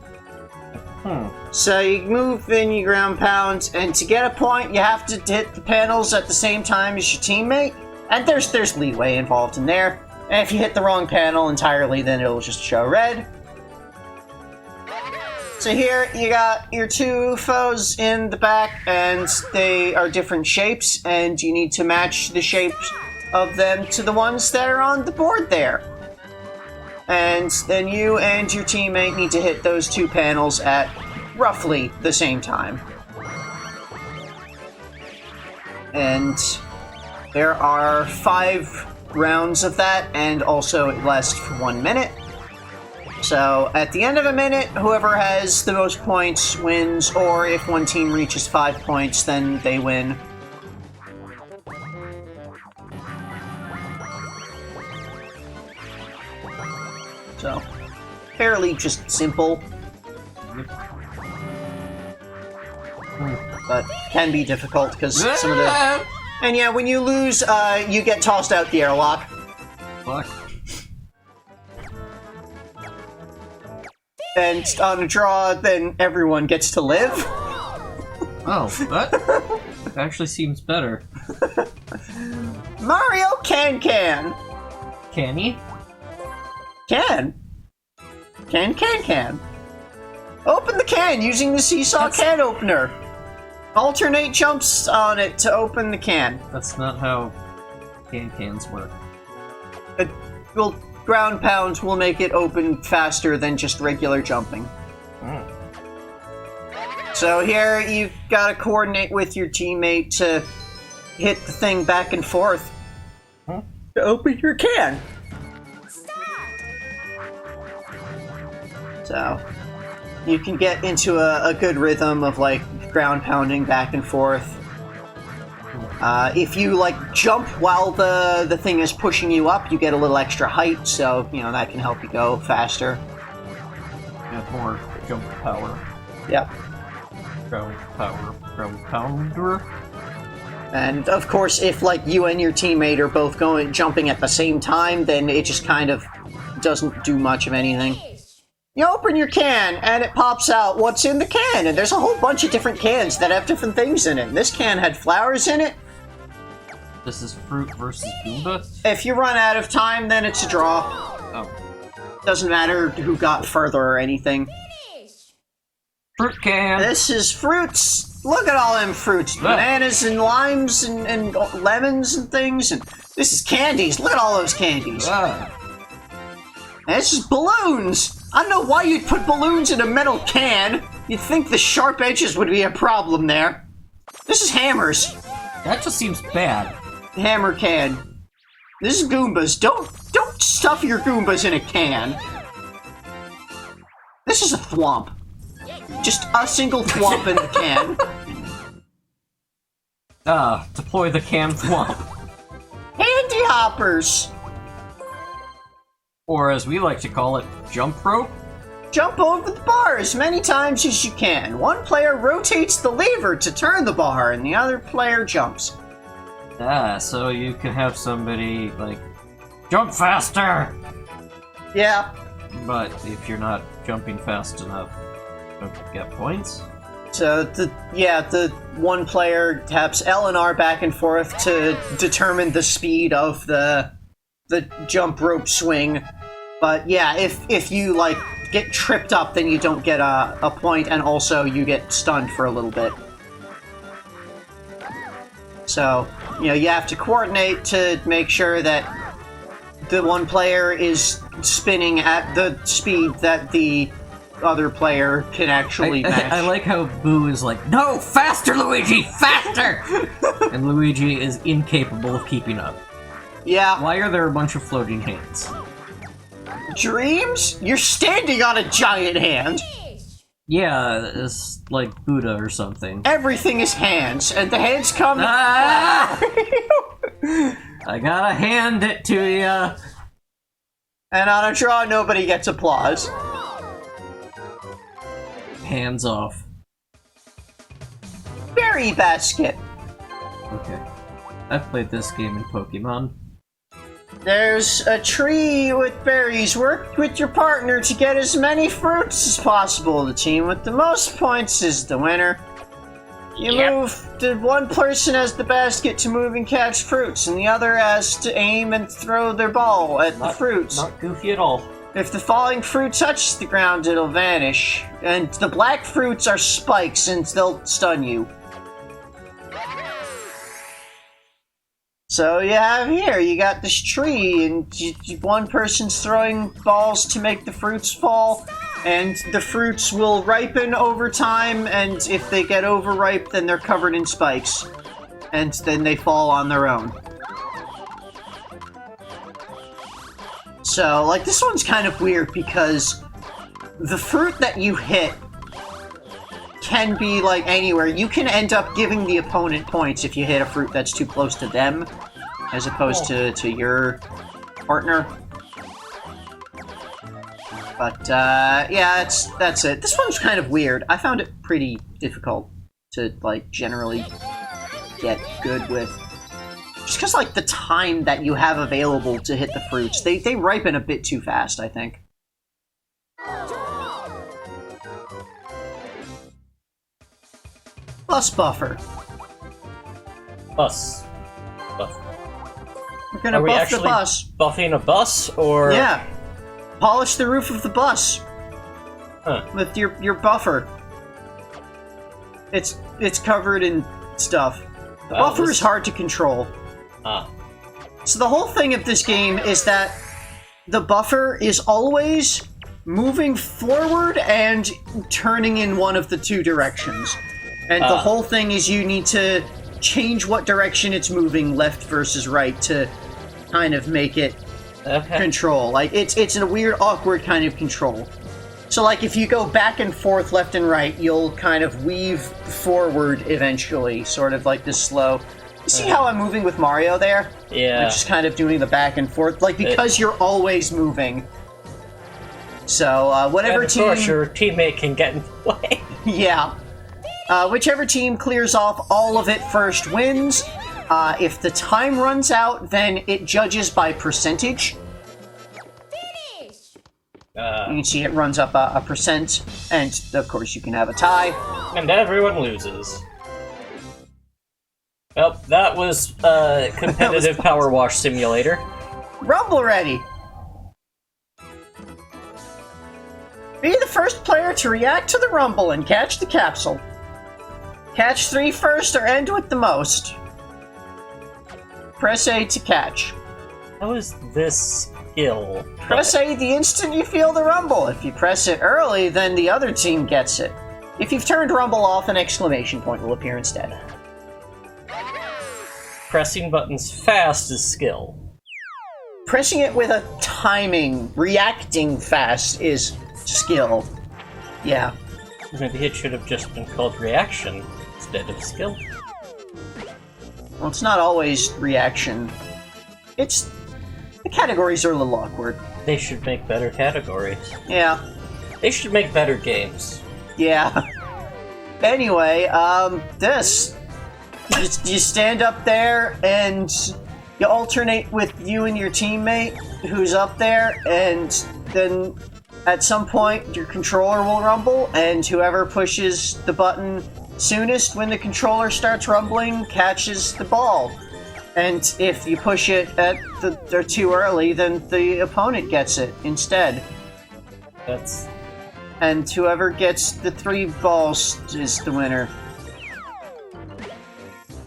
So you move in your ground pound, and to get a point, you have to hit the panels at the same time as your teammate. And there's leeway involved in there. And if you hit the wrong panel entirely, then it'll just show red. So here, you got your 2 foes in the back, and they are different shapes, and you need to match the shapes of them to the ones that are on the board there. And then you and your teammate need to hit those 2 panels at roughly the same time. And there are 5 rounds of that, and also it lasts for 1 minute. So at the end of a minute, whoever has the most points wins, or if one team reaches 5 points, then they win. So, fairly just simple. But can be difficult because some of the... And yeah, when you lose, you get tossed out the airlock. Fuck. And on a draw, then everyone gets to live. Oh, that actually seems better. Mario can. Can he? Can. Open the can using the seesaw can opener. Alternate jumps on it to open the can. That's not how cans work. Well, ground pounds will make it open faster than just regular jumping. So here you've got to coordinate with your teammate to hit the thing back and forth to open your can. So you can get into a good rhythm of like ground pounding back and forth. If you like jump while the thing is pushing you up, you get a little extra height, so you know that can help you go faster. You have more jump power. Yep. Ground pounder. And of course, if like you and your teammate are both jumping at the same time, then it just kind of doesn't do much of anything. You open your can, and it pops out what's in the can, and there's a whole bunch of different cans that have different things in it. And this can had flowers in it. This is fruit versus Goomba? If you run out of time, then it's a draw. Oh. Doesn't matter who got further or anything. Fruit can! This is fruits! Look at all them fruits. Bananas and limes and lemons and things. And this is candies. Look at all those candies. And this is balloons! I don't know why you'd put balloons in a metal can. You'd think the sharp edges would be a problem there. This is hammers. That just seems bad. Hammer can. This is Goombas. Don't stuff your Goombas in a can. This is a thwomp. Just a single thwomp in the can. Deploy the can thwomp. Handy hoppers. Or as we like to call it, jump rope. Jump over the bar as many times as you can. One player rotates the lever to turn the bar, and the other player jumps. So you can have somebody, like, jump faster! Yeah. But if you're not jumping fast enough, don't you get points? So, the one player taps L and R back and forth to determine the speed of the jump rope swing. But yeah, if you, like, get tripped up, then you don't get a point, and also you get stunned for a little bit. So, you know, you have to coordinate to make sure that the one player is spinning at the speed that the other player can actually match. I like how Boo is like, no, faster, Luigi, faster! And Luigi is incapable of keeping up. Yeah. Why are there a bunch of floating hands? Dreams? You're standing on a giant hand. Yeah, it's like Buddha or something. Everything is hands, and the hands come... Ah! I gotta hand it to ya. And on a draw, nobody gets applause. Hands off. Berry basket. Okay. I've played this game in Pokemon. There's a tree with berries. Work with your partner to get as many fruits as possible. The team with the most points is the winner. You move. The one person has the basket to move and catch fruits, and the other has to aim and throw their ball at the fruits. Not goofy at all. If the falling fruit touches the ground, it'll vanish. And the black fruits are spikes, and they'll stun you. So you have here, you got this tree, and one person's throwing balls to make the fruits fall, and the fruits will ripen over time, and if they get overripe, then they're covered in spikes. And then they fall on their own. So, like, this one's kind of weird because the fruit that you hit can be, like, anywhere. You can end up giving the opponent points if you hit a fruit that's too close to them, as opposed to your partner. But, yeah, that's it. This one's kind of weird. I found it pretty difficult to, like, generally get good with. Just because, like, the time that you have available to hit the fruits, they ripen a bit too fast, I think. Bus buffer. Bus. We're gonna buff the bus. Buffing a bus, or yeah, polish the roof of the bus with your buffer. It's covered in stuff. The buffer is hard to control. So the whole thing of this game is that the buffer is always moving forward and turning in one of the two directions. And the whole thing is you need to change what direction it's moving, left versus right, to kind of make it control. Like, it's a weird, awkward kind of control. So, like, if you go back and forth, left and right, you'll kind of weave forward eventually, sort of like this slow. You see how I'm moving with Mario there? Yeah. I'm just kind of doing the back and forth, like, because you're always moving. So, whatever team... of course, your teammate can get in the way. Yeah. Whichever team clears off all of it first wins. If the time runs out, then it judges by percentage. You can see it runs up a percent, and of course you can have a tie. And everyone loses. Well, that was a competitive Power Wash Simulator. Rumble ready! Be the first player to react to the rumble and catch the capsule. Catch 3 first or end with the most. Press A to catch. How is this skill? Press A the instant you feel the rumble. If you press it early, then the other team gets it. If you've turned rumble off, an exclamation point will appear instead. Pressing buttons fast is skill. Pressing it with a timing, reacting fast is skill. Yeah. Maybe it should have just been called reaction instead of skill. Well, it's not always reaction. The categories are a little awkward. They should make better categories. Yeah. They should make better games. Yeah. Anyway, this. You stand up there and you alternate with you and your teammate who's up there, and then at some point your controller will rumble, and whoever pushes the button soonest when the controller starts rumbling catches the ball. And if you push it they're too early, then the opponent gets it instead. And whoever gets the 3 balls is the winner.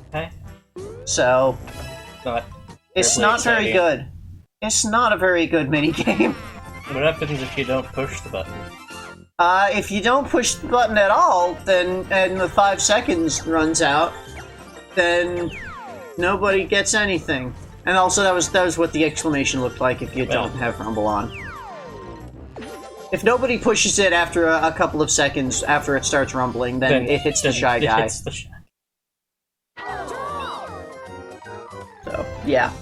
Okay. So, it's not very good. It's not a very good minigame. What happens if you don't push the button? If you don't push the button at all, then, and the 5 seconds runs out, then nobody gets anything. And also, that was what the exclamation looked like if you don't have Rumble on. If nobody pushes it after a couple of seconds after it starts rumbling, then it hits the shy guy. Hits the shy. So, yeah.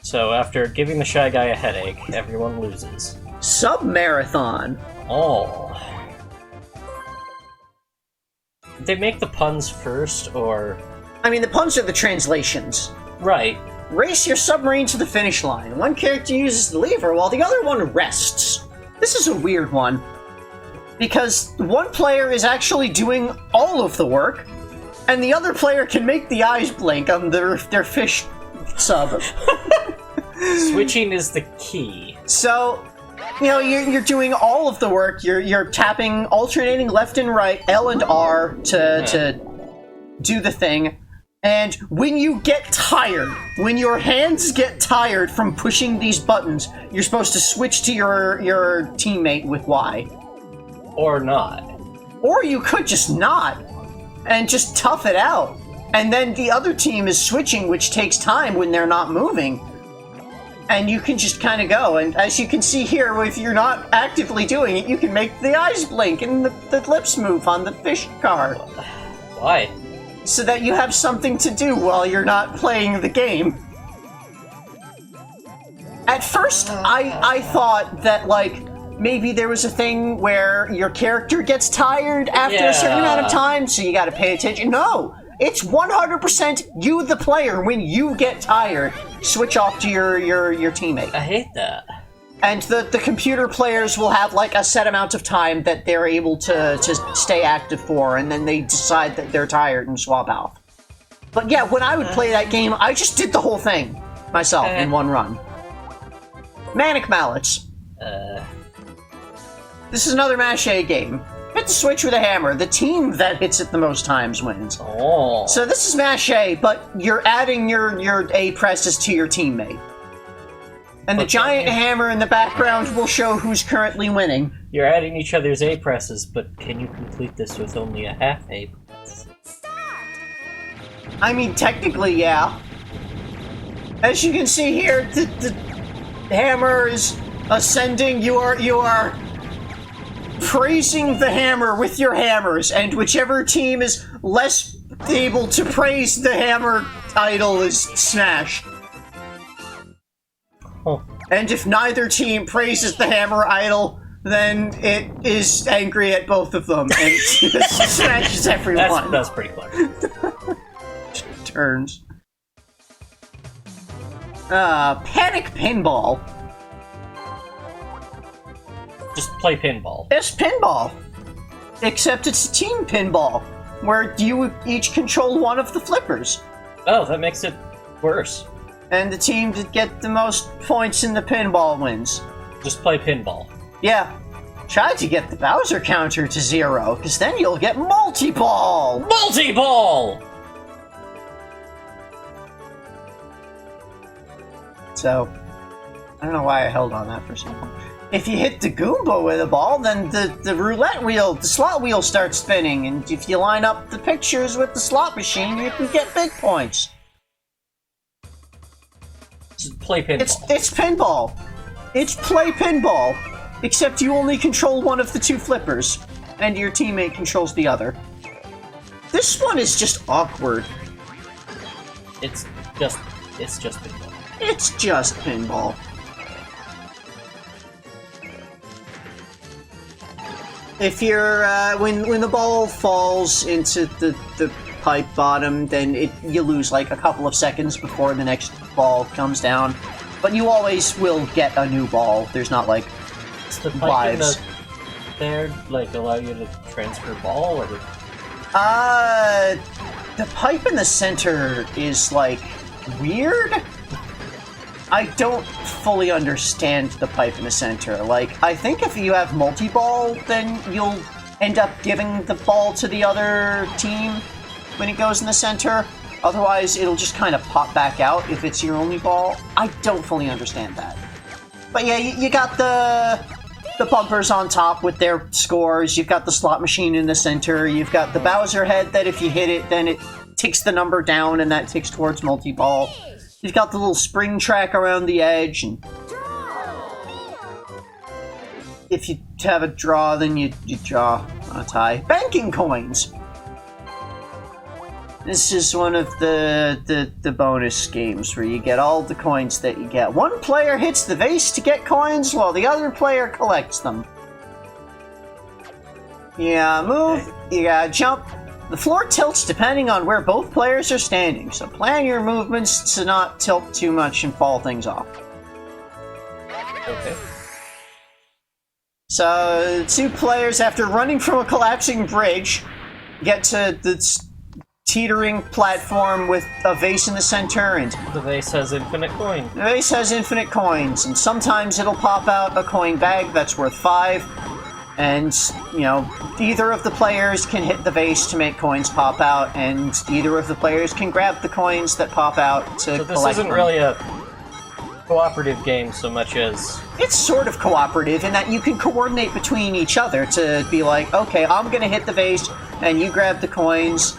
So after giving the shy guy a headache, everyone loses. Sub-marathon! Oh. Did they make the puns first, or...? I mean, the puns are the translations. Right. Race your submarine to the finish line. One character uses the lever while the other one rests. This is a weird one. Because one player is actually doing all of the work, and the other player can make the eyes blink on their fish sub. Switching is the key. So, you know, you're doing all of the work. You're tapping, alternating left and right, L and R to do the thing. And when you get tired, when your hands get tired from pushing these buttons, you're supposed to switch to your teammate with Y. Or not. Or you could just not, and just tough it out. And then the other team is switching, which takes time when they're not moving. And you can just kind of go. And as you can see here, if you're not actively doing it, you can make the eyes blink and the lips move on the fish card. Why? So that you have something to do while you're not playing the game. At first, I thought that, like, maybe there was a thing where your character gets tired after a certain amount of time, so you gotta pay attention. No! It's 100% you, the player, when you get tired. Switch off to your teammate. I hate that. And the computer players will have, like, a set amount of time that they're able to stay active for, and then they decide that they're tired and swap out. But yeah, when I would play that game, I just did the whole thing myself in one run. Manic Mallets. This is another Mache game. Hit the switch with a hammer. The team that hits it the most times wins. Oh. So this is Mache, but you're adding your A presses to your teammate. And the giant hammer in the background will show who's currently winning. You're adding each other's A presses, but can you complete this with only a half A press? I mean, technically, yeah. As you can see here, the hammer is ascending. You are praising the hammer with your hammers, and whichever team is less able to praise the hammer idol is smashed. Oh. And if neither team praises the hammer idol, then it is angry at both of them and smashes everyone. That's pretty clever. Turns. Panic Pinball. Just play pinball. It's pinball. Except it's a team pinball, where you each control one of the flippers. Oh, that makes it worse. And the team that get the most points in the pinball wins. Just play pinball. Yeah. Try to get the Bowser counter to 0, because then you'll get multi-ball! Multi-ball! So, I don't know why I held on that for so long. If you hit the Goomba with a ball, then the roulette wheel, the slot wheel starts spinning, and if you line up the pictures with the slot machine, you can get big points. Just play pinball. It's pinball. It's play pinball. Except you only control one of the two flippers, and your teammate controls the other. This one is just awkward. It's just pinball. It's just pinball. If you're when the ball falls into the pipe bottom, then you lose like a couple of seconds before the next ball comes down. But you always will get a new ball. There's not like It's the pipe lives. There, like, allow you to transfer ball, or? The pipe in the center is like weird. I don't fully understand the pipe in the center. Like, I think if you have multi-ball, then you'll end up giving the ball to the other team when it goes in the center. Otherwise, it'll just kind of pop back out if it's your only ball. I don't fully understand that. But yeah, you got the bumpers on top with their scores. You've got the slot machine in the center. You've got the Bowser head that if you hit it, then it ticks the number down, and that ticks towards multi-ball. You've got the little spring track around the edge, and if you have a draw, then you draw on a tie. Banking coins! This is one of the bonus games where you get all the coins that you get. One player hits the vase to get coins, while the other player collects them. You gotta move, you gotta jump. The floor tilts depending on where both players are standing, so plan your movements to not tilt too much and fall things off. Okay. So, two players, after running from a collapsing bridge, get to the teetering platform with a vase in the center, and The vase has infinite coin. the vase has infinite coins, and sometimes it'll pop out a coin bag that's worth 5, And, either of the players can hit the vase to make coins pop out, and either of the players can grab the coins that pop out to collect them. So this isn't really a cooperative game so much as... It's sort of cooperative in that you can coordinate between each other to be like, okay, I'm gonna hit the vase, and you grab the coins.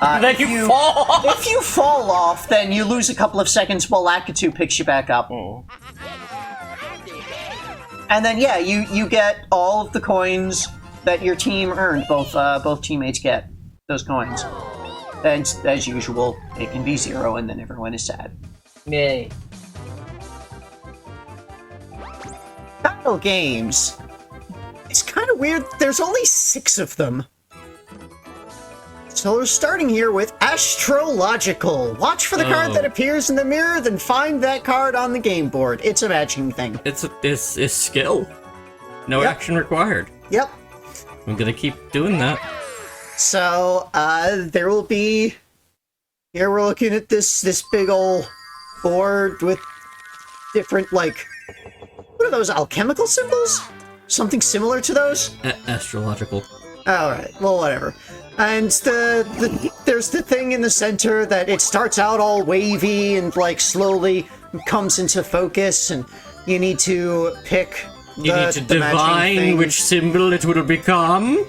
Then you fall off! If you fall off, then you lose a couple of seconds while Lakitu picks you back up. And then, yeah, you get all of the coins that your team earned. Both teammates get those coins. And as usual, it can be 0, and then everyone is sad. Yay. Battle games. It's kind of weird. There's only 6 of them. So we're starting here with Astro-Logical. Watch for the card that appears in the mirror, then find that card on the game board. It's a matching thing. It's skill. No action required. Yep. I'm gonna keep doing that. So, there will be... Here we're looking at this big ol' board with different, like... What are those, alchemical symbols? Something similar to those? Astrological. Alright, well, whatever. And there's the thing in the center that it starts out all wavy and, like, slowly comes into focus, and you need to pick You need to divine which symbol it will become.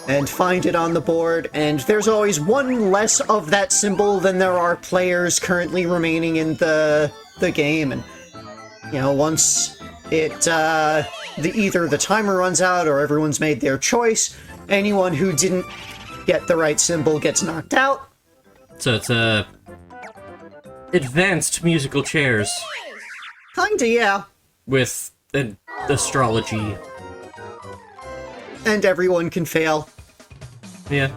And find it on the board, and there's always one less of that symbol than there are players currently remaining in the game, and, once it, either the timer runs out or everyone's made their choice, anyone who didn't get the right symbol gets knocked out. So it's advanced musical chairs. Kinda, yeah. With an astrology. And everyone can fail. Yeah.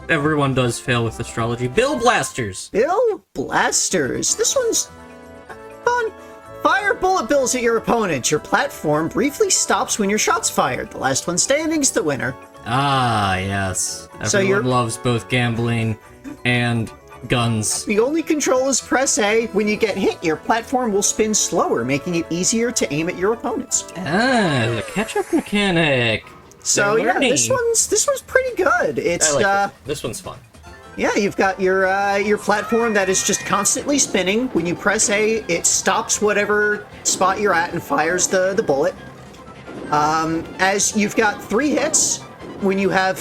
Everyone does fail with astrology. Bill Blasters! Bill Blasters. This one's fun. Fire bullet bills at your opponent. Your platform briefly stops when your shot's fired. The last one standing's the winner. Ah, yes. So Everyone loves both gambling and guns. The only control is press A. When you get hit, your platform will spin slower, making it easier to aim at your opponents. Ah, the catch-up mechanic. So yeah, this one's pretty good. It's this one's fun. Yeah, you've got your platform that is just constantly spinning. When you press A, it stops whatever spot you're at and fires the bullet. As you've got 3 hits, when you have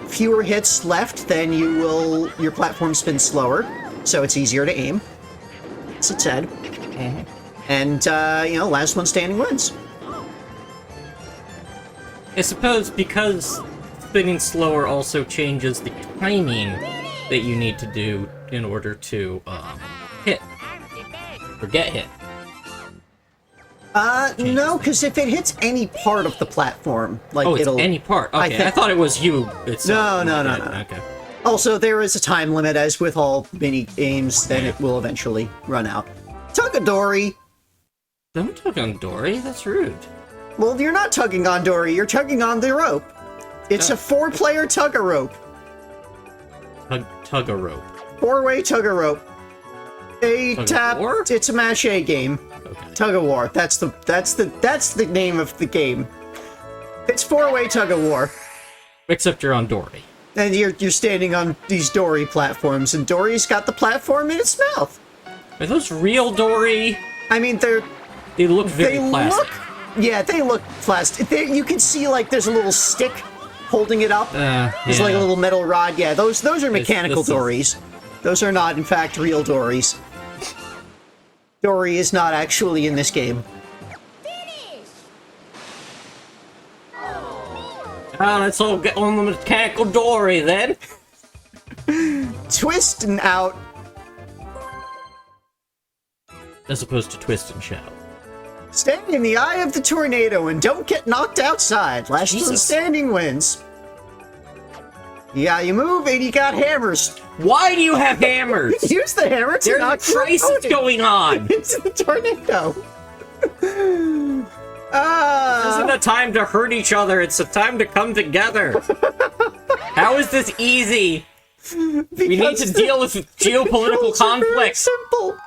fewer hits left, then your platform spins slower, so it's easier to aim. As it said. And last one standing wins. I suppose because spinning slower also changes the timing that you need to do in order to hit or get hit. No, because if it hits any part of the platform, like it's any part. Okay, I thought it was you itself. No. Okay. Also, there is a time limit, as with all mini games, then it will eventually run out. Tug-o-Dorrie. Don't tug on Dory. That's rude. Well, you're not tugging on Dory, you're tugging on the rope. It's a 4-player tug-a-rope. Tug-a-rope. 4-way tug-a-rope. It's a mache game. Okay. Tug-of-war. That's the name of the game. It's 4-way tug-of-war. Except you're on Dory. And you're standing on these Dory platforms, and Dory's got the platform in its mouth. Are those real Dory? I mean, they look very plastic. Yeah, they look plastic. You can see, like, there's a little stick holding it up. There's like a little metal rod. Yeah, those are mechanical Dories. Those are not, in fact, real Dories. Dory is not actually in this game. Let's all get on the mechanical Dory, then. Twist and out. As opposed to twist and shout. Stand in the eye of the tornado and don't get knocked outside. Last one standing wins. Yeah, you move and you got hammers. Why do you have hammers? Use the hammer to knock your crisis going on into the tornado. This isn't a time to hurt each other. It's a time to come together. How is this easy? We need to deal with geopolitical conflict. Simple.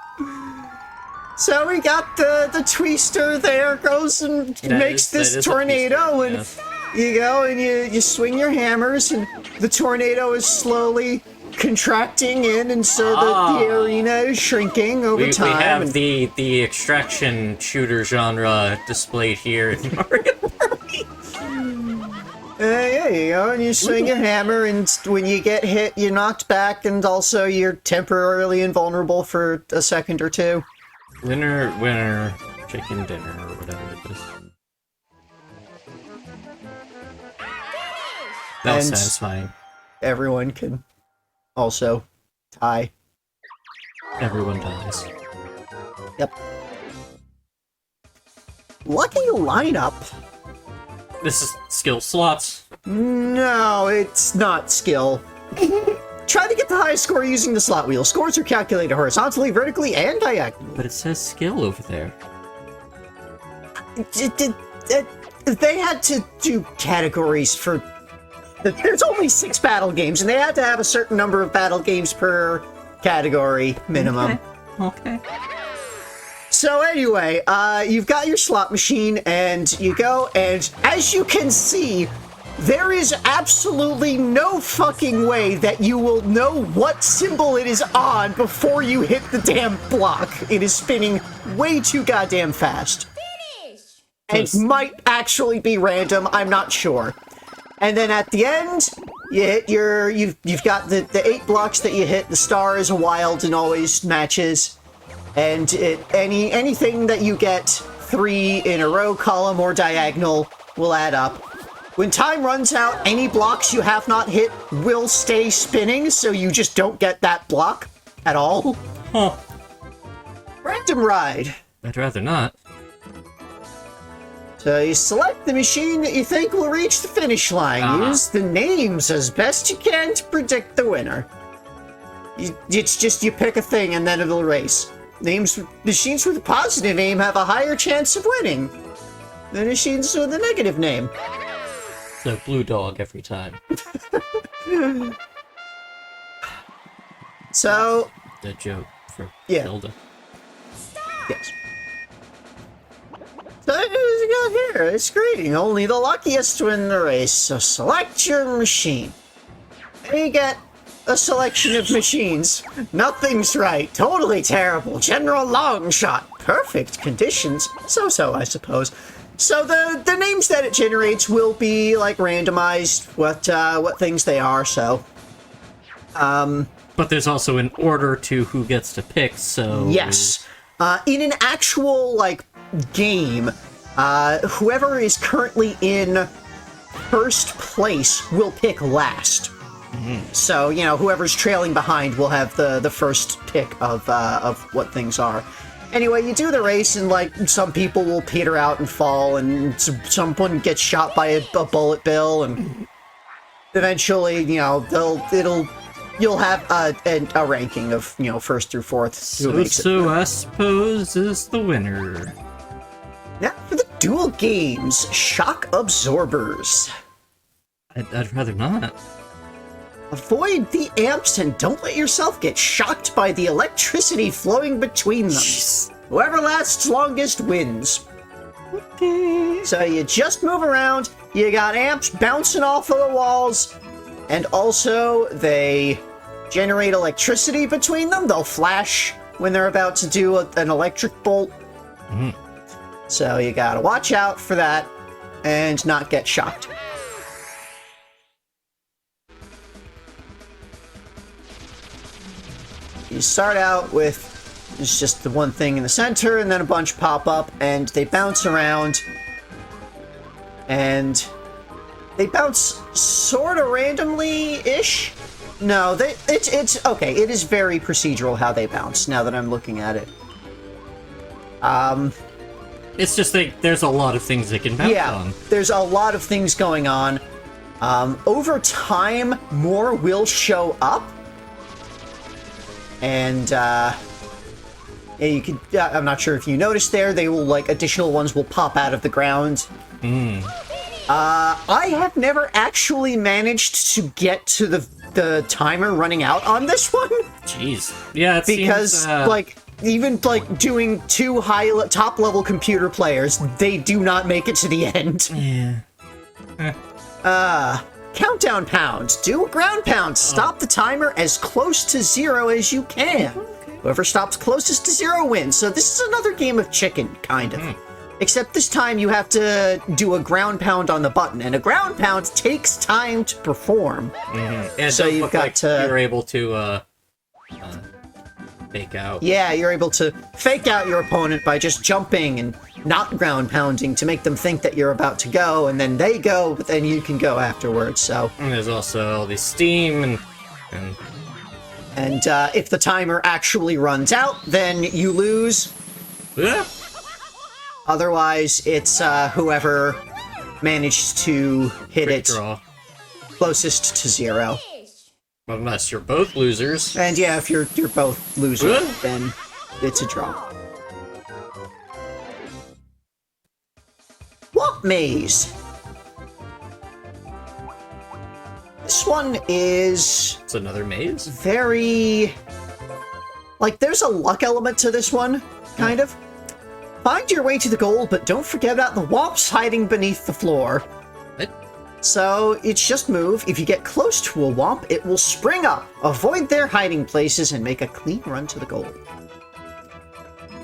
So we got the twister there, goes and makes this tornado, and you go and you swing your hammers, and the tornado is slowly contracting in, and so the arena is shrinking over time. We have the extraction shooter genre displayed here in Mario Party. Yeah, you go, and you swing your hammer, and when you get hit, you're knocked back, and also you're temporarily invulnerable for a second or two. Winner, chicken dinner, or whatever it is. That was satisfying. Everyone can also tie. Everyone dies. Yep. Lucky lineup. This is skill slots. No, it's not skill. Try to get the highest score using the slot wheel. Scores are calculated horizontally, vertically, and diagonally. But it says skill over there. They had to do categories for... There's only 6 battle games, and they had to have a certain number of battle games per category minimum. Okay. So anyway, you've got your slot machine, and you go, and as you can see, there is absolutely no fucking way that you will know what symbol it is on before you hit the damn block. It is spinning way too goddamn fast. Finish! And might actually be random, I'm not sure. And then at the end, you hit you've got the 8 blocks that you hit. The star is a wild and always matches. And anything that you get 3 in a row, column, or diagonal will add up. When time runs out, any blocks you have not hit will stay spinning, so you just don't get that block at all. Huh. Random ride. I'd rather not. So you select the machine that you think will reach the finish line. Use the names as best you can to predict the winner. It's just you pick a thing and then it'll race. Machines with a positive name have a higher chance of winning than machines with a negative name. So blue dog every time. So... The joke for Hilda. Yes. So what we got here? It's greeting. Only the luckiest win the race, so select your machine. And you get a selection of machines. Nothing's right. Totally terrible. General long shot. Perfect conditions. So-so, I suppose. So the names that it generates will be like randomized what things they are, so. But there's also an order to who gets to pick, so. Yes. In an actual like game, whoever is currently in first place will pick last. Mm-hmm. So, you know, whoever's trailing behind will have the first pick of what things are. Anyway, you do the race, and, like, some people will peter out and fall, and someone gets shot by a bullet bill, and eventually, you know, you'll have a ranking of, you know, first through fourth. So I suppose is the winner. Now for the dual games, shock absorbers. I'd rather not. Avoid the amps and don't let yourself get shocked by the electricity flowing between them. Jeez. Whoever lasts longest wins. Okay. So you just move around, you got amps bouncing off of the walls, and also they generate electricity between them. They'll flash when they're about to do an electric bolt. Mm-hmm. So you gotta watch out for that and not get shocked. You start out with just the one thing in the center, and then a bunch pop up, and they bounce around. And they bounce sort of randomly-ish. No, it's okay. It is very procedural how they bounce, now that I'm looking at it. It's just there's a lot of things they can bounce on. Yeah, there's a lot of things going on. Over time, more will show up. And, yeah, you could, I'm not sure if you noticed there, they will, like, additional ones will pop out of the ground. Mm. I have never actually managed to get to the timer running out on this one. Jeez. Yeah, it because, seems, like, even like doing 2 top level computer players, they do not make it to the end. Yeah. Countdown pound. Do a ground pound. Stop the timer as close to 0 as you can. Whoever stops closest to 0 wins. So this is another game of chicken, kind of. Except this time you have to do a ground pound on the button, and a ground pound takes time to perform. And So you've got like to... You're able to, fake out. Yeah, you're able to fake out your opponent by just jumping and not ground pounding to make them think that you're about to go, and then they go, but then you can go afterwards, so... And there's also all the steam and if the timer actually runs out, then you lose. Otherwise, it's whoever managed to hit quick it draw. closest to 0. Unless you're both losers. And yeah, if you're both losers, then it's a draw. Whomp Maze. This one is It's another maze? very... like, there's a luck element to this one, kind of. Find your way to the goal, but don't forget about the whomps hiding beneath the floor. What? So, it's just move. If you get close to a whomp, it will spring up, avoid their hiding places, and make a clean run to the goal.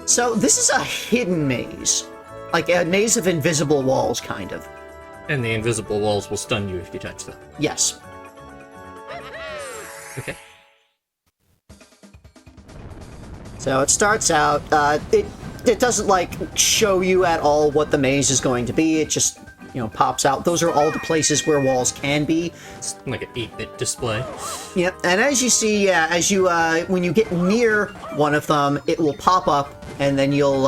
So, this is a hidden maze. Like a maze of invisible walls, kind of. And the invisible walls will stun you if you touch them. Yes. Okay. So it starts out, it doesn't, like, show you at all what the maze is going to be. It just, you know, pops out. Those are all the places where walls can be. It's like an 8-bit display. Yep, and as you see, yeah, as you, when you get near one of them, it will pop up, and then you'll,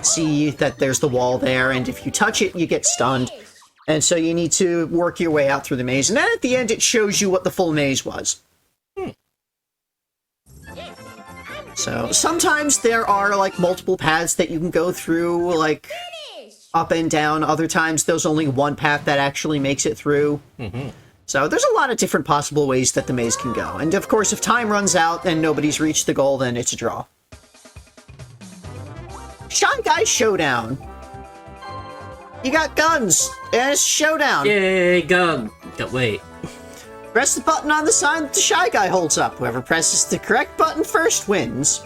see that there's the wall there, and if you touch it, you get stunned. And so you need to work your way out through the maze, and then at the end, it shows you what the full maze was. So, sometimes there are, like, multiple paths that you can go through, like, up and down. Other times, there's only one path that actually makes it through. So, there's a lot of different possible ways that the maze can go. And, of course, if time runs out and nobody's reached the goal, then it's a draw. Guy Showdown. You got guns, and it's showdown. Yay, gun! Wait. Press the button on the sign that the Shy Guy holds up. Whoever presses the correct button first wins.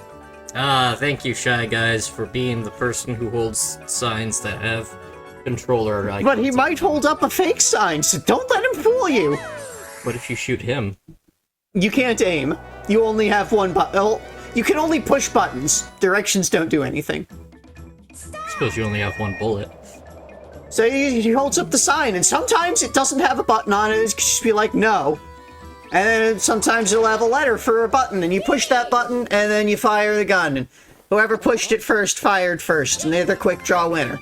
Thank you, Shy Guys, for being the person who holds signs that have controller icons. But he might hold up a fake sign, so don't let him fool you. What if you shoot him? You can't aim. You only have one button. Well, you can only push buttons. Directions don't do anything. I suppose you only have one bullet. So he holds up the sign, and sometimes it doesn't have a button on it. It could just be like, no. And then sometimes it'll have a letter for a button, and you push that button, and then you fire the gun. And whoever pushed it first fired first, and they're the quick draw winner.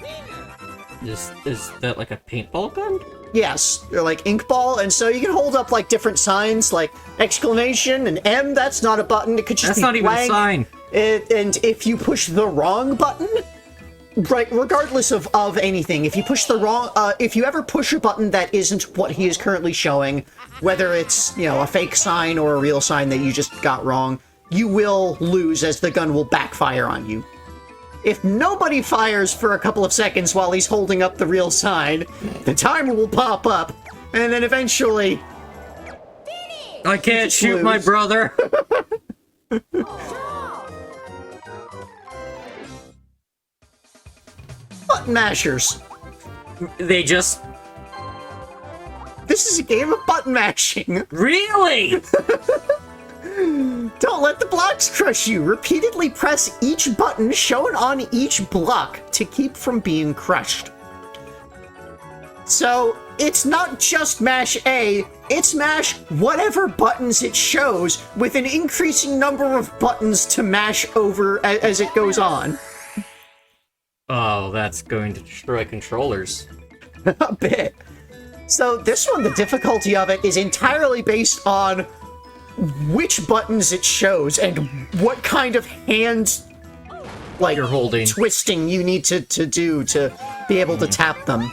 Is that like a paintball gun? Yes, they're like ink ball, and so you can hold up like different signs, like exclamation and M. That's not a button. It could just That's be not even a blank. sign. And if you push the wrong button, right, regardless of anything, if you push the wrong, if you ever push a button that isn't what he is currently showing, whether it's, you know, a fake sign or a real sign that you just got wrong, you will lose as the gun will backfire on you. If nobody fires for a couple of seconds while he's holding up the real sign, the timer will pop up, and then eventually... I can't shoot my brother! Button mashers. They just... This is a game of button mashing. Really? Don't let the blocks crush you. Repeatedly press each button shown on each block to keep from being crushed. So, it's not just mash A, it's mash whatever buttons it shows with an increasing number of buttons to mash over as it goes on. Oh, that's going to destroy controllers. A bit. So this one, the difficulty of it is entirely based on which buttons it shows and what kind of hand, like, you're holding, twisting you need to do to be able to tap them.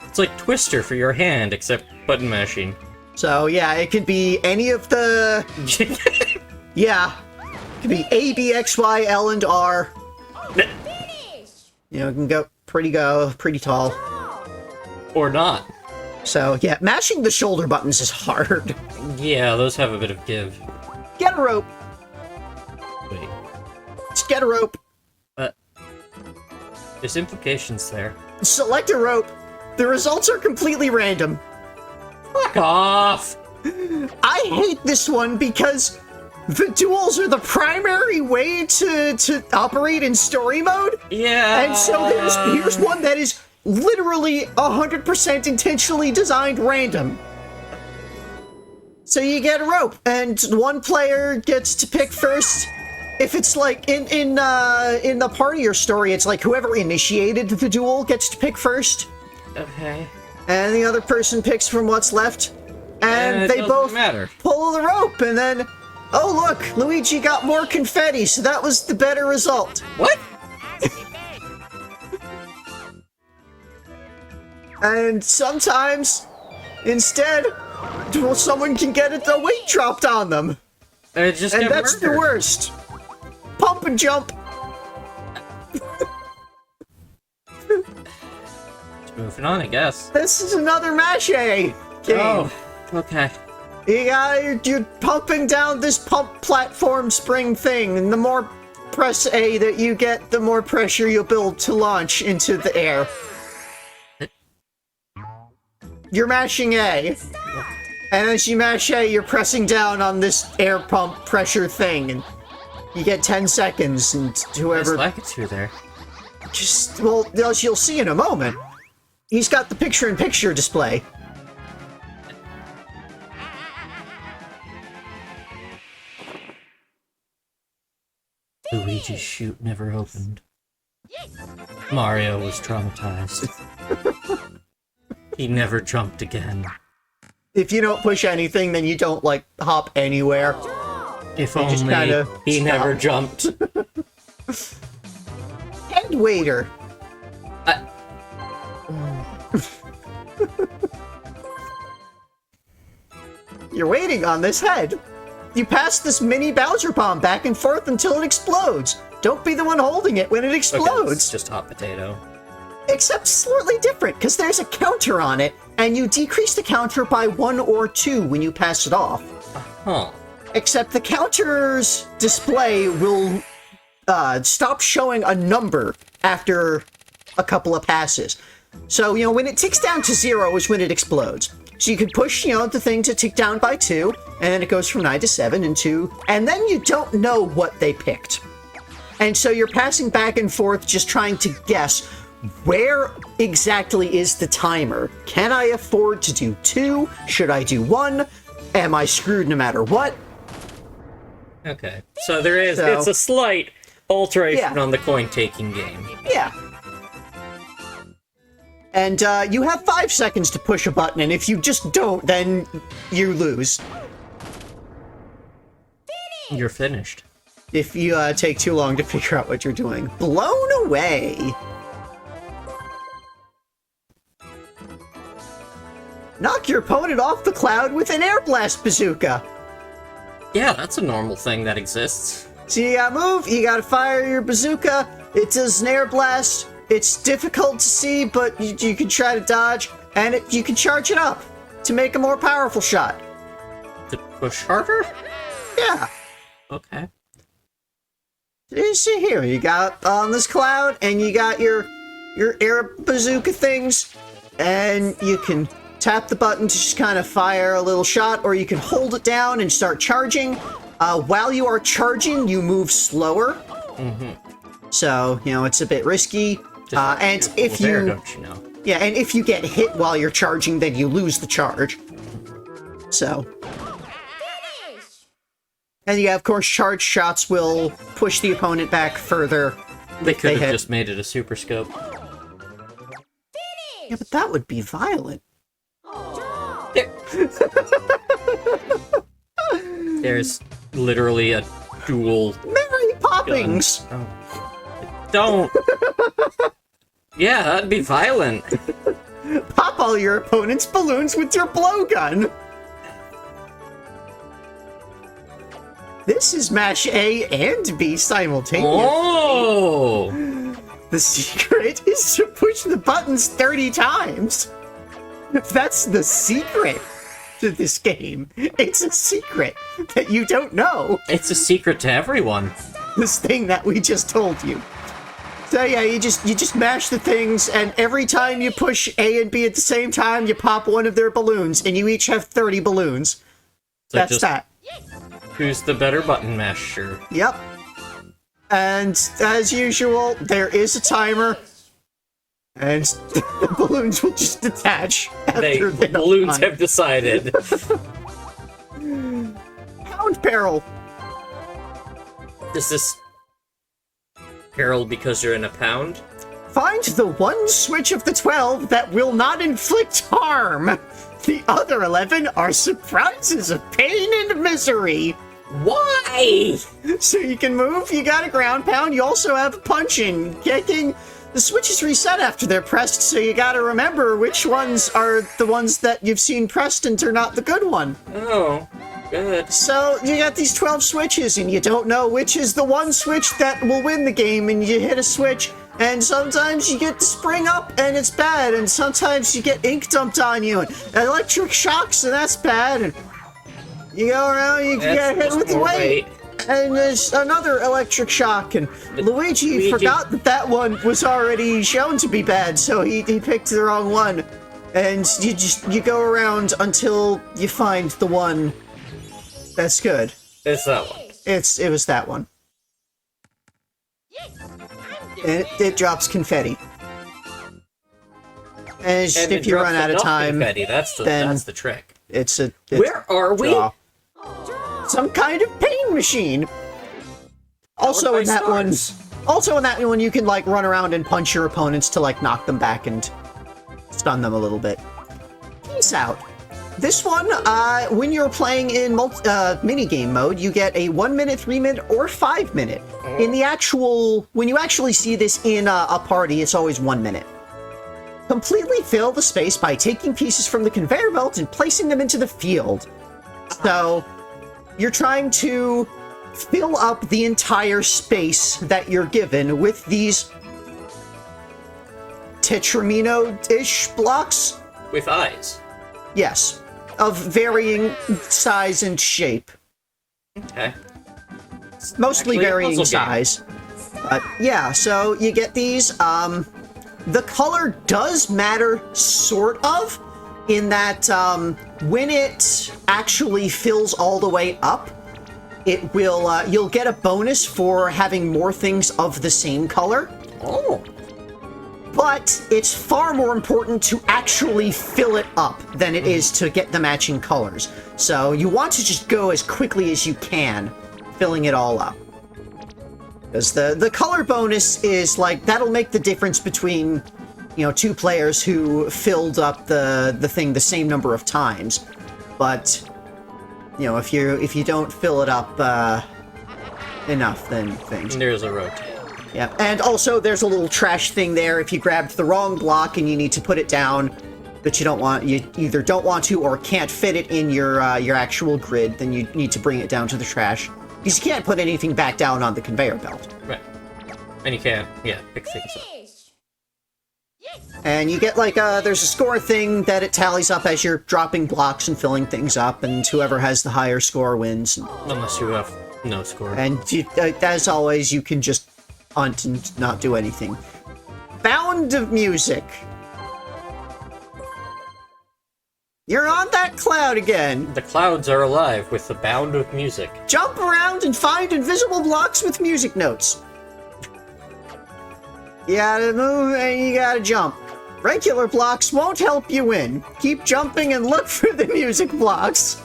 It's like Twister for your hand, except button mashing. So yeah, it could be any of the... Yeah. could be A, B, X, Y, L, and R. Finish! You know, it can go pretty tall. Or not. So, yeah, mashing the shoulder buttons is hard. Yeah, those have a bit of give. Get a rope. Wait. Just get a rope. There's implications there. Select a rope. The results are completely random. Fuck off! I hate this one because the duels are the primary way to operate in story mode. Yeah. And so here's one that is literally 100% intentionally designed random. So you get a rope, and one player gets to pick first. If it's like in the part of your story, it's like whoever initiated the duel gets to pick first. Okay. And the other person picks from what's left. And they both pull the rope, and then, oh look, Luigi got more confetti, so that was the better result. What? And sometimes, instead, well, someone can get a weight dropped on them. And that's the worst. Pump and jump. Moving on, I guess. This is another Mash A game. Oh, okay. You're pumping down this pump platform spring thing, and the more press A that you get, the more pressure you'll build to launch into the air. You're mashing A. And as you mash A, you're pressing down on this air pump pressure thing, and you get 10 seconds, and whoever... Nice Lakitu there. Just, well, as you'll see in a moment, he's got the picture-in-picture display. Luigi's chute never opened. Mario was traumatized. He never jumped again. If you don't push anything, then you don't, like, hop anywhere. If You only just kinda he stop. never jumped. Head waiter. You're waiting on this head. You pass this mini Bowser bomb back and forth until it explodes. Don't be the one holding it when it Okay, explodes. it's just hot potato. Except slightly different, because there's a counter on it, and you decrease the counter by 1 or 2 when you pass it off. Huh. Except the counter's display will stop showing a number after a couple of passes. So, when it ticks down to 0 is when it explodes. So you could push, the thing to tick down by 2, and then it goes from 9 to 7 and 2, and then you don't know what they picked. And so you're passing back and forth just trying to guess where exactly is the timer. Can I afford to do 2? Should I do 1? Am I screwed no matter what? Okay. So there is, it's a slight alteration on the coin-taking game. Yeah. And you have 5 seconds to push a button, and if you just don't, then you lose. You're finished. If you take too long to figure out what you're doing. Blown away! Knock your opponent off the cloud with an air blast bazooka! Yeah, that's a normal thing that exists. So you gotta move, you gotta fire your bazooka, it does an air blast, it's difficult to see, but you can try to dodge, and you can charge it up to make a more powerful shot. To push harder? Yeah. Okay. You see here, you got on this cloud, and you got your air bazooka things, and you can tap the button to just kind of fire a little shot, or you can hold it down and start charging. While you are charging, you move slower. Mm-hmm. So, it's a bit risky. And if you... There, don't you know? Yeah, and if you get hit while you're charging, then you lose the charge. So... And yeah, of course, charge shots will push the opponent back further. They could have just made it a super scope. Yeah, but that would be violent. There's literally a dual... Mary Poppins! Oh. Don't! Yeah, that'd be violent. Pop all your opponent's balloons with your blowgun! This is mash A and B simultaneously. Oh! The secret is to push the buttons 30 times. That's the secret to this game. It's a secret that you don't know. It's a secret to everyone. This thing that we just told you. So yeah, you just mash the things, and every time you push A and B at the same time, you pop one of their balloons, and you each have 30 balloons. So That's that. Who's the better button masher? Yep. And as usual, there is a timer, and the balloons will just detach after The balloons have decided. Pound barrel. Is this peril because you're in a pound? Find the one switch of the 12 that will not inflict harm. The other 11 are surprises of pain and misery. Why? So you can move, you got a ground pound, you also have punching, kicking. The switches reset after they're pressed, so you gotta remember which ones are the ones that you've seen pressed and are not the good one. Oh, good. So you got these 12 switches, and you don't know which is the one switch that will win the game, and you hit a switch, and sometimes you get spring up, and it's bad, and sometimes you get ink dumped on you, and electric shocks, and that's bad, and you go around, you get hit with the weight. And there's another electric shock, and Luigi forgot that one was already shown to be bad, so he picked the wrong one. And you go around until you find the one that's good. It's that one. It was that one. And it drops confetti. And if you run out of time, confetti. That's the trick. Where are we? Draw. Some kind of pain machine. Also in that one, you can like run around and punch your opponents to like knock them back and stun them a little bit. Peace out. This one, when you're playing in minigame mode, you get a 1 minute, 3 minute, or 5 minute. When you actually see this in a party, it's always 1 minute. Completely fill the space by taking pieces from the conveyor belt and placing them into the field. So, you're trying to fill up the entire space that you're given with these tetramino-ish blocks. With eyes. Yes, of varying size and shape. Okay. Mostly varying size. But yeah, so you get these. The color does matter, sort of, in that when it actually fills all the way up, it will you'll get a bonus for having more things of the same color. Oh. But it's far more important to actually fill it up than it is to get the matching colors. So you want to just go as quickly as you can, filling it all up. Because the color bonus is like, that'll make the difference between, you know, two players who filled up the thing the same number of times. But, you know, if you don't fill it up enough, then things. There's a rotate. Yeah, and also there's a little trash thing there. If you grabbed the wrong block and you need to put it down, but you either don't want to or can't fit it in your actual grid, then you need to bring it down to the trash. Because you can't put anything back down on the conveyor belt. Right. And you can't, pick things up. And you get like there's a score thing that it tallies up as you're dropping blocks and filling things up, and whoever has the higher score wins. Unless you have no score. And as always, you can just hunt and not do anything. Bound of music. You're on that cloud again. The clouds are alive with the bound of music. Jump around and find invisible blocks with music notes. You gotta move and you gotta jump. Regular blocks won't help you win. Keep jumping and look for the music blocks.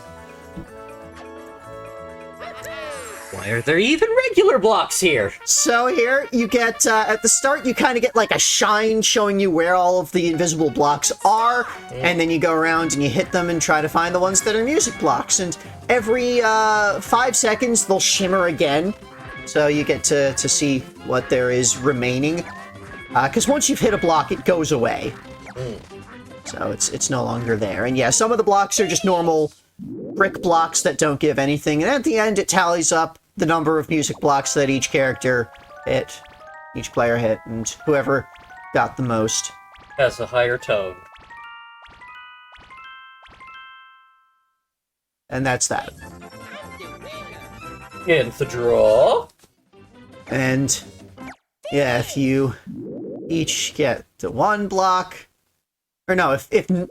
Why are there even regular blocks here? So here, you get, at the start, you kind of get like a shine showing you where all of the invisible blocks are, and then you go around and you hit them and try to find the ones that are music blocks, and every 5 seconds they'll shimmer again, so you get to see what there is remaining. Because once you've hit a block, it goes away. So it's no longer there. And yeah, some of the blocks are just normal brick blocks that don't give anything, and at the end it tallies up the number of music blocks that each character hit, each player hit, and whoever got the most has a higher tone. And that's that. In the draw. And yeah, if you each get the 1 block, or no,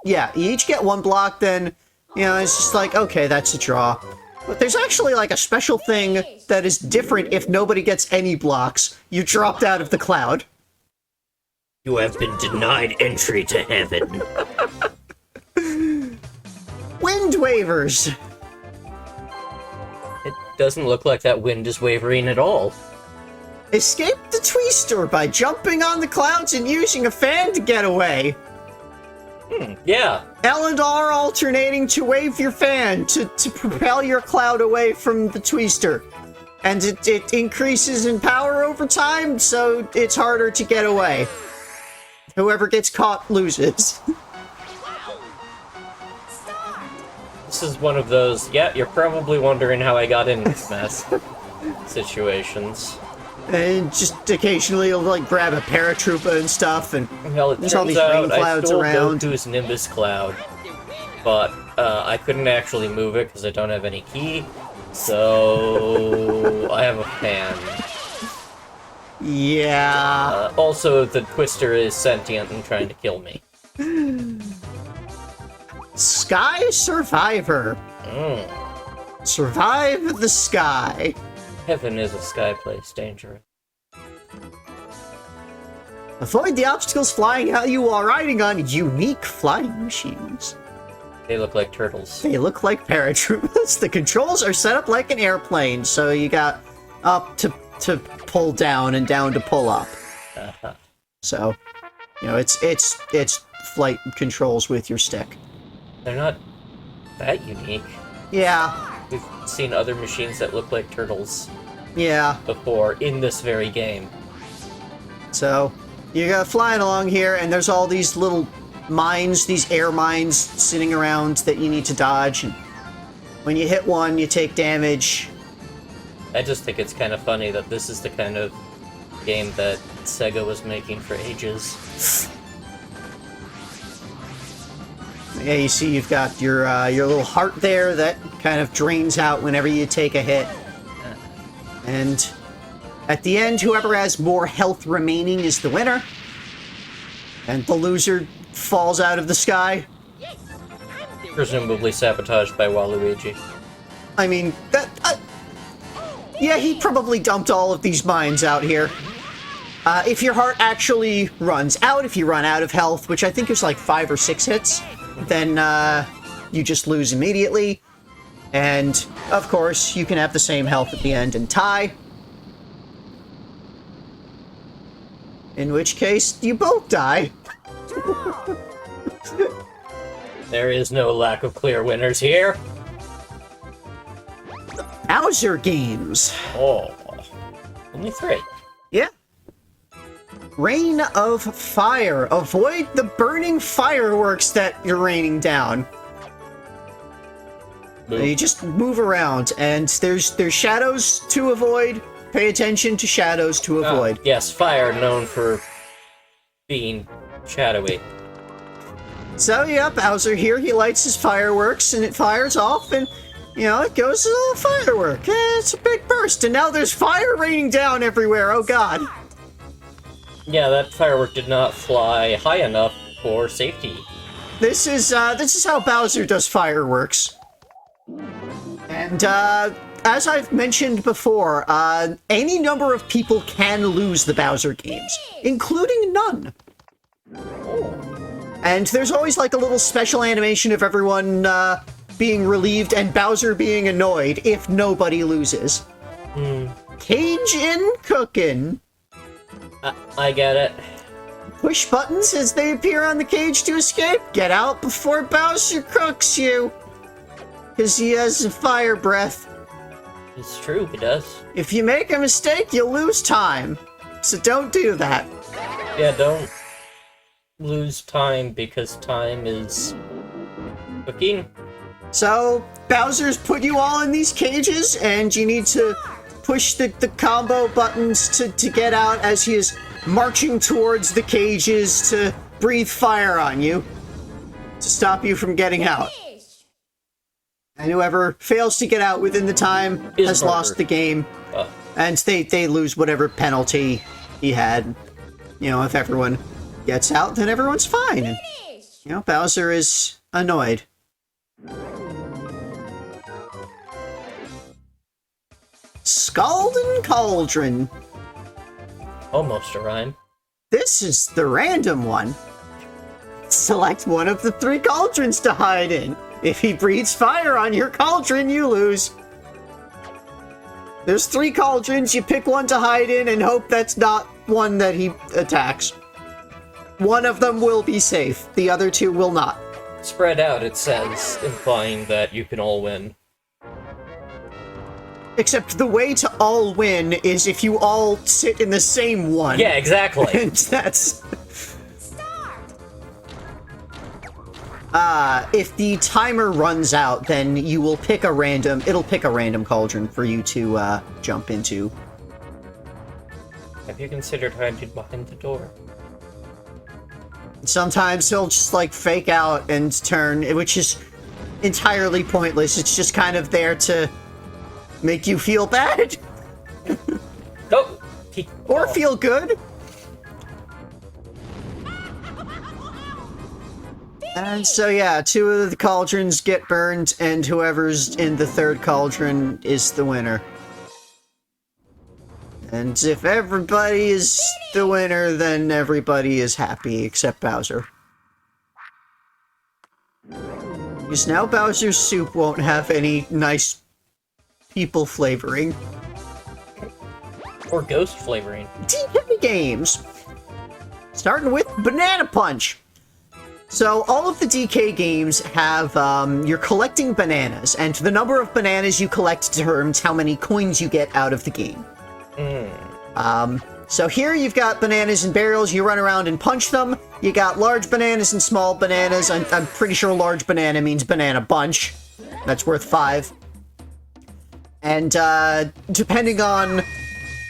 you each get 1 block, then, you know, it's just like, okay, that's a draw. But there's actually, like, a special thing that is different if nobody gets any blocks. You dropped out of the cloud. You have been denied entry to heaven. Wind waivers! It doesn't look like that wind is wavering at all. Escape the Twister by jumping on the clouds and using a fan to get away. Yeah. L and R alternating to wave your fan to propel your cloud away from the Twister. And it increases in power over time, so it's harder to get away. Whoever gets caught loses. This is one of those, yeah, you're probably wondering how I got in this mess situations. And just occasionally you'll, like, grab a paratrooper and stuff, and well, it there's all turns these rain out clouds I stole around. Goku's Nimbus Cloud, but I couldn't actually move it because I don't have any key, so I have a fan. Yeah. Also, the Twister is sentient and trying to kill me. Sky Survivor. Survive the sky. Heaven is a sky place, dangerous. Avoid the obstacles flying at you while riding on unique flying machines. They look like turtles. They look like paratroopers. The controls are set up like an airplane, so you got up to pull down and down to pull up. So, you know, it's flight controls with your stick. They're not that unique. Yeah. We've seen other machines that look like turtles. Yeah. Before, in this very game. So, you're flying along here, and there's all these little mines, these air mines sitting around that you need to dodge. And when you hit one, you take damage. I just think it's kind of funny that this is the kind of game that Sega was making for ages. Yeah, you see you've got your little heart there that kind of drains out whenever you take a hit. And at the end, whoever has more health remaining is the winner. And the loser falls out of the sky. Presumably sabotaged by Waluigi. I mean, yeah, he probably dumped all of these mines out here. If your heart actually runs out, if you run out of health, which I think is like 5 or 6 hits, then you just lose immediately. And, of course, you can have the same health at the end and tie. In which case, you both die. There is no lack of clear winners here. Bowser games. Oh, only 3. Yeah. Rain of Fire. Avoid the burning fireworks that you're raining down. Move. You just move around, and there's shadows to avoid. Pay attention to shadows to avoid. Yes, fire, known for being shadowy. So, yeah, Bowser here, he lights his fireworks, and it fires off, and, you know, it goes a little firework. It's a big burst, and now there's fire raining down everywhere, oh god. Yeah, that firework did not fly high enough for safety. This is how Bowser does fireworks. And, as I've mentioned before, any number of people can lose the Bowser games, including none. And there's always like a little special animation of everyone being relieved and Bowser being annoyed if nobody loses. Cage-in cookin'. I get it. Push buttons as they appear on the cage to escape. Get out before Bowser cooks you. Because he has a fire breath. It's true, he does. If you make a mistake, you'll lose time. So don't do that. Yeah, don't lose time because time is cooking. So, Bowser's put you all in these cages, and you need to push the combo buttons to get out as he is marching towards the cages to breathe fire on you to stop you from getting out. And whoever fails to get out within the time has lost the game. And they lose whatever penalty he had. You know, if everyone gets out, then everyone's fine. And, you know, Bowser is annoyed. Scaldin Cauldron. Almost a rhyme. This is the random one. Select one of the 3 cauldrons to hide in. If he breathes fire on your cauldron, you lose. There's 3 cauldrons, you pick one to hide in and hope that's not one that he attacks. One of them will be safe, the other 2 will not. Spread out, it says, implying that you can all win. Except the way to all win is if you all sit in the same one. Yeah, exactly. And that's... if the timer runs out, then you will pick a random... It'll pick a random cauldron for you to, jump into. Have you considered hiding behind the door? Sometimes he'll just, like, fake out and turn, which is entirely pointless. It's just kind of there to make you feel bad. Oh! Or feel good. And so, yeah, 2 of the cauldrons get burned, and whoever's in the 3rd cauldron is the winner. And if everybody is the winner, then everybody is happy, except Bowser. Because now Bowser's soup won't have any nice people flavoring. Or ghost flavoring. DK games! Starting with Banana Punch. So, all of the DK games have, you're collecting bananas, and the number of bananas you collect determines how many coins you get out of the game. So here you've got bananas and barrels, you run around and punch them. You got large bananas and small bananas. I'm pretty sure large banana means banana bunch. That's worth 5. And, depending on,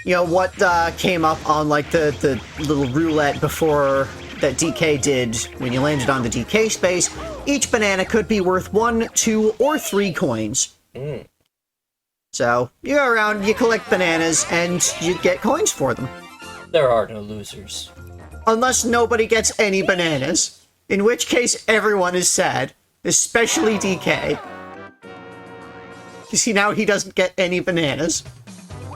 you know, what, came up on, like, the little roulette before that DK did when you landed on the DK space, each banana could be worth 1, 2, or 3 coins. So, you go around, you collect bananas, and you get coins for them. There are no losers. Unless nobody gets any bananas. In which case, everyone is sad. Especially DK. You see, now he doesn't get any bananas.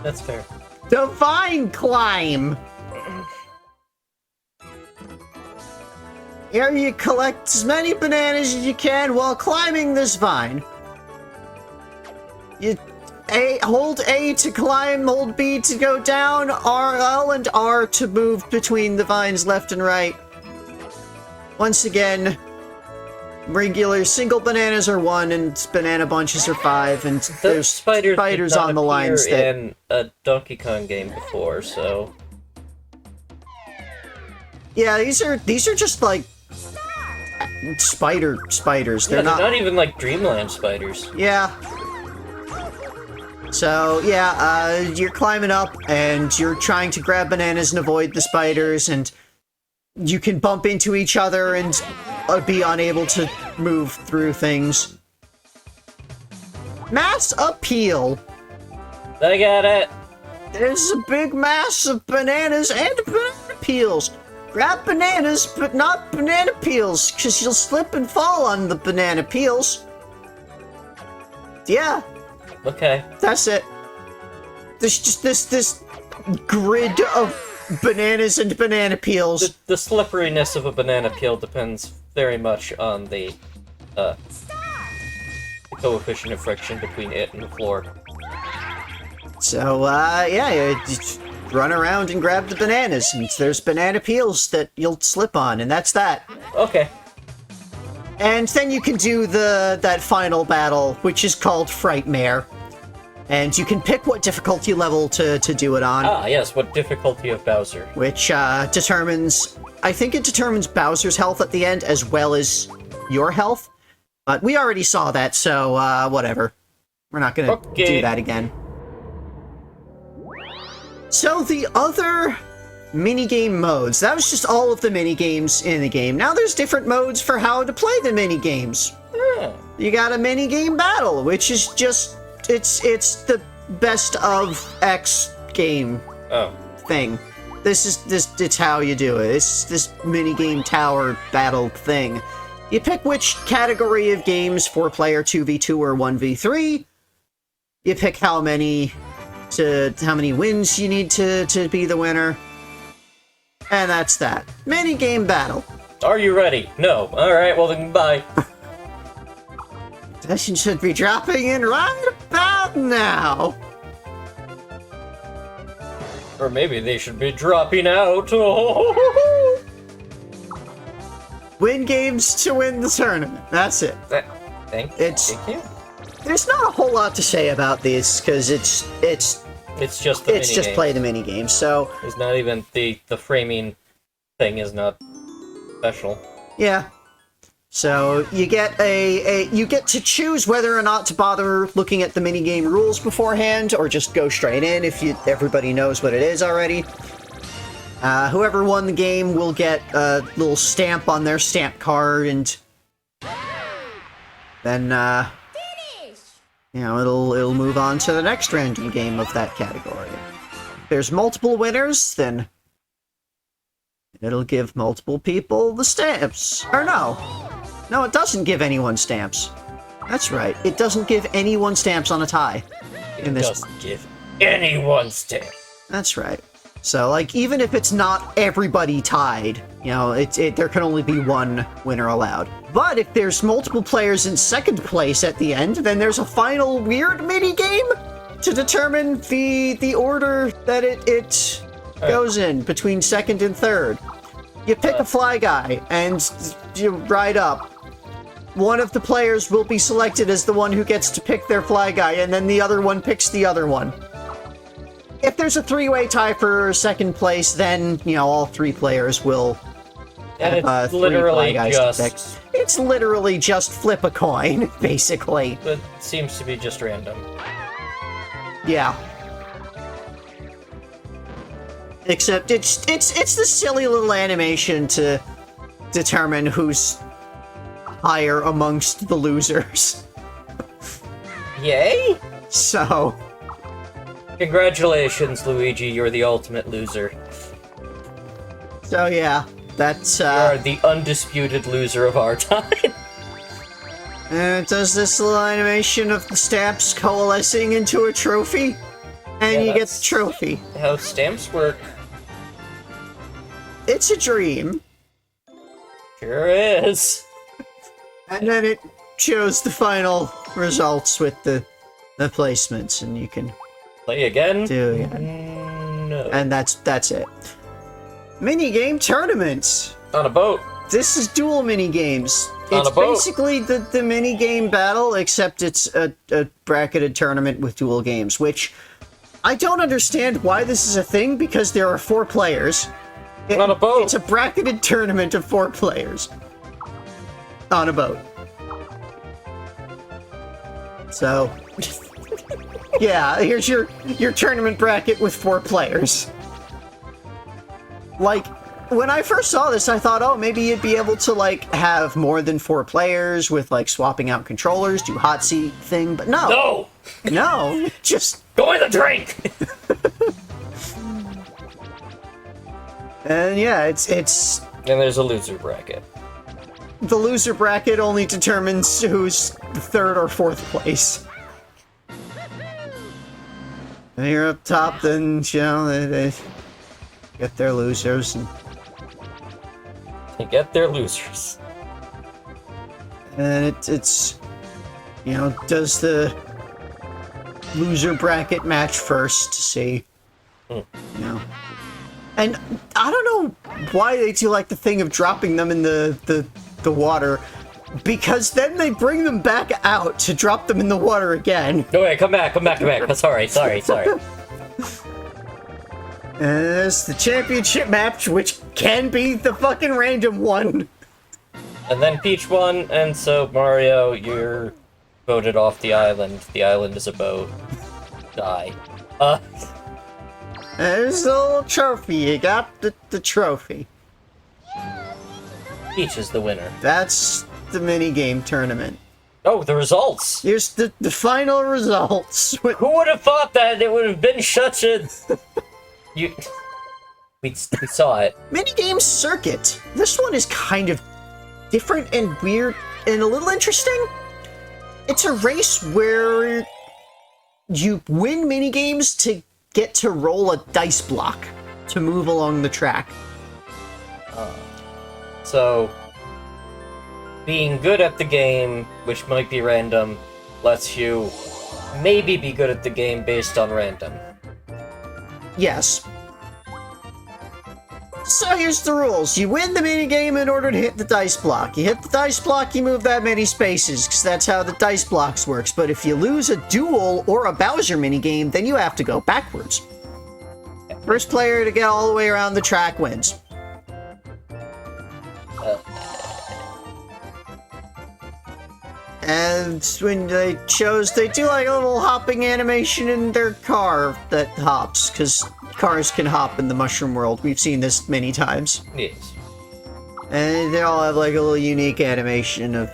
That's fair. Divine Climb! Here you collect as many bananas as you can while climbing this vine. You hold A to climb, hold B to go down, L and R to move between the vines left and right. Once again, regular single bananas are 1 and banana bunches are 5, and there's spiders on the lines that... in a Donkey Kong game before, so... Yeah, these are just like spiders. They're not even like Dreamland spiders. Yeah. So, yeah, you're climbing up, and you're trying to grab bananas and avoid the spiders, and you can bump into each other and be unable to move through things. Mass Appeal! I got it! There's a big mass of bananas and banana peels. Grab bananas, but not banana peels, because you'll slip and fall on the banana peels. Yeah. Okay. That's it. There's just this grid of bananas and banana peels. The slipperiness of a banana peel depends very much on the coefficient of friction between it and the floor. So, yeah, you just run around and grab the bananas, and there's banana peels that you'll slip on, and that's that. Okay. And then you can do that final battle, which is called Frightmare. And you can pick what difficulty level to do it on. Ah, yes, what difficulty of Bowser. Which determines... I think it determines Bowser's health at the end, as well as your health. But we already saw that, so whatever. We're not gonna do that again. So the other minigame modes, that was just all of the minigames in the game. Now there's different modes for how to play the minigames. Yeah. You got a minigame battle, which is just, it's the best of X game thing. It's how you do it. It's this minigame tower battle thing. You pick which category of games, 4-player, 2v2, or 1v3. You pick how many wins you need to be the winner. And that's that. Minigame battle. Are you ready? No. Alright, well then bye. Session should be dropping in right about now. Or maybe they should be dropping out. Win games to win the tournament. That's it. Thank you. There's not a whole lot to say about these because it's just play the mini game. So it's not even the framing thing is not special. Yeah. So you get you get to choose whether or not to bother looking at the minigame rules beforehand, or just go straight in if everybody knows what it is already. Whoever won the game will get a little stamp on their stamp card, and then it'll move on to the next random game of that category. If there's multiple winners, then it'll give multiple people the stamps. Or no, it doesn't give anyone stamps. That's right, it doesn't give anyone stamps on a tie. It doesn't give anyone stamps. That's right. So, like, even if it's not everybody tied, there can only be one winner allowed. But if there's multiple players in second place at the end, then there's a final weird mini-game to determine the order that it goes in between second and third. You pick a fly guy, and you ride up. One of the players will be selected as the one who gets to pick their fly guy, and then the other one picks the other one. If there's a three-way tie for second place, then, all three players will and have it's literally to pick. It's literally just flip a coin, basically. It seems to be just random. Yeah. Except it's this silly little animation to determine who's higher amongst the losers. Yay! So... Congratulations, Luigi, you're the ultimate loser. So yeah, that's You are the undisputed loser of our time. And it does this little animation of the stamps coalescing into a trophy, and you get the trophy. How stamps work. It's a dream. Sure is. And then it shows the final results with the placements, and you can play again? Do again. No. And that's it. Minigame tournaments. On a boat. This is dual minigames. It's On a boat. basically the minigame battle, except it's a bracketed tournament with dual games, which I don't understand why this is a thing, because there are 4 players. On a boat. It's a bracketed tournament of 4 players. On a boat. So... yeah, here's your tournament bracket with 4 players. Like, when I first saw this, I thought, oh, maybe you'd be able to, like, have more than 4 players with, like, swapping out controllers, do hot seat thing, but no. No! No, just... Go in the drink! And yeah, it's... And there's a loser bracket. The loser bracket only determines who's 3rd or 4th place. And you're up top, then, they get their losers. And get their losers. And it's does the loser bracket match first to see, And I don't know why they do, like, the thing of dropping them in the water, because then they bring them back out to drop them in the water again. No, wait, come back. Sorry. And there's the championship match, which can be the fucking random one. And then Peach won, and so Mario, you're voted off the island. The island is a boat. Die. There's a little trophy. You got the trophy. Peach is the winner. That's the minigame tournament. Oh, the results! Here's the final results. Who would have thought that it would have been such a... We saw it. Minigame Circuit. This one is kind of different and weird and a little interesting. It's a race where you win minigames to get to roll a dice block to move along the track. So, being good at the game, which might be random, lets you maybe be good at the game based on random. Yes. So here's the rules. You win the minigame in order to hit the dice block. You hit the dice block, you move that many spaces, because that's how the dice blocks works. But if you lose a duel or a Bowser minigame, then you have to go backwards. First player to get all the way around the track wins. And when they do like a little hopping animation in their car that hops, because cars can hop in the mushroom world. We've seen this many times. Yes. And they all have like a little unique animation of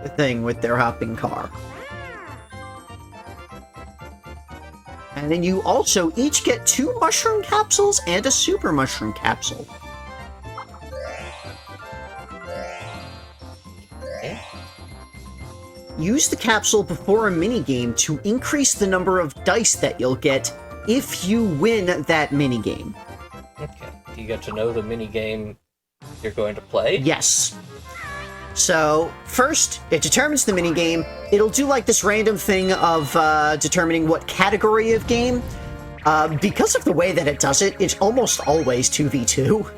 the thing with their hopping car. And then you also each get 2 mushroom capsules and a super mushroom capsule. Use the capsule before a minigame to increase the number of dice that you'll get if you win that minigame. Okay. Do you get to know the minigame you're going to play? Yes. So, first, it determines the minigame. It'll do like this random thing of determining what category of game. Because of the way that it does it, it's almost always 2v2.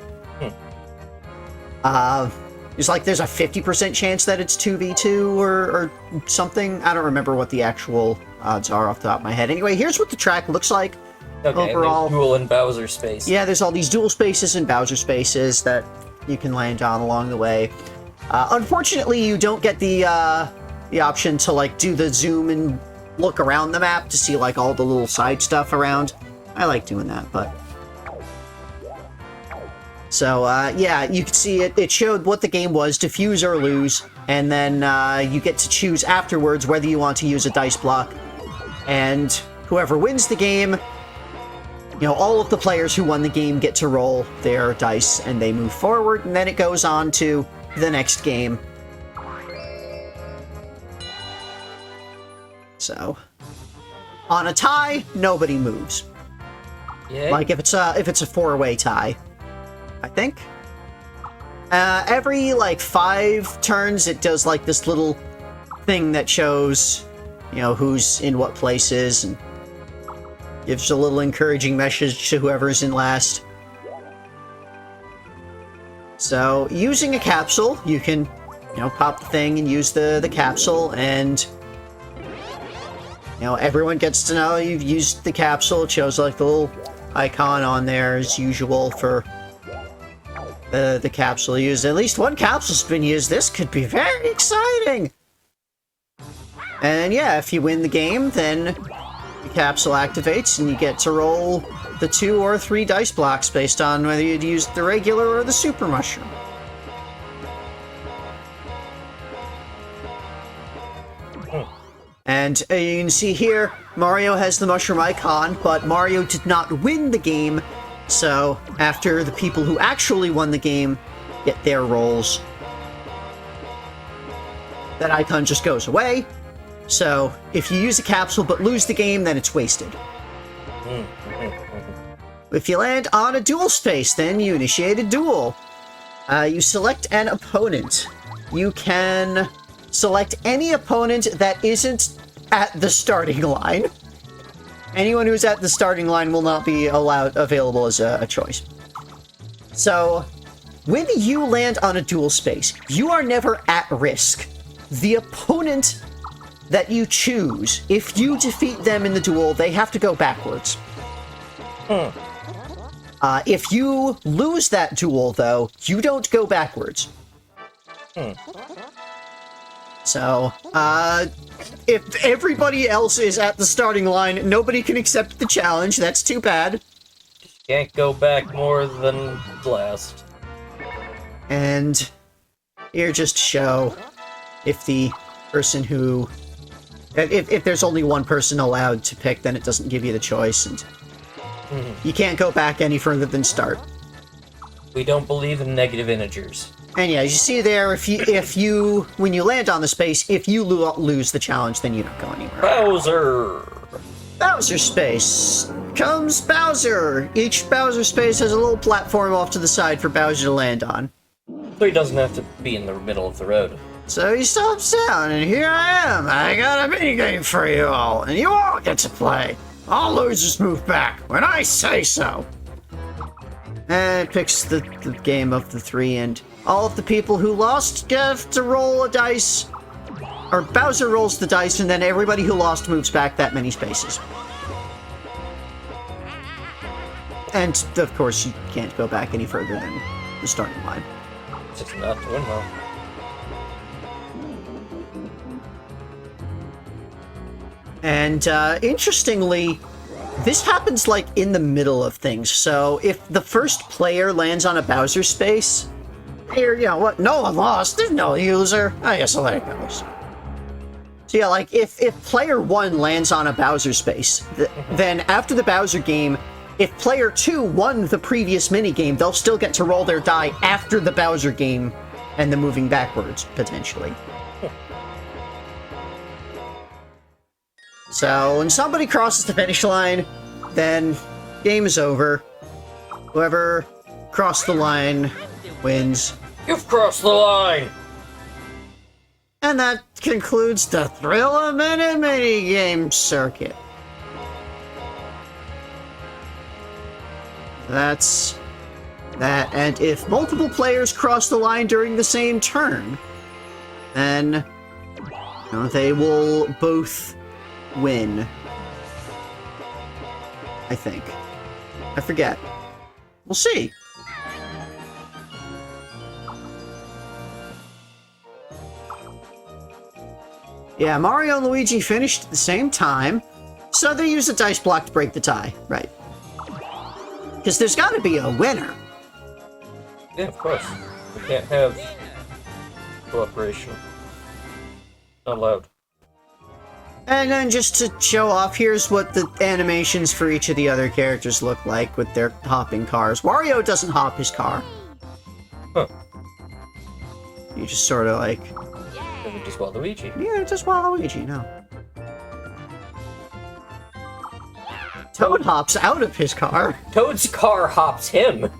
There's a 50% chance that it's 2v2 or something. I don't remember what the actual odds are off the top of my head. Anyway, here's what the track looks like overall. And there's dual and Bowser space. Yeah, there's all these dual spaces and Bowser spaces that you can land on along the way. Unfortunately, you don't get the option to like do the zoom and look around the map to see like all the little side stuff around. I like doing that, but... So, yeah, you can see it showed what the game was, defuse or lose, and then you get to choose afterwards whether you want to use a dice block. And whoever wins the game, all of the players who won the game get to roll their dice, and they move forward, and then it goes on to the next game. So, on a tie, nobody moves. Yeah. Like if it's a 4-way tie. I think. Every, 5 turns, it does, this little thing that shows, who's in what places, and gives a little encouraging message to whoever's in last. So, using a capsule, you can, pop the thing and use the capsule, and, everyone gets to know you've used the capsule. It shows, the little icon on there, as usual, for... the capsule used. At least one capsule's been used. This could be very exciting! And yeah, if you win the game, then the capsule activates and you get to roll the 2 or 3 dice blocks based on whether you'd used the regular or the super mushroom. And you can see here, Mario has the mushroom icon, but Mario did not win the game. So, after the people who actually won the game get their rolls, that icon just goes away. So, if you use a capsule but lose the game, then it's wasted. If you land on a duel space, then you initiate a duel. You select an opponent. You can select any opponent that isn't at the starting line. Anyone who's at the starting line will not be available as a choice. So, when you land on a duel space, you are never at risk. The opponent that you choose, if you defeat them in the duel, they have to go backwards. If you lose that duel, though, you don't go backwards. So, if everybody else is at the starting line, nobody can accept the challenge. That's too bad. Can't go back more than last. And here, just show if the person who... If there's only one person allowed to pick, then it doesn't give you the choice, and you can't go back any further than start. We don't believe in negative integers. And yeah, as you see there, if you when you land on the space, if you lose the challenge, then you don't go anywhere. Bowser space comes Bowser. Each Bowser space has a little platform off to the side for Bowser to land on. So he doesn't have to be in the middle of the road. So he stops down, and here I am. I got a minigame for you all, and you all get to play. All losers move back when I say so. And it picks the game of the three, and all of the people who lost have to roll a dice. Or Bowser rolls the dice, and then everybody who lost moves back that many spaces. And, of course, you can't go back any further than the starting line. It's not doing well. And, interestingly, this happens, like, in the middle of things. So, if the first player lands on a Bowser space, here, you know, what? No one lost. There's no loser. I guess I'll let it go. So, yeah, like, if player 1 lands on a Bowser space, then after the Bowser game, if player 2 won the previous minigame, they'll still get to roll their die after the Bowser game and the moving backwards, potentially. So, when somebody crosses the finish line, then game is over. Whoever crossed the line wins. You've crossed the line! And that concludes the Thrill-A-Minute minigame circuit. That's that, and if multiple players cross the line during the same turn, then they will both win. I think. I forget. We'll see. Yeah, Mario and Luigi finished at the same time, so they used a dice block to break the tie. Right. Because there's got to be a winner. Yeah, of course. We can't have cooperation. Not allowed. And then just to show off, here's what the animations for each of the other characters look like with their hopping cars. Wario doesn't hop his car. Huh. You just sort of like... Is it just Waluigi? Yeah, just Waluigi, no. Toad hops out of his car. Toad's car hops him.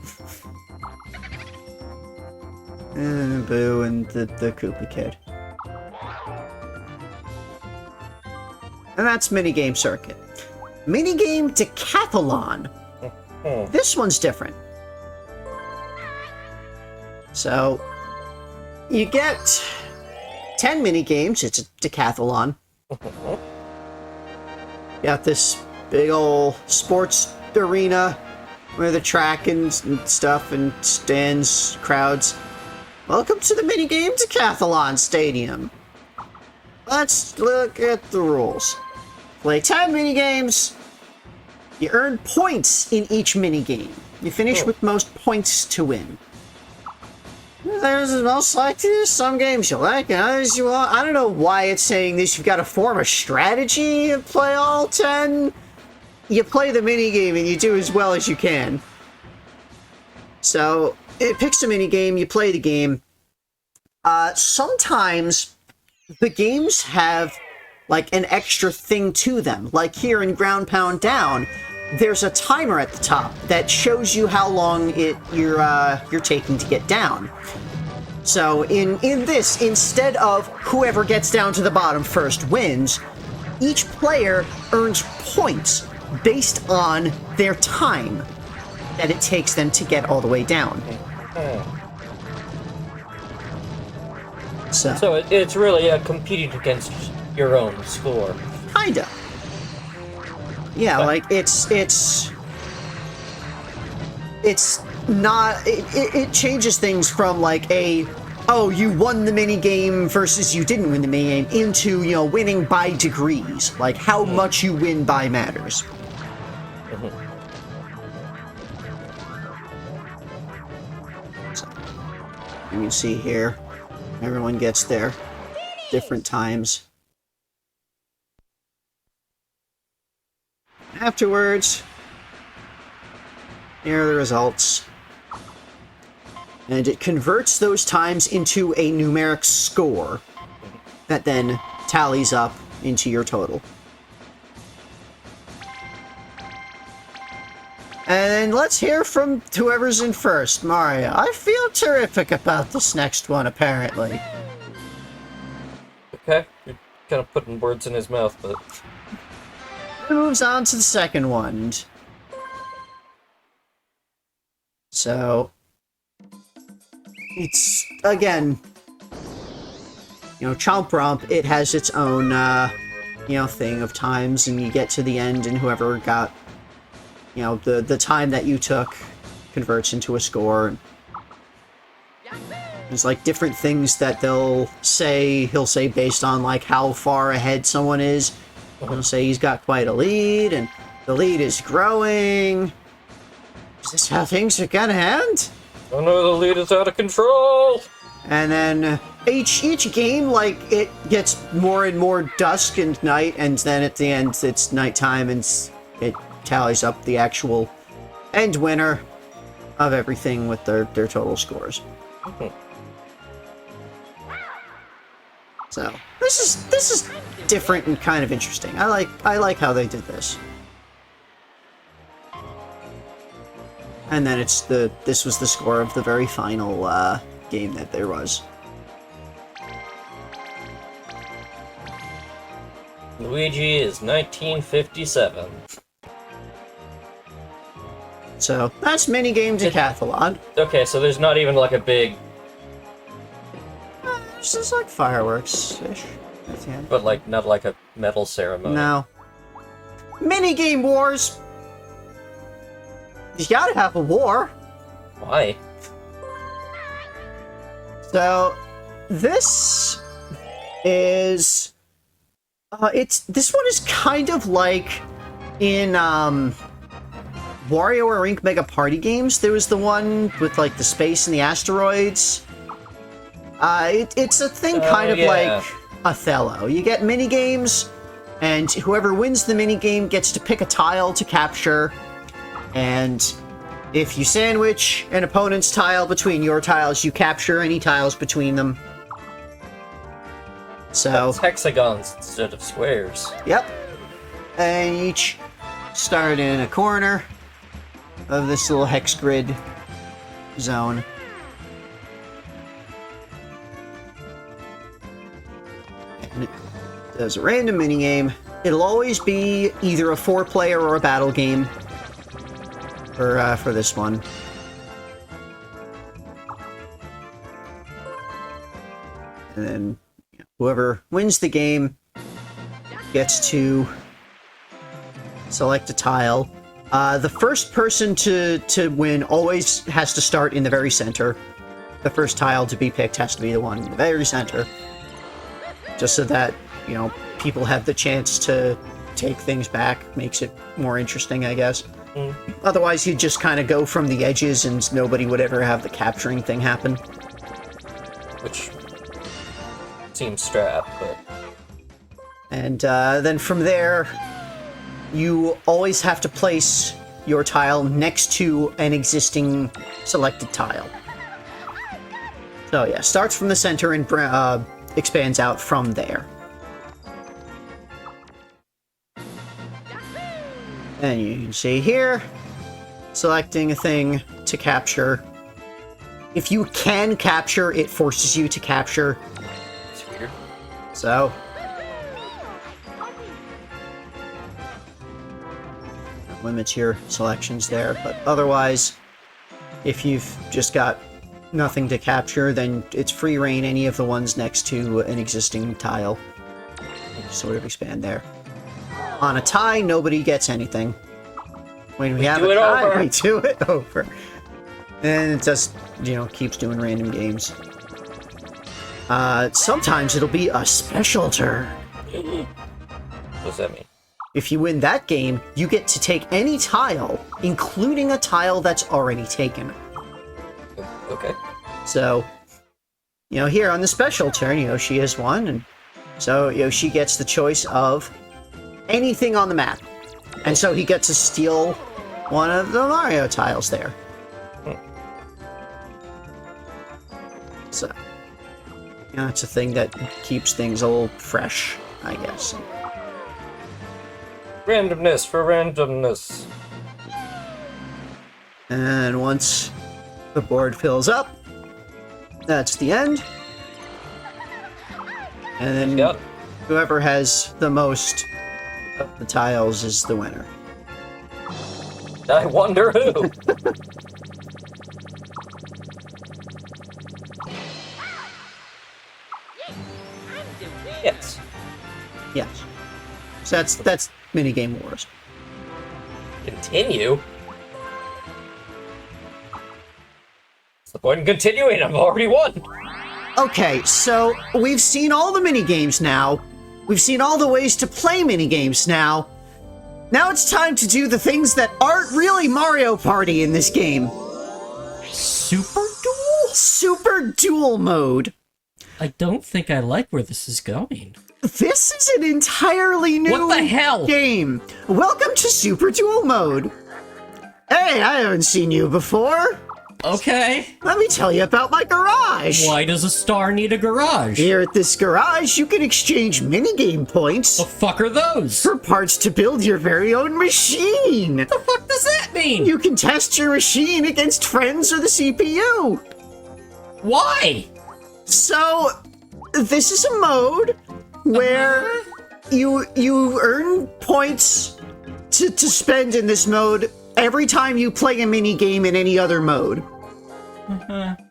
And Boo and the Koopa Kid. And that's Minigame Circuit. Minigame Decathlon. This one's different. So, you get 10 minigames. It's a decathlon. Got this big ol' sports arena with a track and stuff and stands, crowds. Welcome to the Minigame Decathlon Stadium. Let's look at the rules. Play 10 minigames. You earn points in each minigame. You finish with most points to win. There's most likely some games you like and others you want. I don't know why it's saying this. You've got to form a strategy and play all 10. You play the minigame and you do as well as you can. So, it picks a minigame, you play the game. Sometimes the games have like an extra thing to them. Like here in Ground Pound Down, there's a timer at the top that shows you how long you're taking to get down. So in this, instead of whoever gets down to the bottom first wins, each player earns points based on their time that it takes them to get all the way down. So it's really competing against your own score. Kinda. Yeah, like it's not. It changes things from like a oh, you won the minigame versus you didn't win the minigame, into, you know, winning by degrees. Like, how much you win by matters. So, you can see here, everyone gets there different times. Afterwards, here are the results. And it converts those times into a numeric score that then tallies up into your total. And let's hear from whoever's in first. Mario, I feel terrific about this next one, apparently. Okay, you're kind of putting words in his mouth, but... It moves on to the second one. So... it's, again, you know, Chomp Romp, it has its own, you know, thing of times, and you get to the end, and whoever got, you know, the time that you took converts into a score. There's, like, different things that he'll say based on, like, how far ahead someone is. He'll say he's got quite a lead, and the lead is growing. Is this how things are gonna end? Oh no, the lead is out of control! And then each game, like, it gets more and more dusk and night, and then at the end it's nighttime, and it tallies up the actual end winner of everything with their total scores. So this is different and kind of interesting. I like how they did this. And then this was the score of the very final game that there was. Luigi is 1957. So that's Minigame Decathlon. Okay, so there's not even like a big... It's just like fireworks-ish at the end. But like, not like a medal ceremony. No. Minigame Wars! You gotta have a war. Why? So, this is... this one is kind of like in, Wario or Ink Mega Party games. There was the one with, like, the space and the asteroids. It's a thing kind of like Othello. You get minigames, and whoever wins the minigame gets to pick a tile to capture, and if you sandwich an opponent's tile between your tiles, you capture any tiles between them. So... That's hexagons instead of squares. Yep. And each start in a corner of this little hex grid zone. And it does a random minigame. It'll always be either a 4-player or a battle game for this one. And then whoever wins the game gets to select a tile. The first person to win always has to start in the very center. The first tile to be picked has to be the one in the very center. Just so that, you know, people have the chance to take things back. Makes it more interesting, I guess. Otherwise, you'd just kind of go from the edges and nobody would ever have the capturing thing happen. Which seems strap, but... And then from there, you always have to place your tile next to an existing selected tile. So yeah, starts from the center and expands out from there. And you can see here, selecting a thing to capture. If you can capture, it forces you to capture. It's weird. So... limits your selections there, but otherwise, if you've just got nothing to capture, then it's free reign any of the ones next to an existing tile. You sort of expand there. On a tie, nobody gets anything. When we have a tie, we do it over. And it just, you know, keeps doing random games. Sometimes it'll be a special turn. What's that mean? If you win that game, you get to take any tile, including a tile that's already taken. Okay. So, here on the special turn, Yoshi has won, and so Yoshi gets the choice of anything on the map. And so he gets to steal one of the Mario tiles there. So, it's a thing that keeps things a little fresh, I guess. Randomness for randomness. And once the board fills up, that's the end. And then whoever has the most of the tiles is the winner. I wonder who. Yes. Yes. So that's Minigame Wars. Continue? What's the point in continuing? I've already won! Okay, so we've seen all the minigames now. We've seen all the ways to play minigames now. Now it's time to do the things that aren't really Mario Party in this game. Super Duel? Super Duel Mode. I don't think I like where this is going. This is an entirely new What the hell? game. Welcome to Super Duel Mode. Hey, I haven't seen you before. Okay. Let me tell you about my garage. Why does a star need a garage? Here at this garage, you can exchange minigame points The fuck are those? for parts to build your very own machine. What the fuck does that mean? You can test your machine against friends or the CPU. Why? So, this is a mode where you earn points to spend in this mode every time you play a mini game in any other mode.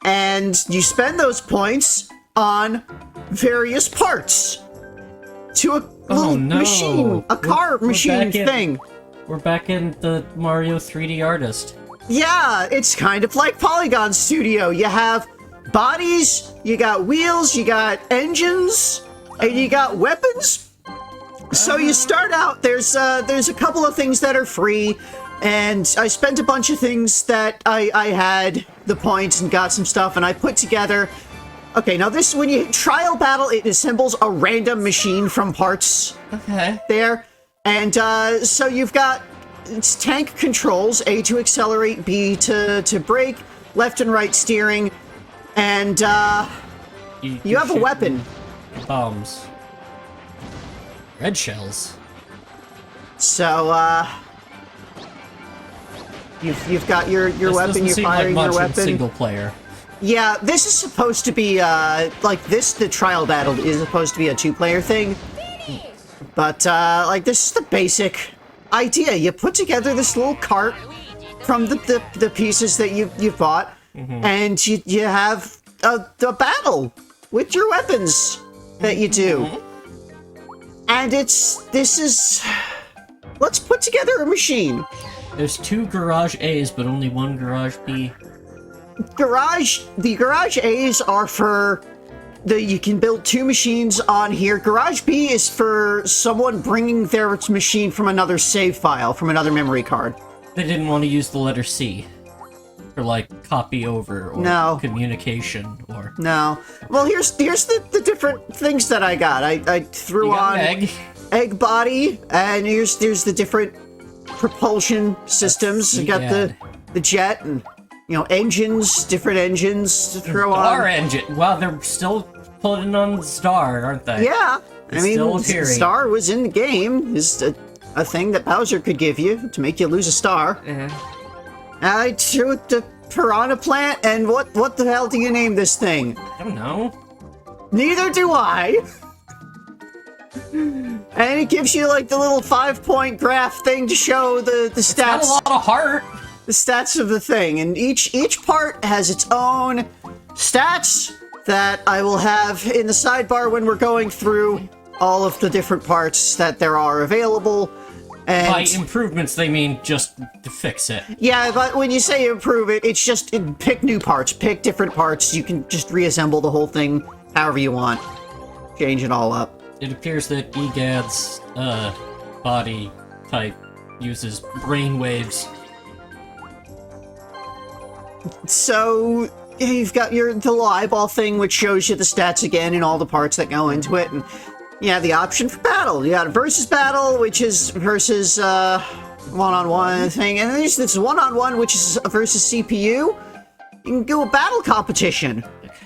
And you spend those points on various parts to a little machine, a car machine thing. We're back in the Mario 3D artist. Yeah, it's kind of like Polygon Studio. You have bodies, you got wheels, you got engines, and you got weapons. So you start out, there's a couple of things that are free, and I spent a bunch of things that I had the points and got some stuff, and I put together. Okay, now this, when you trial battle, it assembles a random machine from parts. Okay. There, and so you've got it's tank controls: A to accelerate, B to brake, left and right steering, and you have a weapon. Bombs. Red shells. So you've got your weapon. You're firing your weapon. Single player. Yeah, this is supposed to be like this. The trial battle is supposed to be a 2-player thing, but like this is the basic idea. You put together this little cart from the pieces that you bought, and you have a battle with your weapons that you do. And let's put together a machine. There's 2 Garage A's, but only 1 Garage B. The Garage A's are for you can build 2 machines on here. Garage B is for someone bringing their machine from another save file, from another memory card. They didn't want to use the letter C. For, like, copy over, or communication, or... No. Well, here's the different things that I got. I threw on egg body, and here's the different propulsion systems. You got the jet, and, engines, different engines to throw on. Star engine! Wow, they're still putting on the Star, aren't they? Yeah. It's still appearing. Star was in the game. Is a thing that Bowser could give you to make you lose a star. I threw the piranha plant, and what the hell do you name this thing? I don't know. Neither do I. And it gives you like the little 5-point graph thing to show the stats. It's got a lot of heart. The stats of the thing, and each part has its own stats that I will have in the sidebar when we're going through all of the different parts that there are available. And by improvements, they mean just to fix it. Yeah, but when you say improve it, it's just pick new parts, pick different parts. You can just reassemble the whole thing however you want. Change it all up. It appears that Egad's body type uses brainwaves. So you've got the little eyeball thing, which shows you the stats again and all the parts that go into it, and you have the option for battle. You got a versus battle, which is versus one-on-one thing, and then there's this one-on-one, which is versus CPU. You can do a battle competition.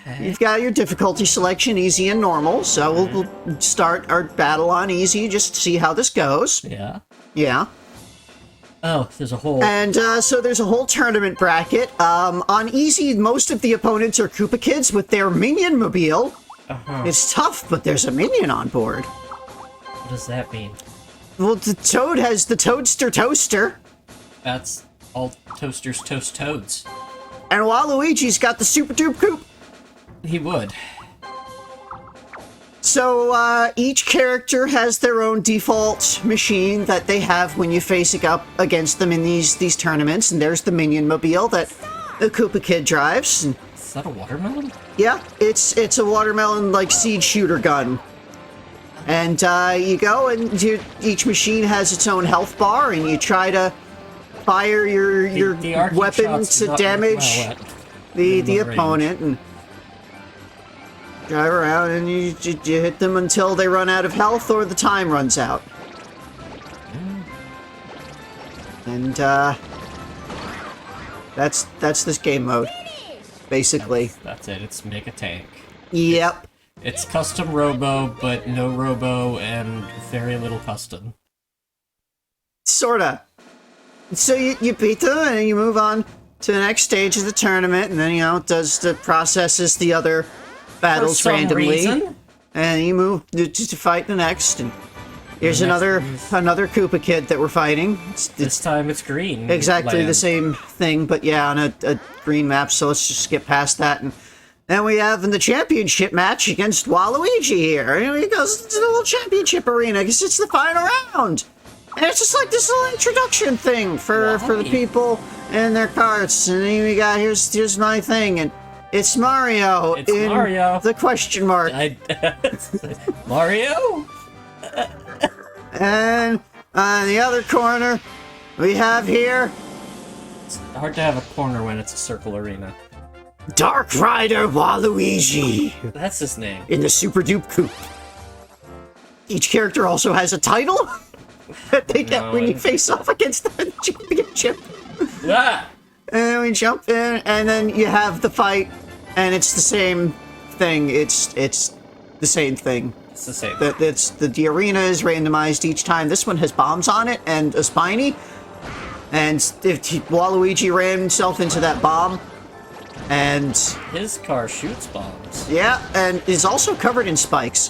Okay. You've got your difficulty selection, easy and normal, so we'll start our battle on easy, just to see how this goes. Yeah. Yeah. Oh, there's a whole... And so there's a whole tournament bracket. On easy, most of the opponents are Koopa Kids with their Minion Mobile. It's tough, but there's a Minion on board. What does that mean? Well, the Toad has the Toadster Toaster. That's all toasters toast toads. And Waluigi's got the Super Dupe Coop. He would. So, each character has their own default machine that they have when you face up against them in these tournaments. And there's the Minion Mobile that the Koopa Kid drives. And is that a watermelon? yeah, it's a watermelon, like, seed shooter gun. And, you go, and each machine has its own health bar, and you try to fire your weapon to damage the opponent, and drive around, and you hit them until they run out of health or the time runs out. And, that's this game mode, basically. That's it, it's make a tank. Yep. It's custom Robo, but no Robo and very little custom. Sorta. So you beat them, and you move on to the next stage of the tournament, and then, you know, it does the processes the other battles randomly. Reason? And you move to fight the next, and here's another Koopa Kid that we're fighting. This time it's green. Exactly land. the same thing, but yeah, on a green map, so let's just skip past that. And then we have in the championship match against Waluigi here. And he goes to the little championship arena because it's the final round. And it's just like this little introduction thing for the people and their carts. And then we got, here's my thing, and it's Mario. It's Mario. The question mark. Mario? And on the other corner, we have here... It's hard to have a corner when it's a circle arena. Dark Rider Waluigi. That's his name. In the Super Dupe Coupe. Each character also has a title that they get when you face off against the championship. Ah! And we jump in, and then you have the fight, and it's the same thing. It's the same thing. It's the same. The arena is randomized each time. This one has bombs on it and a spiny. And if Waluigi ran himself into that bomb, and his car shoots bombs. Yeah, and is also covered in spikes.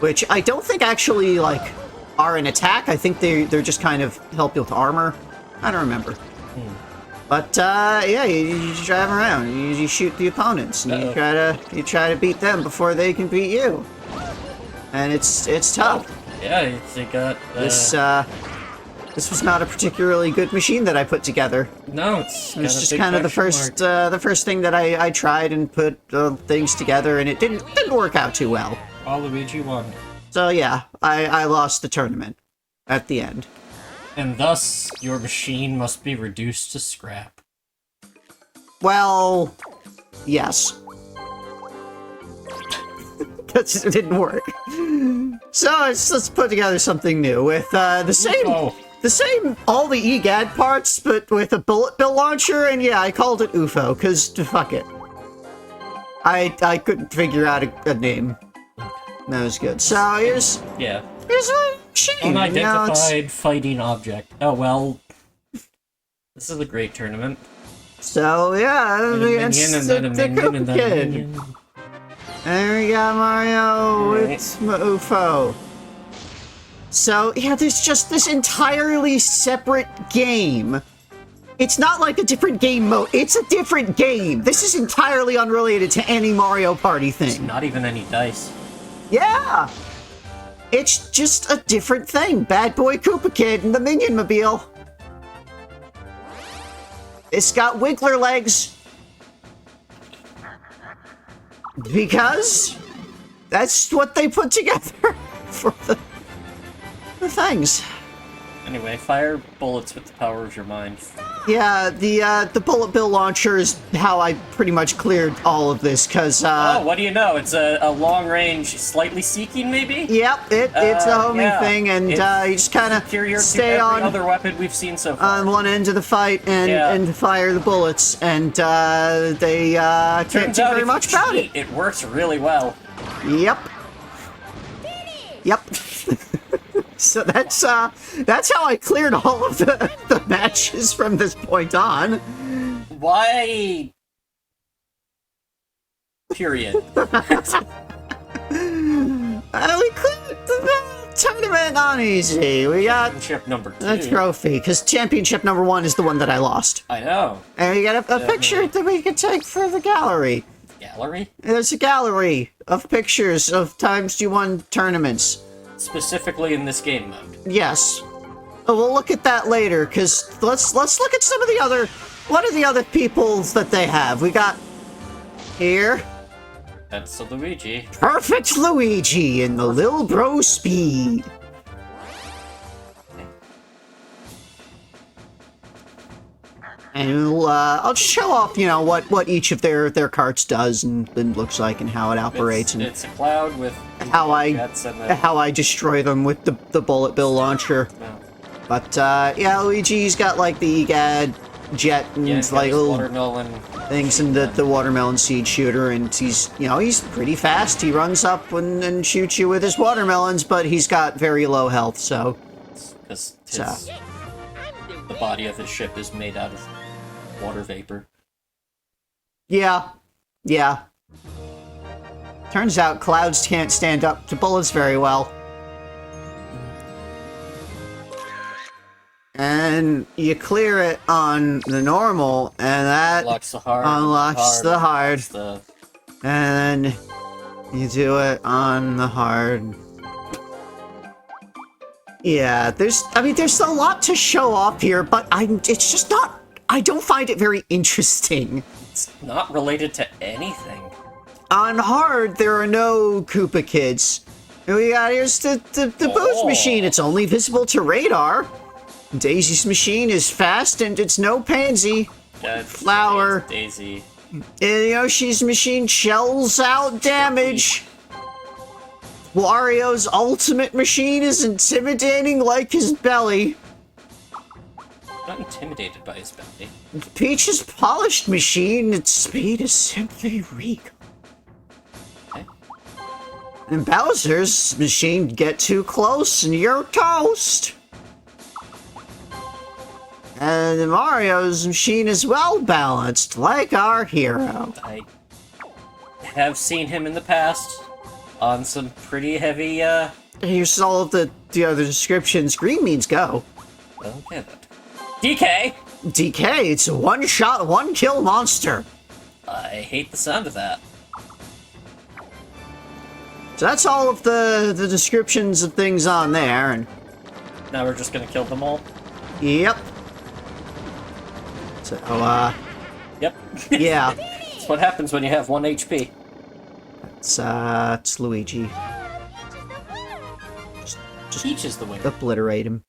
Which I don't think actually, like, are an attack. I think they're just kind of help you with armor. I don't remember. But yeah, you drive around, you shoot the opponents, and you try to beat them before they can beat you. And it's tough. Yeah, they got This was not a particularly good machine that I put together. No, it was just kind of the first thing that I tried and put things together, and it didn't work out too well. Waluigi won. So yeah, I lost the tournament at the end. And thus, your machine must be reduced to scrap. Well, yes. Because it didn't work. So let's put together something new with the same all the EGAD parts, but with a bullet bill launcher, and yeah, I called it UFO, because fuck it. I couldn't figure out a name. That was good. So here's my machine. Unidentified fighting object. Oh well. This is a great tournament. So yeah, it's the Koopa Kid. And we got Mario with UFO. So yeah, there's just this entirely separate game. It's not like a different game mode. It's a different game. This is entirely unrelated to any Mario Party thing. It's not even any dice. Yeah! It's just a different thing. Bad Boy Koopa Kid and the Minion Mobile. It's got wiggler legs. Because that's what they put together for the things. Anyway, fire bullets with the power of your mind. Yeah, the bullet bill launcher is how I pretty much cleared all of this, because, oh, what do you know? It's a long-range, slightly seeking, maybe? Yep, it's a homing thing, and you just kind of stay on other weapon we've seen so far. on one end of the fight and fire the bullets, and they can't do very much about it. It works really well. Yep. Yep. So that's how I cleared all of the matches from this point on. Why? Period. We cleared the tournament on easy. We got Championship number 2. a trophy, because championship number 1 is the one that I lost. I know. And we got a picture that we can take for the gallery. Gallery? There's a gallery of pictures of times you won tournaments. Specifically in this game mode. Yes. We'll look at that later, because let's look at some of the other... What are the other peoples that they have? We got... Here. That's a Luigi. Perfect Luigi in the Lil Bro Speed. And I'll just show off, you know, what each of their carts does and looks like and how it operates. It's a cloud with how jets and how I destroy them with the bullet bill launcher. No. But yeah, Luigi's got like the EGAD jet and like little watermelon things and the watermelon seed shooter, and he's pretty fast. He runs up and shoots you with his watermelons, but he's got very low health, so because the body of his ship is made out of water vapor. Yeah. Turns out clouds can't stand up to bullets very well. And you clear it on the normal, and that unlocks the hard. And then you do it on the hard. Yeah, there's a lot to show off here, but it's just not, I don't find it very interesting. It's not related to anything. On hard, there are no Koopa Kids. And here's the boost machine. It's only visible to radar. Daisy's machine is fast, and it's no pansy. Flower. Daisy. And Yoshi's machine shells out damage. Wario's ultimate machine is intimidating like his belly. I'm not intimidated by his belly. Peach's polished machine, its speed is simply regal. Okay. And Bowser's machine, get too close and you're toast. And Mario's machine is well balanced, like our hero. I have seen him in the past on some pretty heavy, Here's all of the other descriptions. Green means go. Okay, then. DK! DK, it's a one-shot, one-kill monster. I hate the sound of that. So that's all of the descriptions of things on there, and... Now we're just gonna kill them all? Yep. So, Yep. yeah. That's what happens when you have 1 HP. It's Luigi. Just Peach is the winner. obliterate him.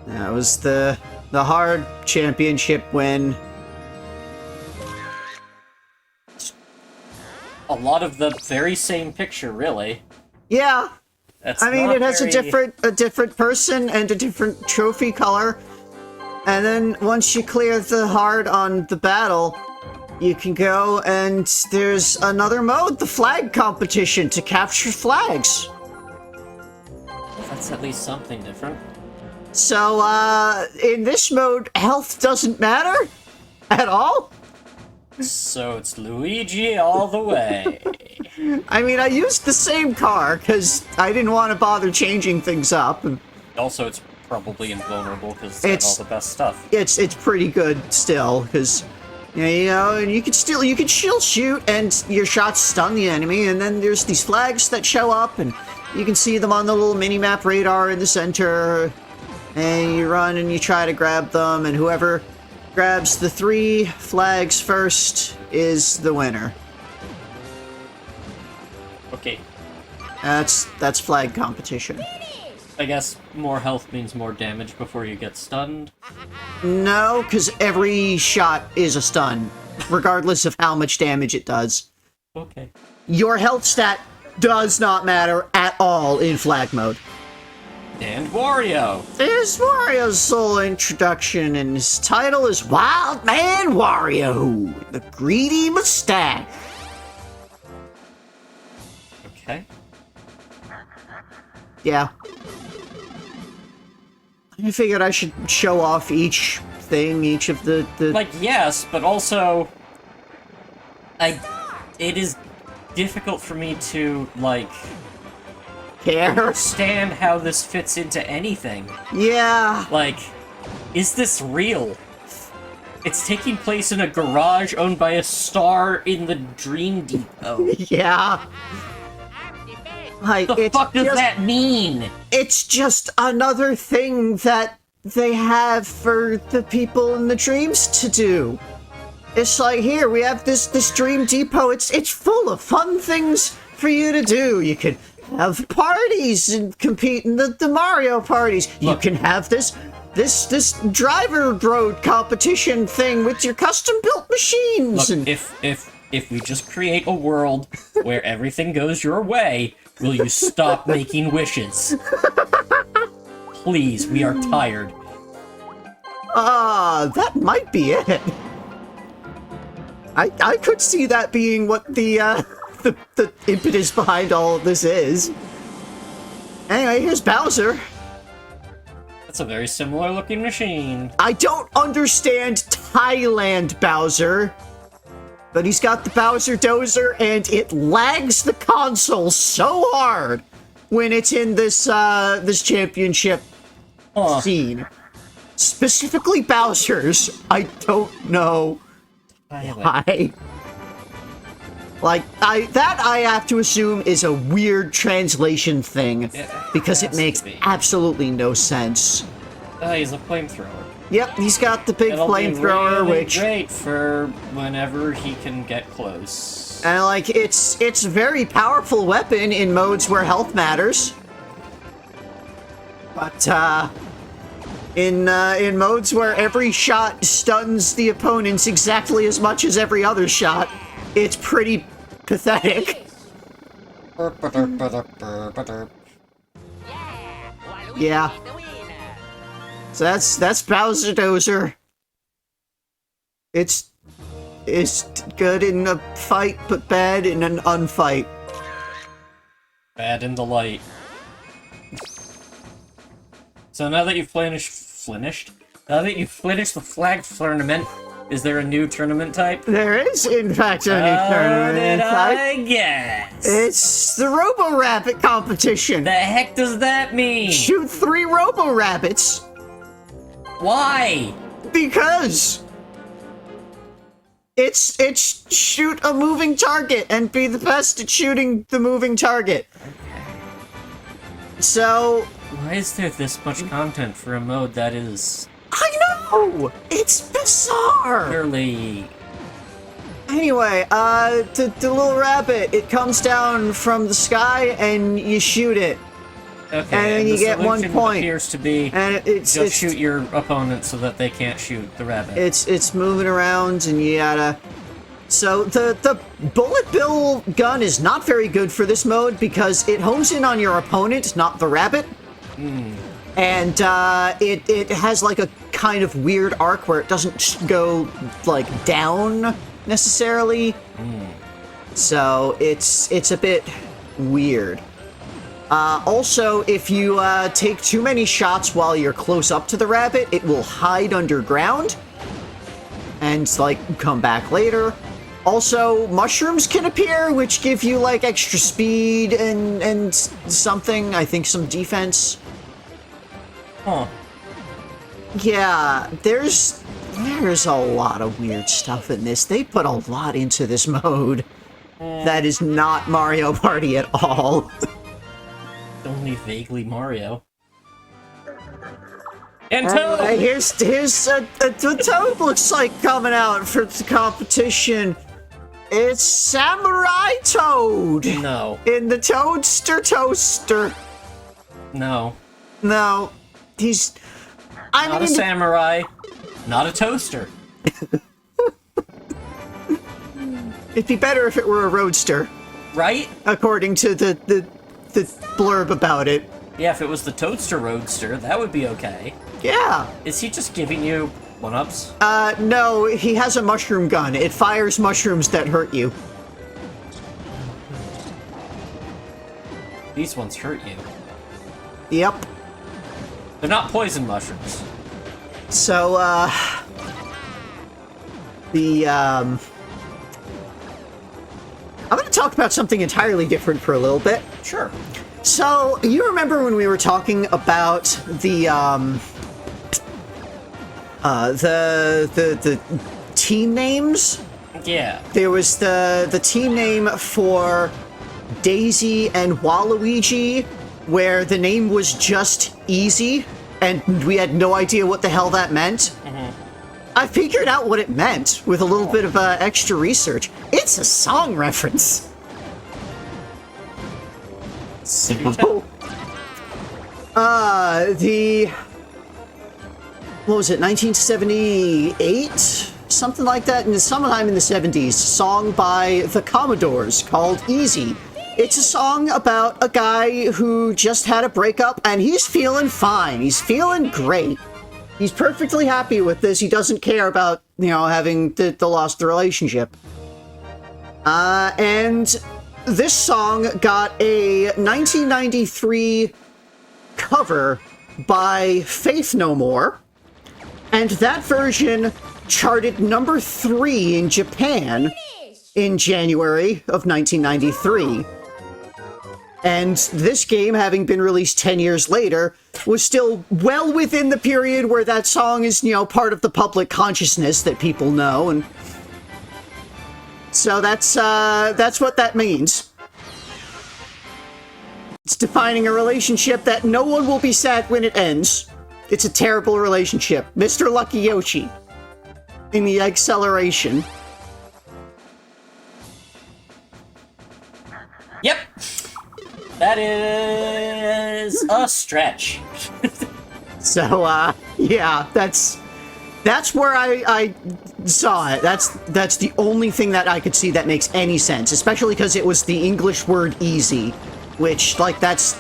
That was the hard championship win. A lot of the very same picture, really. Yeah. That's I mean, not it has very... a different person and a different trophy color. And then once you clear the hard on the battle, you can go and there's another mode, the flag competition, to capture flags. That's at least something different. So, in this mode, health doesn't matter at all. So it's Luigi all the way. I mean, I used the same car because I didn't want to bother changing things up. And Also, it's probably invulnerable because it's all the best stuff. it's pretty good still because and you can still shoot and your shots stun the enemy, and then there's these flags that show up and you can see them on the little mini-map radar in the center, and you run and you try to grab them, and whoever grabs the 3 flags first is the winner. Okay. That's flag competition. I guess more health means more damage before you get stunned. No, because every shot is a stun, regardless of how much damage it does. Okay. Your health stat does not matter at all in flag mode. And Wario! There's Wario's sole introduction, and his title is Wild Man Wario, the Greedy Mustache. Okay. Yeah. I figured I should show off each thing, each of the... Like, yes, but also... It is difficult for me to, like... care. understand how this fits into anything. Yeah. Like, is this real? It's taking place in a garage owned by a star in the Dream Depot. Yeah. Like, The fuck does that mean? It's just another thing that they have for the people in the dreams to do. It's like, here, we have this Dream Depot. It's full of fun things for you to do. You can have parties and compete in the Mario parties. Look. You can have this driver road competition thing with your custom-built machines. Look, if we just create a world where everything goes your way, will you stop making wishes? Please, we are tired. That might be it. I could see that being what the impetus behind all of this is. Anyway, here's Bowser. That's a very similar looking machine. I don't understand Thailand Bowser, but he's got the Bowser Dozer, and it lags the console so hard when it's in this this championship scene. Specifically Bowser's. I don't know why. Like, I have to assume is a weird translation thing, because it makes absolutely no sense. He's a flamethrower. Yep, he's got the big flamethrower, really which great for whenever he can get close. and like it's a very powerful weapon in modes where health matters. But in modes where every shot stuns the opponents exactly as much as every other shot, it's pretty pathetic. Yeah. So that's Bowser Dozer. It's good in a fight, but bad in an unfight. Bad in the light. So now that you've finished the flag tournament, is there a new tournament type? There is, in fact, a new tournament type. I guess. It's the Robo-Rabbit Competition. The heck does that mean? Shoot 3 Robo-Rabbits. Why? Because it's shoot a moving target and be the best at shooting the moving target. So Why is there this much content for a mode that is I know! It's bizarre! clearly... Anyway, the little rabbit, it comes down from the sky and you shoot it. Okay, And then you the get 1 solution point. appears to be And it's just shoot your opponent so that they can't shoot the rabbit. It's moving around and you gotta... So the bullet bill gun is not very good for this mode because it homes in on your opponent, not the rabbit. And it has like a kind of weird arc where it doesn't go like down necessarily. So it's a bit weird. Also, if you take too many shots while you're close up to the rabbit, it will hide underground and like come back later. Also, mushrooms can appear, which give you like extra speed and something, I think some defense. Huh. Yeah, there's a lot of weird stuff in this. They put a lot into this mode that is not Mario Party at all. Only vaguely Mario. And Toad! Here's the Toad looks like coming out for the competition. It's Samurai Toad. No. In the Toadster Toaster. No. No. He's... Not a samurai. Not a toaster. It'd be better if it were a roadster. Right? According to the blurb about it. Yeah, if it was the Toadster Roadster, that would be okay. Yeah. Is he just giving you one-ups? No, he has a mushroom gun. It fires mushrooms that hurt you. These ones hurt you. Yep. They're not poison mushrooms. So, I'm gonna talk about something entirely different for a little bit. Sure. So, you remember when we were talking about the team names? Yeah. There was the team name for Daisy and Waluigi, where the name was just Easy, and we had no idea what the hell that meant. I figured out what it meant with a little bit of extra research. It's a song reference. What was it, 1978? Something like that, and sometime in the 70s. Song by the Commodores called Easy. It's a song about a guy who just had a breakup, and he's feeling fine. He's feeling great. He's perfectly happy with this. He doesn't care about, having the lost the relationship. And this song got a 1993 cover by Faith No More, and that version charted number 3 in Japan in January of 1993. And this game, having been released 10 years later, was still well within the period where that song is, part of the public consciousness that people know, and so that's what that means. It's defining a relationship that no one will be sad when it ends. It's a terrible relationship. Mr. Lucky Yoshi in the Egg-celeration. Yep. That is a stretch. So, yeah, that's where I saw it. That's the only thing that I could see that makes any sense, especially because it was the English word easy, which, that's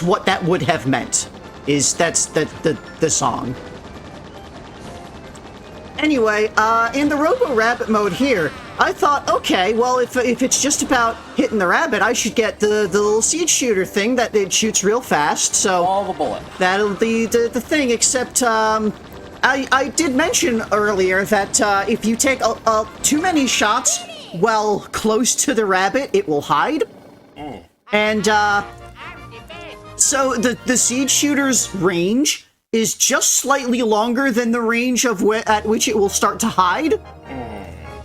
what that would have meant, that's the song. Anyway, in the Robo-Rabbit mode here, I thought, okay, well, if it's just about hitting the rabbit, I should get the little seed shooter thing that it shoots real fast, so... All the bullet. That'll be the thing, except, I did mention earlier that, if you take too many shots while close to the rabbit, it will hide. And, so the seed shooter's range is just slightly longer than the range at which it will start to hide.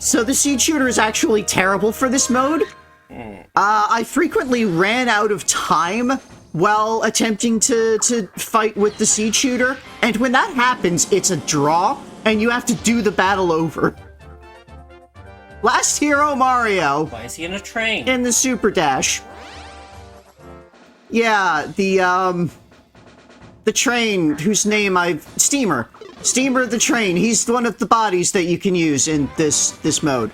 So the seed shooter is actually terrible for this mode. I frequently ran out of time while attempting to fight with the seed shooter, and when that happens, it's a draw, and you have to do the battle over. Last Hero Mario. Why is he in a train? In the Super Dash. Yeah, the train whose name Steamer the train. He's one of the bodies that you can use in this mode.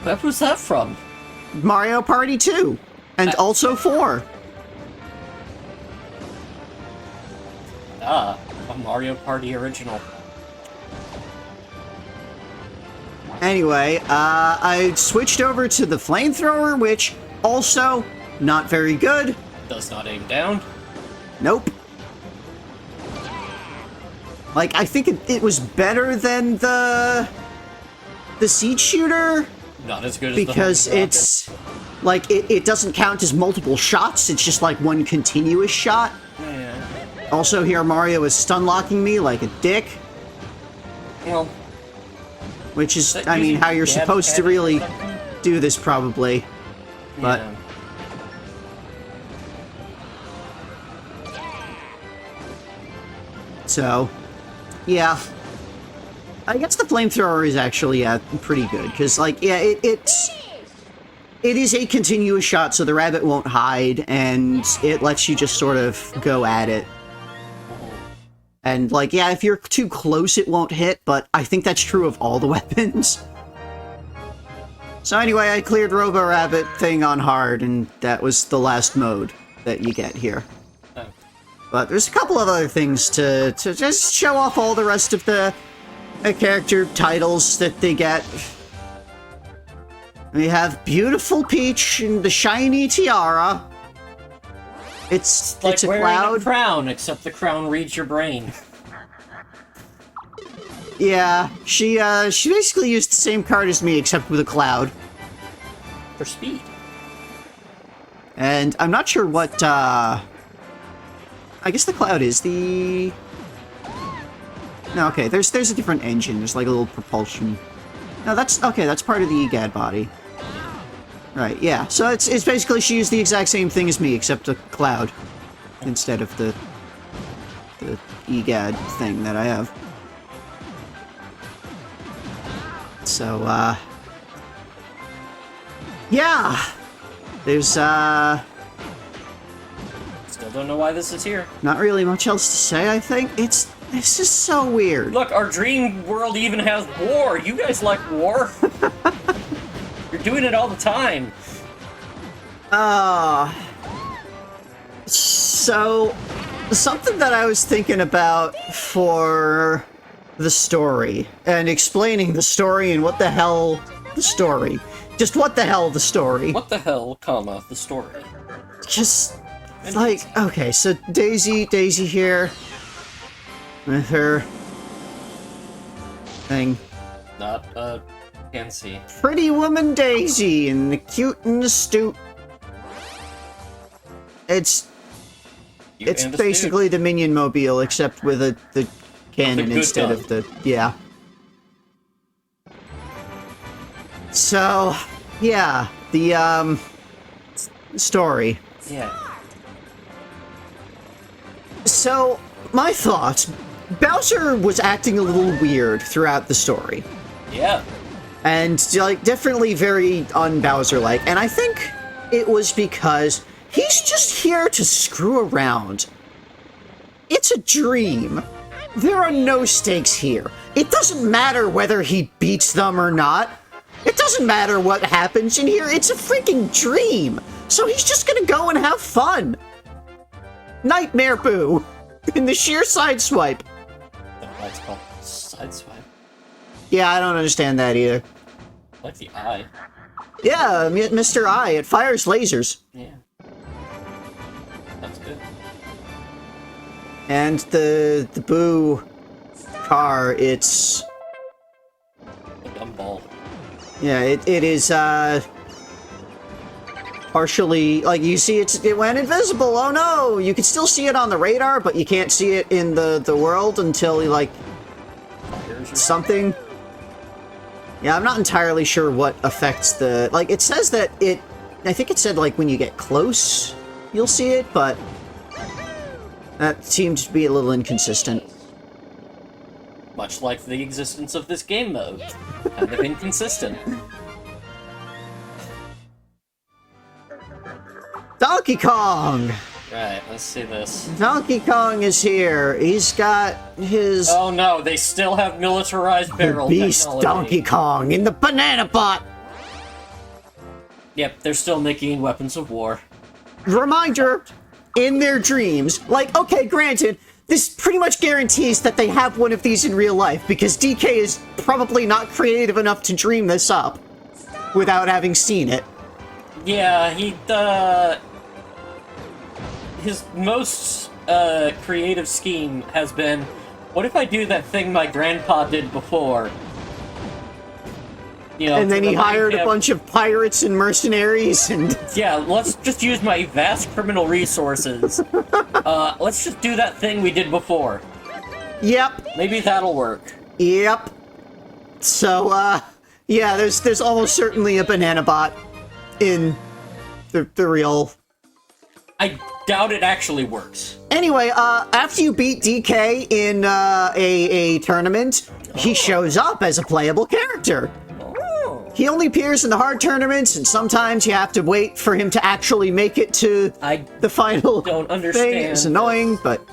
Where was that from? Mario Party 2, and also 4. A Mario Party original. Anyway, I switched over to the flamethrower, which also not very good. Does not aim down. Nope. I think it was better than the seed shooter. Not as good as because it's it doesn't count as multiple shots. It's just one continuous shot. Yeah. Also, here Mario is stun locking me like a dick. Well, which is, I mean, how you're supposed to really do this, probably. But. Yeah. So, yeah. I guess the flamethrower is actually pretty good, because, like, yeah, it is a continuous shot, so the rabbit won't hide, and it lets you just sort of go at it. And, like, yeah, if you're too close, it won't hit, but I think that's true of all the weapons. So anyway, I cleared Robo-Rabbit thing on hard, and that was the last mode that you get here. But there's a couple of other things to just show off all the rest of the character titles that they get. We have Beautiful Peach and the Shiny Tiara. It's like it's a wearing cloud. a crown, except the crown reads your brain. Yeah, she basically used the same card as me, except with a cloud. For speed. And I'm not sure what, I guess the cloud is the... No, okay, there's a different engine. There's like a little propulsion. No, that's... Okay, that's part of the EGAD body. Right, yeah. So it's basically she used the exact same thing as me, except a cloud. Instead of the EGAD thing that I have. So, yeah! There's, Still don't know why this is here. not really much else to say, I think. This is so weird. Look, our dream world even has war. You guys like war? You're doing it all the time. So, something that I was thinking about for the story, and explaining the story and what the hell the story. Just what the hell the story. What the hell, comma, the story. Just, like, okay, so Daisy here, with her thing. Not, can see. Pretty woman Daisy, and the cute and astute. It's basically the Minion Mobile, except with the cannon instead of the... Yeah. So, yeah, the, story. Yeah. So, my thoughts, Bowser was acting a little weird throughout the story. Yeah. And, like, definitely very un-Bowser-like, and I think it was because he's just here to screw around. It's a dream. There are no stakes here. It doesn't matter whether he beats them or not. It doesn't matter what happens in here. It's a freaking dream. So he's just gonna go and have fun. Nightmare Boo. In the sheer sideswipe. That's called sideswipe. Yeah, I don't understand that either. I like the eye. Yeah, Mr. Eye. It fires lasers. Yeah. That's good. And the Boo car, it's... A gumball. Yeah, it is, partially, like, you see it went invisible, oh no! You can still see it on the radar, but you can't see it in the world until, like, something. Yeah, I'm not entirely sure what affects the... Like, it says that it... I think it said, like, when you get close, you'll see it, but... That seemed to be a little inconsistent. Much like the existence of this game mode. Kind of inconsistent. Donkey Kong! Right, let's see this. Donkey Kong is here. He's got his... Oh no, they still have militarized barrel Beast technology. Donkey Kong in the banana bot! Yep, they're still making weapons of war. Reminder, in their dreams, like, okay, granted, this pretty much guarantees that they have one of these in real life, because DK is probably not creative enough to dream this up without having seen it. Yeah, his most creative scheme has been, what if I do that thing my grandpa did before? You know, and then he hired a bunch of pirates and mercenaries and... Yeah, let's just use my vast criminal resources. Let's just do that thing we did before. Yep. Maybe that'll work. Yep. So, yeah, there's almost certainly a banana bot in the real... I doubt it actually works. Anyway, after you beat DK in a tournament, he shows up as a playable character. He only appears in the hard tournaments, and sometimes you have to wait for him to actually make it to the final don't understand thing. It's annoying, but...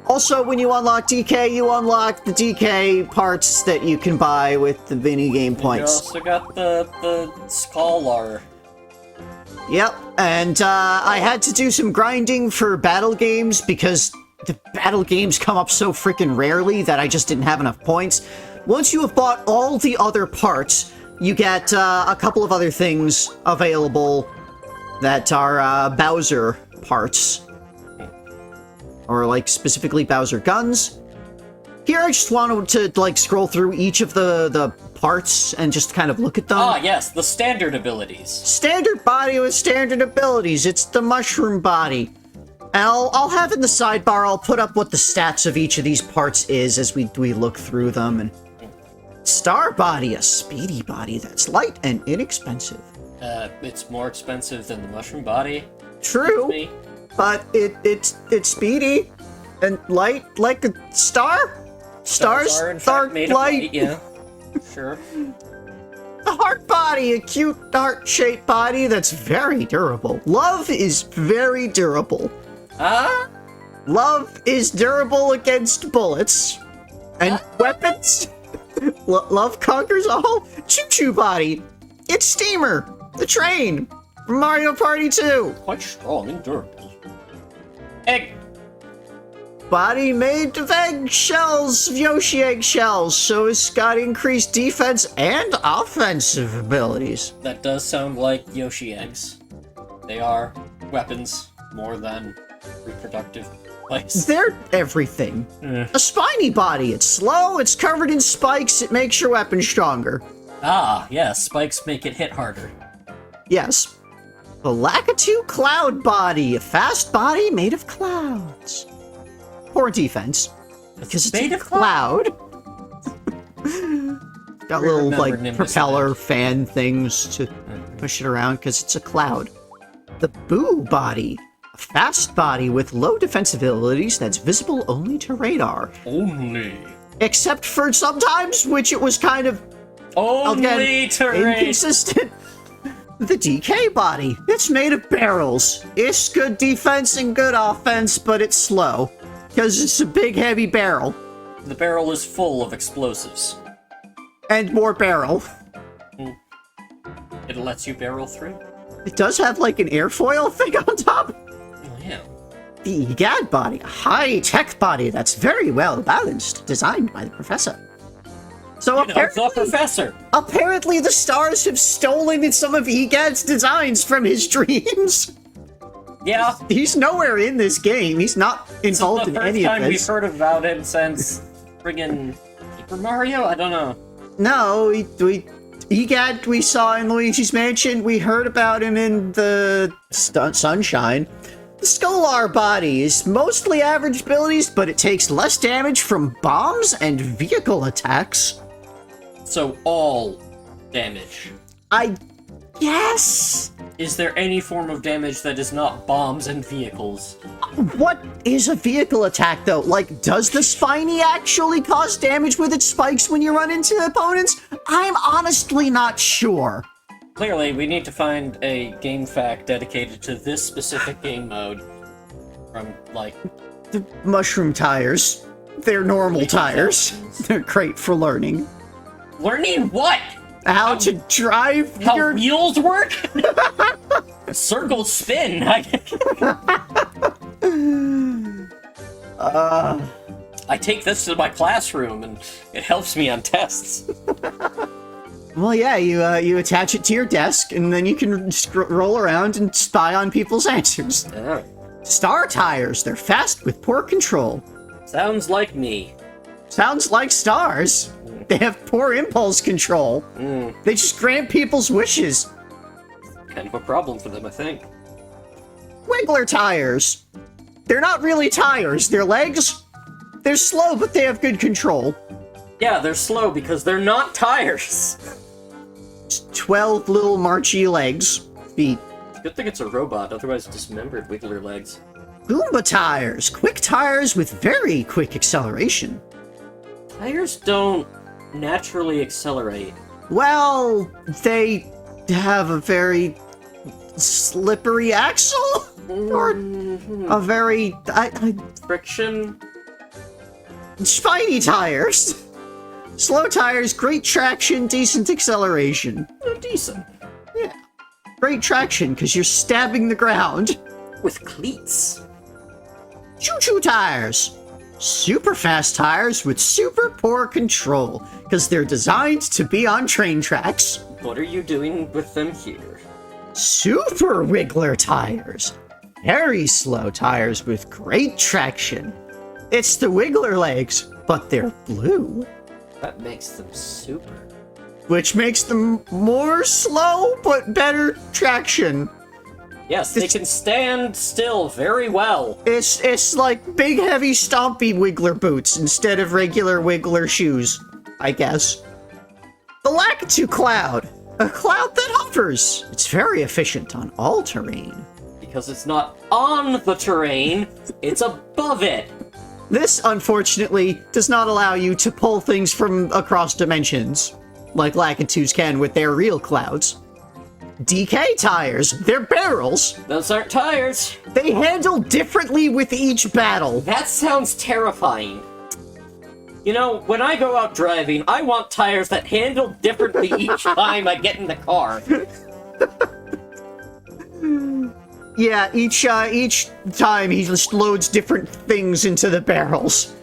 Also, when you unlock DK, you unlock the DK parts that you can buy with the minigame points. You also got the Scholar. Yep, and I had to do some grinding for battle games because the battle games come up so freaking rarely that I just didn't have enough points. Once you have bought all the other parts, you get a couple of other things available that are Bowser parts. Or, like, specifically Bowser guns. Here I just wanted to, like, scroll through each of the parts and just kind of look at them. Ah, yes, the standard abilities. Standard body with standard abilities. It's the mushroom body. And I'll have in the sidebar, I'll put up what the stats of each of these parts is as we look through them. And Star body, a speedy body that's light and inexpensive. It's more expensive than the mushroom body. True, but it's speedy and light like a star. Stars are in fact made of light. Yeah, sure. A heart body, a cute heart-shaped body that's very durable. Love is very durable. Love is durable against bullets and weapons. Love conquers all. Choo-choo body. It's Steamer, the train from Mario Party 2. Quite strong and durable. Egg. Body made of eggshells, Yoshi eggshells, so it's got increased defense and offensive abilities. That does sound like Yoshi eggs. They are weapons more than reproductive devices. They're everything. A spiny body. It's slow, it's covered in spikes, it makes your weapon stronger. Ah, yes, spikes make it hit harder. Yes. The Lakitu Cloud Body, a fast body made of clouds. Poor defense, because it's made a of cloud. Got little, like, Nimbus propeller Edge. fan things to push it around, because it's a cloud. The Boo Body, a fast body with low defensive abilities that's visible only to radar. Only. Except for sometimes, which it was kind of Only to radar. inconsistent. The DK body. It's made of barrels. It's good defense and good offense, but it's slow. Because it's a big, heavy barrel. The barrel is full of explosives. And more barrel. It lets you barrel through. It does have, like, an airfoil thing on top. Oh, yeah. The EGAD body. A high-tech body that's very well balanced. Designed by the professor. So The professor. apparently the stars have stolen some of EGAD's designs from his dreams. Yeah. He's nowhere in this game. He's not involved in any of The first time we've this. heard about him since friggin' Super Mario? I don't know. No, EGAD we saw in Luigi's Mansion. We heard about him in the Sunshine. The Scholar body is mostly average abilities, but it takes less damage from bombs and vehicle attacks. So all damage. I guess. Is there any form of damage that is not bombs and vehicles? What is a vehicle attack, though? Like, does the Spiny actually cause damage with its spikes when you run into opponents? I'm honestly not sure. Clearly, we need to find a game fact dedicated to this specific game mode. From, like... The mushroom tires. They're normal tires. They're great for learning. Learning what? How to drive How your... wheels work? Circle spin. I take this to my classroom and it helps me on tests. Well, yeah, you attach it to your desk, and then you can roll around and spy on people's answers. Star tires. They're fast with poor control. Sounds like me. Sounds like stars. They have poor impulse control. They just grant people's wishes. Kind of a problem for them, I think. Wiggler tires. They're not really tires. They're legs. They're slow, but they have good control. Yeah, they're slow because they're not tires. 12 little marchy legs. Feet. Good thing it's a robot, otherwise dismembered Wiggler legs. Goomba tires, quick tires with very quick acceleration. Tires don't naturally accelerate. Well, they have a very slippery axle? Or a very... Friction? Spiny tires. Slow tires, great traction, decent acceleration. Decent. Yeah. Great traction, because you're stabbing the ground. With cleats. Choo-choo tires. Super fast tires with super poor control, because they're designed to be on train tracks. What are you doing with them here? Super Wiggler tires. Very slow tires with great traction. It's the Wiggler legs, but they're blue. That makes them super. Which makes them more slow, but better traction. Yes, they can stand still very well. It's like big, heavy, stompy Wiggler boots instead of regular Wiggler shoes, I guess. The Lakitu Cloud. A cloud that hovers. It's very efficient on all terrain. Because it's not on the terrain, it's above it. This, unfortunately, does not allow you to pull things from across dimensions, like Lakitus can with their real clouds. DK tires, they're barrels. Those aren't tires. They handle differently with each battle. That sounds terrifying. You know, when I go out driving, I want tires that handle differently each time I get in the car. Yeah, each time he just loads different things into the barrels.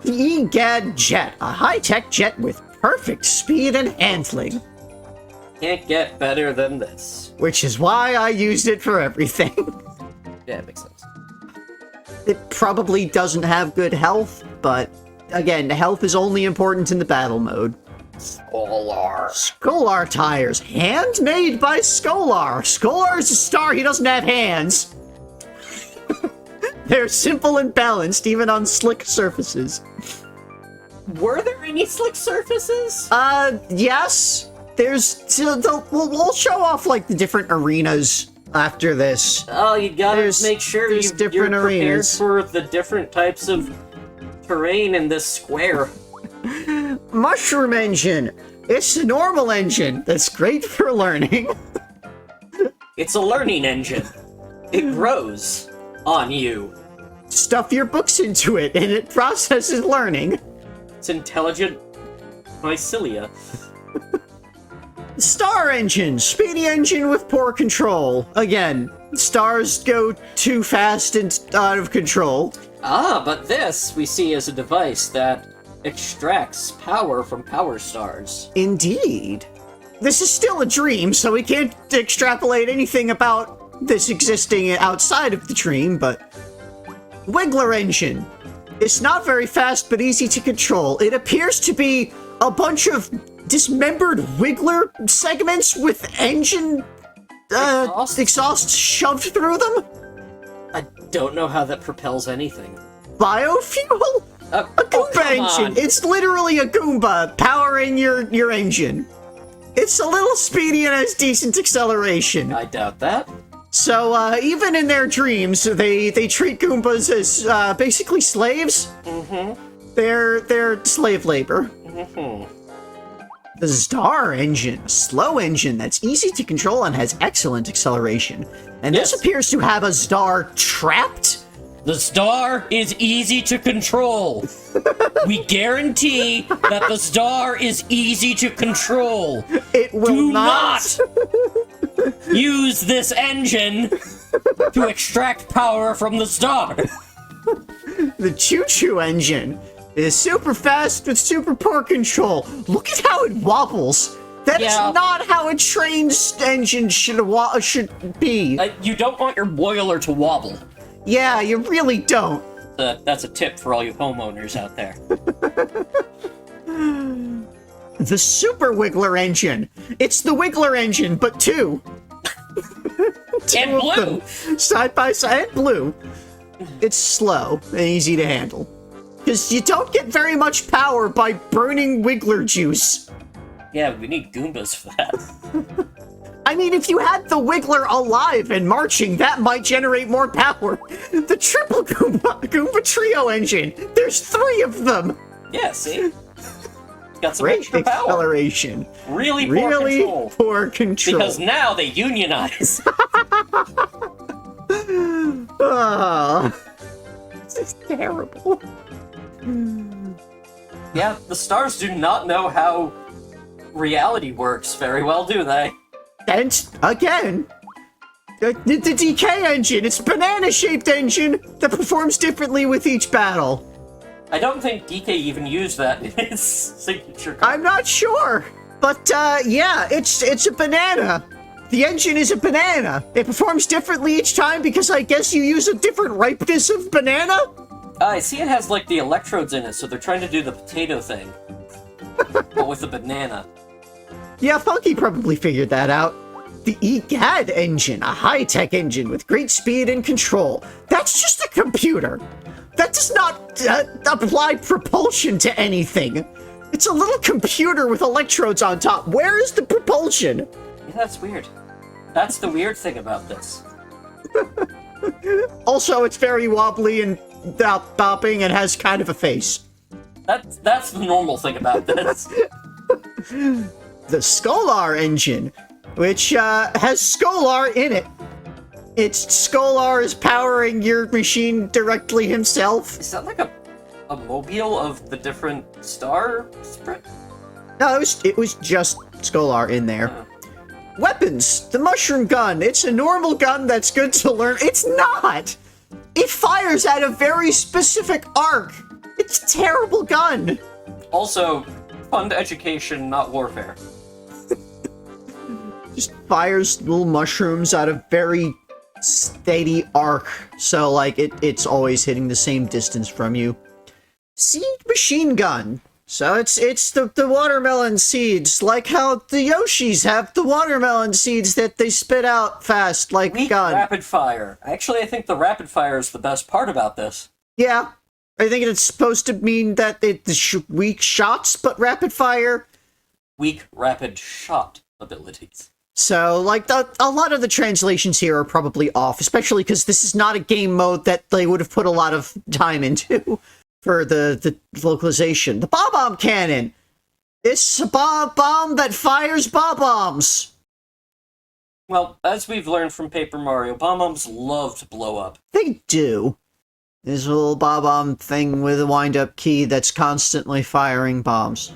The EGAD Jet, a high-tech jet with perfect speed and handling. Can't get better than this. Which is why I used it for everything. Yeah, it makes sense. It probably doesn't have good health, but again, health is only important in the battle mode. Skolar tires, handmade by Skolar. Skolar's a star, he doesn't have hands. They're simple and balanced, even on slick surfaces. Were there any slick surfaces? Yes. We'll show off, like, the different arenas after this. Oh, you gotta make sure you're prepared arenas for the different types of terrain in this square. Mushroom engine. It's a normal engine that's great for learning. It's a learning engine. It grows on you. Stuff your books into it, and it processes learning. It's intelligent mycelia. Star engine. Speedy engine with poor control. Again, stars go too fast and out of control. Ah, but this we see as a device that extracts power from power stars. Indeed. This is still a dream, so we can't extrapolate anything about this existing outside of the dream, but... Wiggler engine. It's not very fast, but easy to control. It appears to be a bunch of dismembered Wiggler segments with engine... exhaust shoved through them? I don't know how that propels anything. Biofuel? A Goomba engine! It's literally a Goomba powering your engine. It's a little speedy and has decent acceleration. I doubt that. So, even in their dreams, they treat Goombas as, basically slaves. Mm-hmm. They're slave labor. Mm-hmm. The Star engine, a slow engine that's easy to control and has excellent acceleration. And this appears to have a star trapped. The star is easy to control. We guarantee that the star is easy to control. It will Do not use this engine to extract power from the star. The choo-choo engine is super fast with super poor control. Look at how it wobbles. That is not how a trained engine should be. You don't want your boiler to wobble. Yeah, you really don't. That's a tip for all you homeowners out there. The Super Wiggler engine. It's the Wiggler engine, but two. And blue! Side by side, and blue. It's slow and easy to handle. Because you don't get very much power by burning Wiggler juice. Yeah, we need Goombas for that. I mean, if you had the Wiggler alive and marching, that might generate more power. The triple Goomba Trio engine. There's 3 of them. Yeah, see? It's got some Great extra power. acceleration. Really Really poor control. Because now they unionize. Oh, this is terrible. Yeah, the stars do not know how reality works very well, do they? And, again, the DK engine, it's a banana-shaped engine that performs differently with each battle. I don't think DK even used that in his signature card. I'm not sure. But, yeah, it's a banana. The engine is a banana. It performs differently each time because I guess you use a different ripeness of banana? I see it has, like, the electrodes in it, so they're trying to do the potato thing. But with a banana. Yeah, Funky probably figured that out. The EGAD engine, a high-tech engine with great speed and control. That's just a computer. That does not apply propulsion to anything. It's a little computer with electrodes on top. Where is the propulsion? Yeah, that's weird. That's the weird thing about this. Also, it's very wobbly and bopping and has kind of a face. That's the normal thing about this. The Skolar engine, which has Skolar in it. It's Skolar is powering your machine directly himself. Is that like a mobile of the different star spread? No, it was just Skolar in there. Weapons, the mushroom gun. It's a normal gun that's good to learn. It's not! It fires at a very specific arc. It's a terrible gun. Also, fund education, not warfare. Just fires little mushrooms at a very steady arc. So, like, it's always hitting the same distance from you. Seed machine gun. So it's the watermelon seeds, like how the Yoshis have the watermelon seeds that they spit out fast, like Weak gun. rapid fire. Actually, I think the rapid fire is the best part about this. Yeah, I think it's supposed to mean that it's weak shots, but rapid fire. Weak rapid shot abilities. So, like, a lot of the translations here are probably off, especially because this is not a game mode that they would have put a lot of time into. For the localization. The bomb cannon! It's a bomb that fires bombs! Well, as we've learned from Paper Mario, bombs love to blow up. They do. There's a little bomb thing with a wind-up key that's constantly firing bombs.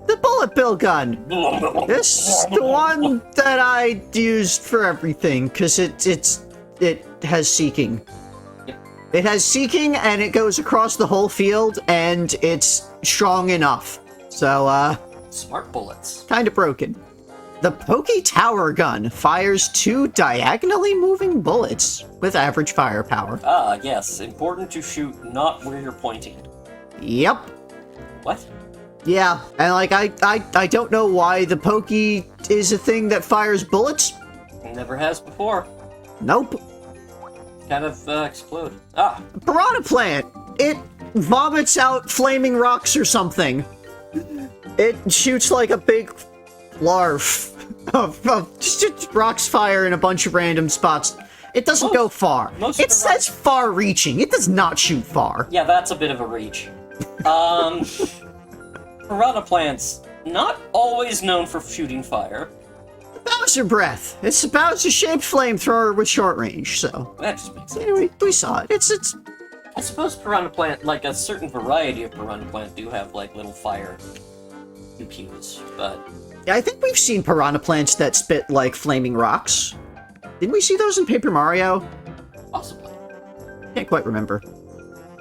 The bullet bill gun! This is the one that I used for everything, because it has seeking. It has seeking, and it goes across the whole field, and it's strong enough. So, Smart bullets. kind of broken. The Pokey Tower Gun fires 2 diagonally moving bullets with average firepower. Ah, yes. Important to shoot not where you're pointing. Yep. What? Yeah, and like, I don't know why the Pokey is a thing that fires bullets. Never has before. Nope. Kind of explode. Ah. Piranha Plant! It vomits out flaming rocks or something. It shoots like a big larve of just rocks fire in a bunch of random spots. It doesn't go far. It says far-reaching. It does not shoot far. Yeah, that's a bit of a reach. Piranha plants, not always known for shooting fire. Bowser Breath. It's a Bowser-shaped flamethrower with short range, so... That just makes sense. Anyway, we saw it. It's... I suppose piranha plant, like a certain variety of piranha plant, do have like little fire pew-pews, but... Yeah, I think we've seen piranha plants that spit like flaming rocks. Didn't we see those in Paper Mario? Possibly. Can't quite remember.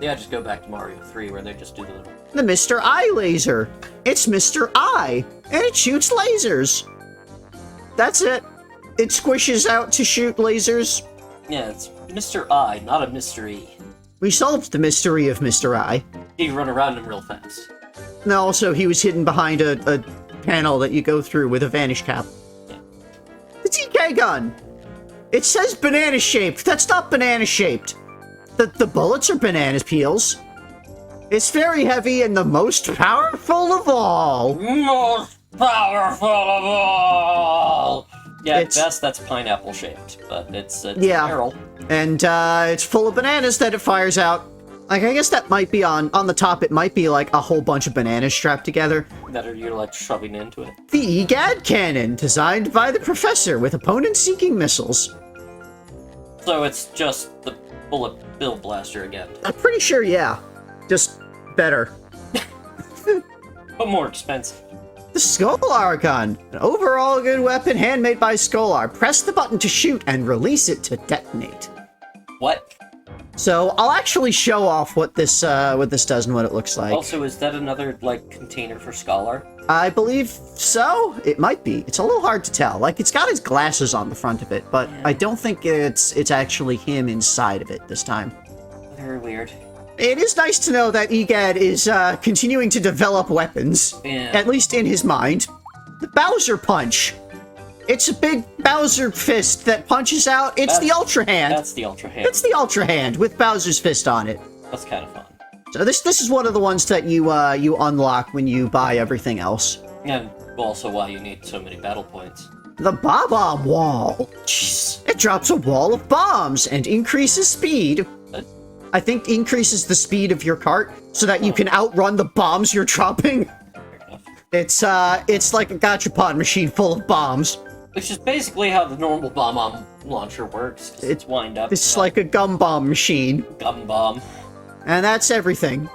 Yeah, just go back to Mario 3 where they just do the little... The Mr. Eye laser. It's Mr. Eye, and it shoots lasers. That's it. It squishes out to shoot lasers. Yeah, it's Mr. I, not a mystery. We solved the mystery of Mr. Eye. You run around him real fast. And also, he was hidden behind a panel that you go through with a vanish cap. Yeah. The TK gun. It says banana-shaped. That's not banana-shaped. The bullets are banana peels. It's very heavy and the most powerful of all. Most powerful of all! Yeah, at best that's pineapple shaped, but it's a barrel. And it's full of bananas that it fires out. Like, I guess that might be on the top, it might be like a whole bunch of bananas strapped together. That are you like shoving into it. The EGAD cannon, designed by the professor with opponent-seeking missiles. So it's just the bullet bill blaster again. I'm pretty sure, yeah. Just better. But more expensive. The Scholar gun, an overall good weapon handmade by Scholar. Press the button to shoot and release it to detonate. What? So I'll actually show off what this does and what it looks like. Also, is that another like container for Scholar? I believe so. It might be. It's a little hard to tell. Like, it's got his glasses on the front of it, but I don't think it's actually him inside of it this time. Very weird. It is nice to know that EGAD is continuing to develop weapons, at least in his mind. The Bowser Punch. It's a big Bowser fist that punches out. It's the Ultra Hand. That's the Ultra Hand. It's the Ultra Hand with Bowser's fist on it. That's kind of fun. So this is one of the ones that you unlock when you buy everything else. And also why you need so many battle points. The Bob-omb Wall. Jeez. It drops a wall of bombs and increases speed. I think increases the speed of your cart so that you can outrun the bombs you're dropping. It's like a gachapon machine full of bombs. Which is basically how the normal bomb launcher works. It's wind up. It's like a gum bomb machine. Gum bomb. And that's everything.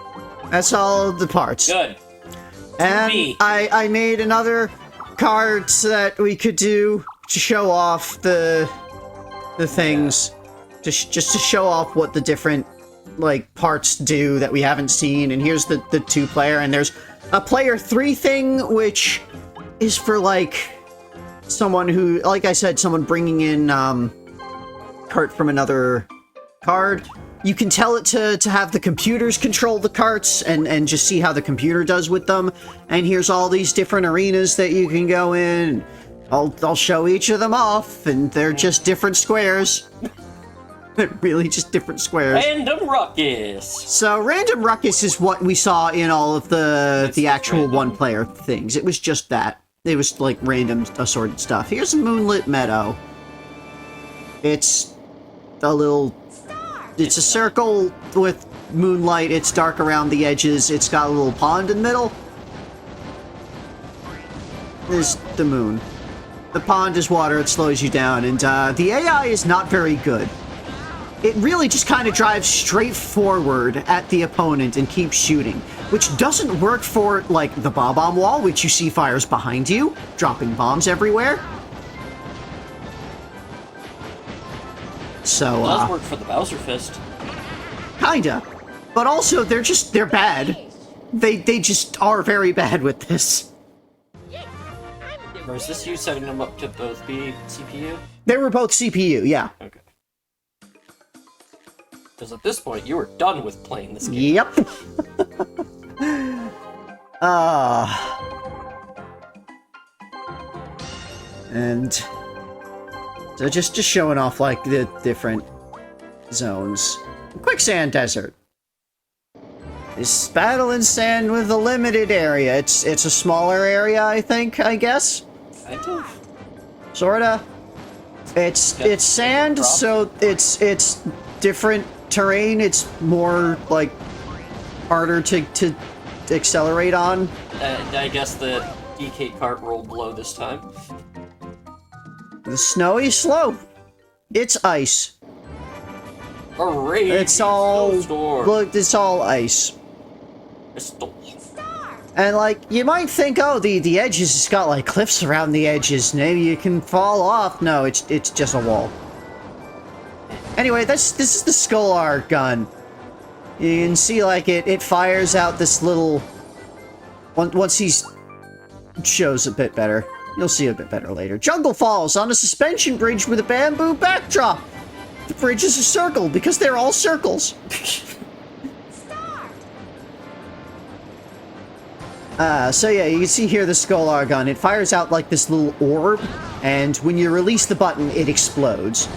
That's all the parts. Good. And I made another cart that we could do to show off the things. Just to show off what the different like parts do that we haven't seen. And here's the 2-player, and there's a player 3 thing, which is for like someone who, like I said, someone bringing in cart from another card. You can tell it to have the computers control the carts and just see how the computer does with them. And here's all these different arenas that you can go in. I'll show each of them off, and they're just different squares. They're really just different squares. Random Ruckus! So Random Ruckus is what we saw in all of the actual 1-player things. It was just that. It was like random assorted stuff. Here's a Moonlit Meadow. It's a little... It's a circle with moonlight. It's dark around the edges. It's got a little pond in the middle. There's the moon. The pond is water. It slows you down. And the AI is not very good. It really just kind of drives straight forward at the opponent and keeps shooting, which doesn't work for, like, the Bob-omb Wall, which you see fires behind you, dropping bombs everywhere. So, it does work for the Bowser Fist. Kinda. But also, they're bad. They just are very bad with this. Or is this you setting them up to both be CPU? They were both CPU, yeah. Okay. Because at this point, you were done with playing this game. Yep. And so just showing off like the different zones. Quicksand Desert. This battle in sand with a limited area. It's a smaller area, I guess. Kind of. Sorta. It's sand, so it's different terrain. It's more like harder to accelerate on. I guess the DK cart rolled low this time. The snowy slope. It's ice. Hooray! It's all snowstorm. look. It's all ice. Crystal. And like you might think, oh, the edges. It's got like cliffs around the edges. Maybe you can fall off. No, it's just a wall. Anyway, this is the Scholar gun. You can see like it fires out this little. Once he shows a bit better, you'll see a bit better later. Jungle Falls on a suspension bridge with a bamboo backdrop. The bridge is a circle because they're all circles. So yeah, you can see here the Scholar gun. It fires out like this little orb, and when you release the button, it explodes.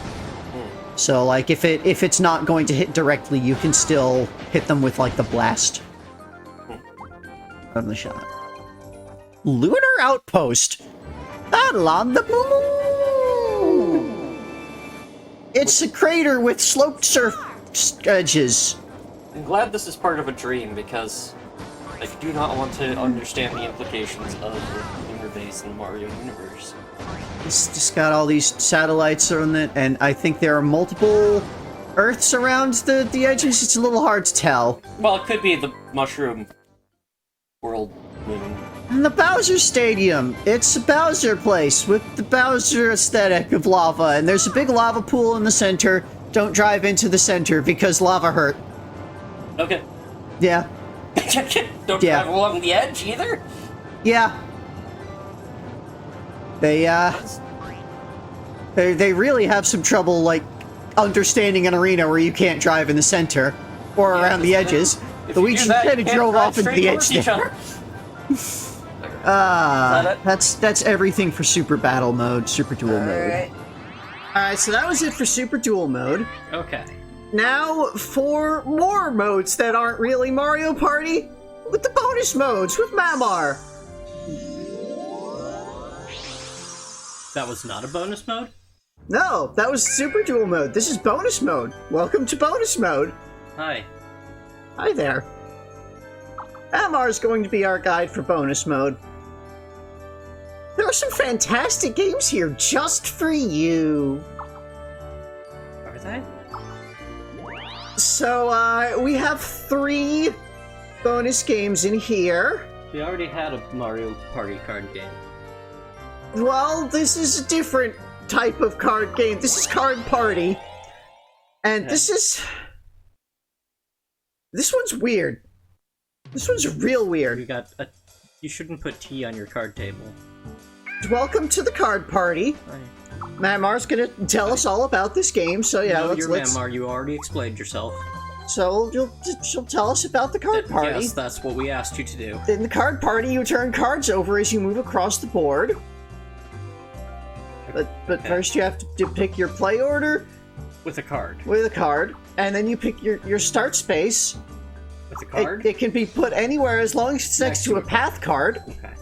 So like if it's not going to hit directly, you can still hit them with like the blast of the shot. Lunar Outpost. Battle on the It's a crater with sloped surf edges. I'm glad this is part of a dream, because I do not want to understand the implications of the lunar base in the Mario universe. It's just got all these satellites on it, and I think there are multiple Earths around the edges. It's a little hard to tell. Well, it could be the Mushroom World moon. And the Bowser Stadium. It's a Bowser place with the Bowser aesthetic of lava, and there's a big lava pool in the center. Don't drive into the center because lava hurt. Okay. Yeah. Don't drive along the edge either? Yeah. They really have some trouble, like, understanding an arena where you can't drive in the center or around the edges. Luigi kind of drove off into the edge there. That's everything for Super Battle Mode, Super Duel Mode. Alright, so that was it for Super Duel Mode. Okay. Now for more modes that aren't really Mario Party, with the bonus modes with Mamar. That was not a bonus mode? No, that was Super Duel Mode. This is bonus mode. Welcome to bonus mode. Hi. Hi there. Mamar is going to be our guide for bonus mode. There are some fantastic games here just for you. Are they? So, we have 3 bonus games in here. We already had a Mario Party card game. Well, this is a different type of card game. This is Card Party. And this one's weird. This one's real weird. You shouldn't put tea on your card table. Welcome to the Card Party. Hi. Mamar's gonna tell us all about this game, so yeah, no, let's... Mamar, you already explained yourself. So she'll tell us about the Card Party. Yes, that's what we asked you to do. In the Card Party, you turn cards over as you move across the board. But first you have to pick your play order. With a card. With a card. And then you pick your start space. With a card? It can be put anywhere as long as it's next to a path card. Okay.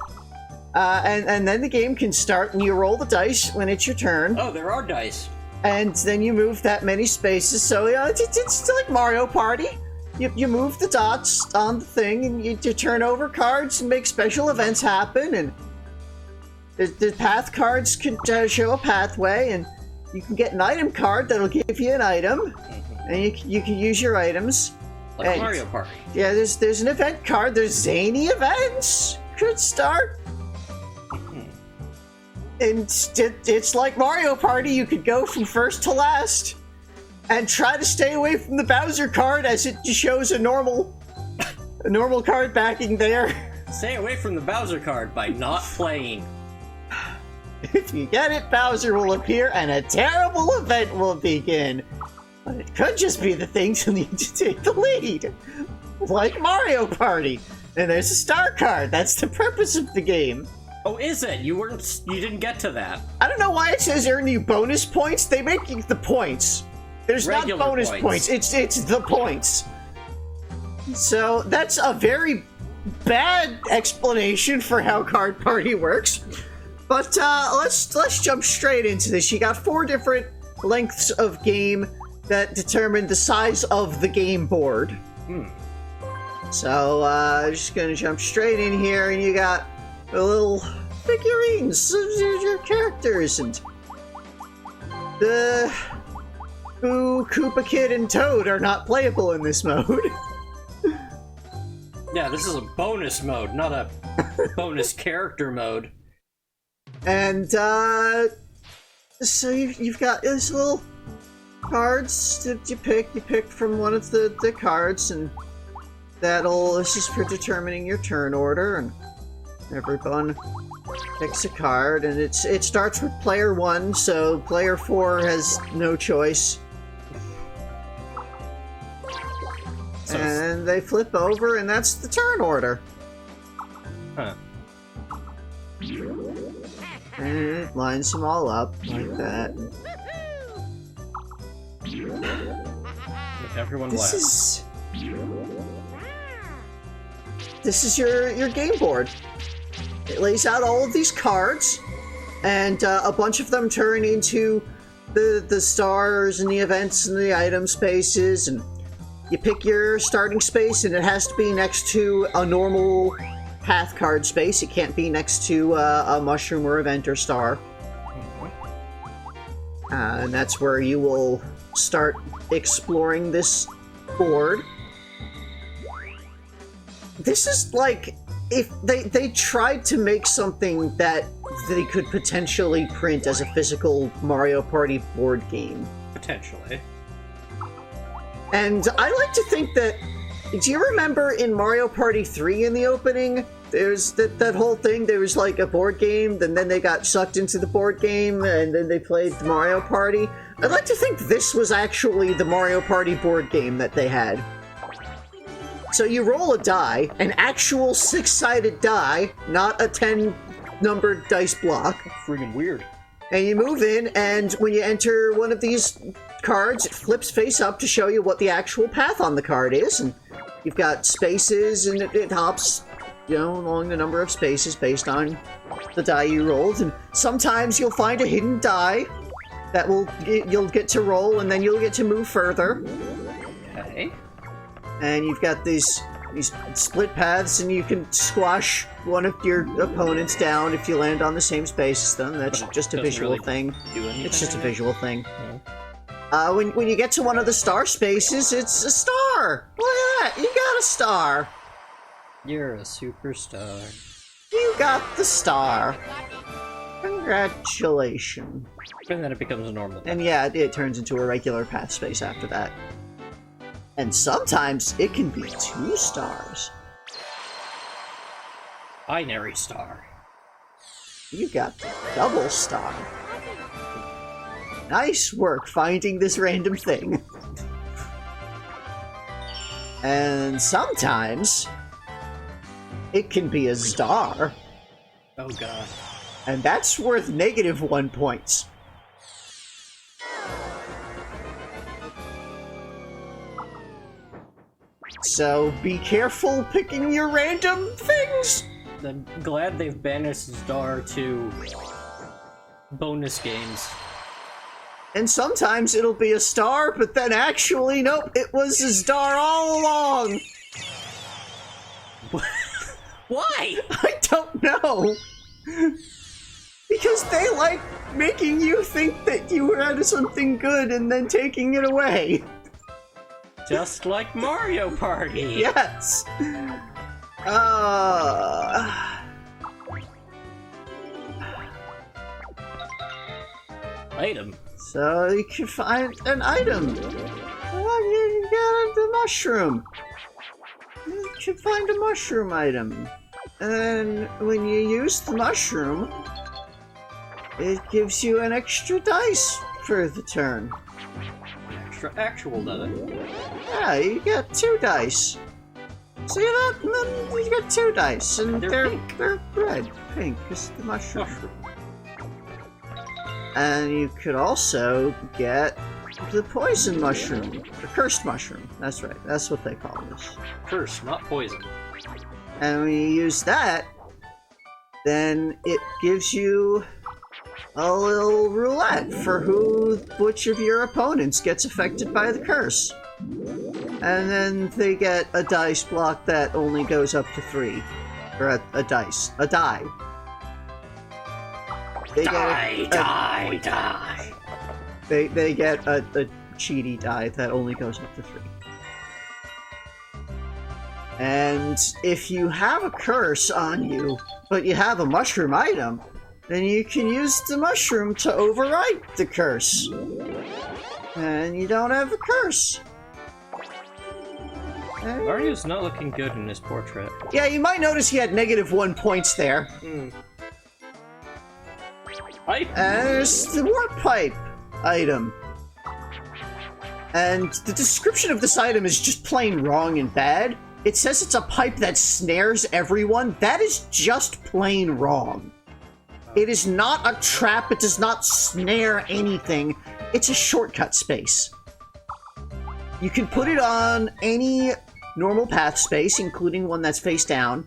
And then the game can start, and you roll the dice when it's your turn. Oh, there are dice. And then you move that many spaces, so yeah, it's like Mario Party. You move the dots on the thing, and you turn over cards and make special events happen, and the path cards can show a pathway, and you can get an item card that'll give you an item, and you can use your items. Like and, Mario Party. Yeah, there's an event card. There's zany events. Could start. And it's like Mario Party. You could go from first to last and try to stay away from the Bowser card as it shows a normal card backing there. Stay away from the Bowser card by not playing. If you get it, Bowser will appear and a terrible event will begin. But it could just be the things who need to take the lead. Like Mario Party. And there's a star card. That's the purpose of the game. Oh, is it? You didn't get to that. I don't know why it says earn you bonus points. They make you the points. There's Regular not bonus points. It's the points. So that's a very bad explanation for how Card Party works. But let's jump straight into this. You got 4 different lengths of game that determine the size of the game board. So just gonna jump straight in here, and you got the little figurines of your characters, and the Boo, Koopa Kid, and Toad are not playable in this mode. Yeah, this is a bonus mode, not a bonus character mode. And so you've got these little cards that you pick. You pick from one of the cards, and this is for determining your turn order, and everyone picks a card, and it starts with player 1, so player 4 has no choice. And they flip over, and that's the turn order. Huh. And it lines them all up like that. If everyone laughs. This is your game board. It lays out all of these cards, and a bunch of them turn into the stars and the events and the item spaces, and you pick your starting space, and it has to be next to a normal path card space. It can't be next to a mushroom or event or star. And that's where you will start exploring this board. This is like, if they tried to make something that they could potentially print as a physical Mario Party board game. Potentially. And I like to think that, do you remember in Mario Party 3 in the opening, there's that whole thing, there was like a board game, and then they got sucked into the board game, and then they played the Mario Party? I'd like to think this was actually the Mario Party board game that they had. So you roll a die, an actual 6-sided die, not a 10-numbered dice block. Friggin' weird. And you move in, and when you enter one of these cards, it flips face up to show you what the actual path on the card is. And you've got spaces, and it hops, along the number of spaces based on the die you rolled. And sometimes you'll find a hidden die that you'll get to roll, and then you'll get to move further. Okay. And you've got these split paths, and you can squash one of your opponents down if you land on the same space as them. That's just a visual really thing. It's just a visual thing. Yeah. When you get to one of the star spaces, it's a star! Look at that! You got a star! You're a superstar. You got the star! Congratulations. And then it becomes a normal. And yeah, it turns into a regular path space after that. And sometimes it can be 2 stars. Binary star. You got the double star. Nice work finding this random thing. And sometimes it can be a star. Oh god. And that's worth -1 points. So be careful picking your random things! I'm glad they've banished star to bonus games. And sometimes it'll be a star, but then actually, nope, it was a star all along! Why? I don't know! Because they like making you think that you had something good and then taking it away. Just like Mario Party! Yes! Item. So you can find an item. You got the mushroom. You can find a mushroom item. And when you use the mushroom, it gives you an extra dice for the turn. Extra actual, does it? Yeah, you got 2 dice. See that? And then you got 2 dice, and they're red. Pink is the mushroom. And you could also get the poison mushroom. The cursed mushroom. That's right. That's what they call this. Curse, not poison. And when you use that, then it gives you a little roulette for which of your opponents gets affected by the curse. And then they get a dice block that only goes up to 3. Or a die. They get a cheaty die that only goes up to 3. And if you have a curse on you, but you have a mushroom item, then you can use the mushroom to override the curse. And you don't have a curse. Mario's not looking good in his portrait. Yeah, you might notice he had -1 points there. Pipe? And there's the warp pipe item. And the description of this item is just plain wrong and bad. It says it's a pipe that snares everyone. That is just plain wrong. It is not a trap. It does not snare anything. It's a shortcut space. You can put it on any normal path space, including one that's face down,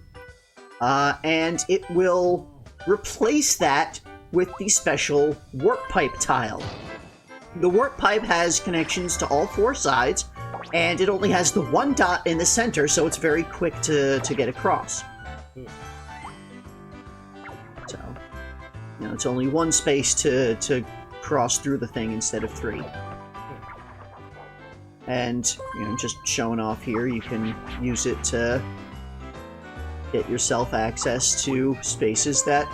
and it will replace that with the special warp pipe tile. the warp pipe has connections to all 4 sides, and it only has the 1 dot in the center, so it's very quick to get across. So, you know, it's only 1 space to cross through the thing instead of 3. And, you know, just showing off here, you can use it to get yourself access to spaces that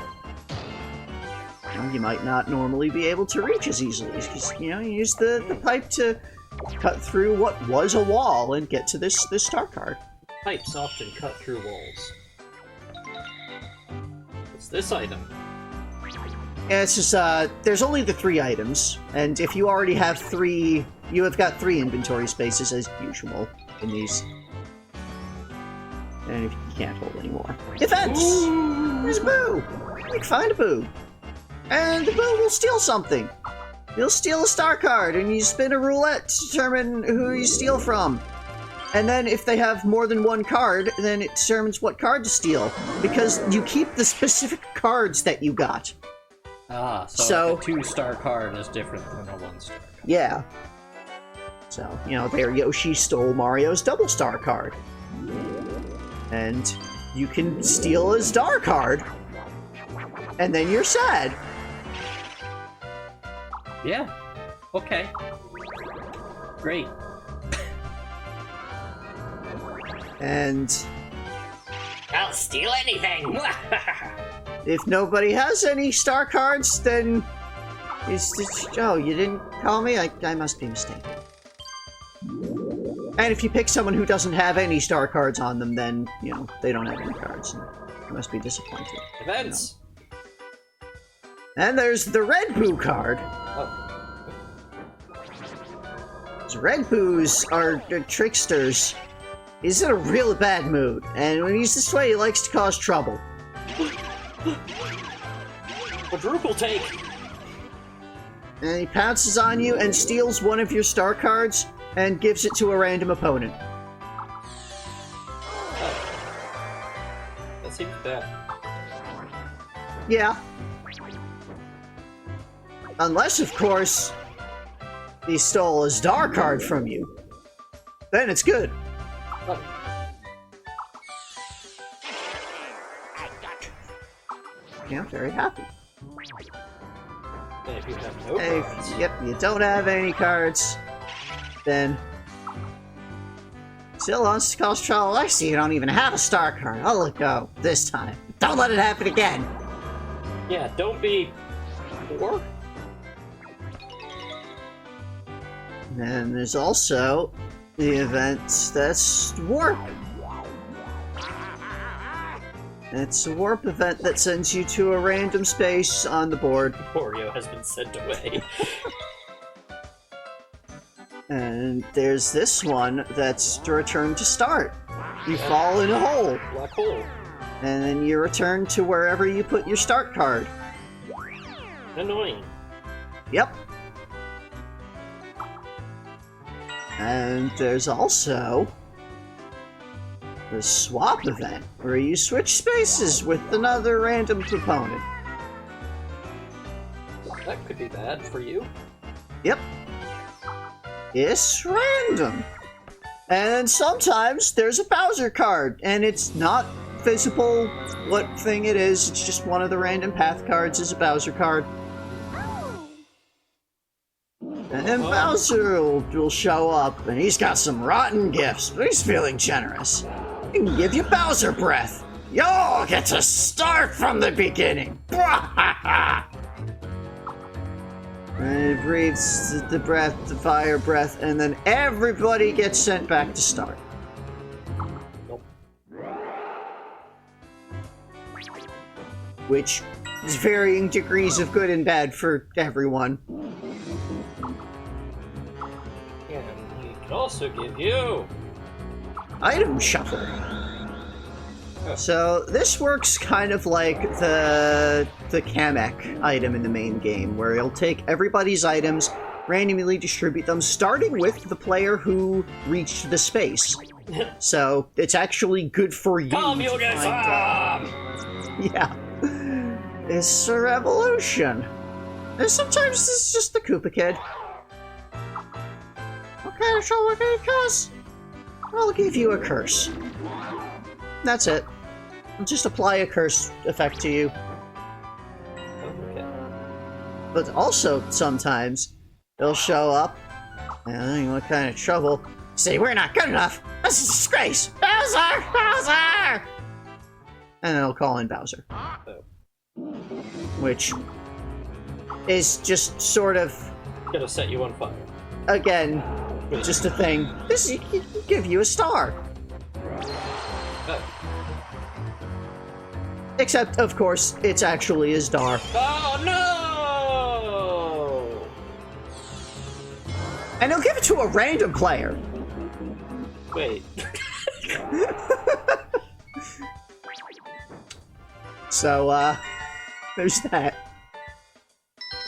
you might not normally be able to reach as easily. Because, you know, you use the pipe to cut through what was a wall and get to this star card. Pipes often cut through walls. What's this item? Yeah, it's just, there's only the 3 items, and if you already have 3, you have got 3 inventory spaces as usual in these. And if you can't hold any more. Events! There's a boo! You can find a boo. And the boo will steal something. You'll steal a star card, and you spin a roulette to determine who you steal from. And then if they have more than 1 card, then it determines what card to steal. Because you keep the specific cards that you got. Ah, so like a 2-star card is different than a 1-star card. Yeah. So, you know, there Yoshi stole Mario's double star card. And you can steal a star card, and then you're sad. Yeah. Okay. Great. And I'll steal anything! if nobody has any star cards, then it's just, oh, you didn't call me? I must be mistaken. And if you pick someone who doesn't have any star cards on them, then, you know, they don't have any cards. And you must be disappointed. Events! And there's the Red Boo card. Oh. Those Red Boos are tricksters. He's in a real bad mood, and when he's this way, he likes to cause trouble. Quadruple take! And he pounces on you and steals one of your star cards and gives it to a random opponent. That seems bad. Yeah. Unless, of course, he stole a star card from you. Then it's good. Oh. Yeah, very happy. And if you have no Hey, cards... yep, you don't have any cards, then still wants to cause trouble. I see you don't even have a star card. I'll let go this time. Don't let it happen again. Yeah, don't be... poor? And then there's also the event that's Warp. It's a Warp event that sends you to a random space on the board. Wario has been sent away. And there's this one that's to return to start. You fall in a hole. Black hole. And then you return to wherever you put your start card. Annoying. Yep. And there's also the swap event, where you switch spaces with another random opponent. That could be bad for you. Yep. It's random. And sometimes there's a Bowser card, and it's not visible what thing it is, it's just one of the random path cards is a Bowser card. And then Bowser will show up, and he's got some rotten gifts, but he's feeling generous. He can give you Bowser breath. Y'all get to start from the beginning. And he breathes the breath, the fire breath, and then everybody gets sent back to start. Nope. Which is varying degrees of good and bad for everyone. And he could also give you... Item shuffle. So this works kind of like the Kamek item in the main game, where it'll take everybody's items, randomly distribute them, starting with the player who reached the space. So it's actually good for you. Communism! Yeah. It's a revolution. And sometimes it's just the Koopa Kid. kind of trouble because I'll give you a curse. That's it. I'll just apply a curse effect to you. Okay. But also, sometimes, they'll show up, and what kind of trouble? Say, we're not good enough! This is a disgrace! Bowser! Bowser! And they'll call in Bowser. Which is just sort of... Gonna set you on fire. Again, just a thing. This will give you a star. Except, of course, it's actually a star. Oh no! And they'll give it to a random player. Wait. So, there's that.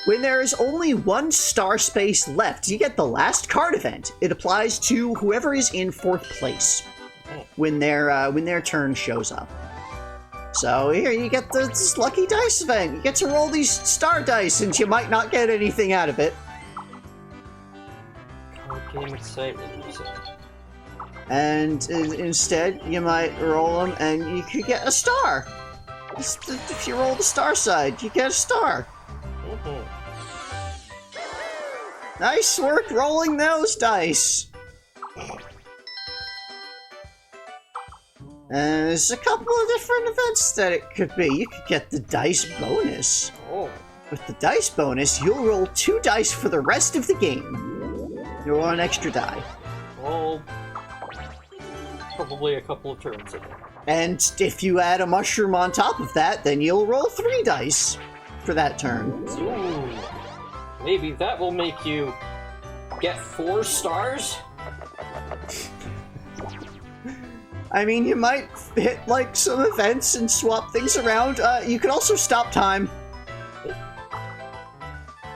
When there is only one star space left, you get the last card event. It applies to whoever is in 4th place when their turn shows up. So here you get this lucky dice event. You get to roll these star dice, since you might not get anything out of it. Game excitement. And instead, you might roll them, and you could get a star. If you roll the star side, you get a star. Nice work rolling those dice. And there's a couple of different events that it could be. You could get the dice bonus. Oh. With the dice bonus, you'll roll 2 dice for the rest of the game. You'll roll an extra die. Well, probably a couple of turns in there. And if you add a mushroom on top of that, then you'll roll 3 dice for that turn. Ooh. Maybe that will make you get 4 stars? I mean, you might hit, like, some events and swap things around. You can also stop time.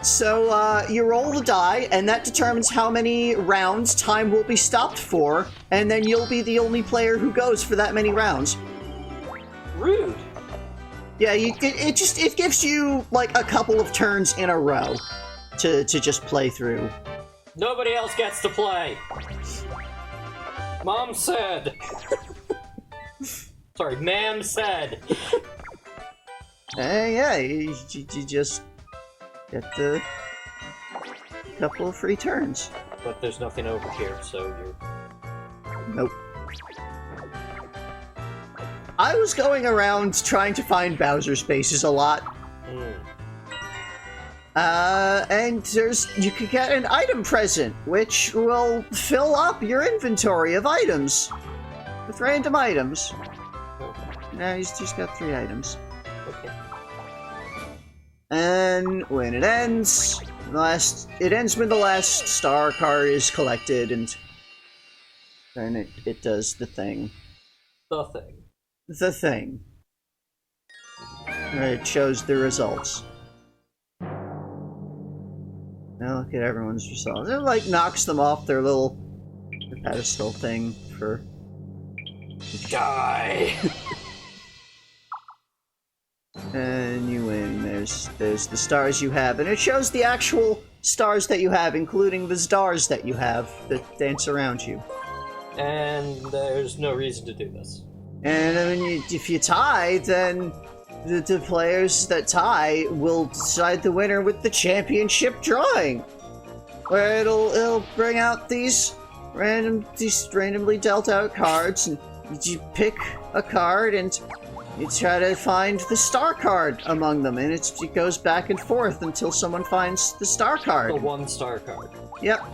So, you roll the die, and that determines how many rounds time will be stopped for, and then you'll be the only player who goes for that many rounds. Rude. Yeah, it gives you, like, a couple of turns in a row to just play through. Nobody else gets to play. Mom said. Sorry, ma'am said. Yeah, you just get the couple of free turns. But there's nothing over here, so you're... Nope. I was going around trying to find Bowser spaces a lot. And you could get an item present, which will fill up your inventory of items. With random items. Now he's just got 3 items. Okay. And when it ends, it ends when the last star card is collected, and then it does the thing. The thing. The thing. It shows the results. Now look at everyone's results. It like knocks them off their little pedestal thing for... Die! And you win. There's the stars you have, and it shows the actual stars that you have, including the stars that you have that dance around you. And there's no reason to do this. And I mean, if you tie, then the players that tie will decide the winner with the championship drawing, where it'll bring out these randomly dealt out cards, and you pick a card and you try to find the star card among them, and it goes back and forth until someone finds the star card. The 1 star card. Yep.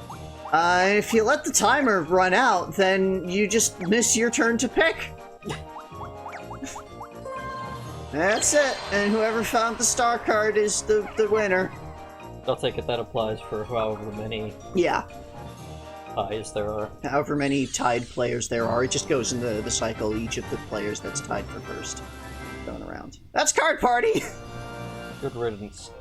If you let the timer run out, then you just miss your turn to pick. That's it, and whoever found the star card is the winner. I'll take it that applies for however many ties there are. However many tied players there are, it just goes into the cycle, each of the players that's tied for first. Going around. That's Card Party! Good riddance.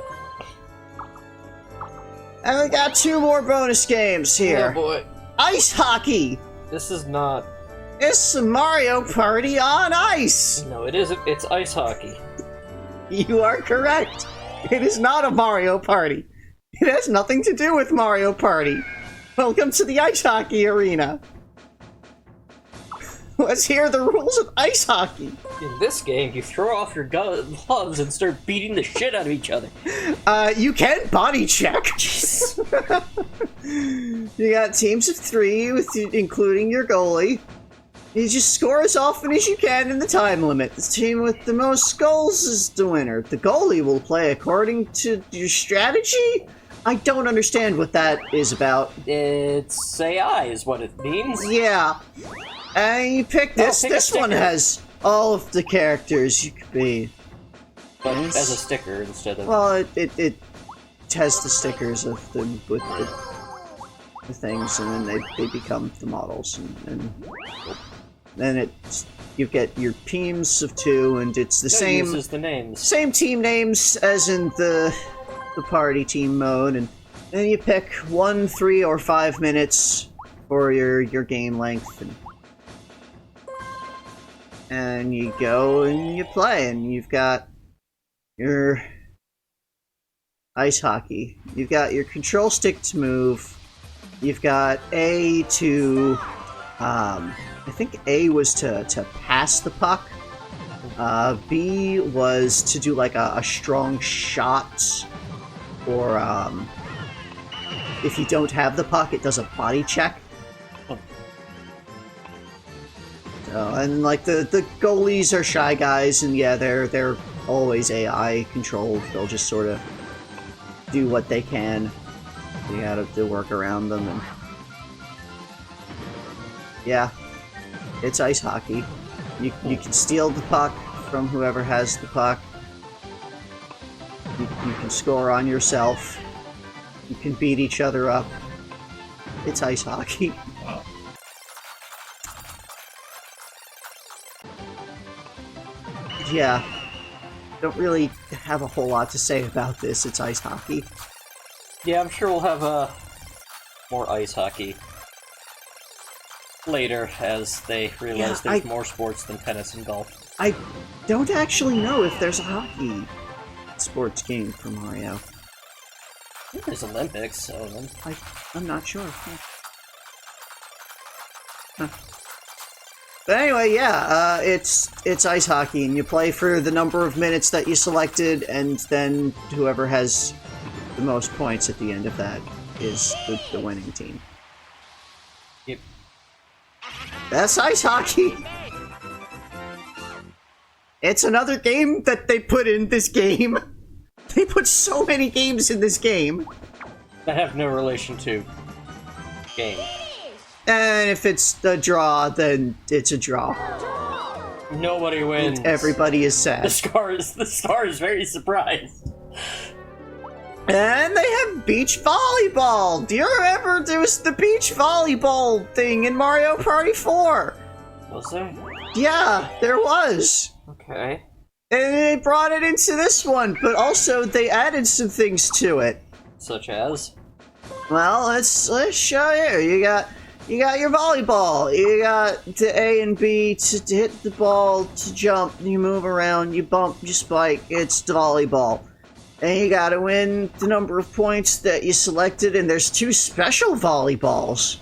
And we got 2 more bonus games here. Oh boy. Ice Hockey! This is not... It's a Mario Party on ice! No, it isn't. It's ice hockey. You are correct. It is not a Mario Party. It has nothing to do with Mario Party. Welcome to the ice hockey arena. Let's hear the rules of ice hockey. In this game, you throw off your gloves and start beating the shit out of each other. You can body check. You got teams of 3, including your goalie. You just score as often as you can in the time limit. The team with the most goals is the winner. The goalie will play according to your strategy? I don't understand what that is about. It's AI is what it means. Yeah. And you pick this. This one has all of the characters you could be. But as a sticker instead of... Well, it has the stickers of them with the things, and then they become the models, and then you get your teams of 2, and it's the same. Uses the names. Same team names as in the party team mode, and then you pick 1, 3, or 5 minutes for your game length, and you go and you play, and you've got your ice hockey. You've got your control stick to move. You've got A to, I think A was to pass the puck. B was to do like a strong shot, or if you don't have the puck, it does a body check. And like the goalies are shy guys, and yeah, they're always AI controlled. They'll just sort of do what they can. You gotta work around them, and yeah, it's ice hockey. You can steal the puck from whoever has the puck. You can score on yourself. You can beat each other up. It's ice hockey. Wow. Yeah, don't really have a whole lot to say about this. It's ice hockey. Yeah, I'm sure we'll have more ice hockey later as they realize there's more sports than tennis and golf. I don't actually know if there's a hockey sports game for Mario. I think there's Olympics, so... I'm not sure. Huh. But anyway, yeah, it's ice hockey, and you play for the number of minutes that you selected, and then whoever has the most points at the end of that is the winning team. Yep. That's ice hockey! It's another game that they put in this game. They put so many games in this game. That have no relation to game. And if it's a draw, then it's a draw. Nobody wins. And everybody is sad. The star is very surprised. And they have beach volleyball! Do you remember there was the beach volleyball thing in Mario Party 4? Was there? Yeah, there was. Okay. And they brought it into this one, but also they added some things to it. Such as? Well, let's show you. You got your volleyball. You got the A and B to hit the ball, to jump, you move around, you bump, you spike. It's the volleyball. And you gotta win the number of points that you selected, and there's 2 special volleyballs.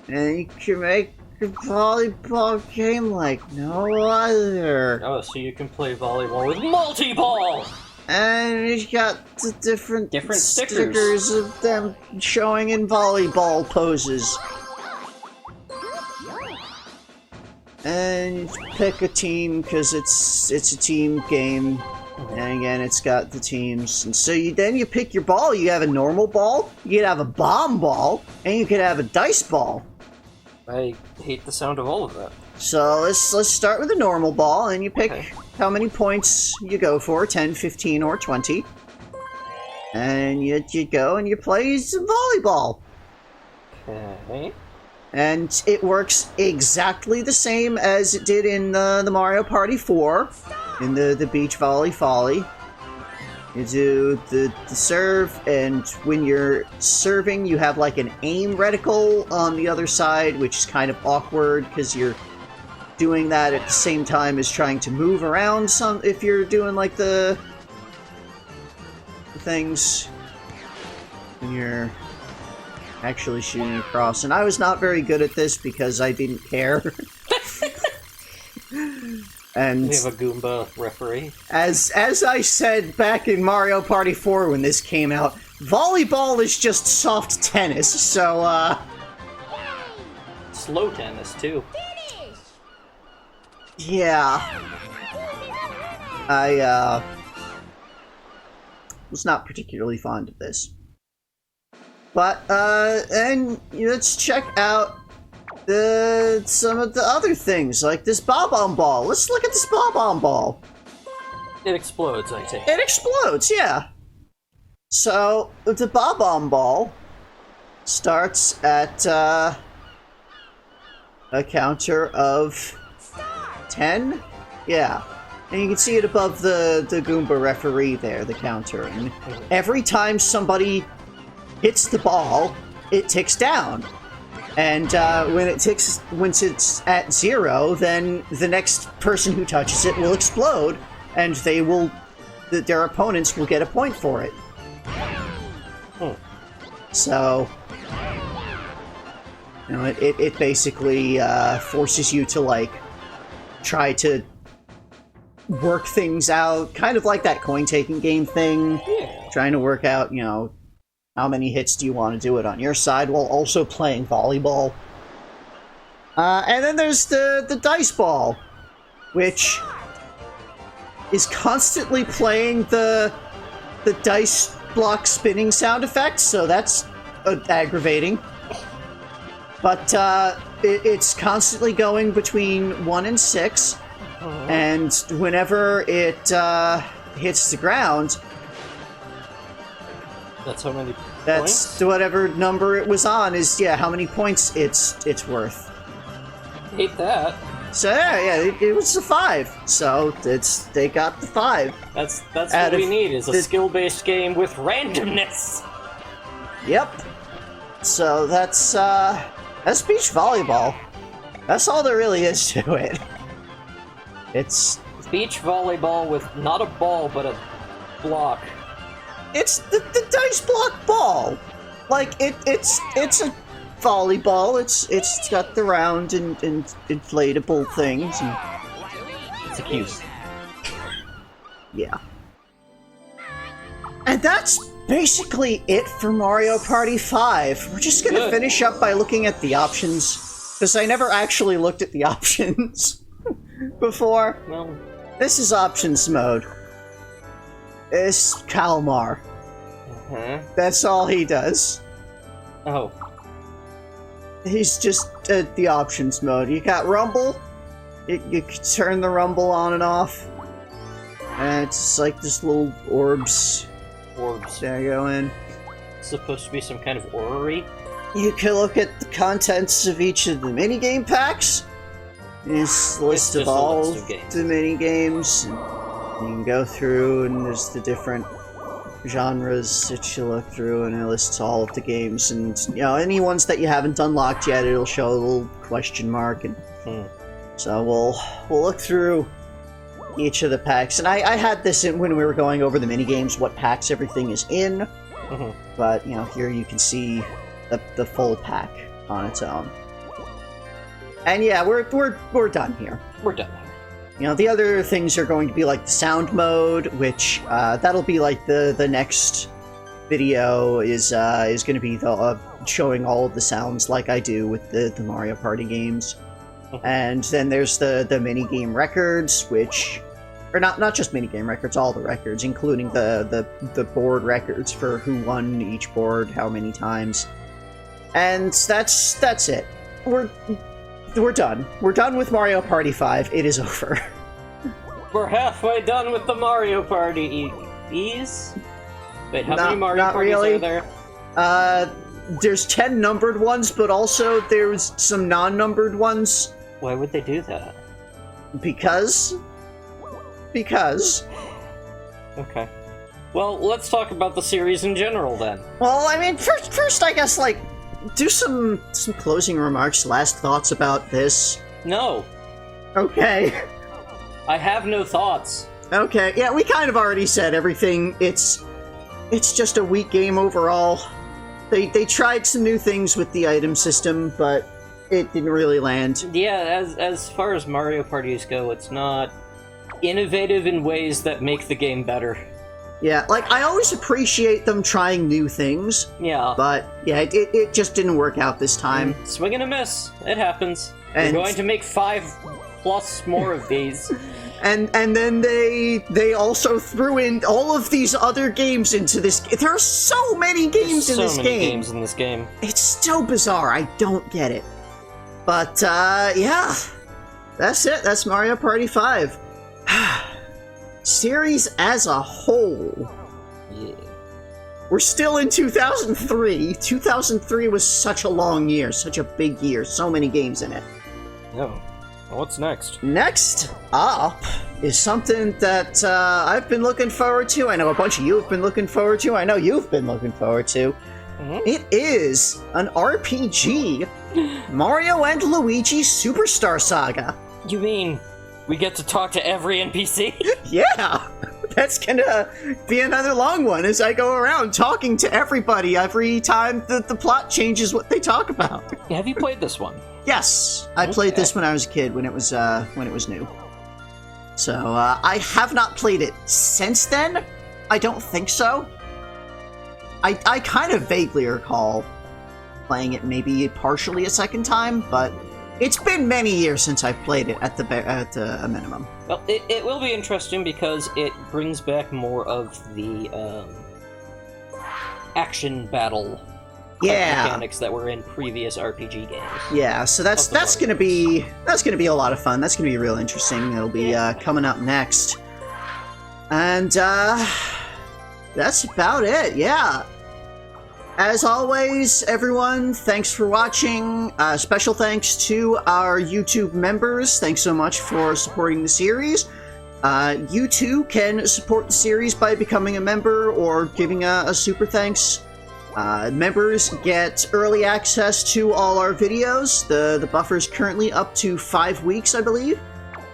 And you can make a volleyball game like no other. Oh, so you can play volleyball with multi-ball! And you got the different stickers of them showing in volleyball poses. And you pick a team, because it's a team game. And again, it's got the teams. And so then you pick your ball. You have a normal ball, you could have a bomb ball, and you could have a dice ball. I hate the sound of all of that. So let's start with a normal ball, and you pick how many points you go for, 10, 15, or 20. And you go and you play some volleyball. Okay. And it works exactly the same as it did in the Mario Party 4, in the beach volley. You do the serve, and when you're serving, you have like an aim reticle on the other side, which is kind of awkward, because you're doing that at the same time as trying to move around some, if you're doing like the things. And you're actually shooting across. And I was not very good at this because I didn't care. And we have a Goomba referee. As I said back in Mario Party 4 when this came out, volleyball is just soft tennis, so, Slow tennis, too. yeah. I, was not particularly fond of this. But, and let's check out some of the other things, like this Bob-omb ball. Let's look at this Bob-omb ball. It explodes, I think. It explodes, yeah. So, the Bob-omb ball starts at, a counter of 10? Yeah. And you can see it above the Goomba referee there, the counter. And every time somebody hits the ball, it ticks down. And once it's at 0, then the next person who touches it will explode, and their opponents will get a point for it. So, it basically forces you to, like, try to work things out, kind of like that coin-taking game thing. Yeah. Trying to work out, how many hits do you want to do it on your side while also playing volleyball. And then there's the dice ball, which is constantly playing the dice block spinning sound effect, so that's aggravating. But it's constantly going between 1 and 6, and whenever it hits the ground, that's how many that's points? Whatever number it was on is, how many points it's worth. Hate that. So yeah, it was a 5. So they got the 5. That's what we need, is a skill-based game with randomness. Yep. So that's beach volleyball. That's all there really is to it. It's beach volleyball with not a ball, but a block. It's the dice block ball. Like, it's a volleyball. It's got the round and inflatable things. And it's a cute. Yeah. And that's basically it for Mario Party 5. We're just gonna finish up by looking at the options, because I never actually looked at the options before. Well, this is options mode. It's Kalmar. That's all he does. Oh. He's just the options mode. You got Rumble. You can turn the Rumble on and off. And it's like this little orbs. There you go in. It's supposed to be some kind of orrery. You can look at the contents of each of the minigame packs. This list of all the minigames. You can go through, and there's the different genres that you look through, and it lists all of the games. And any ones that you haven't unlocked yet, it'll show a little question mark. And so we'll look through each of the packs. And I had this in when we were going over the minigames, what packs everything is in. But here you can see the full pack on its own. And yeah, we're done here. We're done here. The other things are going to be like the sound mode, which that'll be like the next video is going to be showing all of the sounds like I do with the Mario Party games. And then there's the minigame records, which or not just minigame records, all the records, including the board records for who won each board, how many times. And that's it. We're done. We're done with Mario Party 5. It is over. We're halfway done with the Mario Party E's? Wait, how many Mario Parties really. are there? There's 10 numbered ones, but also there's some non-numbered ones. Why would they do that? Because. Okay. Well, let's talk about the series in general then. Well, I mean, first I guess, like, do some closing remarks, last thoughts about this. No. Okay. I have no thoughts. Okay, yeah, we kind of already said everything. It's just a weak game overall. They tried some new things with the item system, but it didn't really land. Yeah, as far as Mario parties go, it's not innovative in ways that make the game better. Yeah, like, I always appreciate them trying new things. Yeah. But, yeah, it just didn't work out this time. Swing and a miss. It happens. And We're going to make 5+ more of these. And then they also threw in all of these other games into this. There are so many games in this game. So many games in this game. It's so bizarre. I don't get it. But, yeah. That's it. That's Mario Party 5. Series as a whole. Yeah. We're still in 2003. 2003 was such a long year, such a big year, so many games in it. No. What's next? Next up is something that I've been looking forward to. I know a bunch of you have been looking forward to. I know you've been looking forward to. Mm-hmm. It is an RPG, Mario and Luigi Superstar Saga. You mean we get to talk to every NPC? Yeah, that's gonna be another long one as I go around talking to everybody every time that the plot changes what they talk about. Have you played this one? Yes, I played this when I was a kid, when it was new. So I have not played it since then. I don't think so. I kind of vaguely recall playing it maybe partially a second time, but it's been many years since I've played it at a minimum. Well, it will be interesting because it brings back more of the action battle mechanics that were in previous RPG games. Yeah, so that's gonna be a lot of fun. That's gonna be real interesting. It'll be coming up next, and that's about it. Yeah. As always, everyone, thanks for watching. Special thanks to our YouTube members. Thanks so much for supporting the series. You too can support the series by becoming a member or giving a super thanks. Members get early access to all our videos. The buffer's currently up to 5 weeks, I believe.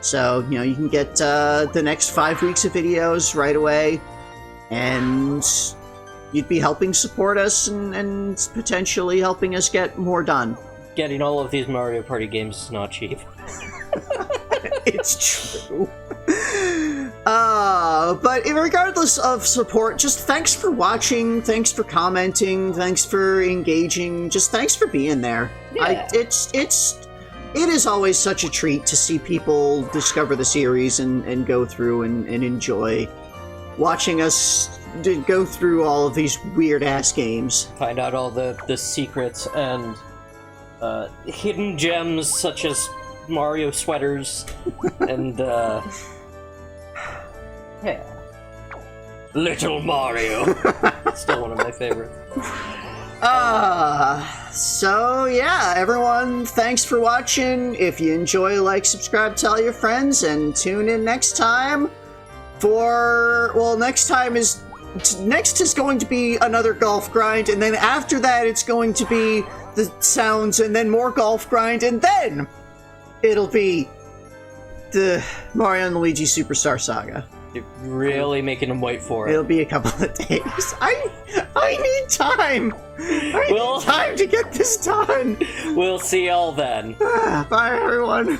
So, you can get the next 5 weeks of videos right away. And you'd be helping support us and potentially helping us get more done. Getting all of these Mario Party games is not cheap. It's true. But regardless of support, just thanks for watching, thanks for commenting, thanks for engaging, just thanks for being there. Yeah. It is always such a treat to see people discover the series and go through and enjoy watching us go through all of these weird-ass games. Find out all the secrets and hidden gems such as Mario sweaters and yeah. Little Mario. Still one of my favorites. So yeah, everyone, thanks for watching. If you enjoy, like, subscribe, tell your friends, and tune in next time for, well, next is going to be another golf grind, and then after that it's going to be the sounds, and then more golf grind, and then it'll be the Mario and Luigi Superstar Saga. You're really making them wait for it. It'll be a couple of days. I need time. I need time to get this done. We'll see y'all then. Bye, everyone.